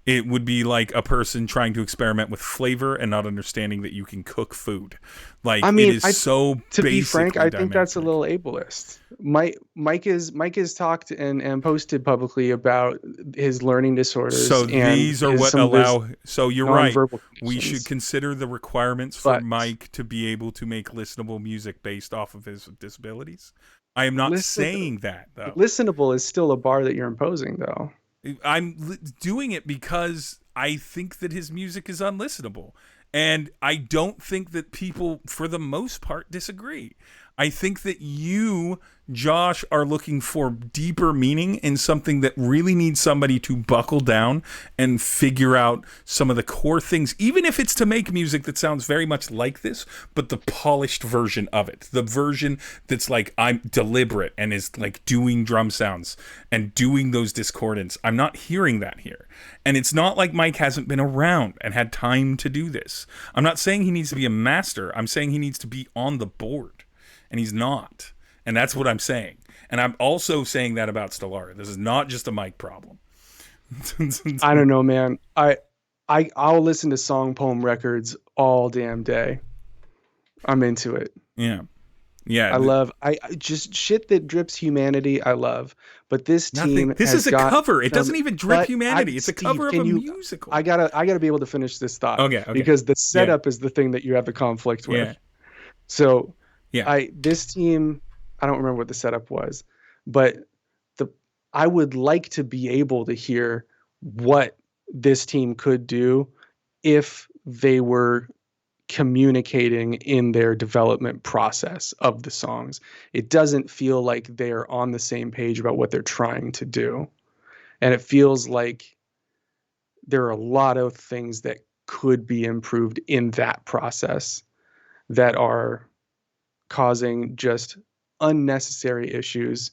It would be like a person trying to experiment with flavor and not understanding that you can cook food. Like, I mean, it is so to be frank, I think that's a little ableist. Mike has talked and posted publicly about his learning disorders. So these are what allow. So you're right. We should consider the requirements for Mike to be able to make listenable music based off of his disabilities. I am not saying that, though. Listenable is still a bar that you're imposing, though. I'm doing it because I think that his music is unlistenable. And I don't think that people, for the most part, disagree. I think that you, Josh, are looking for deeper meaning in something that really needs somebody to buckle down and figure out some of the core things, even if it's to make music that sounds very much like this, but the polished version of it. The version that's like, I'm deliberate and is like doing drum sounds and doing those discordants. I'm not hearing that here. And it's not like Mike hasn't been around and had time to do this. I'm not saying he needs to be a master. I'm saying he needs to be on the board. And he's not. And that's what I'm saying. And I'm also saying that about Stellara. This is not just a Mike problem. I don't know, man. I'll listen to song poem records all damn day. I'm into it. Yeah. I just shit that drips humanity. I love, but this team. This is a cover. It doesn't even drip humanity. It's a cover of a musical. I gotta be able to finish this thought. Okay. Because the setup is the thing that you have the conflict with. Yeah. So. Yeah. This team, I don't remember what the setup was, but I would like to be able to hear what this team could do if they were communicating in their development process of the songs. It doesn't feel like they're on the same page about what they're trying to do. And it feels like there are a lot of things that could be improved in that process that are causing just unnecessary issues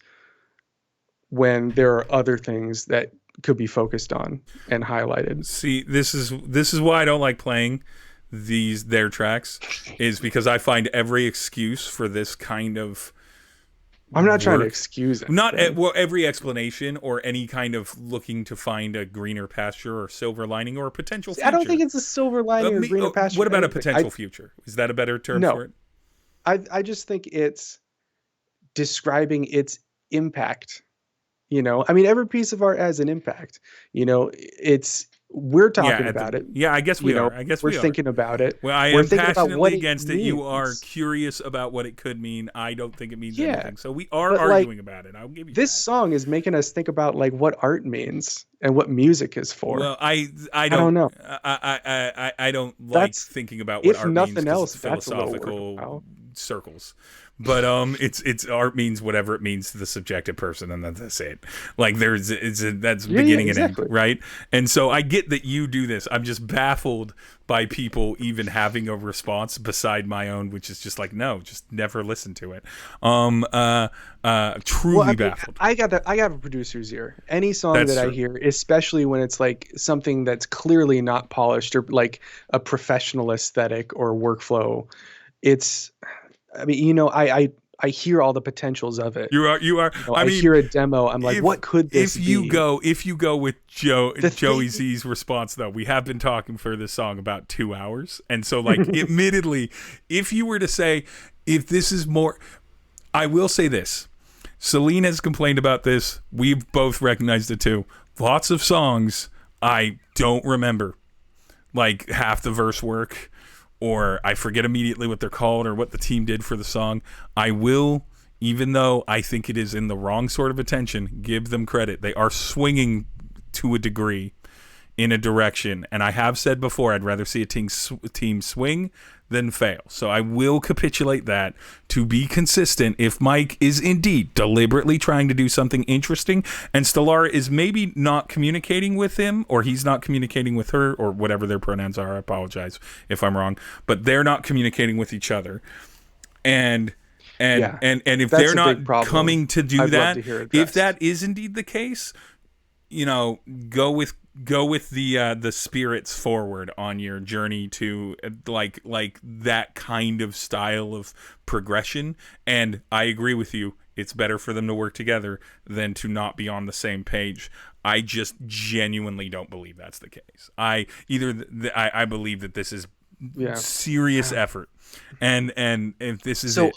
when there are other things that could be focused on and highlighted. See, this is why I don't like playing their tracks, is because I find every excuse for this kind of I'm not trying to excuse it. Not every explanation or any kind of looking to find a greener pasture or silver lining or a potential future. I don't think it's a silver lining or greener pasture. What about a potential future? Is that a better term for it? I just think it's describing its impact. You know, I mean, every piece of art has an impact. You know, we're talking about it. Yeah, I guess we are. We're thinking about it. Well, I am passionately against it. You are curious about what it could mean. I don't think it means anything. So we are arguing about it. I'll give you this song is making us think about like what art means and what music is for. Well, I don't know. I don't like thinking about what art means. If nothing else, that's philosophical circles. but it's art means whatever it means to the subjective person, and that's it. Like that's beginning and end, right? And so I get that you do this. I'm just baffled by people even having a response beside my own, which is just like, no, just never listen to it. Truly baffled. I got a producer's ear. Any song that I hear, especially when it's like something that's clearly not polished or like a professional aesthetic or workflow, I hear all the potentials of it. You are. I hear a demo. I'm like, what could this be? If you go with Joey Z's response, though, we have been talking for this song about 2 hours, and so like, admittedly, if you were to say, if this is more, I will say this. Celine has complained about this. We've both recognized it too. Lots of songs I don't remember, like half the verse work, or I forget immediately what they're called or what the team did for the song. I will, even though I think it is in the wrong sort of attention, give them credit. They are swinging to a degree in a direction. And I have said before, I'd rather see a team swing than fail. So I will capitulate that to be consistent. If Mike is indeed deliberately trying to do something interesting and Stellara is maybe not communicating with him, or he's not communicating with her, or whatever their pronouns are, I apologize if I'm wrong, but they're not communicating with each other. And if they're not coming to do that, if that is indeed the case, go with the spirits forward on your journey to like that kind of style of progression. And I agree with you. It's better for them to work together than to not be on the same page. I just genuinely don't believe that's the case. I believe that this is serious effort. And if this is it.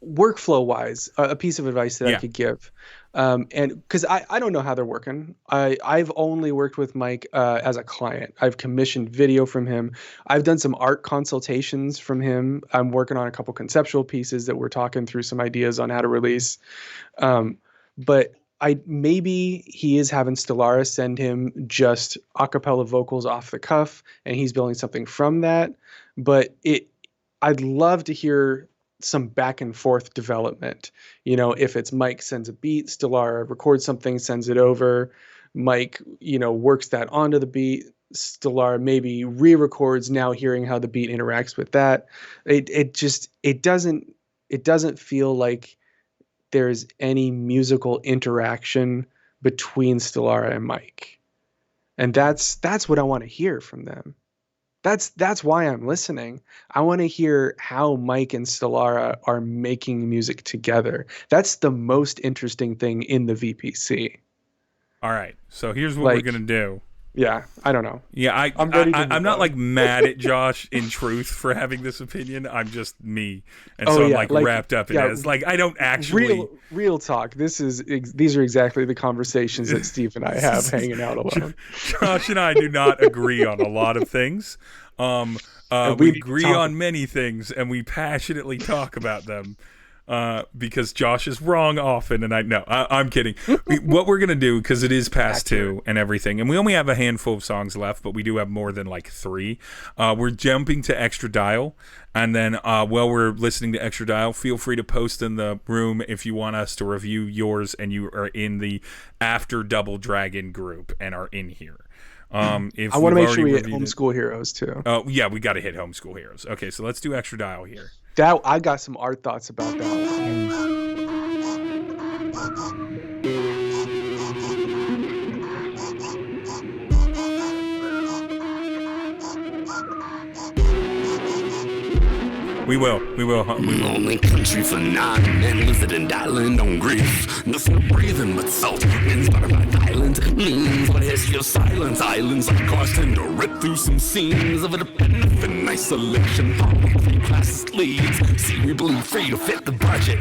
Workflow wise, a piece of advice that I could give, and because I don't know how they're working. I've only worked with Mike as a client. I've commissioned video from him. I've done some art consultations from him. I'm working on a couple conceptual pieces that we're talking through some ideas on how to release. But maybe he is having Stellara send him just a cappella vocals off the cuff, and he's building something from that. But I'd love to hear some back and forth development. If it's Mike sends a beat, Stellara records something, sends it over. Mike, works that onto the beat. Stellara maybe re-records, now hearing how the beat interacts with that. It doesn't feel like there's any musical interaction between Stellara and Mike. And that's what I want to hear from them. That's why I'm listening. I want to hear how Mike and Stellara are making music together. That's the most interesting thing in the VPC. All right. So here's what we're going to do. Yeah, I don't know. Yeah, I'm not like mad at Josh in truth for having this opinion. I'm just me. And so I'm like wrapped up in it. It's like I don't actually real talk. These are exactly the conversations that Steve and I have hanging out alone. Josh and I do not agree on a lot of things. We agree on many things, and we passionately talk about them. Because Josh is wrong often, and I'm kidding. What we're gonna do, because it is past 2 and everything, and we only have a handful of songs left, but we do have more than like 3. We're jumping to Extra Dial, and then while we're listening to Extra Dial, feel free to post in the room if you want us to review yours, and you are in the After Double Dragon group and are in here. I want to make sure we hit Homeschool Heroes too. Oh yeah, we got to hit Homeschool Heroes. Okay, so let's do Extra Dial here. I got some art thoughts about that one. We will. Lonely country for none, and lizard and island on grief. Nothing breathing but salt, winds by island. Means what history of silence. Islands like cars tend to rip through some seams of a dependent in isolation. Three classes leads. See, we believe free to fit the budget.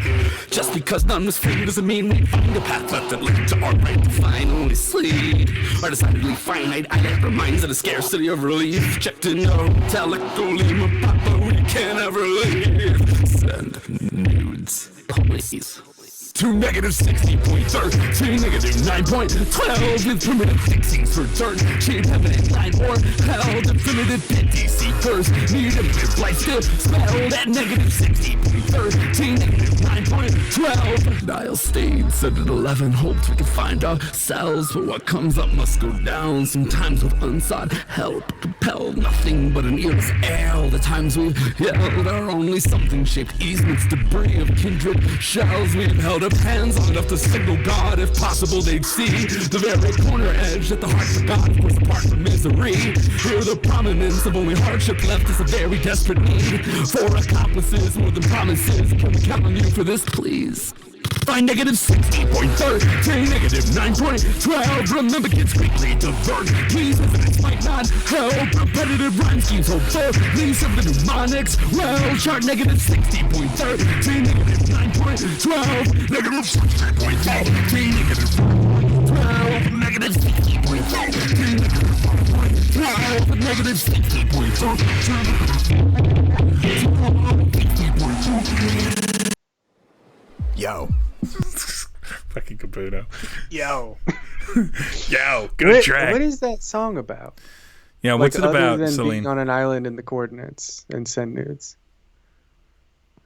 Just because none was free doesn't mean we find a path left that led to our right to finally sleed. Our decidedly finite island reminds of the scarcity of relief. Checked in a hotel like Golima Papa, we can't ever leave. Send nudes, please. to negative 60.13, negative 9.12 with primitive fixings for dirt. Cheap eminent line or hell, definitive pit DC first. Need a bit light still spelled at negative 60.13, negative 9.12. Dial stayed, set at 11, hoped we could find ourselves, but what comes up must go down. Sometimes with unsought help, compelled nothing but an earless air. The times we've yelled are only something shaped easements, debris of kindred shells. We've held up hands long enough to signal God, if possible they'd see the very corner edge that the heart forgot, of course apart from misery. Here the prominence of only hardship left is a very desperate need for accomplices, more than promises. Can we count on you for this, please? By negative 60.13, negative 9.12. Remember, kids quickly divert. Please, evidence might not help. Repetitive rhyme schemes hold forth. Leave some of the mnemonics. Well, chart negative 60.13, negative 9.12, negative 60.13, negative 9.12, negative 60.13, negative 60.12. Yo. Fucking Caputo. Yo. Yo, good track. What is that song about? Yeah, what's it about, other than Celine? being on an island in the coordinates and send nudes.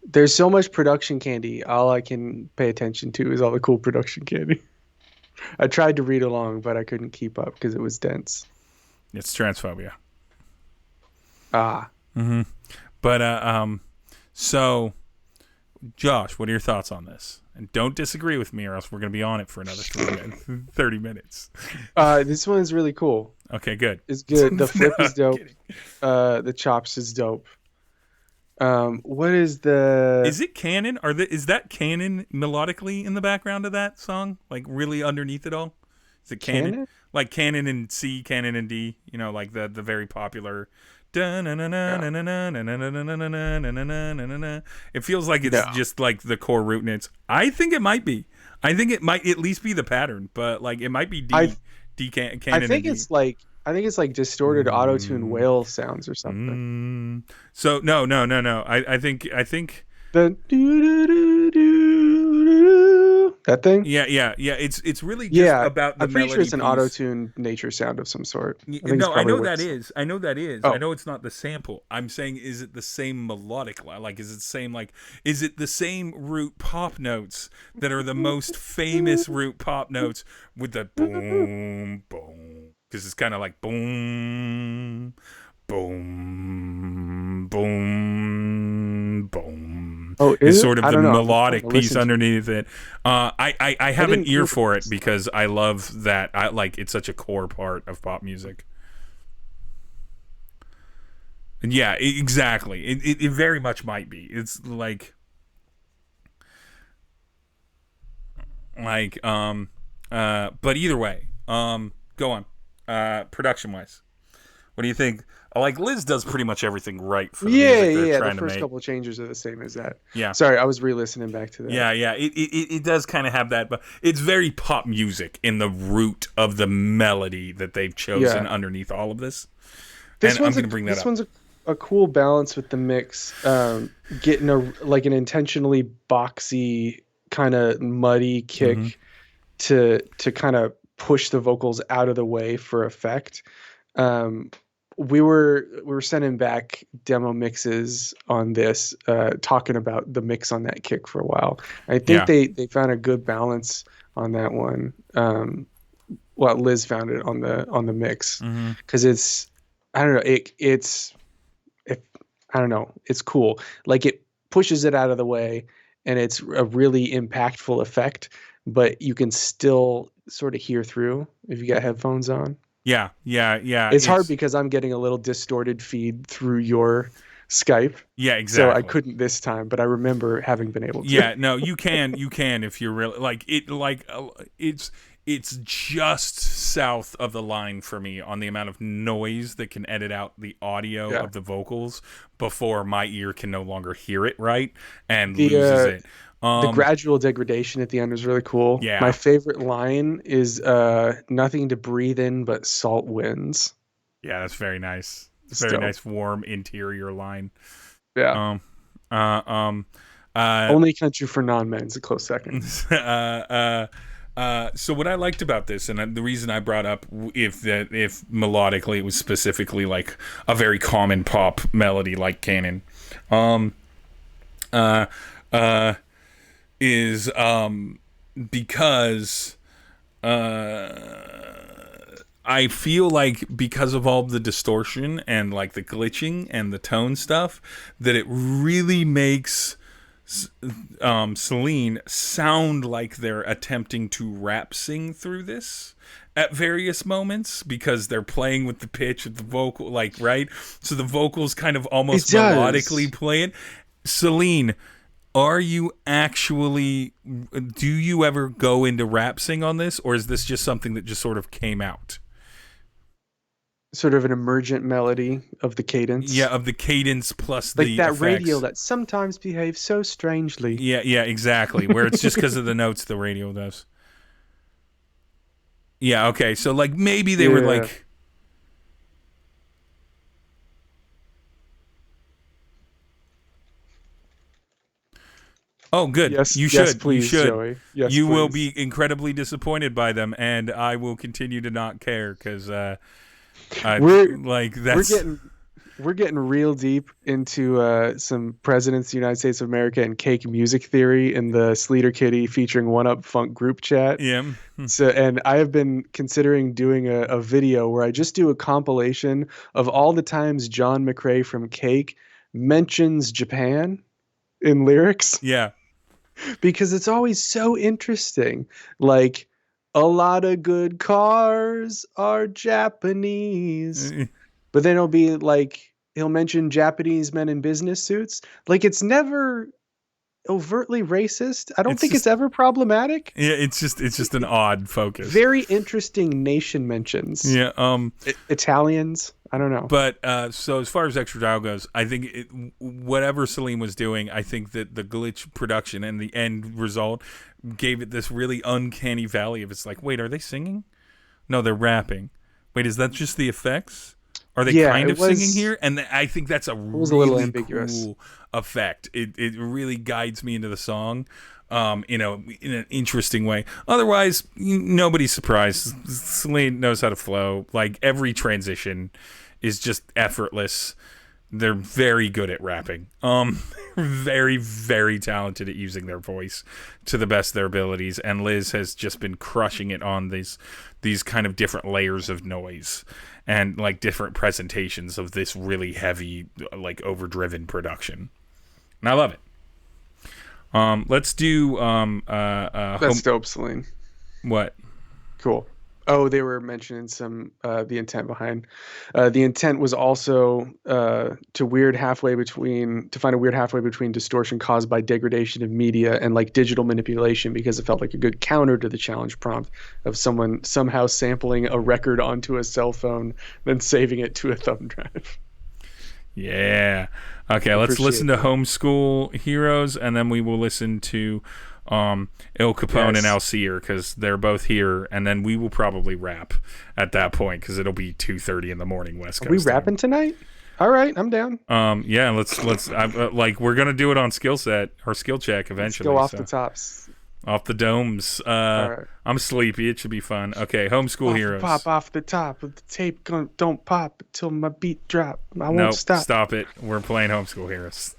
There's so much production candy. All I can pay attention to is all the cool production candy. I tried to read along, but I couldn't keep up because it was dense. It's transphobia. Ah. Mm-hmm. But so, Josh, what are your thoughts on this? And don't disagree with me, or else we're going to be on it for another 30 minutes. This one's really cool. Okay, good. It's good. The flip No, is dope. The chops is dope. What is the? Is it canon? Is that canon melodically in the background of that song? Like really underneath it all? Is it canon? Canon? Like canon in C, canon in D? You know, like the very popular. It feels like it's just like the core root notes. I think it might be. I think it might at least be the pattern, but like it might be canon. I think it's like distorted auto-tune whale sounds or something. So no. I think the that thing. Yeah. It's really just about the I'm pretty melody sure it's an piece. auto-tune nature sound of some sort. No, I know that is. I know Oh. I know it's not the sample. I'm saying, is it the same melodic? Like, is it the same? Like, is it the same root pop notes that are the most famous root pop notes with the boom, boom? Because it's kind of like boom, boom, boom, boom. Oh, is is sort of it? I the don't know. melodic I'll piece listen to underneath it. I have an didn't ear hear for it this. because I love that. I like it's such a core part of pop music. And yeah, exactly. It very much might be. It's but either way, go on. Production wise, what do you think? Like Liz does pretty much everything right for the music they're trying The to first make. couple of changes are the same as that. Yeah. Sorry, I was re-listening back to that. Yeah. It does kind of have that, but it's very pop music in the root of the melody that they've chosen underneath all of this. And I'm going to bring that up. This one's a cool balance with the mix. Getting an intentionally boxy kind of muddy kick to kind of push the vocals out of the way for effect. We were sending back demo mixes on this, talking about the mix on that kick for a while. I think they found a good balance on that one. Liz found it on the mix because it's it's cool. Like it pushes it out of the way, and it's a really impactful effect. But you can still sort of hear through if you got headphones on. Yeah. It's hard because I'm getting a little distorted feed through your Skype. Yeah, exactly. So I couldn't this time, but I remember having been able to. Yeah, no, you can if you're really it's just south of the line for me on the amount of noise that can edit out the audio of the vocals before my ear can no longer hear it right and loses it. The gradual degradation at the end was really cool. Yeah. My favorite line is nothing to breathe in but salt winds. Yeah, that's very nice. It's It's very dope. nice, warm interior line. Yeah. Only Country for Non-Men is a close second. So what I liked about this, and the reason I brought up if melodically it was specifically like a very common pop melody like Canon, is because I feel like because of all the distortion and like the glitching and the tone stuff, that it really makes Celine sound like they're attempting to rap sing through this at various moments, because they're playing with the pitch of the vocal, like, right? So the vocals kind of almost melodically play it. Celine, do you ever go into rap sing on this, or is this just something that just sort of came out? Sort of an emergent melody of the cadence. Yeah, of the cadence plus like the that effects. radio that sometimes behaves so strangely. Yeah, exactly. Where it's just because of the notes the radio does. Yeah, okay. So like maybe they were like, oh, good. Yes, you should. Yes, please, you should. Joey. Yes, you will please. be incredibly disappointed by them, and I will continue to not care because we're getting real deep into some presidents of the United States of America and cake music theory in the Sleater Kitty featuring One Up Funk group chat. Yeah. So, and I have been considering doing a video where I just do a compilation of all the times John McCrae from Cake mentions Japan in lyrics. Yeah. Because it's always so interesting. Like, a lot of good cars are Japanese. But then it'll be like, he'll mention Japanese men in business suits. Like, it's never overtly racist. I don't think it's ever problematic. Yeah, it's just an odd focus. Very interesting nation mentions. Yeah. Italians. I don't know. But so as far as Extra Dial goes, I think whatever Celine was doing, I think that the glitch production and the end result gave it this really uncanny valley of it's like, wait, are they singing? No, they're rapping. Wait, is that just the effects? Are they kind of singing here? And I think that's a really cool effect. It really guides me into the song, in an interesting way. Otherwise, nobody's surprised. Celine knows how to flow. Like, every transition is just effortless. They're very good at rapping. Very, very talented at using their voice to the best of their abilities. And Liz has just been crushing it on these kind of different layers of noise and like different presentations of this really heavy, like overdriven production. And I love it. Let's do that's dope, Celine. What? Cool. Oh, they were mentioning some the intent behind. The intent was also to find a weird halfway between distortion caused by degradation of media and like digital manipulation, because it felt like a good counter to the challenge prompt of someone somehow sampling a record onto a cell phone, then saving it to a thumb drive. Yeah. Okay, let's listen to Homeschool Heroes, and then we will listen to Il Capone and Alcir, because they're both here, and then we will probably rap at that point because it'll be 2:30 in the morning West Coast. Are we rapping tonight? All right, I'm down. Yeah, let's like we're gonna do it on skill set or skill check eventually. Let's go off the tops. Off the domes. Right. I'm sleepy. It should be fun. Okay, Homeschool Heroes. Pop off the top of the tape. Don't pop until my beat drop. I won't stop. Stop it. We're playing Homeschool Heroes.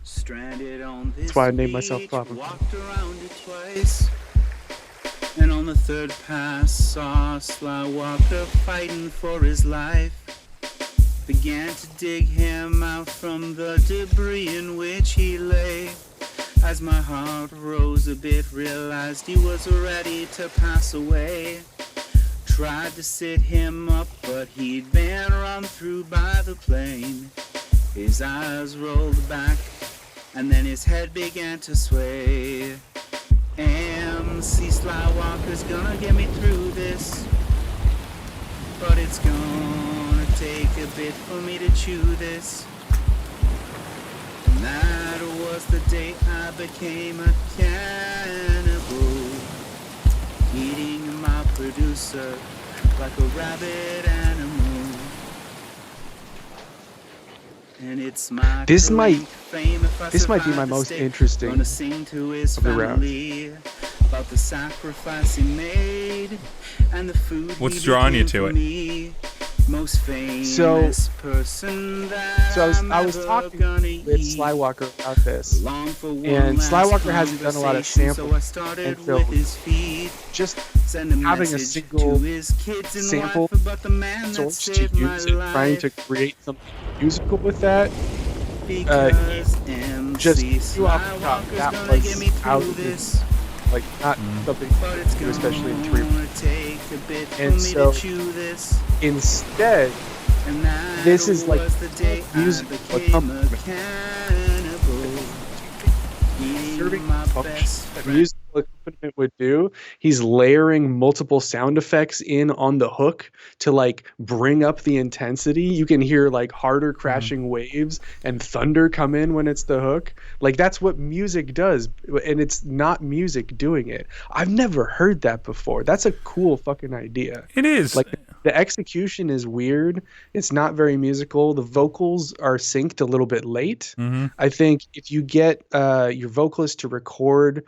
Stranded on this That's why I named myself Pop. Walked around it twice, and on the third pass saw Sly Walker fighting for his life. Began to dig him out from the debris in which he lay. As my heart rose a bit, realized he was ready to pass away. Tried to sit him up, but he'd been run through by the plane. His eyes rolled back, and then his head began to sway. MC Sly Walker's gonna get me through this, but it's gonna take a bit for me to chew this. And that was the day I became a cannibal, eating my producer like a rabid animal. And it's my This might fame if I This might be survive my the most state. interesting Gonna sing to his of the round. family about the sacrifice he made and the food What's he drawing you became to for it? me. Most famous person that So I was I'm talking ever gonna with eat. Slywalker about this, Long for one and last Slywalker hasn't done a lot of conversation, sampling, so I started and so with his feet. just Send a having a message single to his kids and sample wife about the man that source to saved my use and trying life. to create something musical with that, Because MC just threw off the top. Slywalker's That gonna was get me out through of this. like not something But it's to do, especially in gonna 3. take a bit for And me so to chew this. instead, And that this is like was the day music I became a accompaniment. cannibal. Eating Serving my function best that friend. musical accompaniment would do. He's layering multiple sound effects in on the hook to like bring up the intensity. You can hear like harder crashing waves and thunder come in when it's the hook. Like that's what music does, and it's not music doing it. I've never heard that before. That's a cool fucking idea. It is. Like the execution is weird. It's not very musical. The vocals are synced a little bit late. I think if you get your vocalist to record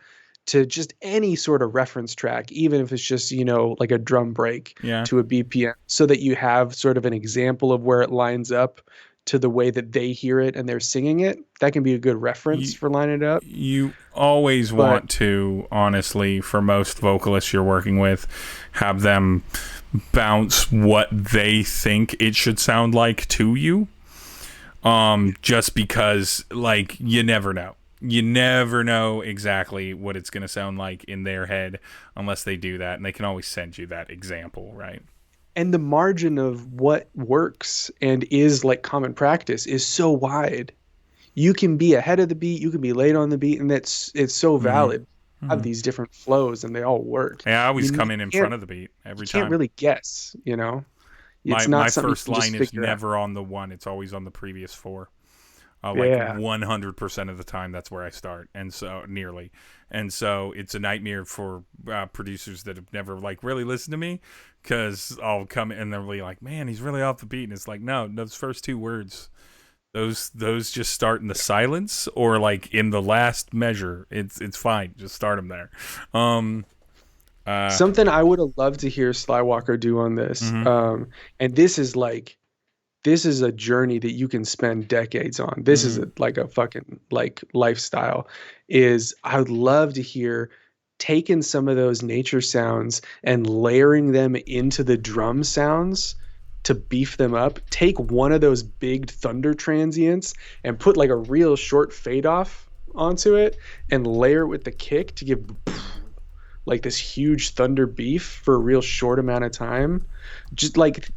to just any sort of reference track, even if it's just, you know, like a drum break to a BPM, so that you have sort of an example of where it lines up to the way that they hear it and they're singing it, that can be a good reference for lining it up. You always want to, honestly, for most vocalists you're working with, have them bounce what they think it should sound like to you. Just because, like, you never know. You never know exactly what it's going to sound like in their head unless they do that. And they can always send you that example, right? And the margin of what works and is like common practice is so wide. You can be ahead of the beat, you can be late on the beat, and it's so valid. Have these different flows and they all work. Yeah, I always You come in can't- front of the beat every you time. can't really guess, you know? It's My not something first you can line just is figure out. never on the one. It's always on the previous 4. Like Yeah. 100% of the time, that's where I start, and so nearly, and so it's a nightmare for producers that have never like really listened to me, because I'll come in and they'll be like, "Man, he's really off the beat," and it's like, no, those first 2 words, those just start in the silence or like in the last measure. It's fine, just start them there. Something I would have loved to hear Slywalker do on this, and this is a journey that you can spend decades on. This is like a fucking like lifestyle. Is I would love to hear taking some of those nature sounds and layering them into the drum sounds to beef them up. Take one of those big thunder transients and put like a real short fade off onto it and layer it with the kick to give like this huge thunder beef for a real short amount of time. Just like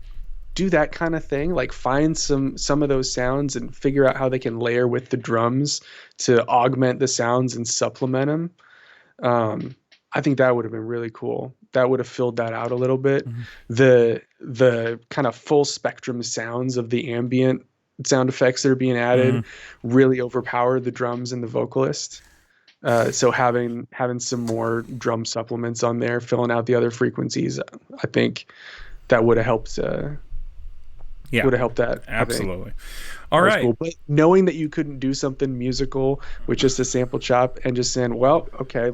do that kind of thing, like find some of those sounds and figure out how they can layer with the drums to augment the sounds and supplement them. I think that would have been really cool. That would have filled that out a little bit. The kind of full spectrum sounds of the ambient sound effects that are being added really overpower the drums and the vocalist. So having some more drum supplements on there, filling out the other frequencies, I think that would have helped. Would have helped that. Absolutely. All All right. right. Cool. But knowing that you couldn't do something musical with just a sample chop and just saying, well, okay,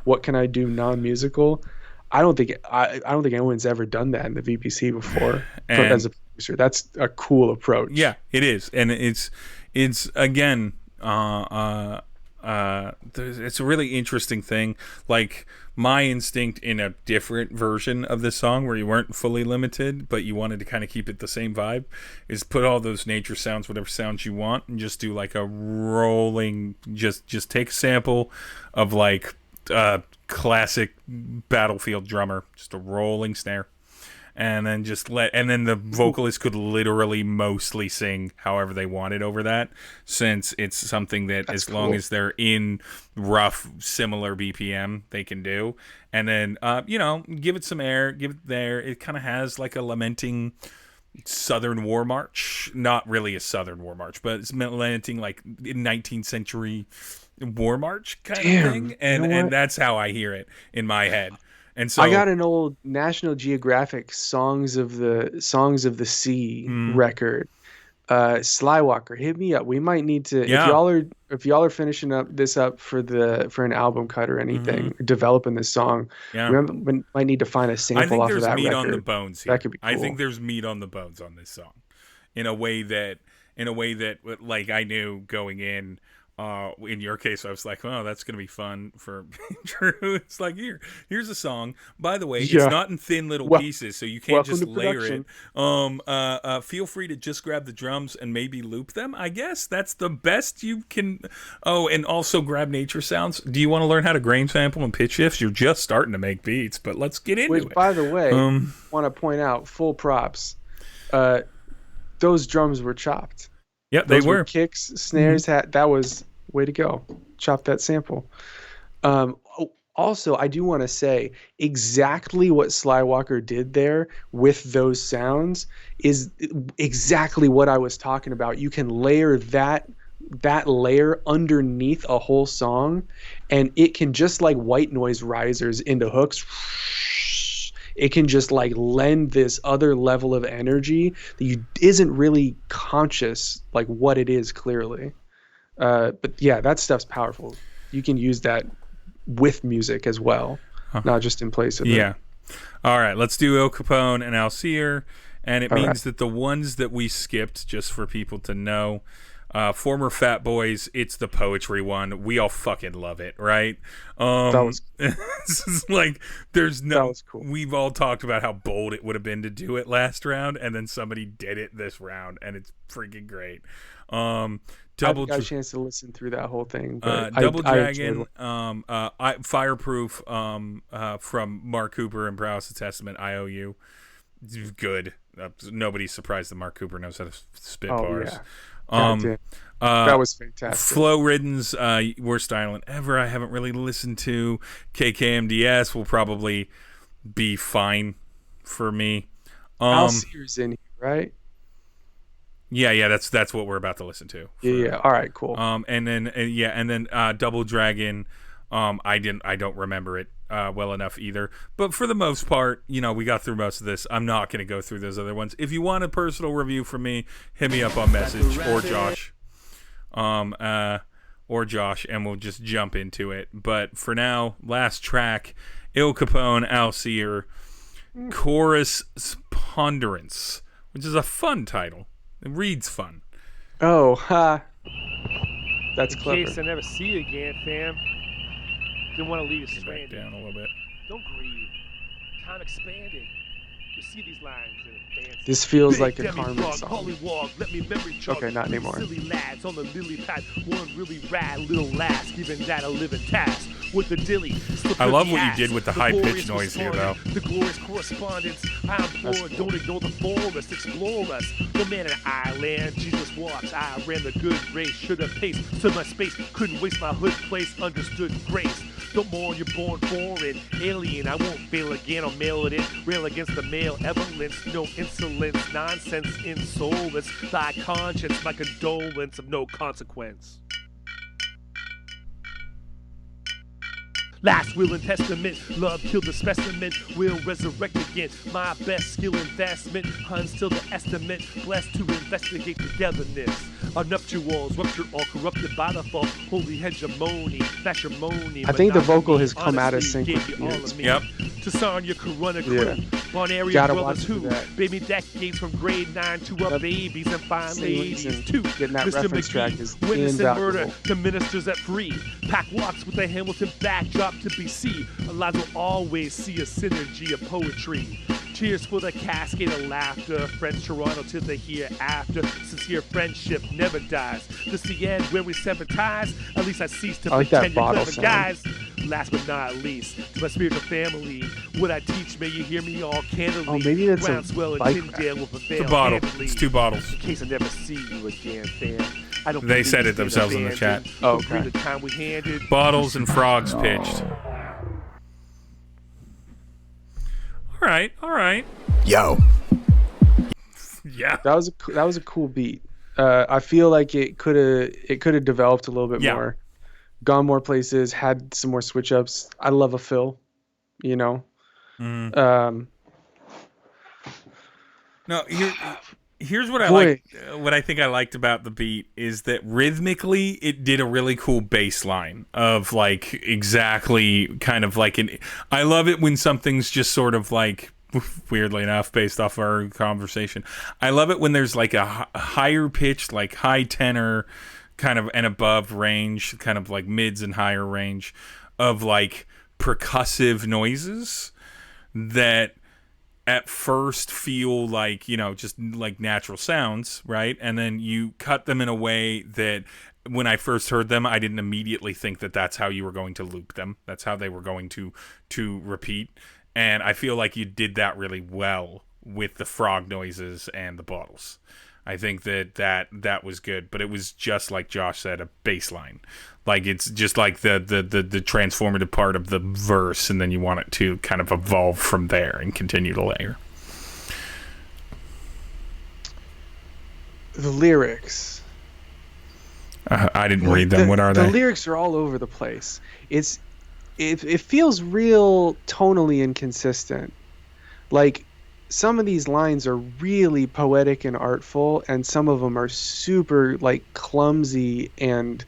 what can I do non-musical? I don't think anyone's ever done that in the VPC before as a producer. That's a cool approach. Yeah, it is, and it's again, it's a really interesting thing. Like my instinct in a different version of this song where you weren't fully limited, but you wanted to kind of keep it the same vibe, is put all those nature sounds, whatever sounds you want, and just do like a rolling, just take a sample of like classic Battlefield drummer, just a rolling snare. And then the vocalist could literally mostly sing however they wanted over that, since it's something that as long as they're in rough similar BPM they can do. And then give it some air, give it there. It kind of has like a lamenting Southern War March, not really a Southern War March, but it's lamenting like 19th century War March kind of thing. And that's how I hear it in my head. And so I got an old National Geographic Songs of the Sea record Slywalker, hit me up. We might need to if y'all are finishing this up for an album cut or anything, developing this song. Yeah. We might need to find a sample off of that record. I think there's meat on the bones here. That could be cool. I think there's meat on the bones on this song, in a way that like I knew going in. In your case, I was like, "Oh, that's gonna be fun for Drew." It's like, here's a song. By the way, it's not in thin little pieces, so you can't just layer it. Feel free to just grab the drums and maybe loop them. I guess that's the best you can. Oh, and also grab nature sounds. Do you want to learn how to grain sample and pitch shifts? You're just starting to make beats, but let's get into it. By the way, want to point out, full props. Those drums were chopped. Yeah, they were. Kicks, snares, that was way to go. Chop that sample. Also, I do want to say exactly what Slywalker did there with those sounds is exactly what I was talking about. You can layer that layer underneath a whole song, and it can, just like white noise risers into hooks, it can just like lend this other level of energy that isn't really conscious like what it is clearly. But yeah, that stuff's powerful. You can use that with music as well, not just in place of it. Yeah. All right, let's do El Capone and Alseer, and it means that the ones that we skipped, just for people to know, former Fat Boys, it's the poetry one. We all fucking love it, right? That was this is like, there's no. That was cool. We've all talked about how bold it would have been to do it last round, and then somebody did it this round, and it's freaking great. I got a chance to listen through that whole thing. But Double Dragon, Fireproof, from Mark Cooper and Prowess of Testament, IOU. Good. Nobody's surprised that Mark Cooper knows how to spit bars. Yeah. That was fantastic. Flo Ridden's Worst Island Ever, I haven't really listened to. KKMDS will probably be fine for me. Alseer's in here, right? Yeah, that's what we're about to listen to. Yeah. All right, cool. And then Double Dragon, I don't remember it well enough either. But for the most part, we got through most of this. I'm not going to go through those other ones. If you want a personal review from me, hit me up on message or Josh. And we'll just jump into it. But for now, last track, El Capone, Alseer, Chorus Ponderance, which is a fun title. It reads fun. Oh, that's clever. In case I never see you again, fam. Didn't want to leave you stranded. Back down a little bit. Don't grieve. Time expanded. You see these lines in advance. This feels like a Carmen song. Okay, not anymore. Silly lads on the lily pad. One really rad little lass, giving that a living task. With the dilly. I love what you did with the high-pitched noise here, though. The glorious correspondence. I implore, don't ignore the forest. Explore us. The man in the island. Jesus walks. I ran the good race. Should have paced. Stood my space. Couldn't waste my hood place. Understood grace. Don't mourn, you're born foreign. Alien, I won't fail again. I'll mail it in. Rail against the male evidence. No insolence. Nonsense. Insolence. Thy conscience. My condolence of no consequence. Last will and testament, love killed the specimen, will resurrect again. My best skill investment, Huns till the estimate, blessed to investigate togetherness. Our nuptials ruptured all corrupted by the fall, holy hegemony, matrimony. I think the vocal has come out of sync with you. Yep. To sign your Corona crew, on area brothers who, baby decades from grade 9 to our babies and fine ladies too. Getting that Mr. reference McGee, track is witness and murder invaluable. to ministers at free. Pack walks with a Hamilton backdrop to BC. Lives will always see a synergy of poetry. Cheers for the cascade of laughter. Friends Toronto to the hereafter. Sincere friendship never dies. This the end where we sever ties. At least I cease to pretend you're clever guys. Last but not least, to my spiritual family, what I teach, may you hear me all candidly. Oh, maybe that's Groundswell a bike and Tyndale with a It's a bottle. It's 2 bottles. In case I never see you again, fam. I don't They said it themselves in the chat. Oh, okay. The time we handed. Bottles and frogs pitched. All right. Yo. Yeah. That was a cool beat. I feel like it could have developed a little bit more, gone more places, had some more switch ups. I love a fill, No, Here's what I think I liked about the beat is that rhythmically it did a really cool bass line of like exactly kind of like I love it when something's just sort of like, weirdly enough, based off our conversation, I love it when there's like a higher pitched, like high tenor kind of and above range, kind of like mids and higher range of like percussive noises that at first feel like, you know, just like natural sounds, right? And then you cut them in a way that when I first heard them, I didn't immediately think that that's how you were going to loop them. That's how they were going to repeat. And I feel like you did that really well with the frog noises and the bottles. I think that was good, but it was just like Josh said, a bass line. Like it's just like the transformative part of the verse, and then you want it to kind of evolve from there and continue to layer. The lyrics. I didn't read them. What are they? The lyrics are all over the place. It feels real tonally inconsistent. Like some of these lines are really poetic and artful, and some of them are super like clumsy and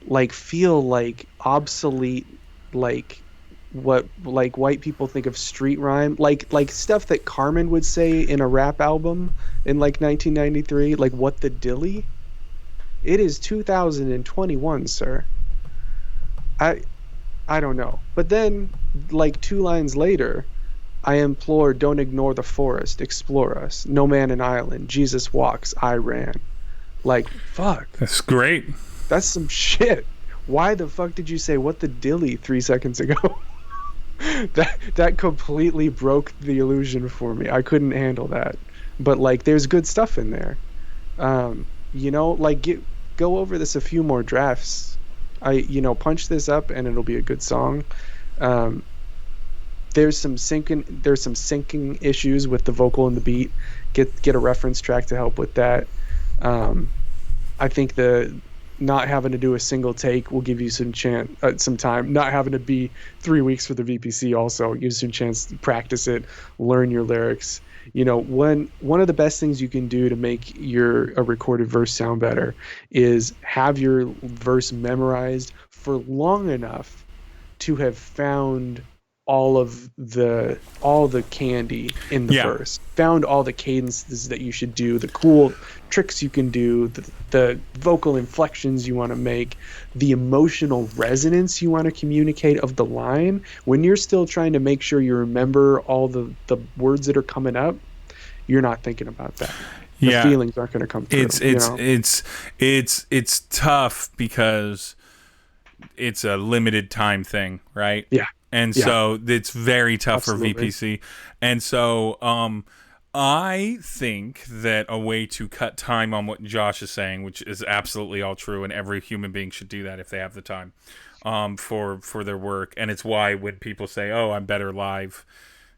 like feel like obsolete, like what like white people think of street rhyme, like stuff that Carmen would say in a rap album in like 1993, like what the dilly. It is 2021, sir. I don't know. But then like 2 lines later, I implore, don't ignore the forest, explore us. No man an island, Jesus walks, I ran. Like, fuck. That's great. That's some shit. Why the fuck did you say what the dilly 3 seconds ago? that completely broke the illusion for me. I couldn't handle that. But like, there's good stuff in there. You know, like go over this a few more drafts. Punch this up and it'll be a good song. There's some syncing issues with the vocal and the beat. Get a reference track to help with that. I think the not having to do a single take will give you some time. Not having to be 3 weeks for the VPC also gives you some chance to practice it, learn your lyrics. You know, one of the best things you can do to make a recorded verse sound better is have your verse memorized for long enough to have found all the candy in the verse, found all the cadences that you should do, the cool tricks you can do, the vocal inflections you want to make, the emotional resonance you want to communicate of the line. When you're still trying to make sure you remember all the words that are coming up, you're not thinking about that. The feelings aren't going to come through. It's tough because it's a limited time thing, right? Yeah. And so it's very tough for VPC. And so I think that a way to cut time on what Josh is saying, which is absolutely all true, and every human being should do that if they have the time for their work. And it's why when people say, oh, I'm better live,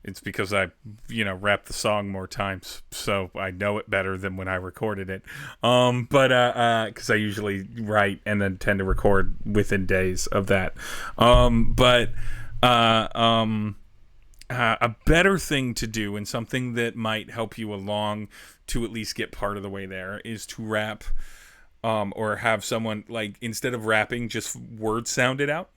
it's because I, rap the song more times, so I know it better than when I recorded it. But because I usually write and then tend to record within days of that. A better thing to do, and something that might help you along to at least get part of the way there, is to rap, or have someone, like, instead of rapping, just word sound it out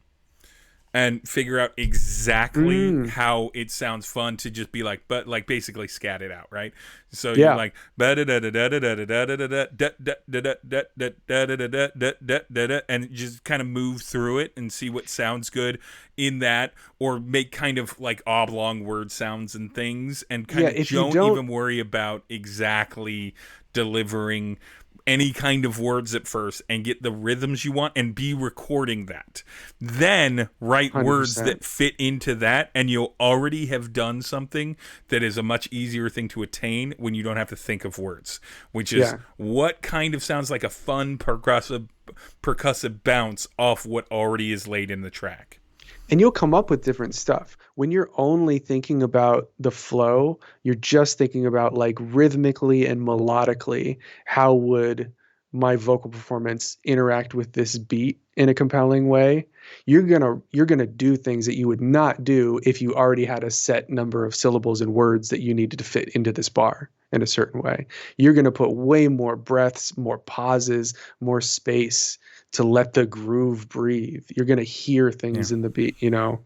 and figure out exactly how it sounds fun to just be like, but like basically scat it out, right? So you're like, and just kind of move through it and see what sounds good in that, or make kind of like oblong word sounds and things, and kind of don't even worry about exactly delivering any kind of words at first, and get the rhythms you want and be recording that. Then write 100%. Words that fit into that, and you'll already have done something that is a much easier thing to attain when you don't have to think of words, which is what kind of sounds like a fun percussive bounce off what already is laid in the track. And you'll come up with different stuff. When you're only thinking about the flow, you're just thinking about like rhythmically and melodically, how would my vocal performance interact with this beat in a compelling way, you're gonna do things that you would not do if you already had a set number of syllables and words that you needed to fit into this bar in a certain way. You're gonna put way more breaths, more pauses, more space to let the groove breathe. You're gonna hear things in the beat, you know.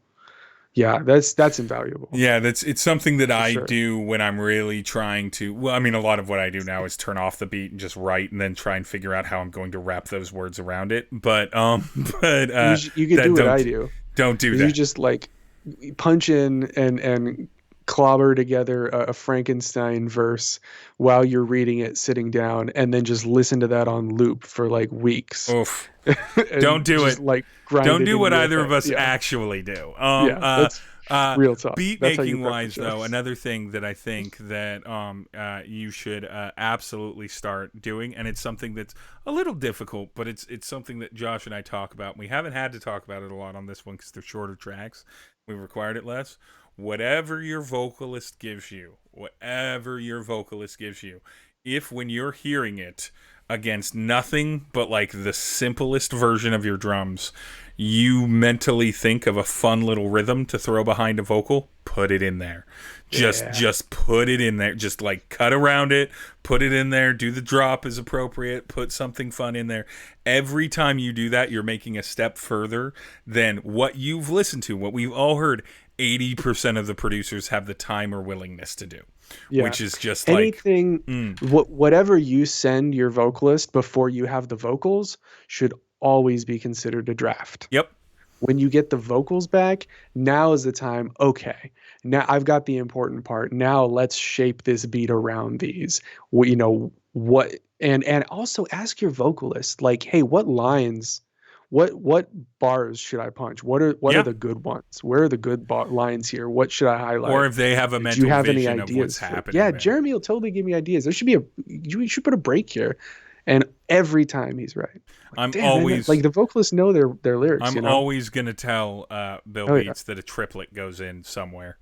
Yeah, that's invaluable. Yeah, it's something that I do when I'm really trying to. Well, I mean, a lot of what I do now is turn off the beat and just write, and then try and figure out how I'm going to wrap those words around it. But you can do what I do. Don't do that. You just like punch in and clobber together a Frankenstein verse while you're reading it sitting down, and then just listen to that on loop for like weeks. Oof. Don't do it. Like don't do what either of us actually do. That's real talk. Beat That's making wise, though, another thing that I think that you should absolutely start doing, and it's something that's a little difficult, but it's something that Josh and I talk about. We haven't had to talk about it a lot on this one because they're shorter tracks. We required it less. Whatever your vocalist gives you, if when you're hearing it against nothing but like the simplest version of your drums, you mentally think of a fun little rhythm to throw behind a vocal, put it in there. Just put it in there. Just like cut around it, put it in there, do the drop as appropriate, put something fun in there. Every time you do that, you're making a step further than what you've listened to, what we've all heard 80% of the producers have the time or willingness to do. Yeah. Which is just anything, whatever you send your vocalist before you have the vocals should always be considered a draft. Yep. When you get the vocals back, now is the time. Okay, now I've got the important part. Now let's shape this beat around these. You know what? And also ask your vocalist, like, hey, what lines? What bars should I punch? What are the good ones? Where are the good lines here? What should I highlight? Or if they have a mental vision of what's happening. Yeah, Jeremy will totally give me ideas. There should be you should put a break here. And every time he's right. Like, I'm always like the vocalists know their lyrics. I'm always gonna tell Bill Beats that a triplet goes in somewhere.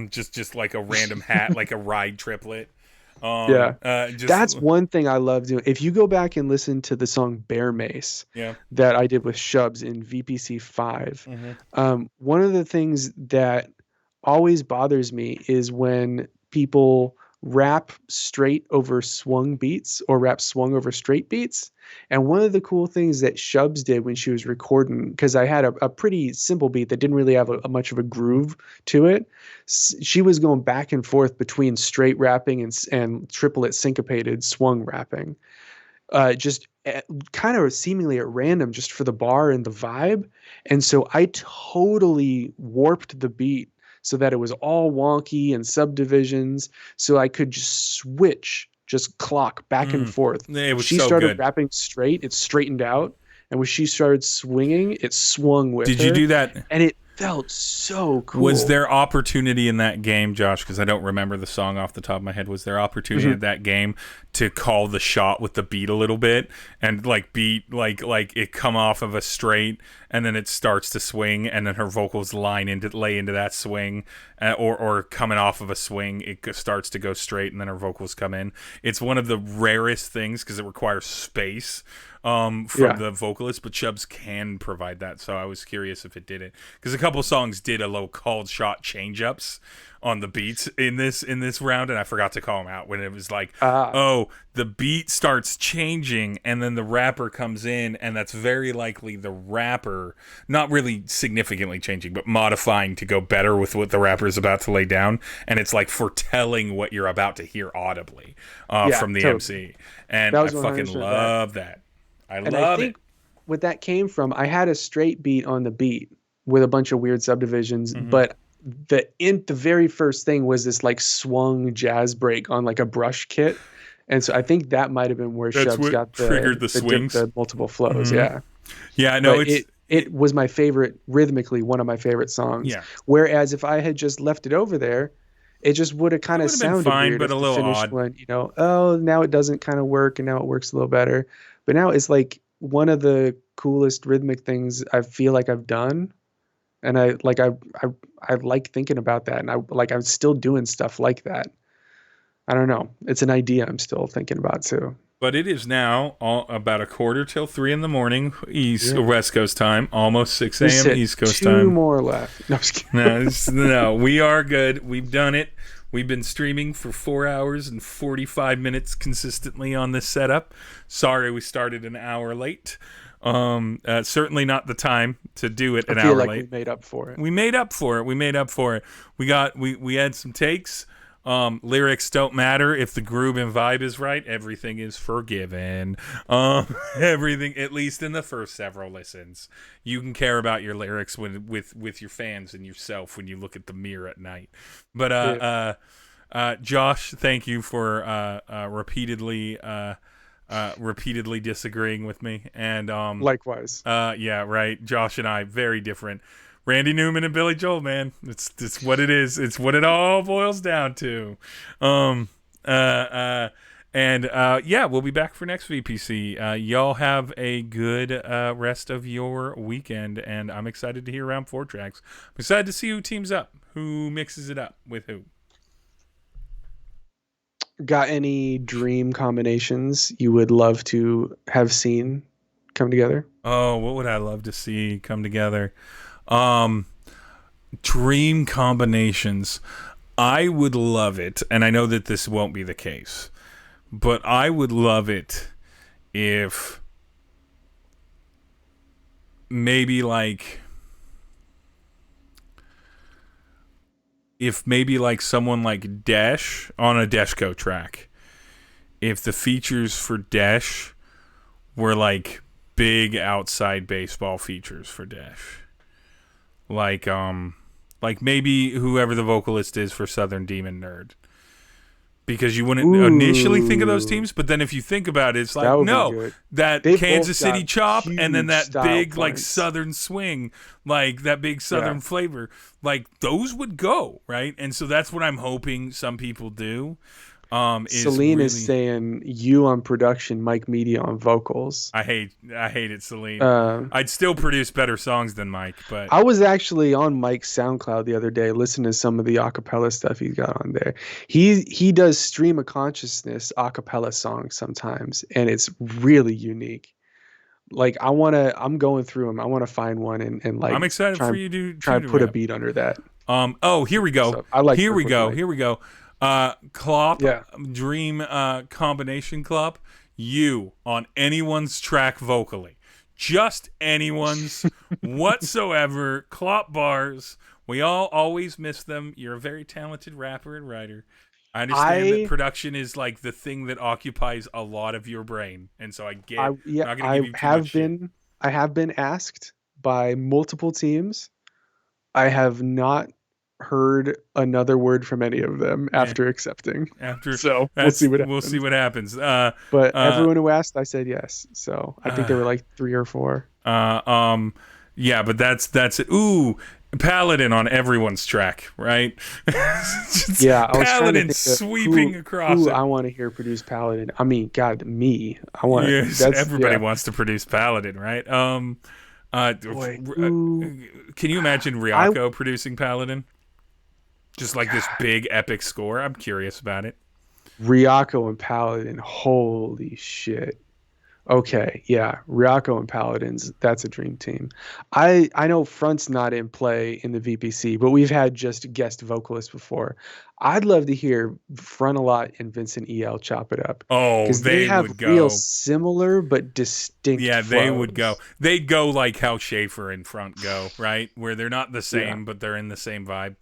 Just like a random hat, like a ride triplet. That's one thing I love doing. If you go back and listen to the song Bear Mace that I did with Shubs in VPC 5, one of the things that always bothers me is when people rap straight over swung beats or rap swung over straight beats. And one of the cool things that Shubs did when she was recording, because I had a pretty simple beat that didn't really have a much of a groove to it, she was going back and forth between straight rapping and triplet syncopated swung rapping, just kind of seemingly at random, just for the bar and the vibe. And so I totally warped the beat so that it was all wonky and subdivisions, so I could just clock back and forth. She started rapping straight, it straightened out, and when she started swinging, it swung with her. Did you do that? And it felt so cool. Was there opportunity in that game, Josh, because I don't remember the song off the top of my head, was there opportunity in that game to call the shot with the beat a little bit and like beat like it come off of a straight and then it starts to swing and then her vocals lay into that swing, or coming off of a swing it starts to go straight and then her vocals come in? It's one of the rarest things because it requires space from the vocalist, but Chubbs can provide that, so I was curious if it did it, because a couple songs did a low called shot change-ups on the beats in this round, and I forgot to call them out when it was like, the beat starts changing and then the rapper comes in, and that's very likely the rapper not really significantly changing but modifying to go better with what the rapper is about to lay down, and it's like foretelling what you're about to hear audibly from the MC, and I fucking love that. I think what that came from, I had a straight beat on the beat with a bunch of weird subdivisions, but the very first thing was this like swung jazz break on like a brush kit, and so I think that might have been where Shubs got triggered the swings, the multiple flows. I know it was my favorite, rhythmically one of my favorite songs. Whereas if I had just left it over there, it just would have kind of sounded fine, weird, but a little odd. One, now it doesn't kind of work, and now it works a little better. But now it's like one of the coolest rhythmic things I feel like I've done. And I like thinking about that. And I'm still doing stuff like that. I don't know. It's an idea I'm still thinking about too. But it is now about 2:45 in the morning, West Coast time, almost 6 a.m. East Coast time. 2 more left. No, I'm just kidding. No, we are good. We've done it. We've been streaming for 4 hours and 45 minutes consistently on this setup. Sorry we started an hour late. Certainly not the time to do it an hour late. We made up for it. We made up for it. We had some takes. Lyrics don't matter if the groove and vibe is right. Everything is forgiven. Everything, at least in the first several listens, you can care about your lyrics with your fans and yourself when you look at the mirror at night. But Josh, thank you for repeatedly disagreeing with me. And likewise. Yeah, right. Josh and I, very different. Randy Newman and Billy Joel, man. It's what it is. It's what it all boils down to. Yeah, we'll be back for next VPC. Y'all have a good rest of your weekend, and I'm excited to hear round 4 tracks. I'm excited to see who teams up, who mixes it up with who. Got any dream combinations you would love to have seen come together? Oh, what would I love to see come together? Dream combinations. I would love it, and I know that this won't be the case, but I would love it if maybe someone like Desh on a Deshco track, if the features for Desh were like big outside baseball features for Desh. Like maybe whoever the vocalist is for Southern Demon Nerd. Because you wouldn't initially think of those teams, but then if you think about it, it's like, no, that Kansas City chop and then that big like Southern swing, like that big Southern flavor, like those would go, right? And so that's what I'm hoping some people do. Celine is saying you on production, Mike Media on vocals. I hate it, Celine. I'd still produce better songs than Mike, but I was actually on Mike's SoundCloud the other day listening to some of the acapella stuff he's got on there. He does stream of consciousness acapella songs sometimes, and it's really unique. Like I'm going through them. I want to find one and like I'm excited for you to try to put a beat under that. Here we go. So I like Here we go. Klopp, Dream combination Klopp, you on anyone's track vocally. Just anyone's whatsoever. Klopp bars. We all always miss them. You're a very talented rapper and writer. I understand that production is like the thing that occupies a lot of your brain. And so I get I have been asked by multiple teams. I have not heard another word from any of them after accepting. So we'll see what happens. We'll see what happens. But everyone who asked, I said yes. So I think there were like 3 or 4. Yeah, but that's it. Ooh, Paladin on everyone's track, right? Yeah, I was Paladin sweeping across it. I want to hear produce Paladin. I mean, God, me. I want. Yes, everybody wants to produce Paladin, right? Can you imagine Ryako producing Paladin? Just like this big epic score. I'm curious about it. Ryako and Paladin. Holy shit. Okay, yeah. Ryako and Paladins. That's a dream team. I know Front's not in play in the VPC, but we've had just guest vocalists before. I'd love to hear Front a lot and Vincent EL chop it up. Oh, they have would go. Real similar but distinct. Yeah, flows. they would go. They'd go like how Schaefer and Front go, right? Where they're not the same, but they're in the same vibe.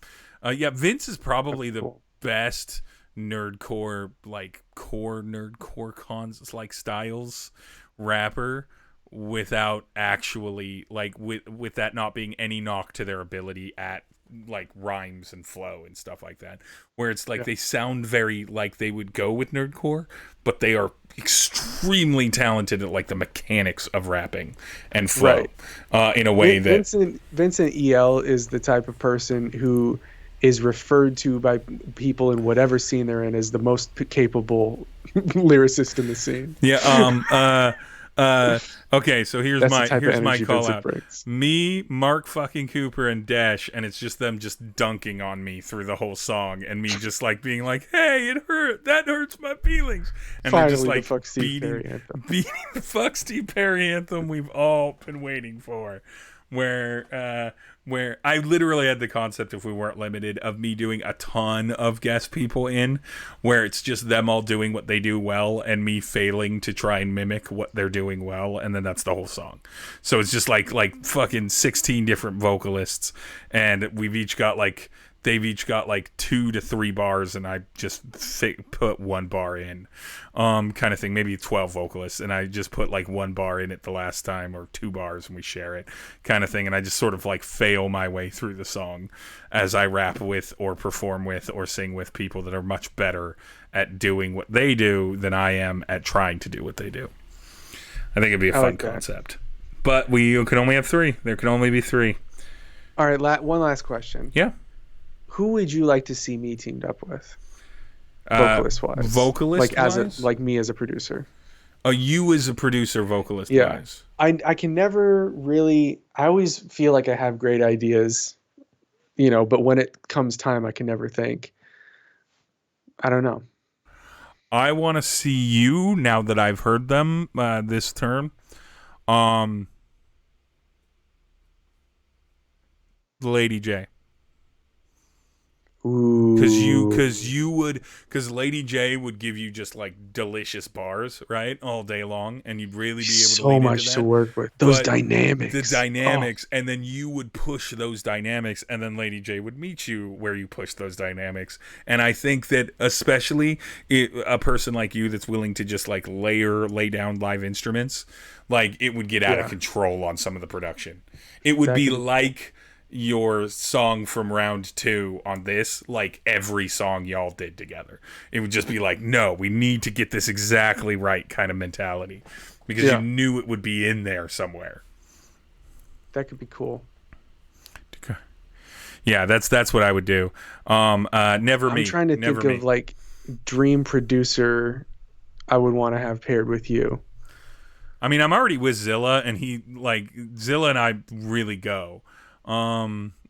Vince is probably the best nerdcore, like core nerdcore cons like styles rapper without actually like with that not being any knock to their ability at like rhymes and flow and stuff like that, where it's like they sound very like they would go with nerdcore, but they are extremely talented at like the mechanics of rapping and flow in a way that Vincent EL is the type of person who is referred to by people in whatever scene they're in as the most capable lyricist in the scene. Yeah. Okay, so here's my call out. Brings. Me, Mark fucking Cooper, and Dash, and it's just them just dunking on me through the whole song, and me just like being like, "Hey, it hurt. That hurts my feelings." And finally, they're just like the fuck Steve Perry beating the fuck Steve Perry anthem we've all been waiting for. Where I literally had the concept, if we weren't limited, of me doing a ton of guest people in, where it's just them all doing what they do well and me failing to try and mimic what they're doing well, and then that's the whole song. So it's just like fucking 16 different vocalists, and they've each got like 2 to 3 bars, and I just put 1 bar in, kind of thing. Maybe 12 vocalists, and I just put like 1 bar in it the last time, or 2 bars, and we share it, kind of thing. And I just sort of like fail my way through the song as I rap with, or perform with, or sing with people that are much better at doing what they do than I am at trying to do what they do. I think it'd be a fun concept. But we can only have 3. There can only be 3. All right, one last question. Yeah. Who would you like to see me teamed up with, vocalist-wise? Vocalist-wise? Like me as a producer. Oh, you as a producer, vocalist-wise. Yeah. I can never really... I always feel like I have great ideas, but when it comes time, I can never think. I don't know. I want to see you, now that I've heard them this term. Lady J. Because Lady J would give you just like delicious bars, right, all day long, and you'd really be able to so much to work with. Those dynamics, and then you would push those dynamics, and then Lady J would meet you where you push those dynamics. And I think that especially a person like you that's willing to just like lay down live instruments, like it would get out of control on some of the production. It would be like your song from round 2 on this, like every song y'all did together. It would just be like, no, we need to get this exactly right kind of mentality, because you knew it would be in there somewhere. That could be cool. Yeah, that's what I would do. I'm trying to think of like dream producer I would want to have paired with you. I mean, I'm already with Zilla, and Zilla and I really go.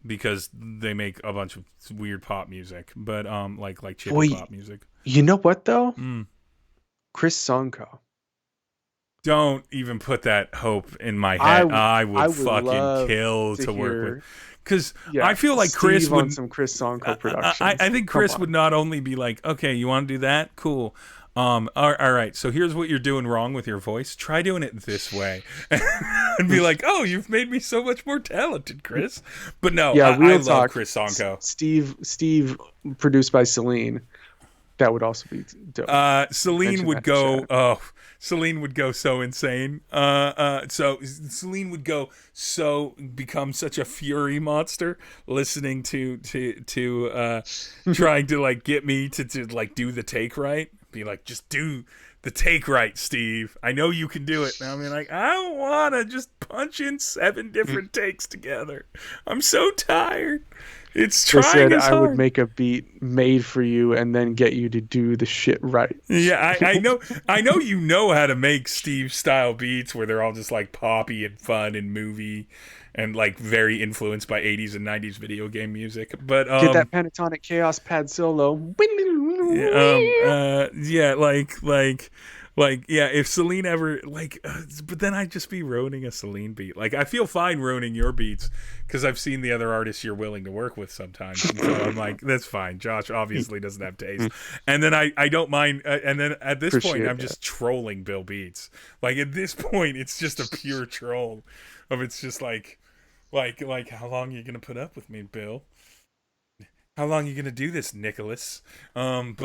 Because they make a bunch of weird pop music, but like chippy pop music. You know what though? Chris Sonko. Don't even put that hope in my head. I would fucking kill to work with. Because I feel like Chris would on some Chris Sonko production. I think Chris would not only be like, okay, you want to do that? Cool. All right, so here's what you're doing wrong with your voice. Try doing it this way. And be like, oh, you've made me so much more talented, Chris. But no, I love Chris Sonko. Steve, produced by Celine. That would also be dope. Celine would go so insane. So Celine would become such a fury monster, listening to trying to like get me to like do the take right. Be like, just do the take right, Steve. I know you can do it. And I mean, like, I don't want to just punch in 7 different takes together. I'm so tired. It's trying as hard. I would make a beat made for you and then get you to do the shit right. Yeah, I know you know how to make Steve style beats where they're all just like poppy and fun and movie and like very influenced by 80s and 90s video game music. But get that pentatonic chaos pad solo. If Celine ever but then I'd just be ruining a Celine beat. Like, I feel fine ruining your beats because I've seen the other artists you're willing to work with sometimes, and so I'm like, that's fine. Josh obviously doesn't have taste, and then I don't mind. And then at this point, I'm just trolling Bill Beats. Like, at this point, it's just a pure troll. It's just like how long are you gonna put up with me, Bill? How long are you gonna do this, Nicholas? I'd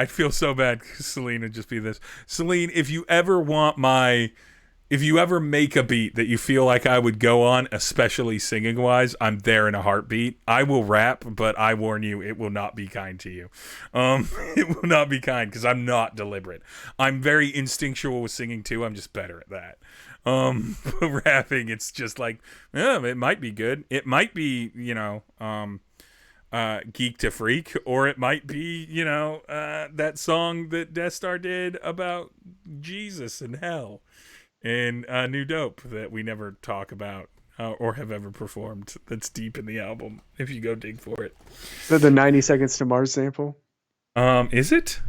feel so bad because Celine would just be this. Celine, if you ever make a beat that you feel like I would go on, especially singing wise, I'm there in a heartbeat. I will rap, but I warn you, it will not be kind to you. It will not be kind because I'm not deliberate. I'm very instinctual with singing too. I'm just better at that. But rapping, it's just like, it might be good. It might be, Geek to Freak, or it might be, that song that Death Star did about Jesus and hell in New Dope that we never talk about or have ever performed. That's deep in the album if you go dig for it. So the 90 Seconds to Mars sample? Is it?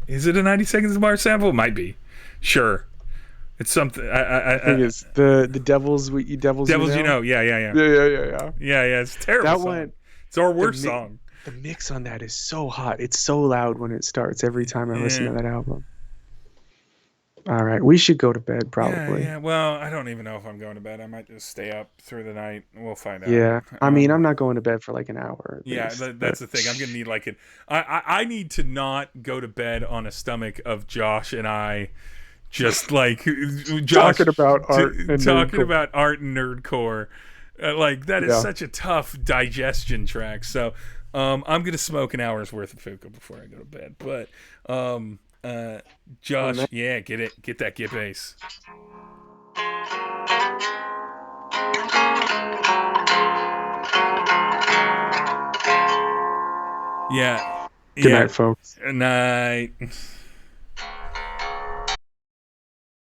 Is it a 90 Seconds to Mars sample? It might be. Sure. It's something. I think it's the Devils You Know. Yeah. Yeah. It's a terrible. That song. one. It's our worst song. The mix on that is so hot. It's so loud when it starts every time I listen to that album. All right, we should go to bed probably. Yeah. Well, I don't even know if I'm going to bed. I might just stay up through the night. We'll find out. Yeah, I mean, I'm not going to bed for like an hour. That's the thing. I'm gonna need like an. I need to not go to bed on a stomach of Josh and I. Just like Josh talking about art and nerdcore. Like that is such a tough digestion track. So I'm gonna smoke an hour's worth of hookah before I go to bed. But Josh, get that Git bass. Yeah. Good night, folks. Good night.